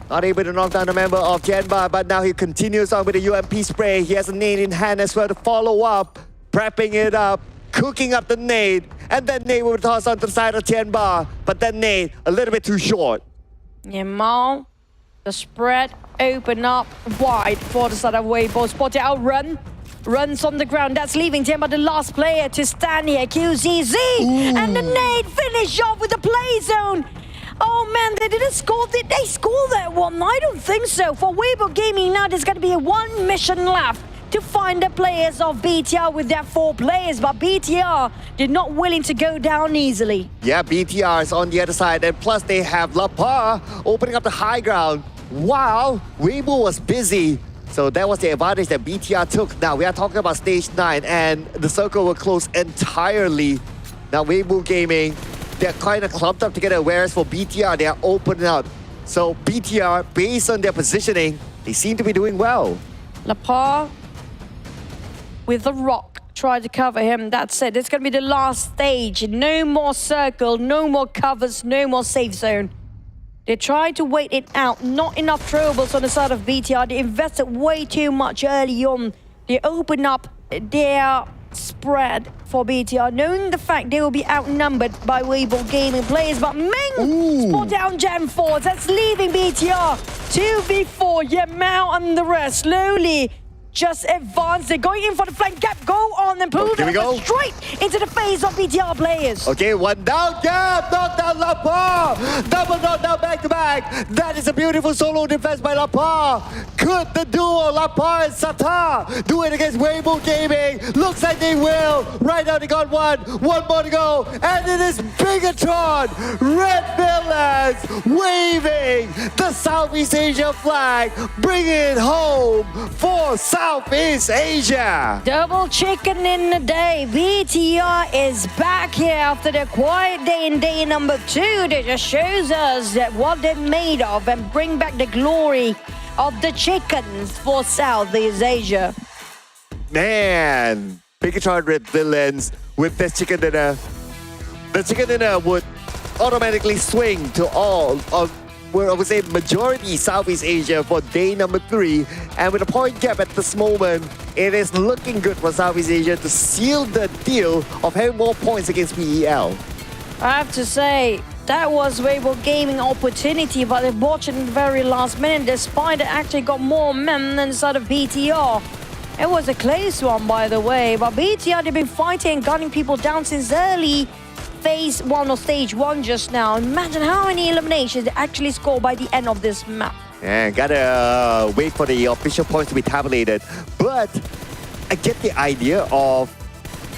Not able to knock down a member of Tianba, but now he continues on with the UMP spray. He has a nade in hand as well to follow up. Prepping it up, cooking up the nade. And then nade will toss onto the side of Tianba. But that nade, a little bit too short. Yeah, Mao, the spread open up wide for the side of Weibo. Spotted out run. Runs on the ground. That's leaving Tianba, the last player to stand here. QZZ. Ooh. And the nade finish off with the play zone. Oh man, they didn't score. Did they score that one? I don't think so. For Weibo Gaming now, there's going to be 1 mission left to find the players of BTR with their 4 players. But BTR did not willing to go down easily. Yeah, BTR is on the other side. And plus, they have Lapa opening up the high ground. Wow, Weibo was busy. So that was the advantage that BTR took. Now we are talking about stage 9 and the circle will close entirely. Now Weibo Gaming, they're kind of clumped up together, whereas for BTR, they are opening up. So BTR, based on their positioning, they seem to be doing well. Lapa with the rock, try to cover him. That's it. It's going to be the last stage. No more circle, no more covers, no more safe zone. They tried to wait it out. Not enough throwables on the side of BTR. They invested way too much early on. They opened up their spread for BTR, knowing the fact they will be outnumbered by Weibo Gaming players. But Ming spot down Gen 4. That's leaving BTR 2v4. Yeah, Mao and the rest slowly just advance. They're going in for the flank gap. Go on and pull them straight into the face of BTR players. Okay, 1 down gap. Knock down Lapa. Double knockdown back to back. That is a beautiful solo defense by Lapa. Could the duo Lapa and Sata do it against Weibo Gaming? Looks like they will. Right now they got 1. 1 more to go. And it is BIGETRON. Red Villain Villains waving the Southeast Asia flag, bringing it home for Southeast Asia. Double chicken in the day. BTR is back here after the quiet day in day number 2. That just shows us that what they're made of and bring back the glory of the chickens for Southeast Asia. Man, BIGETRON Red Villains with this chicken dinner. The chicken dinner would automatically swing to all of, well, I would say, majority Southeast Asia for day number 3. And with a point gap at this moment, it is looking good for Southeast Asia to seal the deal of having more points against PEL. I have to say, that was Weibo Gaming opportunity, but they botched it in the very last minute, despite it actually got more men inside of BTR. It was a close one, by the way, but BTR, they've been fighting and gunning people down since early phase 1 or stage 1 just now. Imagine how many eliminations they actually score by the end of this map. Yeah, gotta wait for the official points to be tabulated. But I get the idea of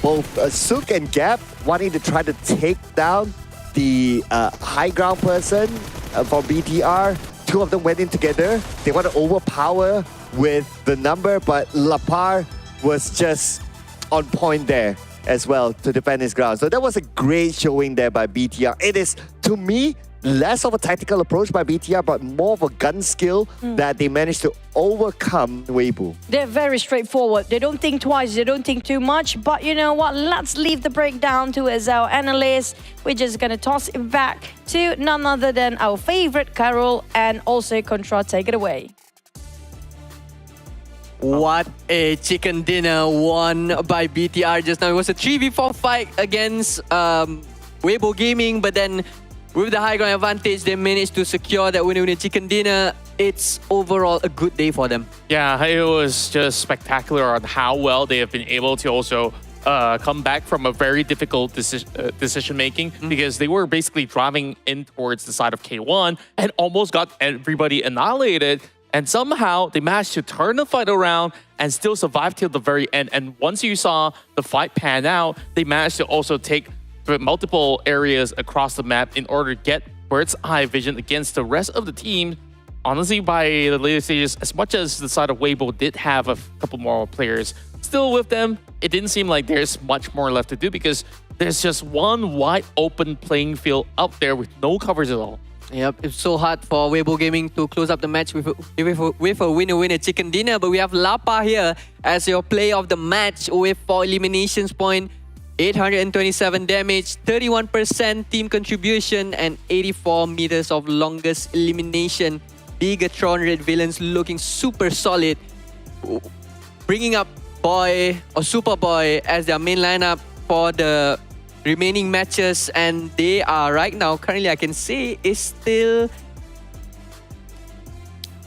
both Sook and Gap wanting to try to take down the high ground person for BTR. 2 of them went in together. They want to overpower with the number, but Lapar was just on point there as well to defend his ground. So that was a great showing there by BTR. It is, to me, less of a tactical approach by BTR, but more of a gun skill that they managed to overcome Weibo. They're very straightforward. They don't think twice, they don't think too much. But you know what? Let's leave the breakdown to as our analyst. We're just going to toss it back to none other than our favorite Carol and also Contra. Take it away. What a chicken dinner won by BTR just now. It was a 3v4 fight against Weibo Gaming, but then with the high ground advantage, they managed to secure that winner chicken dinner. It's overall a good day for them. Yeah, it was just spectacular on how well they have been able to also come back from a very difficult decision-making because they were basically driving in towards the side of K1 and almost got everybody annihilated. And somehow they managed to turn the fight around and still survive till the very end. And once you saw the fight pan out, they managed to also take multiple areas across the map in order to get bird's eye vision against the rest of the team. Honestly, by the later stages, as much as the side of Weibo did have a couple more players still with them, it didn't seem like there's much more left to do because there's just one wide open playing field out there with no covers at all. Yep, it's so hard for Weibo Gaming to close up the match with a winner-winner chicken dinner. But we have Lapa here as your player of the match with 4 eliminations point, 827 damage, 31% team contribution, and 84 meters of longest elimination. BIGETRON Red Villains looking super solid, bringing up Boy or Superboy as their main lineup for the remaining matches, and they are right now, currently I can say, is still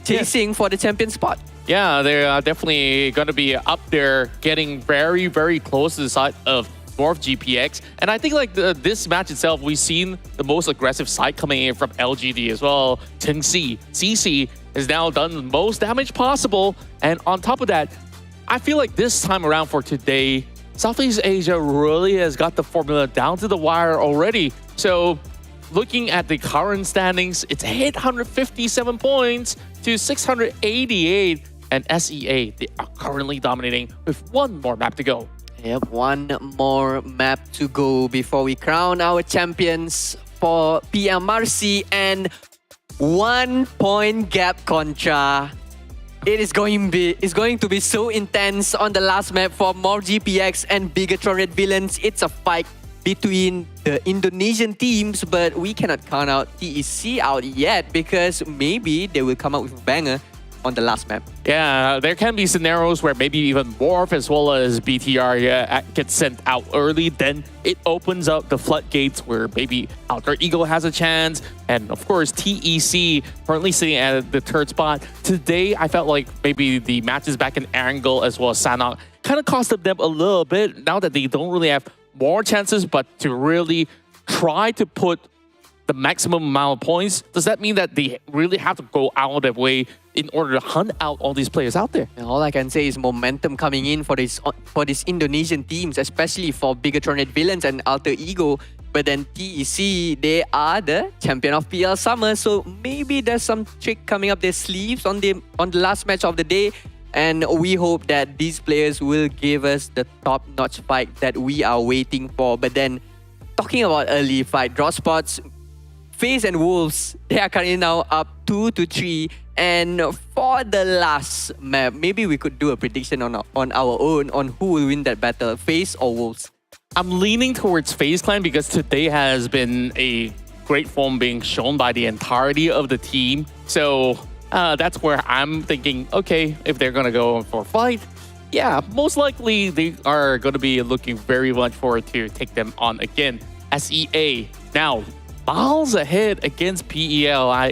chasing for the champion spot. Yeah, they're definitely going to be up there, getting very, very close to the side of MorphGPX. And I think like this match itself, we've seen the most aggressive side coming in from LGD as well. Tengsi, CC has now done the most damage possible. And on top of that, I feel like this time around for today, Southeast Asia really has got the formula down to the wire already. So looking at the current standings, it's 857 points to 688. And SEA, they are currently dominating with 1 more map to go. Yep, 1 more map to go before we crown our champions for PMRC, and 1 point gap Contra. It's going to be so intense on the last map for MorphGPX and BIGETRON Red Villains. It's a fight between the Indonesian teams, but we cannot count out TEC out yet because maybe they will come out with a banger on the last map. Yeah, there can be scenarios where maybe even Morph as well as BTR gets sent out early. Then it opens up the floodgates where maybe Alter Ego has a chance. And of course, TEC currently sitting at the 3rd spot. Today, I felt like maybe the matches back in Erangel as well as Sanok kind of costed them a little bit now that they don't really have more chances, but to really try to put the maximum amount of points. Does that mean that they really have to go out of their way in order to hunt out all these players out there? And all I can say is momentum coming in for these Indonesian teams, especially for BIGETRON Red Villains and Alter Ego. But then TEC, they are the champion of PL Summer. So maybe there's some trick coming up their sleeves on the last match of the day. And we hope that these players will give us the top-notch fight that we are waiting for. But then, talking about early fight draw spots, FaZe and Wolves, they are currently now up 2-3. And for the last map, maybe we could do a prediction on our own on who will win that battle, FaZe or Wolves. I'm leaning towards FaZe Clan because today has been a great form being shown by the entirety of the team. So that's where I'm thinking, okay, if they're going to go for a fight, yeah, most likely they are going to be looking very much forward to take them on again. SEA, now, miles ahead against PEL.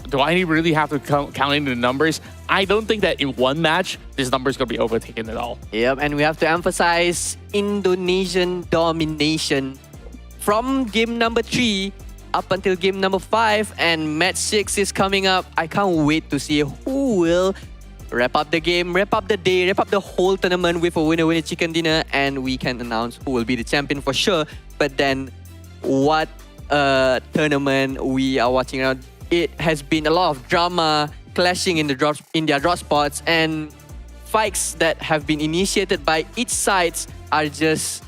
Do I really have to count in the numbers? I don't think that in one match, this number is going to be overtaken at all. Yep, and we have to emphasize Indonesian domination from game number 3 up until game number 5, and match 6 is coming up. I can't wait to see who will wrap up the game, wrap up the day, wrap up the whole tournament with a winner-winner chicken dinner, and we can announce who will be the champion for sure. But then, what tournament we are watching around. It has been a lot of drama clashing in their drop spots, and fights that have been initiated by each sides are just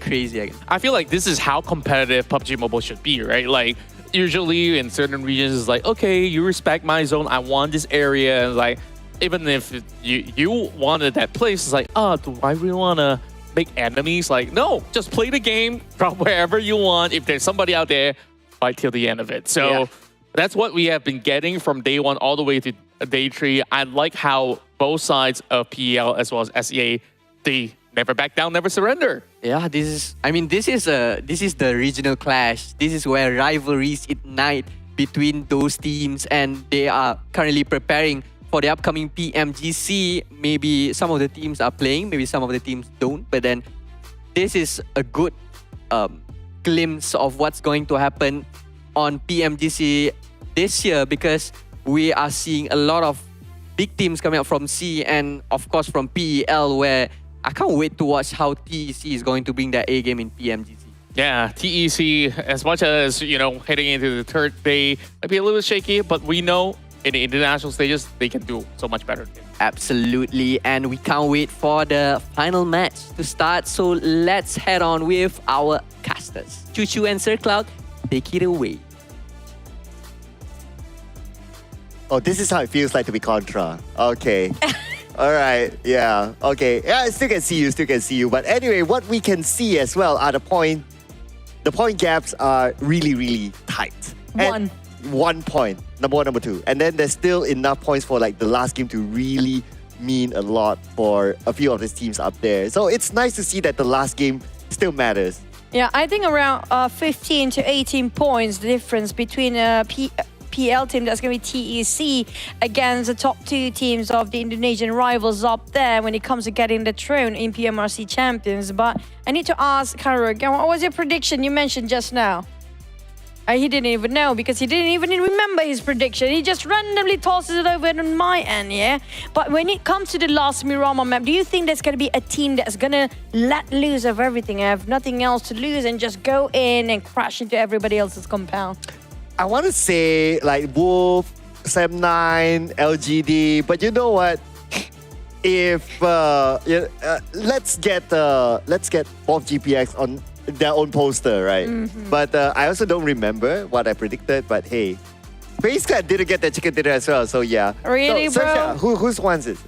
crazy again. I feel like this is how competitive PUBG Mobile should be, right? Like, usually in certain regions, it's like, okay, you respect my zone, I want this area. And like, even if you wanted that place, it's like, oh, do I really want to make enemies? Like, no, just play the game, drop wherever you want. If there's somebody out there, fight till the end of it. So. Yeah. That's what we have been getting from day 1 all the way to day 3. I like how both sides of PEL as well as SEA, they never back down, never surrender. Yeah, this is the regional clash. This is where rivalries ignite between those teams, and they are currently preparing for the upcoming PMGC. Maybe some of the teams are playing, maybe some of the teams don't. But then this is a good glimpse of what's going to happen on PMGC this year, because we are seeing a lot of big teams coming up from C and of course from PEL, where I can't wait to watch how TEC is going to bring their A game in PMGC. Yeah, TEC, as much as, you know, heading into the third day, might be a little shaky, but we know in the international stages, they can do so much better. Absolutely, and we can't wait for the final match to start. So let's head on with our casters. Chuchu and Sir Cloud, take it away. Oh, this is how it feels like to be Contra. Okay. All right. Yeah. Okay. Yeah, I still can see you. But anyway, what we can see as well are the point gaps are really, really tight. And 1 point, number 1, number 2. And then there's still enough points for like the last game to really mean a lot for a few of these teams up there. So it's nice to see that the last game still matters. Yeah, I think around 15 to 18 points the difference between PL team that's going to be TEC against the top 2 teams of the Indonesian rivals up there when it comes to getting the throne in PMRC champions. But I need to ask Karo again, what was your prediction you mentioned just now? He didn't even know, because he didn't even remember his prediction. He just randomly tosses it over on my end, yeah? But when it comes to the last Miramar map, do you think there's going to be a team that's going to let loose of everything, have nothing else to lose, and just go in and crash into everybody else's compound? I want to say like Wolf, Sam9, LGD, but you know what? If let's get both GPX on their own poster, right? But I also don't remember what I predicted. But hey, FaZe Clan didn't get their chicken dinner as well, so yeah. Really, so, bro? Sergio, whose ones is it?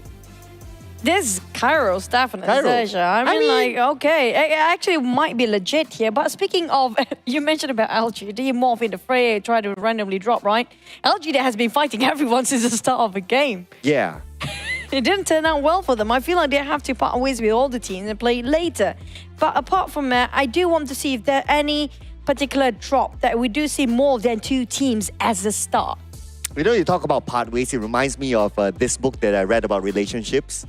This Kairos, definitely. Cairo. Sergio. I mean, like, okay. It actually might be legit here. But speaking of, you mentioned about LGD, morph in the fray, try to randomly drop, right? LGD has been fighting everyone since the start of the game. Yeah. It didn't turn out well for them. I feel like they have to part ways with all the teams and play later. But apart from that, I do want to see if there are any particular drop that we do see more than 2 teams as the start. You know, you talk about part ways, it reminds me of this book that I read about relationships.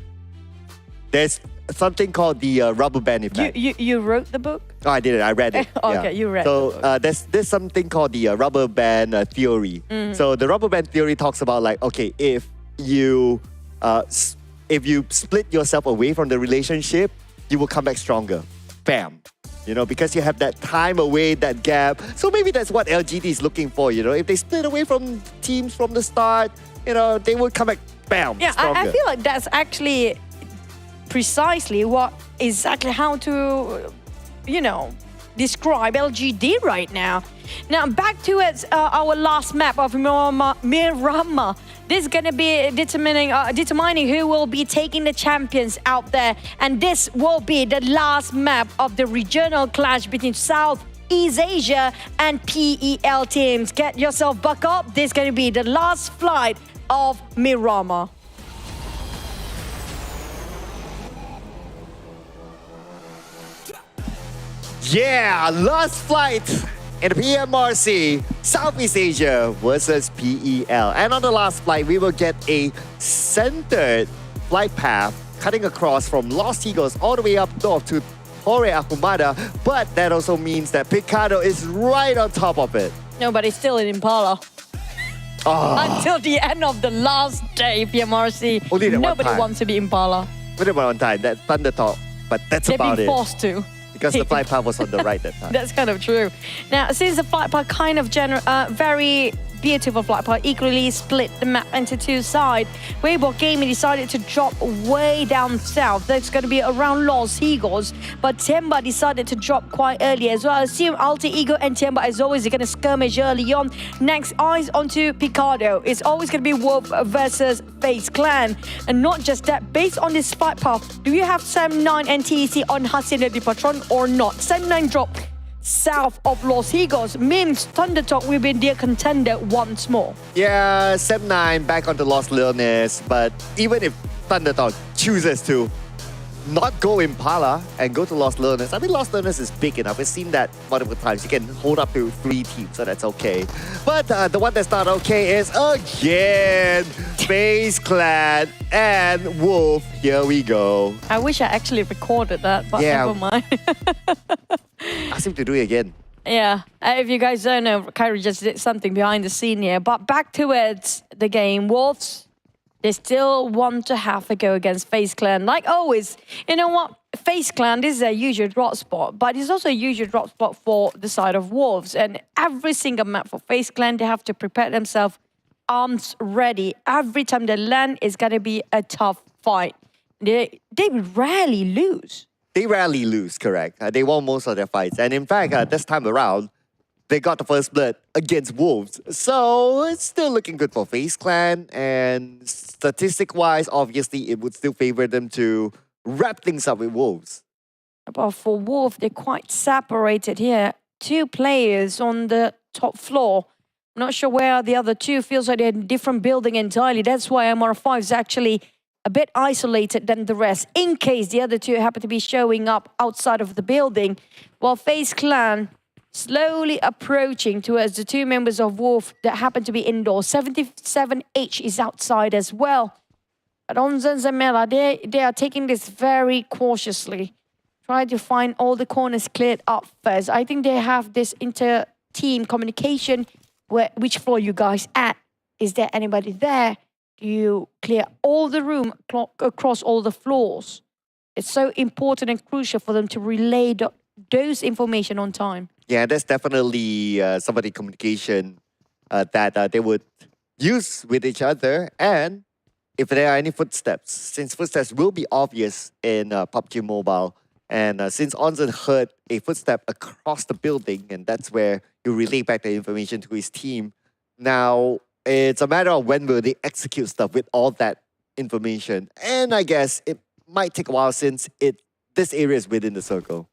There's something called the rubber band effect. You wrote the book? Oh, I didn't. I read it. Okay, yeah. you read So the book. there's something called the rubber band theory. So the rubber band theory talks about like, okay, if you split yourself away from the relationship, you will come back stronger. Bam. you know, because you have that time away, that gap. So maybe that's what LGD is looking for, you know. If they split away from teams from the start, you know, they will come back, bam, Yeah, stronger. I feel like that's actually precisely how to, you know, describe LGD right now. Now back to our last map of Miramar. This is going to be determining who will be taking the champions out there, and this will be the last map of the regional clash between Southeast Asia and PEL teams. Get yourself buck up. This is going to be the last flight of Miramar. Yeah, last flight in the PMRC, Southeast Asia versus PEL. And on the last flight, we will get a centered flight path cutting across from Los Eagles all the way up north to Torre Ahumada. But that also means that Picado is right on top of it. No, but it's still in Impala. Oh, Until the end of the last day, PMRC. Only that one Nobody time. wants to be Impala. we did one on time, that Thunder Talk. But that's They've about been it. forced to. Because the flight path was on the right that time. That's kind of true. Now, since the flight path kind of very beautiful flight path equally split the map into two sides, Weibo Gaming decided to drop way down south. That's going to be around Los Eagles, but Tianba decided to drop quite early as well. I assume Alter Ego and Tianba, as always, are going to skirmish early on. Next, eyes onto Picado. It's always going to be Wolf versus FaZe Clan. And not just that, based on this flight path, do you have Sam9 and TEC on Hacienda de Patron or not? Sam9 dropped south of Los Eagles, means Thunder Talk will be their contender once more. Yeah, Sem9 back onto Los Leones, but even if Thunder Talk chooses to not go Impala and go to Los Leones, I mean, Los Leones is big enough. We've seen that multiple times. You can hold up to 3 teams, so that's okay. But the one that's not okay is, again, FaZe Clan and Wolf. Here we go. I wish I actually recorded that, but Yeah. never mind. Ask him to do it again. Yeah, if you guys don't know, Kyrie just did something behind the scene here. But back towards the game, Wolves, they still want to have a go against FaZe Clan. Like always, you know what? FaZe Clan, this is a usual drop spot, but it's also a usual drop spot for the side of Wolves. And every single map for FaZe Clan, they have to prepare themselves, arms ready. Every time they land, it's going to be a tough fight. They rarely lose. They rarely lose, correct? They won most of their fights. And in fact, this time around, they got the first blood against Wolves. So it's still looking good for FaZe Clan. And statistic-wise, obviously, it would still favor them to wrap things up with Wolves. But for Wolf, they're quite separated here. 2 players on the top floor. I'm not sure where the other 2. Feels like they're in a different building entirely. That's why MR5 is actually a bit isolated than the rest, in case the other 2 happen to be showing up outside of the building. While FaZe Clan slowly approaching towards the 2 members of Wolf that happen to be indoors. 77H is outside as well. But Onzen and Mela, they are taking this very cautiously. Try to find all the corners cleared up first. I think they have this inter-team communication. Which floor you guys at? Is there anybody there? Do you clear all the room across all the floors? It's so important and crucial for them to relay those information on time. Yeah, that's definitely some of the communication that they would use with each other. And if there are any footsteps, since footsteps will be obvious in PUBG Mobile, and since Onzen heard a footstep across the building, and that's where you relay back the information to his team. Now, it's a matter of when will they execute stuff with all that information. And I guess it might take a while since this area is within the circle.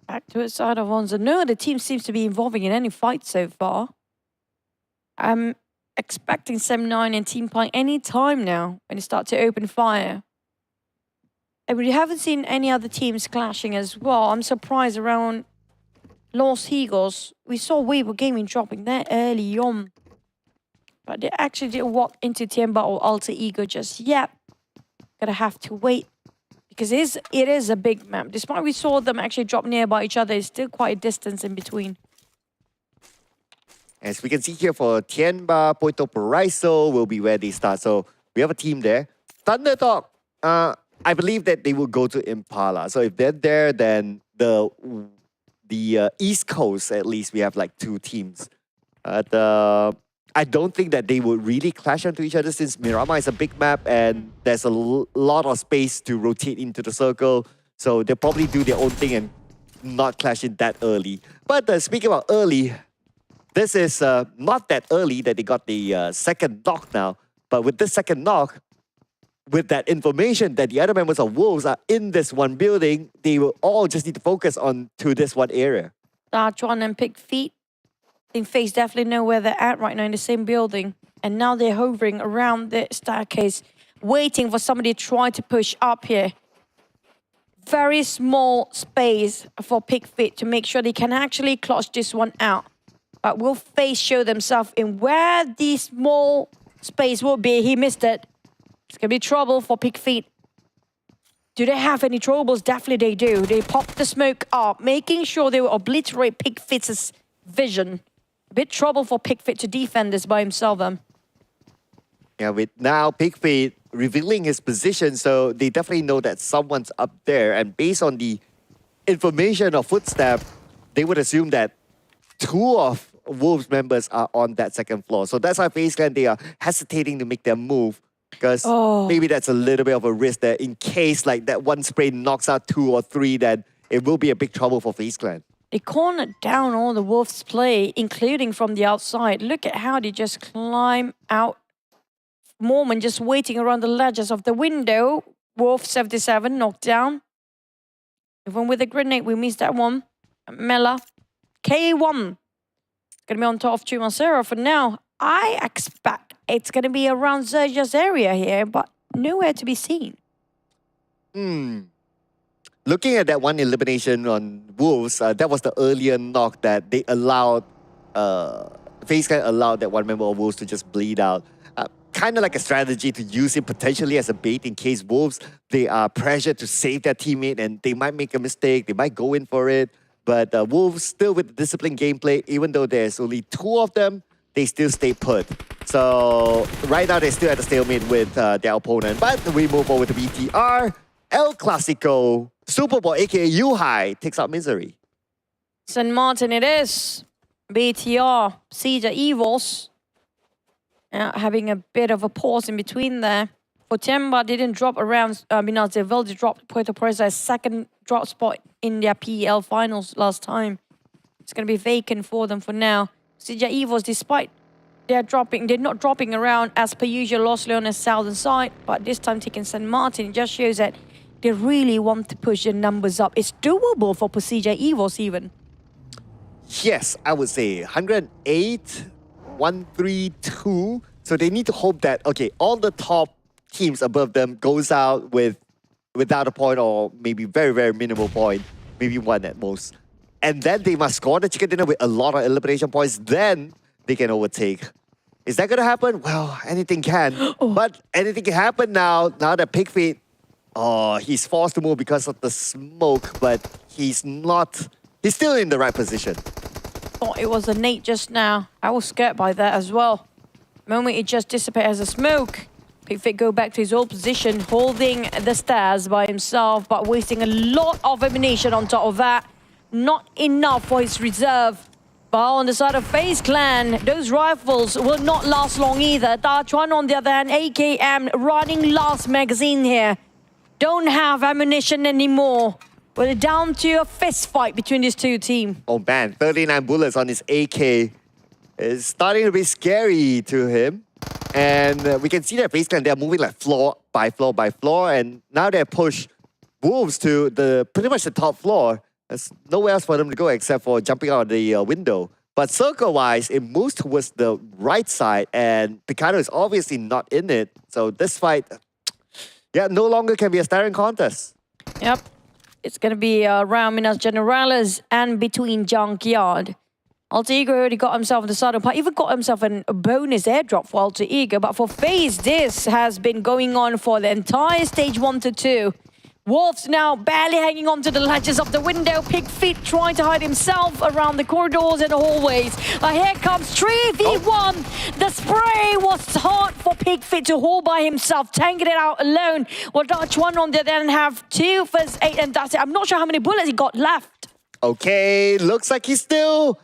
Back to the side of Onza. No other team seems to be involving in any fight so far. I'm expecting Sem9 and TeamPAI any time now when they start to open fire. And we haven't seen any other teams clashing as well. I'm surprised around Los Eagles. We saw Weibo Gaming dropping there early on. But they actually didn't walk into Tianba or Alter Ego just yet. Gonna have to wait. Because it is a big map. Despite we saw them actually drop nearby each other, it's still quite a distance in between. As we can see here for Tianba, Puerto Paraiso will be where they start. So we have a team there. Thunder Talk, I believe that they will go to Impala. So if they're there, then the East Coast, at least, we have like 2 teams. I don't think that they would really clash onto each other since Miramar is a big map and there's a lot of space to rotate into the circle. So they'll probably do their own thing and not clash it that early. But speaking about early, this is not that early that they got the second knock now. But with this second knock, with that information that the other members of Wolves are in this one building, they will all just need to focus on to this one area. Chuan and Pick Feet. I think FaZe definitely know where they're at right now in the same building. And now they're hovering around the staircase, waiting for somebody to try to push up here. Very small space for Pick Feet to make sure they can actually clutch this one out. But will FaZe show themselves in where the small space will be? He missed it. It's going to be trouble for Pick Feet. Do they have any troubles? Definitely they do. They pop the smoke up, making sure they will obliterate Pick Feet's vision. A bit trouble for Pick Feet to defend this by himself then. Yeah, with now Pick Feet revealing his position, so they definitely know that someone's up there. And based on the information of footstep, they would assume that 2 of Wolves members are on that second floor. So that's why FaZe Clan, they are hesitating to make their move. Because maybe that's a little bit of a risk there in case like that one spray knocks out 2 or 3, then it will be a big trouble for FaZe Clan. They cornered down all the Wolves' play, including from the outside. Look at how they just climb out. Mormon just waiting around the ledges of the window. Wolf 77 knocked down. Even with a grenade, we missed that one. Mela. K1. Gonna be on top of 2-0 for now. I expect it's gonna be around XERXIA's area here, but nowhere to be seen. Looking at that one elimination on Wolves, that was the earlier knock that they allowed, FaZe Clan allowed that one member of Wolves to just bleed out. Kind of like a strategy to use it potentially as a bait in case Wolves, they are pressured to save their teammate and they might make a mistake, they might go in for it. But Wolves still with disciplined gameplay, even though there's only 2 of them, they still stay put. So right now they're still at a stalemate with their opponent. But we move forward to BTR. El Clasico, Super Bowl, aka U-High, takes out Misery. St. Martin it is. BTR, Siege EVOS. Having a bit of a pause in between there. For Tianba, they didn't drop around, Minazeville, they dropped Puerto Prisa's second drop spot in their PEL finals last time. It's going to be vacant for them for now. Siege EVOS, despite they're not dropping around as per usual, lastly on the southern side, but this time taking St. Martin, it just shows that they really want to push the numbers up. It's doable for PERSIJA EVOS even. Yes, I would say 108, 132. So they need to hope that, okay, all the top teams above them goes out without a point or maybe very, very minimal point, maybe 1 at most. And then they must score the chicken dinner with a lot of elimination points. Then they can overtake. Is that going to happen? Well, anything can. But anything can happen now that Pick Feet, he's forced to move because of the smoke, but he's still in the right position. Thought it was a nade just now. I was scared by that as well. The moment it just dissipated as a smoke, Pick Feet go back to his old position, holding the stairs by himself, but wasting a lot of ammunition on top of that. Not enough for his reserve. But on the side of FaZe Clan, those rifles will not last long either. Chuan on the other hand, AKM running last magazine here. Don't have ammunition anymore. We're down to a fist fight between these 2 teams. Oh man, 39 bullets on his AK. It's starting to be scary to him. And we can see that FaZe Clan, they're moving like floor by floor by floor. And now they push Wolves to pretty much the top floor. There's nowhere else for them to go except for jumping out of the window. But circle-wise, it moves towards the right side, and Picado is obviously not in it. So this fight, no longer can be a staring contest. Yep. It's going to be around Minas Generales and between Junkyard. Alter Ego already got himself in the saddle part, even got himself a bonus airdrop for Alter Ego. But for FaZe, this has been going on for the entire stage 1 to 2. Wolves now barely hanging on to the ledges of the window. Pig Feet trying to hide himself around the corridors and the hallways. Here comes 3v1. The spray was hard for Pig Feet to hold by himself, tanking it out alone. Well, Dutch one on the other end have 2 first 8, and that's it. I'm not sure how many bullets he got left. Okay, looks like he still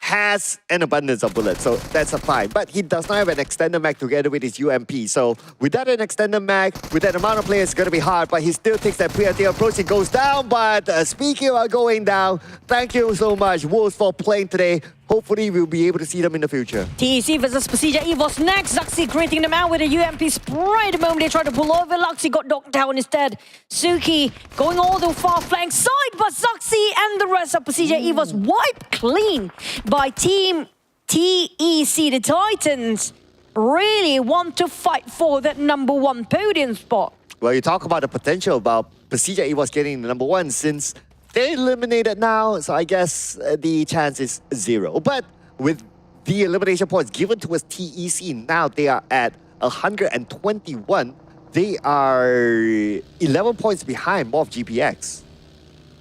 has an abundance of bullets, so that's a fine. But he does not have an extended mag together with his UMP. So without an extended mag, with that amount of players, it's going to be hard. But he still takes that preemptive approach. He goes down, but speaking of going down, thank you so much, Wolves, for playing today. Hopefully, we'll be able to see them in the future. TEC versus PERSIJA EVOS next. Zuxi greeting them out with a UMP spray. The moment they try to pull over, Luxy got knocked down instead. Suki going all the far flank side, but Zuxi and the rest of PERSIJA EVOS wiped clean by Team TEC. The Titans really want to fight for that #1 podium spot. Well, you talk about the potential about PERSIJA EVOS getting the #1 since they're eliminated now, so I guess the chance is 0. But with the elimination points given towards TEC, now they are at 121. They are 11 points behind Morph GPX.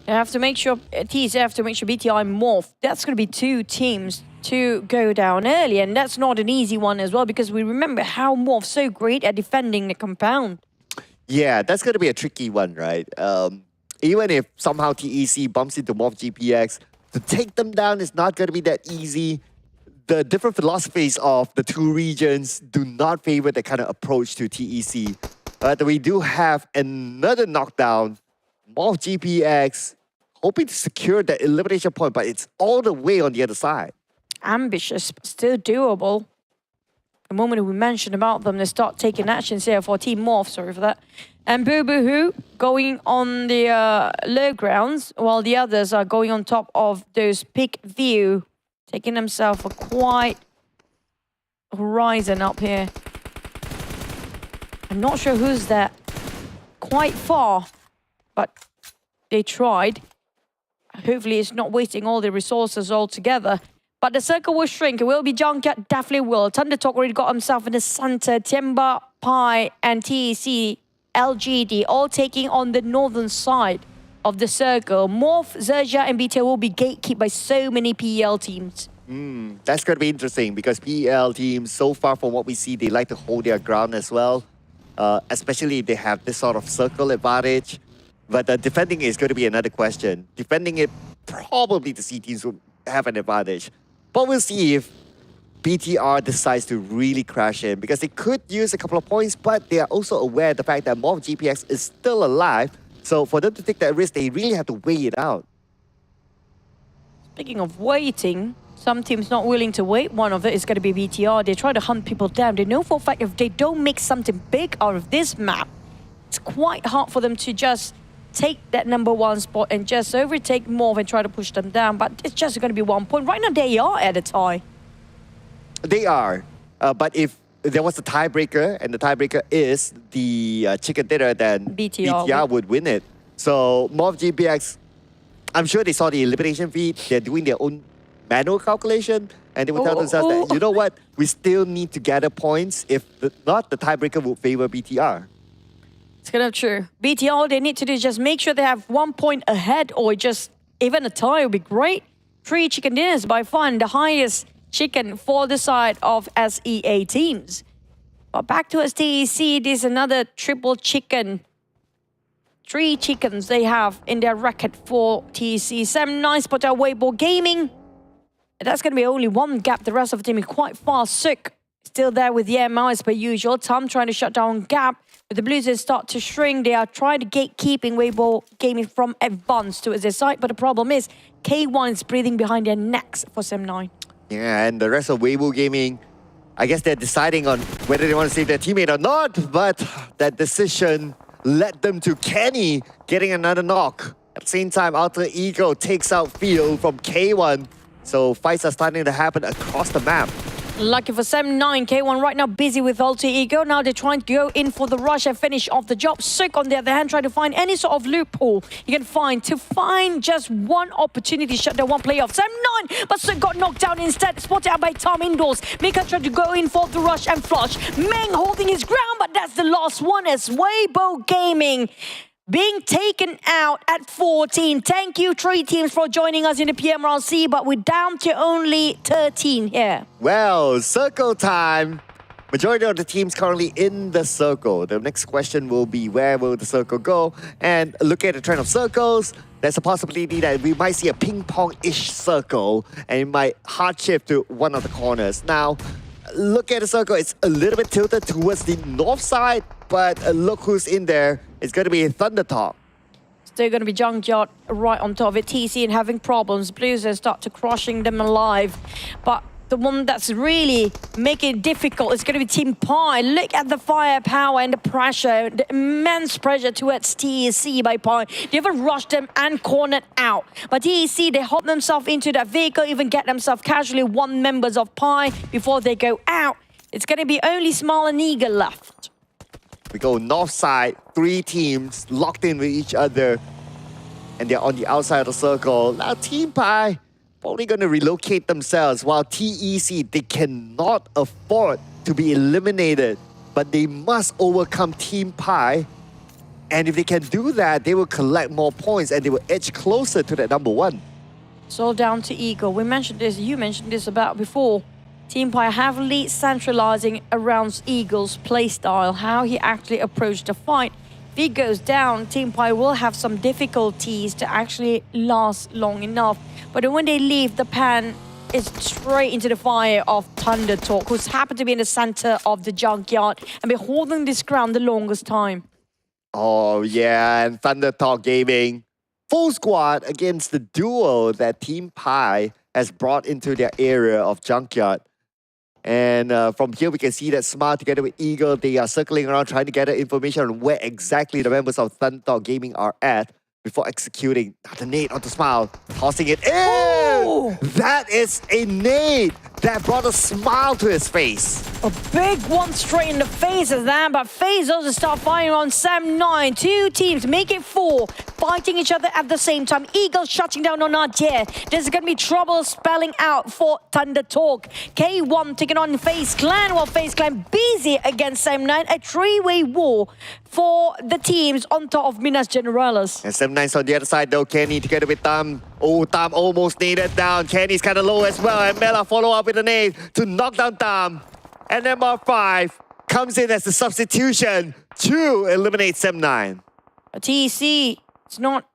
They have to make sure, TEC have to make sure BTI Morph, that's going to be 2 teams to go down early, and that's not an easy one as well, because we remember how Morph's so great at defending the compound. Yeah, that's going to be a tricky one, right? Even if somehow TEC bumps into Morph GPX, to take them down is not going to be that easy. The different philosophies of the 2 regions do not favor that kind of approach to TEC. But we do have another knockdown. Morph GPX hoping to secure that elimination point, but it's all the way on the other side. Ambitious, but still doable. The moment we mentioned about them, they start taking actions here for Team Morph, sorry for that. And Boo Boo Hoo going on the low grounds, while the others are going on top of those peak view, taking themselves a quite horizon up here. I'm not sure who's that. Quite far, but they tried. Hopefully it's not wasting all the resources altogether. But the circle will shrink. It will be Junkyard, definitely will. Thundertalk already got himself in the center. TeamPAI and TEC, LGD, all taking on the northern side of the circle. Morph, XERXIA, and BTL will be gatekept by so many PEL teams. That's going to be interesting because PEL teams, so far from what we see, they like to hold their ground as well. Especially if they have this sort of circle advantage. But defending is going to be another question. Defending it, probably the C teams will have an advantage. But we'll see if BTR decides to really crash in, because they could use a couple of points, but they are also aware of the fact that Morph GPX is still alive. So for them to take that risk, they really have to weigh it out. Speaking of waiting, some teams not willing to wait. One of it is going to be BTR. They try to hunt people down. They know for a fact if they don't make something big out of this map, it's quite hard for them to just take that #1 spot and just overtake Morph and try to push them down. But it's just going to be 1 point. Right now, they are at a tie. They are. But if there was a tiebreaker, and the tiebreaker is the chicken dinner, then BTR would win it. So Morph GPX, I'm sure they saw the elimination feed. They're doing their own manual calculation, and they will tell themselves that, you know what, we still need to gather points. If not, the tiebreaker will favor BTR. It's kind of true. BTR, all they need to do is just make sure they have 1 point ahead, or just even a tie would be great. 3 chicken dinners by far, the highest chicken for the side of SEA teams. But back to TEC, there's another triple chicken. 3 chickens they have in their record for TEC. 7-9 spot at Weibo Gaming. And that's going to be only 1 gap. The rest of the team is quite far. Suk still there with the ML as per usual. Tom trying to shut down gap. But the Blues start to shrink. They are trying to gatekeeping Weibo Gaming from advance to their side. But the problem is, K1 is breathing behind their necks for 7-9. Yeah, and the rest of Weibo Gaming, I guess they're deciding on whether they want to save their teammate or not. But that decision led them to Kenny getting another knock. At the same time, Alter Ego takes out Field from K1. So fights are starting to happen across the map. Lucky for 7-9, K1 right now busy with Alter Ego. Now they're trying to go in for the rush and finish off the job. Suk, on the other hand, trying to find any sort of loophole you can find to find just 1 opportunity to shut down 1 player off. 7-9, but Suk got knocked down instead. Spotted out by Tom indoors. Mika tried to go in for the rush and flush. Meng holding his ground, but that's the last one as Weibo Gaming being taken out at 14. Thank you, 3 teams, for joining us in the PMRC, but we're down to only 13 here. Well, circle time. Majority of the teams currently in the circle. The next question will be, where will the circle go? And look at the trend of circles. There's a possibility that we might see a ping-pong-ish circle, and it might hard shift to one of the corners. Now, look at the circle. It's a little bit tilted towards the north side, but look who's in there. It's going to be Thundertalk. Still going to be Junkyard right on top of it. TC and having problems. Blues are start to crushing them alive. But the one that's really making it difficult is going to be TeamPAI. Look at the firepower and the pressure, the immense pressure towards TEC by PAI. They even rushed them and cornered out. But TEC, they hop themselves into that vehicle, even get themselves casually 1 members of PAI before they go out. It's going to be only Smile and Eagle left. We go north side, 3 teams locked in with each other, and they're on the outside of the circle. Now TeamPAI probably going to relocate themselves, while TEC, they cannot afford to be eliminated, but they must overcome TeamPAI. And if they can do that, they will collect more points and they will edge closer to that number 1. It's all down to Eagle. We mentioned this, you mentioned this about before. TeamPAI heavily centralizing around Eagle's playstyle, how he actually approached the fight. If he goes down, TeamPAI will have some difficulties to actually last long enough. But when they leave, the pan is straight into the fire of Thundertalk, who's happened to be in the center of the junkyard and been holding this ground the longest time. Oh yeah, and Thundertalk Gaming, full squad against the duo that TeamPAI has brought into their area of junkyard. And from here, we can see that Smart together with Eagle, they are circling around trying to gather information on where exactly the members of Thundertalk Gaming are at before executing the nade onto Smile, tossing it in. Oh! That is a nade that brought a smile to his face. A big one straight in the face of that, but FaZe also start firing on Sam9. 2 teams, make it 4, fighting each other at the same time. Eagle shutting down on Artier. There's going to be trouble spelling out for Thundertalk. K1 taking on FaZe Clan, while FaZe Clan busy against Sam9. A 3-way war for the teams on top of Minas Generalis. And Sam9's on the other side though. Kenny together with Tam. Oh, Tam almost naded down. Kenny's kind of low as well. And Mela follow up with a nade to knock down Tam. And MR5 comes in as the substitution to eliminate Sam9. TEC, it's not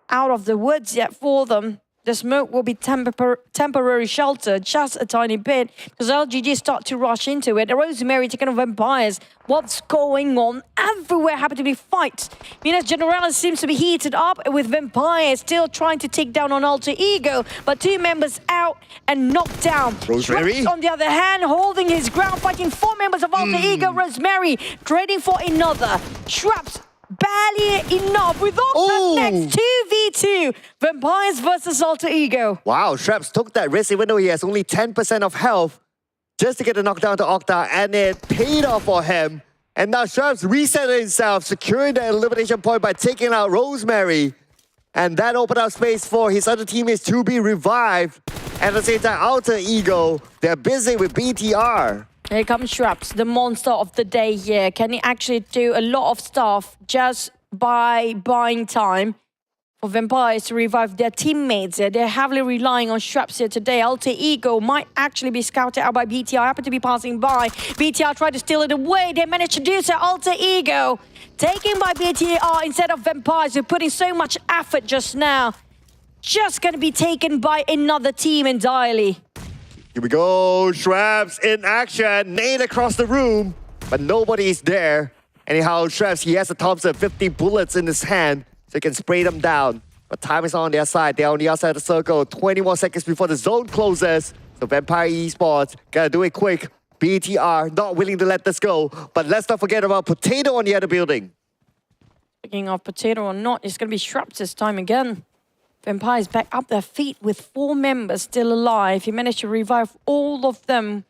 out of the woods yet for them. The smoke will be temporary shelter, just a tiny bit, because LGD start to rush into it. The Rosemary taking on Vampires. What's going on? Everywhere happen to be fights. Minas Generalis seems to be heated up with Vampires still trying to take down on Alter Ego, but 2 members out and knocked down. Rosemary? Shrubs, on the other hand, holding his ground, fighting 4 members of Alter Ego. Rosemary trading for another. Shrubs barely enough with the next 2v2. Vampires versus Alter Ego. Wow, Shrubs took that risk even though he has only 10% of health just to get a knockdown to Octa, and it paid off for him. And now Shrubs reset himself, securing the elimination point by taking out Rosemary. And that opened up space for his other teammates to be revived. And at the same time, Alter Ego, they're busy with BTR. Here comes Shrubs, the monster of the day here. Can he actually do a lot of stuff just by buying time for Vampires to revive their teammates here? They're heavily relying on Shrubs here today. Alter Ego might actually be scouted out by BTR. Happen to be passing by. BTR tried to steal it away. They managed to do so. Alter Ego taken by BTR instead of Vampires, who are putting so much effort just now. Just going to be taken by another team entirely. Here we go, Shrubs in action, nade across the room, but nobody's there. Anyhow, Shrubs, he has a Thompson, 50 bullets in his hand, so he can spray them down. But time is on their side, they're on the outside of the circle, 20 more seconds before the zone closes. So Vampire Esports, gotta do it quick. BTR, not willing to let this go, but let's not forget about Potato on the other building. Speaking of Potato or not, it's going to be Shrubs this time again. Vampires back up their feet with 4 members still alive. He managed to revive all of them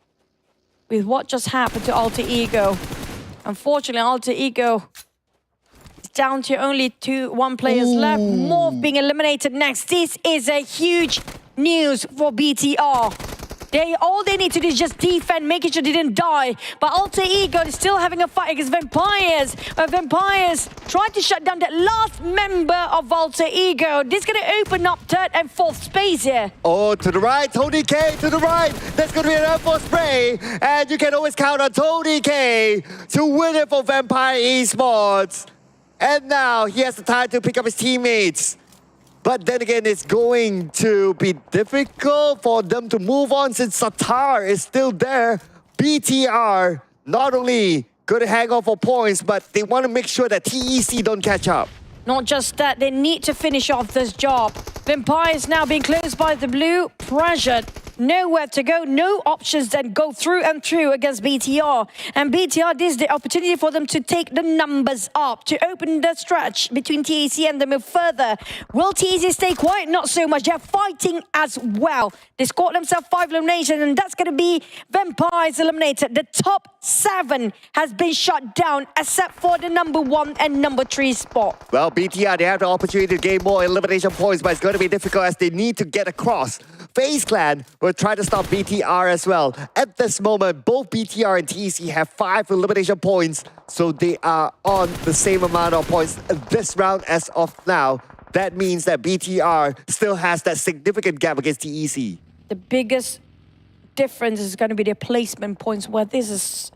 with what just happened to Alter Ego. Unfortunately, Alter Ego is down to only 1 players left. More being eliminated next. This is a huge news for BTR. All they need to do is just defend, making sure they didn't die. But Alter Ego is still having a fight against Vampires. Vampires trying to shut down that last member of Alter Ego. This is going to open up third and fourth space here. Oh, to the right, Tony K to the right. There's going to be an F4 spray. And you can always count on Tony K to win it for Vampire Esports. And now he has the time to pick up his teammates. But then again, it's going to be difficult for them to move on since Satar is still there. BTR not only going to hang on for points, but they want to make sure that TEC don't catch up. Not just that, they need to finish off this job. Vampires now being closed by the blue, pressured. Nowhere to go, no options that go through and through against BTR. And BTR, this is the opportunity for them to take the numbers up, to open the stretch between TEC and them further. Will TEC stay quiet? Not so much. They're fighting as well. They scored themselves 5 eliminations, and that's going to be Vampires eliminated. The top 7 has been shut down, except for the number 1 and number 3 spot. Well, BTR, they have the opportunity to gain more elimination points, but it's going to be difficult as they need to get across. FaZe Clan will try to stop BTR as well. At this moment, both BTR and TEC have 5 elimination points, so they are on the same amount of points this round as of now. That means that BTR still has that significant gap against TEC. The biggest difference is going to be their placement points, where this is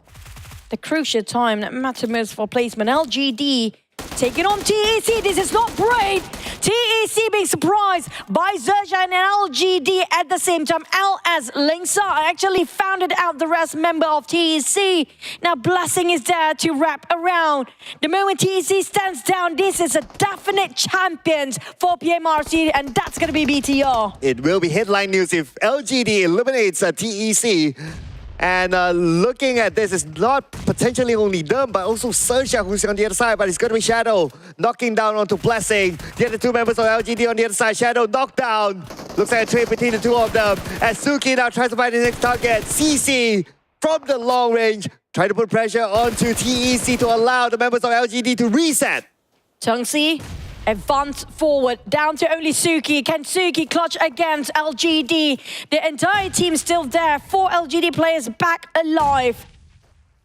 the crucial time that matters most for placement. LGD taking on TEC. This is not great. TEC being surprised by XERXIA and LGD at the same time. LS Linksa actually founded out the rest member of TEC. Now Blessing is there to wrap around. The moment TEC stands down, this is a definite champions for PMRC, and that's going to be BTR. It will be headline news if LGD eliminates TEC. And looking at this, it's not potentially only them, but also XERXIA who's on the other side, but it's going to be Shadow knocking down onto Blessing. The other 2 members of LGD on the other side. Shadow knocked down. Looks like a trade between the 2 of them. As Suki now tries to find his next target. CC from the long range, trying to put pressure onto TEC to allow the members of LGD to reset. Chengxi advance forward, down to only Suki. Can Suki clutch against LGD? The entire team still there. 4 LGD players back alive.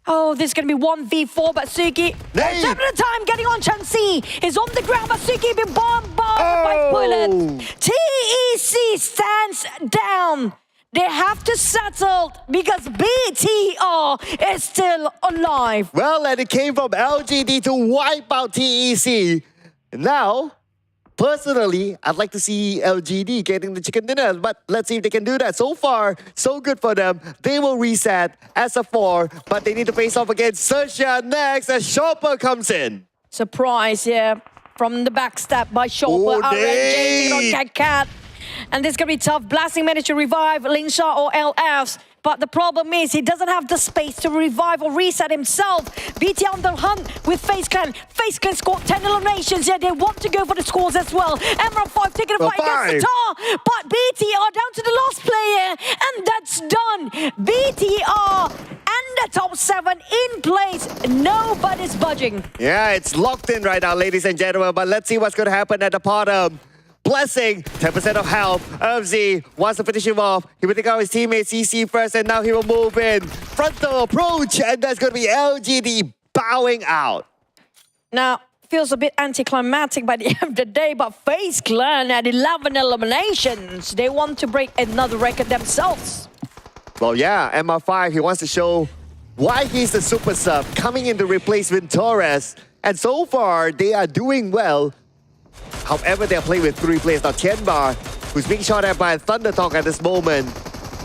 Oh, this is going to be 1v4, but Suki, the time getting on Chengxi is on the ground, but Suki being bombarded by bullets. TEC stands down. They have to settle because BTR is still alive. Well, and it came from LGD to wipe out TEC. Now, personally, I'd like to see LGD getting the chicken dinner, but let's see if they can do that. So far, so good for them. They will reset as a 4, but they need to face off against XERXIA next as Chopper comes in. Surprise here from the backstab by Chopper. RNG on Cat. And this is going to be tough. Blasting managed to revive Lingsha or LFs. But the problem is he doesn't have the space to revive or reset himself. BT on the hunt with FaZe Clan. FaZe Clan scored 10 eliminations. Yeah, they want to go for the scores as well. Emerald 5 taking a fight against the Tar. But BT are down to the last player. And that's done. BTR and the top 7 in place. Nobody's budging. Yeah, it's locked in right now, ladies and gentlemen. But let's see what's going to happen at the bottom. Blessing, 10% of health. FZ wants to finish him off. He will take out his teammate CC first, and now he will move in. Frontal approach, and that's going to be LGD bowing out. Now, feels a bit anticlimactic by the end of the day, but FaZe Clan had 11 eliminations. They want to break another record themselves. Well, yeah, MR5, he wants to show why he's the super sub, coming in to replace Torres. And so far, they are doing well. However, they're playing with 3 players. Now, Tianba, who's being shot at by Thunder Talk at this moment.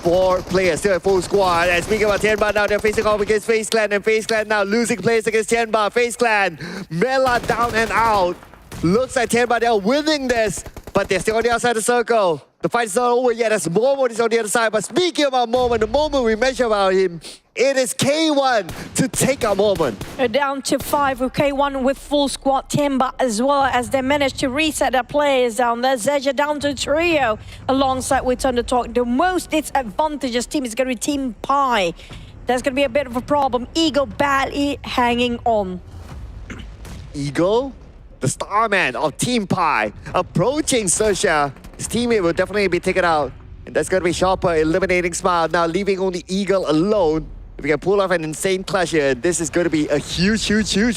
4 players still at full squad. And speaking about Tianba now, they're facing off against FaZe Clan. And FaZe Clan now losing players against Tianba. FaZe Clan, Mela down and out. Looks like Tianba, they're winning this. But they're still on the outside of the circle. The fight's not over yet as Momo is on the other side. But speaking about Momo, the moment we mentioned about him, it is K1 to take a moment. Down to 5 with K1 with full squad. Tianba as well, as they managed to reset their players down there. XERXIA down to trio alongside with Thunder Talk. The most disadvantageous team is going to be TeamPAI. There's going to be a bit of a problem. Eagle badly hanging on. Eagle, the starman of TeamPAI, approaching XERXIA. His teammate will definitely be taken out. And that's going to be Chopper eliminating Smile, now leaving only Eagle alone. If we can pull off an insane clash here, this is going to be a huge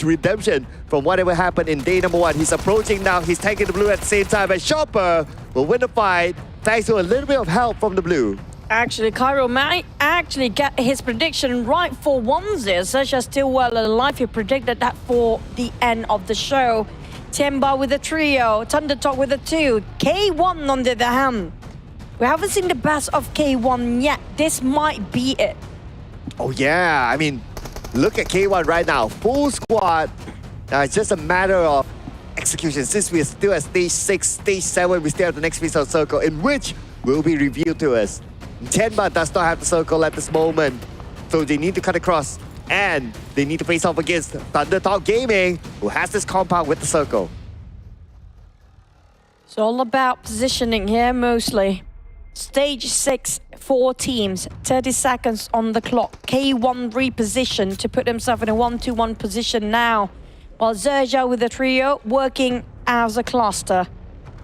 redemption from whatever happened in day number 1. He's approaching now, he's taking the blue at the same time, and Chopper will win the fight thanks to a little bit of help from the blue. Actually, Cairo might actually get his prediction right for once there. SEA still well alive. He predicted that for the end of the show. Tianba with a trio, Thundertalk with a 2, K1 on the other hand. We haven't seen the best of K1 yet. This might be it. Oh yeah, I mean, look at K1 right now, full squad. Now it's just a matter of execution. Since we're still at stage 6, stage 7, we still have the next phase of circle, in which will be revealed to us. Tianba does not have the circle at this moment, so they need to cut across, and they need to face off against Thundertalk Gaming, who has this compound with the circle. It's all about positioning here mostly. Stage 6, 4 teams, 30 seconds on the clock. K1 repositioned to put himself in a 1-2-1 position now, while SEA with the trio working as a cluster.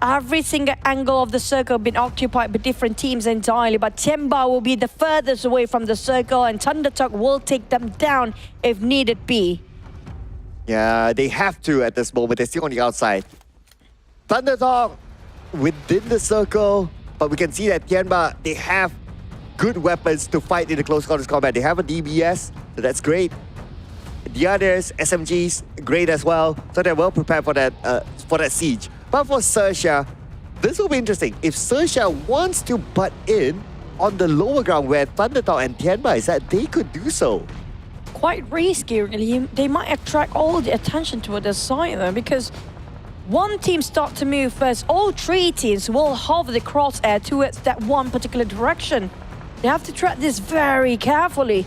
Every single angle of the circle been occupied by different teams entirely, but Tianba will be the furthest away from the circle, and Thundertalk will take them down if needed be. Yeah, they have to at this moment. They're still on the outside. Thundertalk within the circle, but we can see that Tianba, they have good weapons to fight in the close quarters combat. They have a DBS, so that's great. The others, SMGs, great as well. So they're well prepared for that siege. But for SEA, this will be interesting. If SEA wants to butt in on the lower ground where Thundertalk and Tianba is at, they could do so. Quite risky, really. They might attract all the attention toward their side though, because one team start to move first, all 3 teams will hover the crosshair towards that one particular direction. They have to track this very carefully.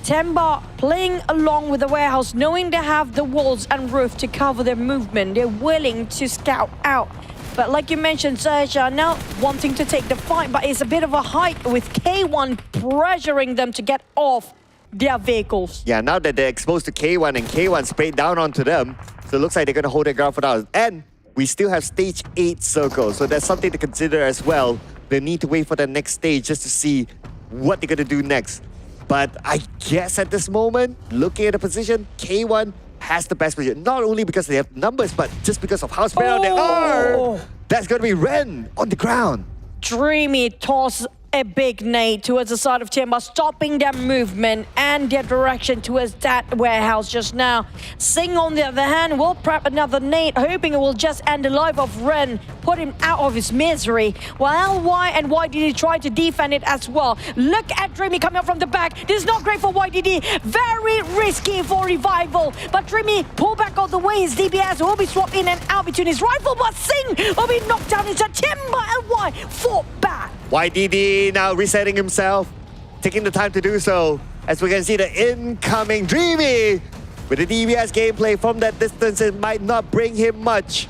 Tianba playing along with the warehouse, knowing they have the walls and roof to cover their movement. They're willing to scout out. But like you mentioned, SEA now wanting to take the fight, but it's a bit of a hike with K1 pressuring them to get off their vehicles. Yeah, now that they're exposed to K1 and K1 sprayed down onto them, so it looks like they're going to hold their ground for now. And we still have stage 8 circles, so that's something to consider as well. They need to wait for the next stage just to see what they're going to do next. But I guess at this moment, looking at the position, K1 has the best position. Not only because they have numbers, but just because of how spread out they are. That's going to be Ren on the ground. Dreamy toss a big nade towards the side of Tianba, stopping their movement and their direction towards that warehouse just now. Sing, on the other hand, will prep another nade, hoping it will just end the life of Ren, put him out of his misery, while LY and YDD try to defend it as well. Look at Dreamy coming up from the back. This is not great for YDD. Very risky for Revival, but Dreamy pull back all the way. His DBS will be swapped in and out between his rifle, but Sing will be knocked down instead. Tianba and Y fought back. YDD now resetting himself, taking the time to do so, as we can see the incoming Dreamy. With the DBS gameplay from that distance, it might not bring him much,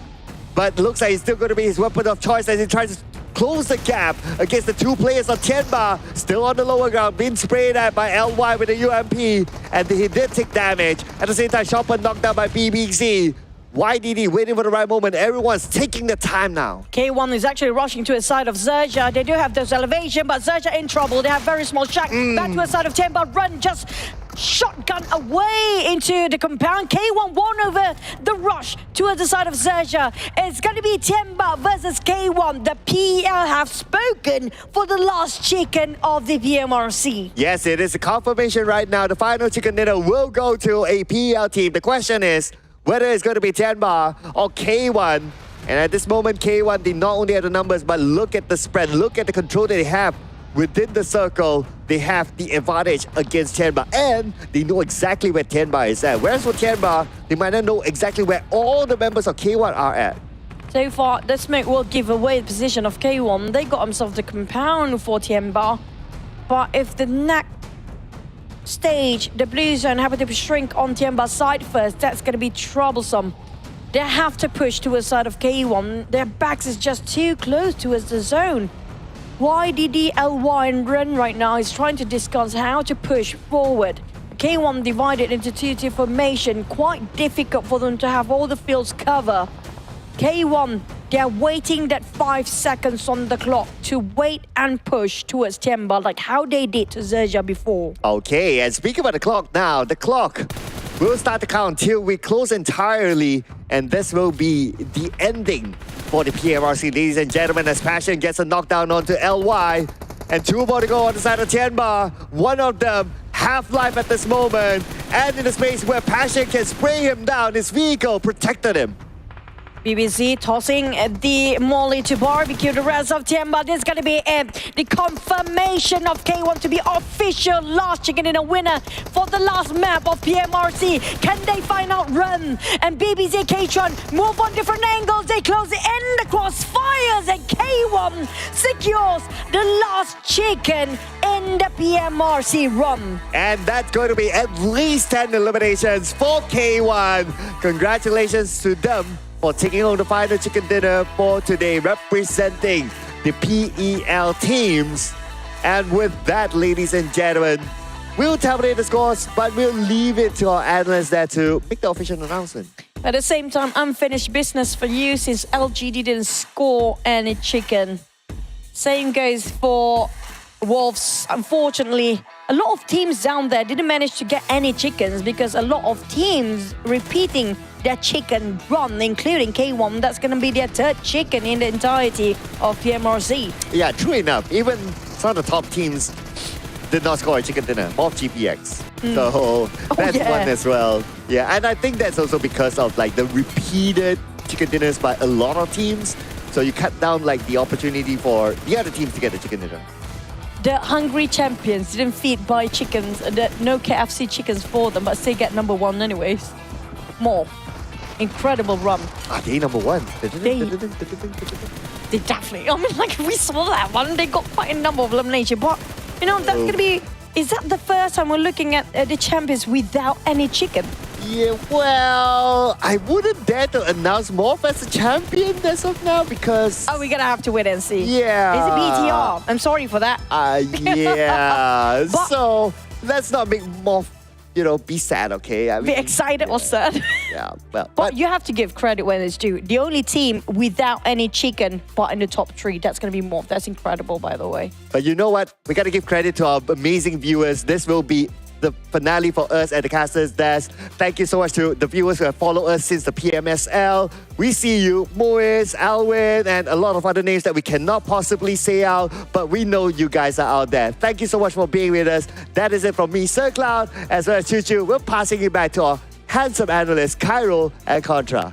but looks like it's still going to be his weapon of choice as he tries to close the gap against the 2 players of Tianba, still on the lower ground, being sprayed at by LY with the UMP, and he did take damage. At the same time, Chopper knocked down by BBC. YDD waiting for the right moment. Everyone's taking the time now. K1 is actually rushing to the side of SEA. They do have those elevation, but SEA in trouble. They have very small shack. Back to the side of Tianba. Run just shotgun away into the compound. K1 won over the rush towards the side of SEA. It's going to be Tianba versus K1. The PEL have spoken for the last chicken of the PMRC. Yes, it is a confirmation right now. The final chicken dinner will go to a PEL team. The question is whether it's going to be Tianba or K1. And at this moment, K1 did not only have the numbers, but look at the spread, look at the control that they have within the circle. They have the advantage against Tianba, and they know exactly where Tianba is at. Whereas for Tianba, they might not know exactly where all the members of K1 are at. So far, the smoke will give away the position of K1. They got themselves the compound for Tianba. But if the next stage, the blue zone happen to shrink on Tianba's side first, that's going to be troublesome. They have to push to the side of K1. Their backs is just too close towards the zone. YDD, LY and Ren right now is trying to discuss how to push forward. K1 divided into 2-2 formation, quite difficult for them to have all the fields cover. K1 They're waiting that 5 seconds on the clock to wait and push towards Tianba, like how they did to XERXIA before. Okay, and speaking about the clock now, the clock will start to count till we close entirely, and this will be the ending for the PMRC, ladies and gentlemen, as Passion gets a knockdown onto LY, and 2 more to go on the side of Tianba. One of them half-life at this moment, and in a space where Passion can spray him down, his vehicle protected him. BBC tossing the molly to barbecue the rest of Tianba. This is going to be the confirmation of K1 to be official last chicken dinner winner for the last map of PMRC. Can they find out run? And BBC K-Tron move on different angles. They close in the crossfires, and K1 secures the last chicken in the PMRC run. And that's going to be at least 10 eliminations for K1. Congratulations to them for taking on the final chicken dinner for today, representing the PEL teams. And with that, ladies and gentlemen, we'll tabulate the scores, but we'll leave it to our analysts there to make the official announcement. At the same time, unfinished business for you since LGD didn't score any chicken. Same goes for Wolves. Unfortunately, a lot of teams down there didn't manage to get any chickens because a lot of teams repeating their chicken run, including K1. That's going to be their 3rd chicken in the entirety of PMRC. Yeah, true enough. Even some of the top teams did not score a chicken dinner, MORPY GPX. So that's one as well. Yeah, and I think that's also because of like the repeated chicken dinners by a lot of teams. So you cut down like the opportunity for the other teams to get a chicken dinner. The hungry champions didn't feed by chickens, no KFC chickens for them, but they get #1 anyways. More. Incredible run. Are they #1? They definitely, I mean, like, we saw that one. They got quite a number of elimination, but, you know, that's going to be, is that the first time we're looking at the champions without any chicken? Yeah, well, I wouldn't dare to announce Morph as a champion as of now because... Oh, we're going to have to wait and see. Yeah. Is it BTR? I'm sorry for that. Yeah. But, so, let's not make Morph, you know, be sad, okay? I mean, be excited or sad. Yeah, well... But you have to give credit when it's due. The only team without any chicken, but in the top 3, that's going to be Morph. That's incredible, by the way. But you know what? We got to give credit to our amazing viewers. This will be the finale for us at the Casters Desk. Thank you so much to the viewers who have followed us since the PMSL. We see you, Mois, Alwin, and a lot of other names that we cannot possibly say out, but we know you guys are out there. Thank you so much for being with us. That is it from me, Sir Cloud, as well as Choo Choo. We're passing it back to our handsome analysts, Cairo and Contra.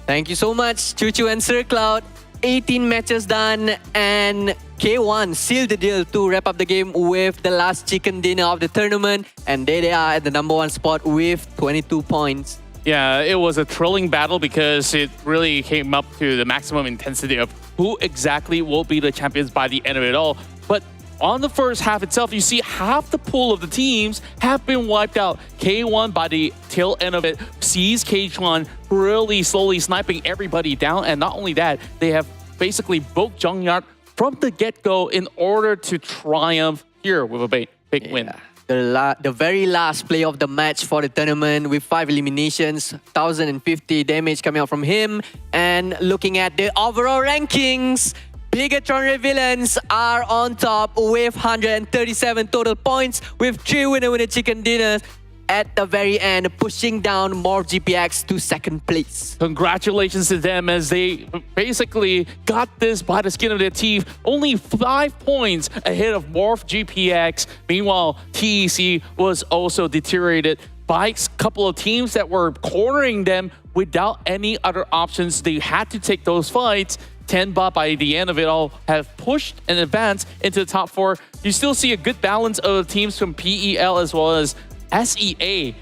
Thank you so much, Choo Choo and Sir Cloud. 18 matches done, and K1 sealed the deal to wrap up the game with the last chicken dinner of the tournament, and there they are at the #1 spot with 22 points. Yeah, it was a thrilling battle because it really came up to the maximum intensity of who exactly will be the champions by the end of it all. But on the first half itself, you see half the pool of the teams have been wiped out. K1 by the tail end of it sees K-Tron really slowly sniping everybody down. And not only that, they have basically booked Zhongyard from the get-go in order to triumph here with a big win. The very last play of the match for the tournament with 5 eliminations, 1050 damage coming out from him. And looking at the overall rankings, BIGETRON Villains are on top with 137 total points with 3 winner chicken dinners at the very end, pushing down Morph GPX to 2nd place. Congratulations to them as they basically got this by the skin of their teeth. Only 5 points ahead of Morph GPX. Meanwhile, TEC was also deteriorated by a couple of teams that were cornering them without any other options. They had to take those fights. Tianba, by the end of it all, have pushed and advanced into the top 4. You still see a good balance of teams from PEL as well as SEA,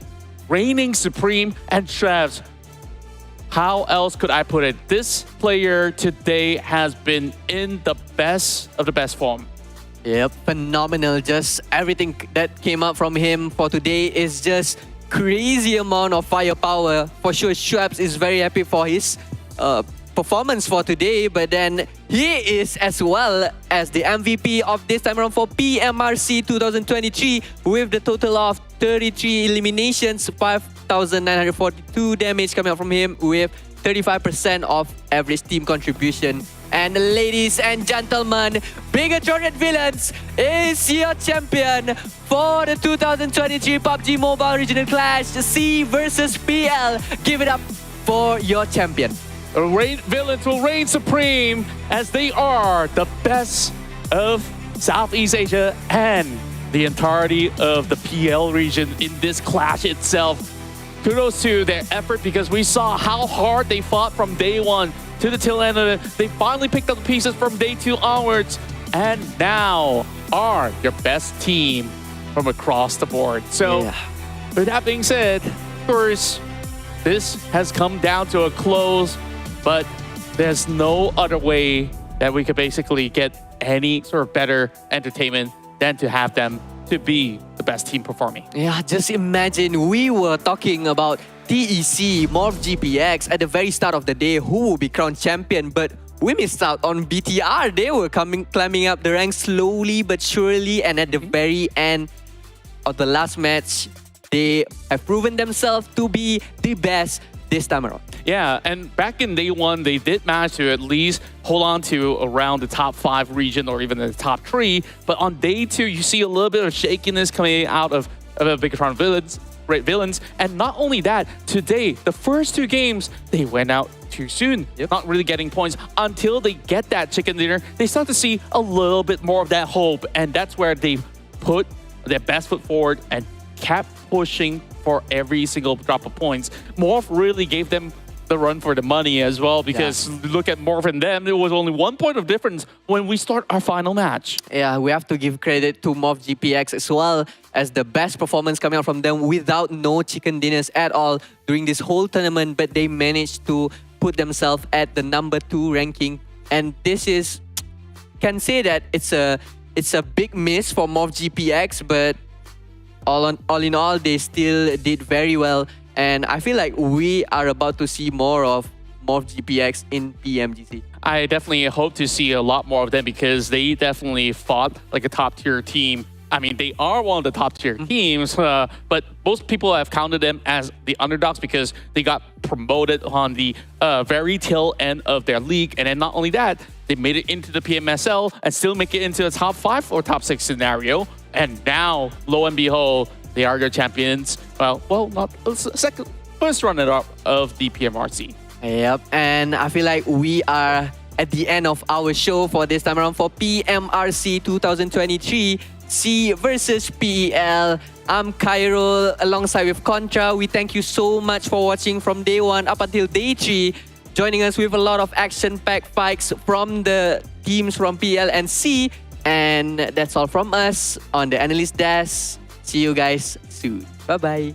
reigning supreme, and Travs. How else could I put it? This player today has been in the best of the best form. Yep, phenomenal. Just everything that came out from him for today is just crazy amount of firepower. For sure, Schwabs is very happy for his performance for today, but then he is as well as the MVP of this time around for PMRC 2023 with the total of 33 eliminations, 5,942 damage coming out from him with 35% of average team contribution. And ladies and gentlemen, BIGETRON Villains is your champion for the 2023 PUBG Mobile Regional Clash SEA versus PL. Give it up for your champion. The Villains will reign supreme as they are the best of Southeast Asia and the entirety of the PL region in this clash itself. Kudos to their effort because we saw how hard they fought from day one to the tail end of it. They finally picked up the pieces from day 2 onwards and now are your best team from across the board. So with that being said, of course, this has come down to a close, but there's no other way that we could basically get any sort of better entertainment than to have them to be the best team performing. Yeah, just imagine we were talking about TEC, Morph GPX at the very start of the day who will be crowned champion, but we missed out on BTR. They were climbing up the ranks slowly but surely, and at the very end of the last match, they have proven themselves to be the best this time around. Yeah, and back in day 1, they did manage to at least hold on to around the top 5 region or even the top 3. But on day 2, you see a little bit of shakiness coming out of BIGETRON Villains. And not only that, today, the first 2 games, they went out too soon. Not really getting points. Until they get that chicken dinner, they start to see a little bit more of that hope. And that's where they put their best foot forward and kept pushing for every single drop of points. Morph really gave them the run for the money as well because look at Morph and them, there was only 1 point of difference when we start our final match. Yeah, we have to give credit to Morph GPX as well as the best performance coming out from them without no chicken dinners at all during this whole tournament, but they managed to put themselves at the number 2 ranking. And this is, can say that it's a big miss for Morph GPX, but all in all, they still did very well. And I feel like we are about to see more of Morph GPX in PMGC. I definitely hope to see a lot more of them because they definitely fought like a top tier team. I mean, they are one of the top tier teams, but most people have counted them as the underdogs because they got promoted on the very tail end of their league. And then not only that, they made it into the PMSL and still make it into the top 5 or top 6 scenario. And now, lo and behold, they are your champions. Well, not second, first runner-up of the PMRC. Yep, and I feel like we are at the end of our show for this time around for PMRC 2023 SEA versus PEL. I'm Cairo alongside with Contra. We thank you so much for watching from day 1 up until day 3, joining us with a lot of action-packed fights from the teams from PL and SEA. And that's all from us on the analyst desk. See you guys soon. Bye-bye.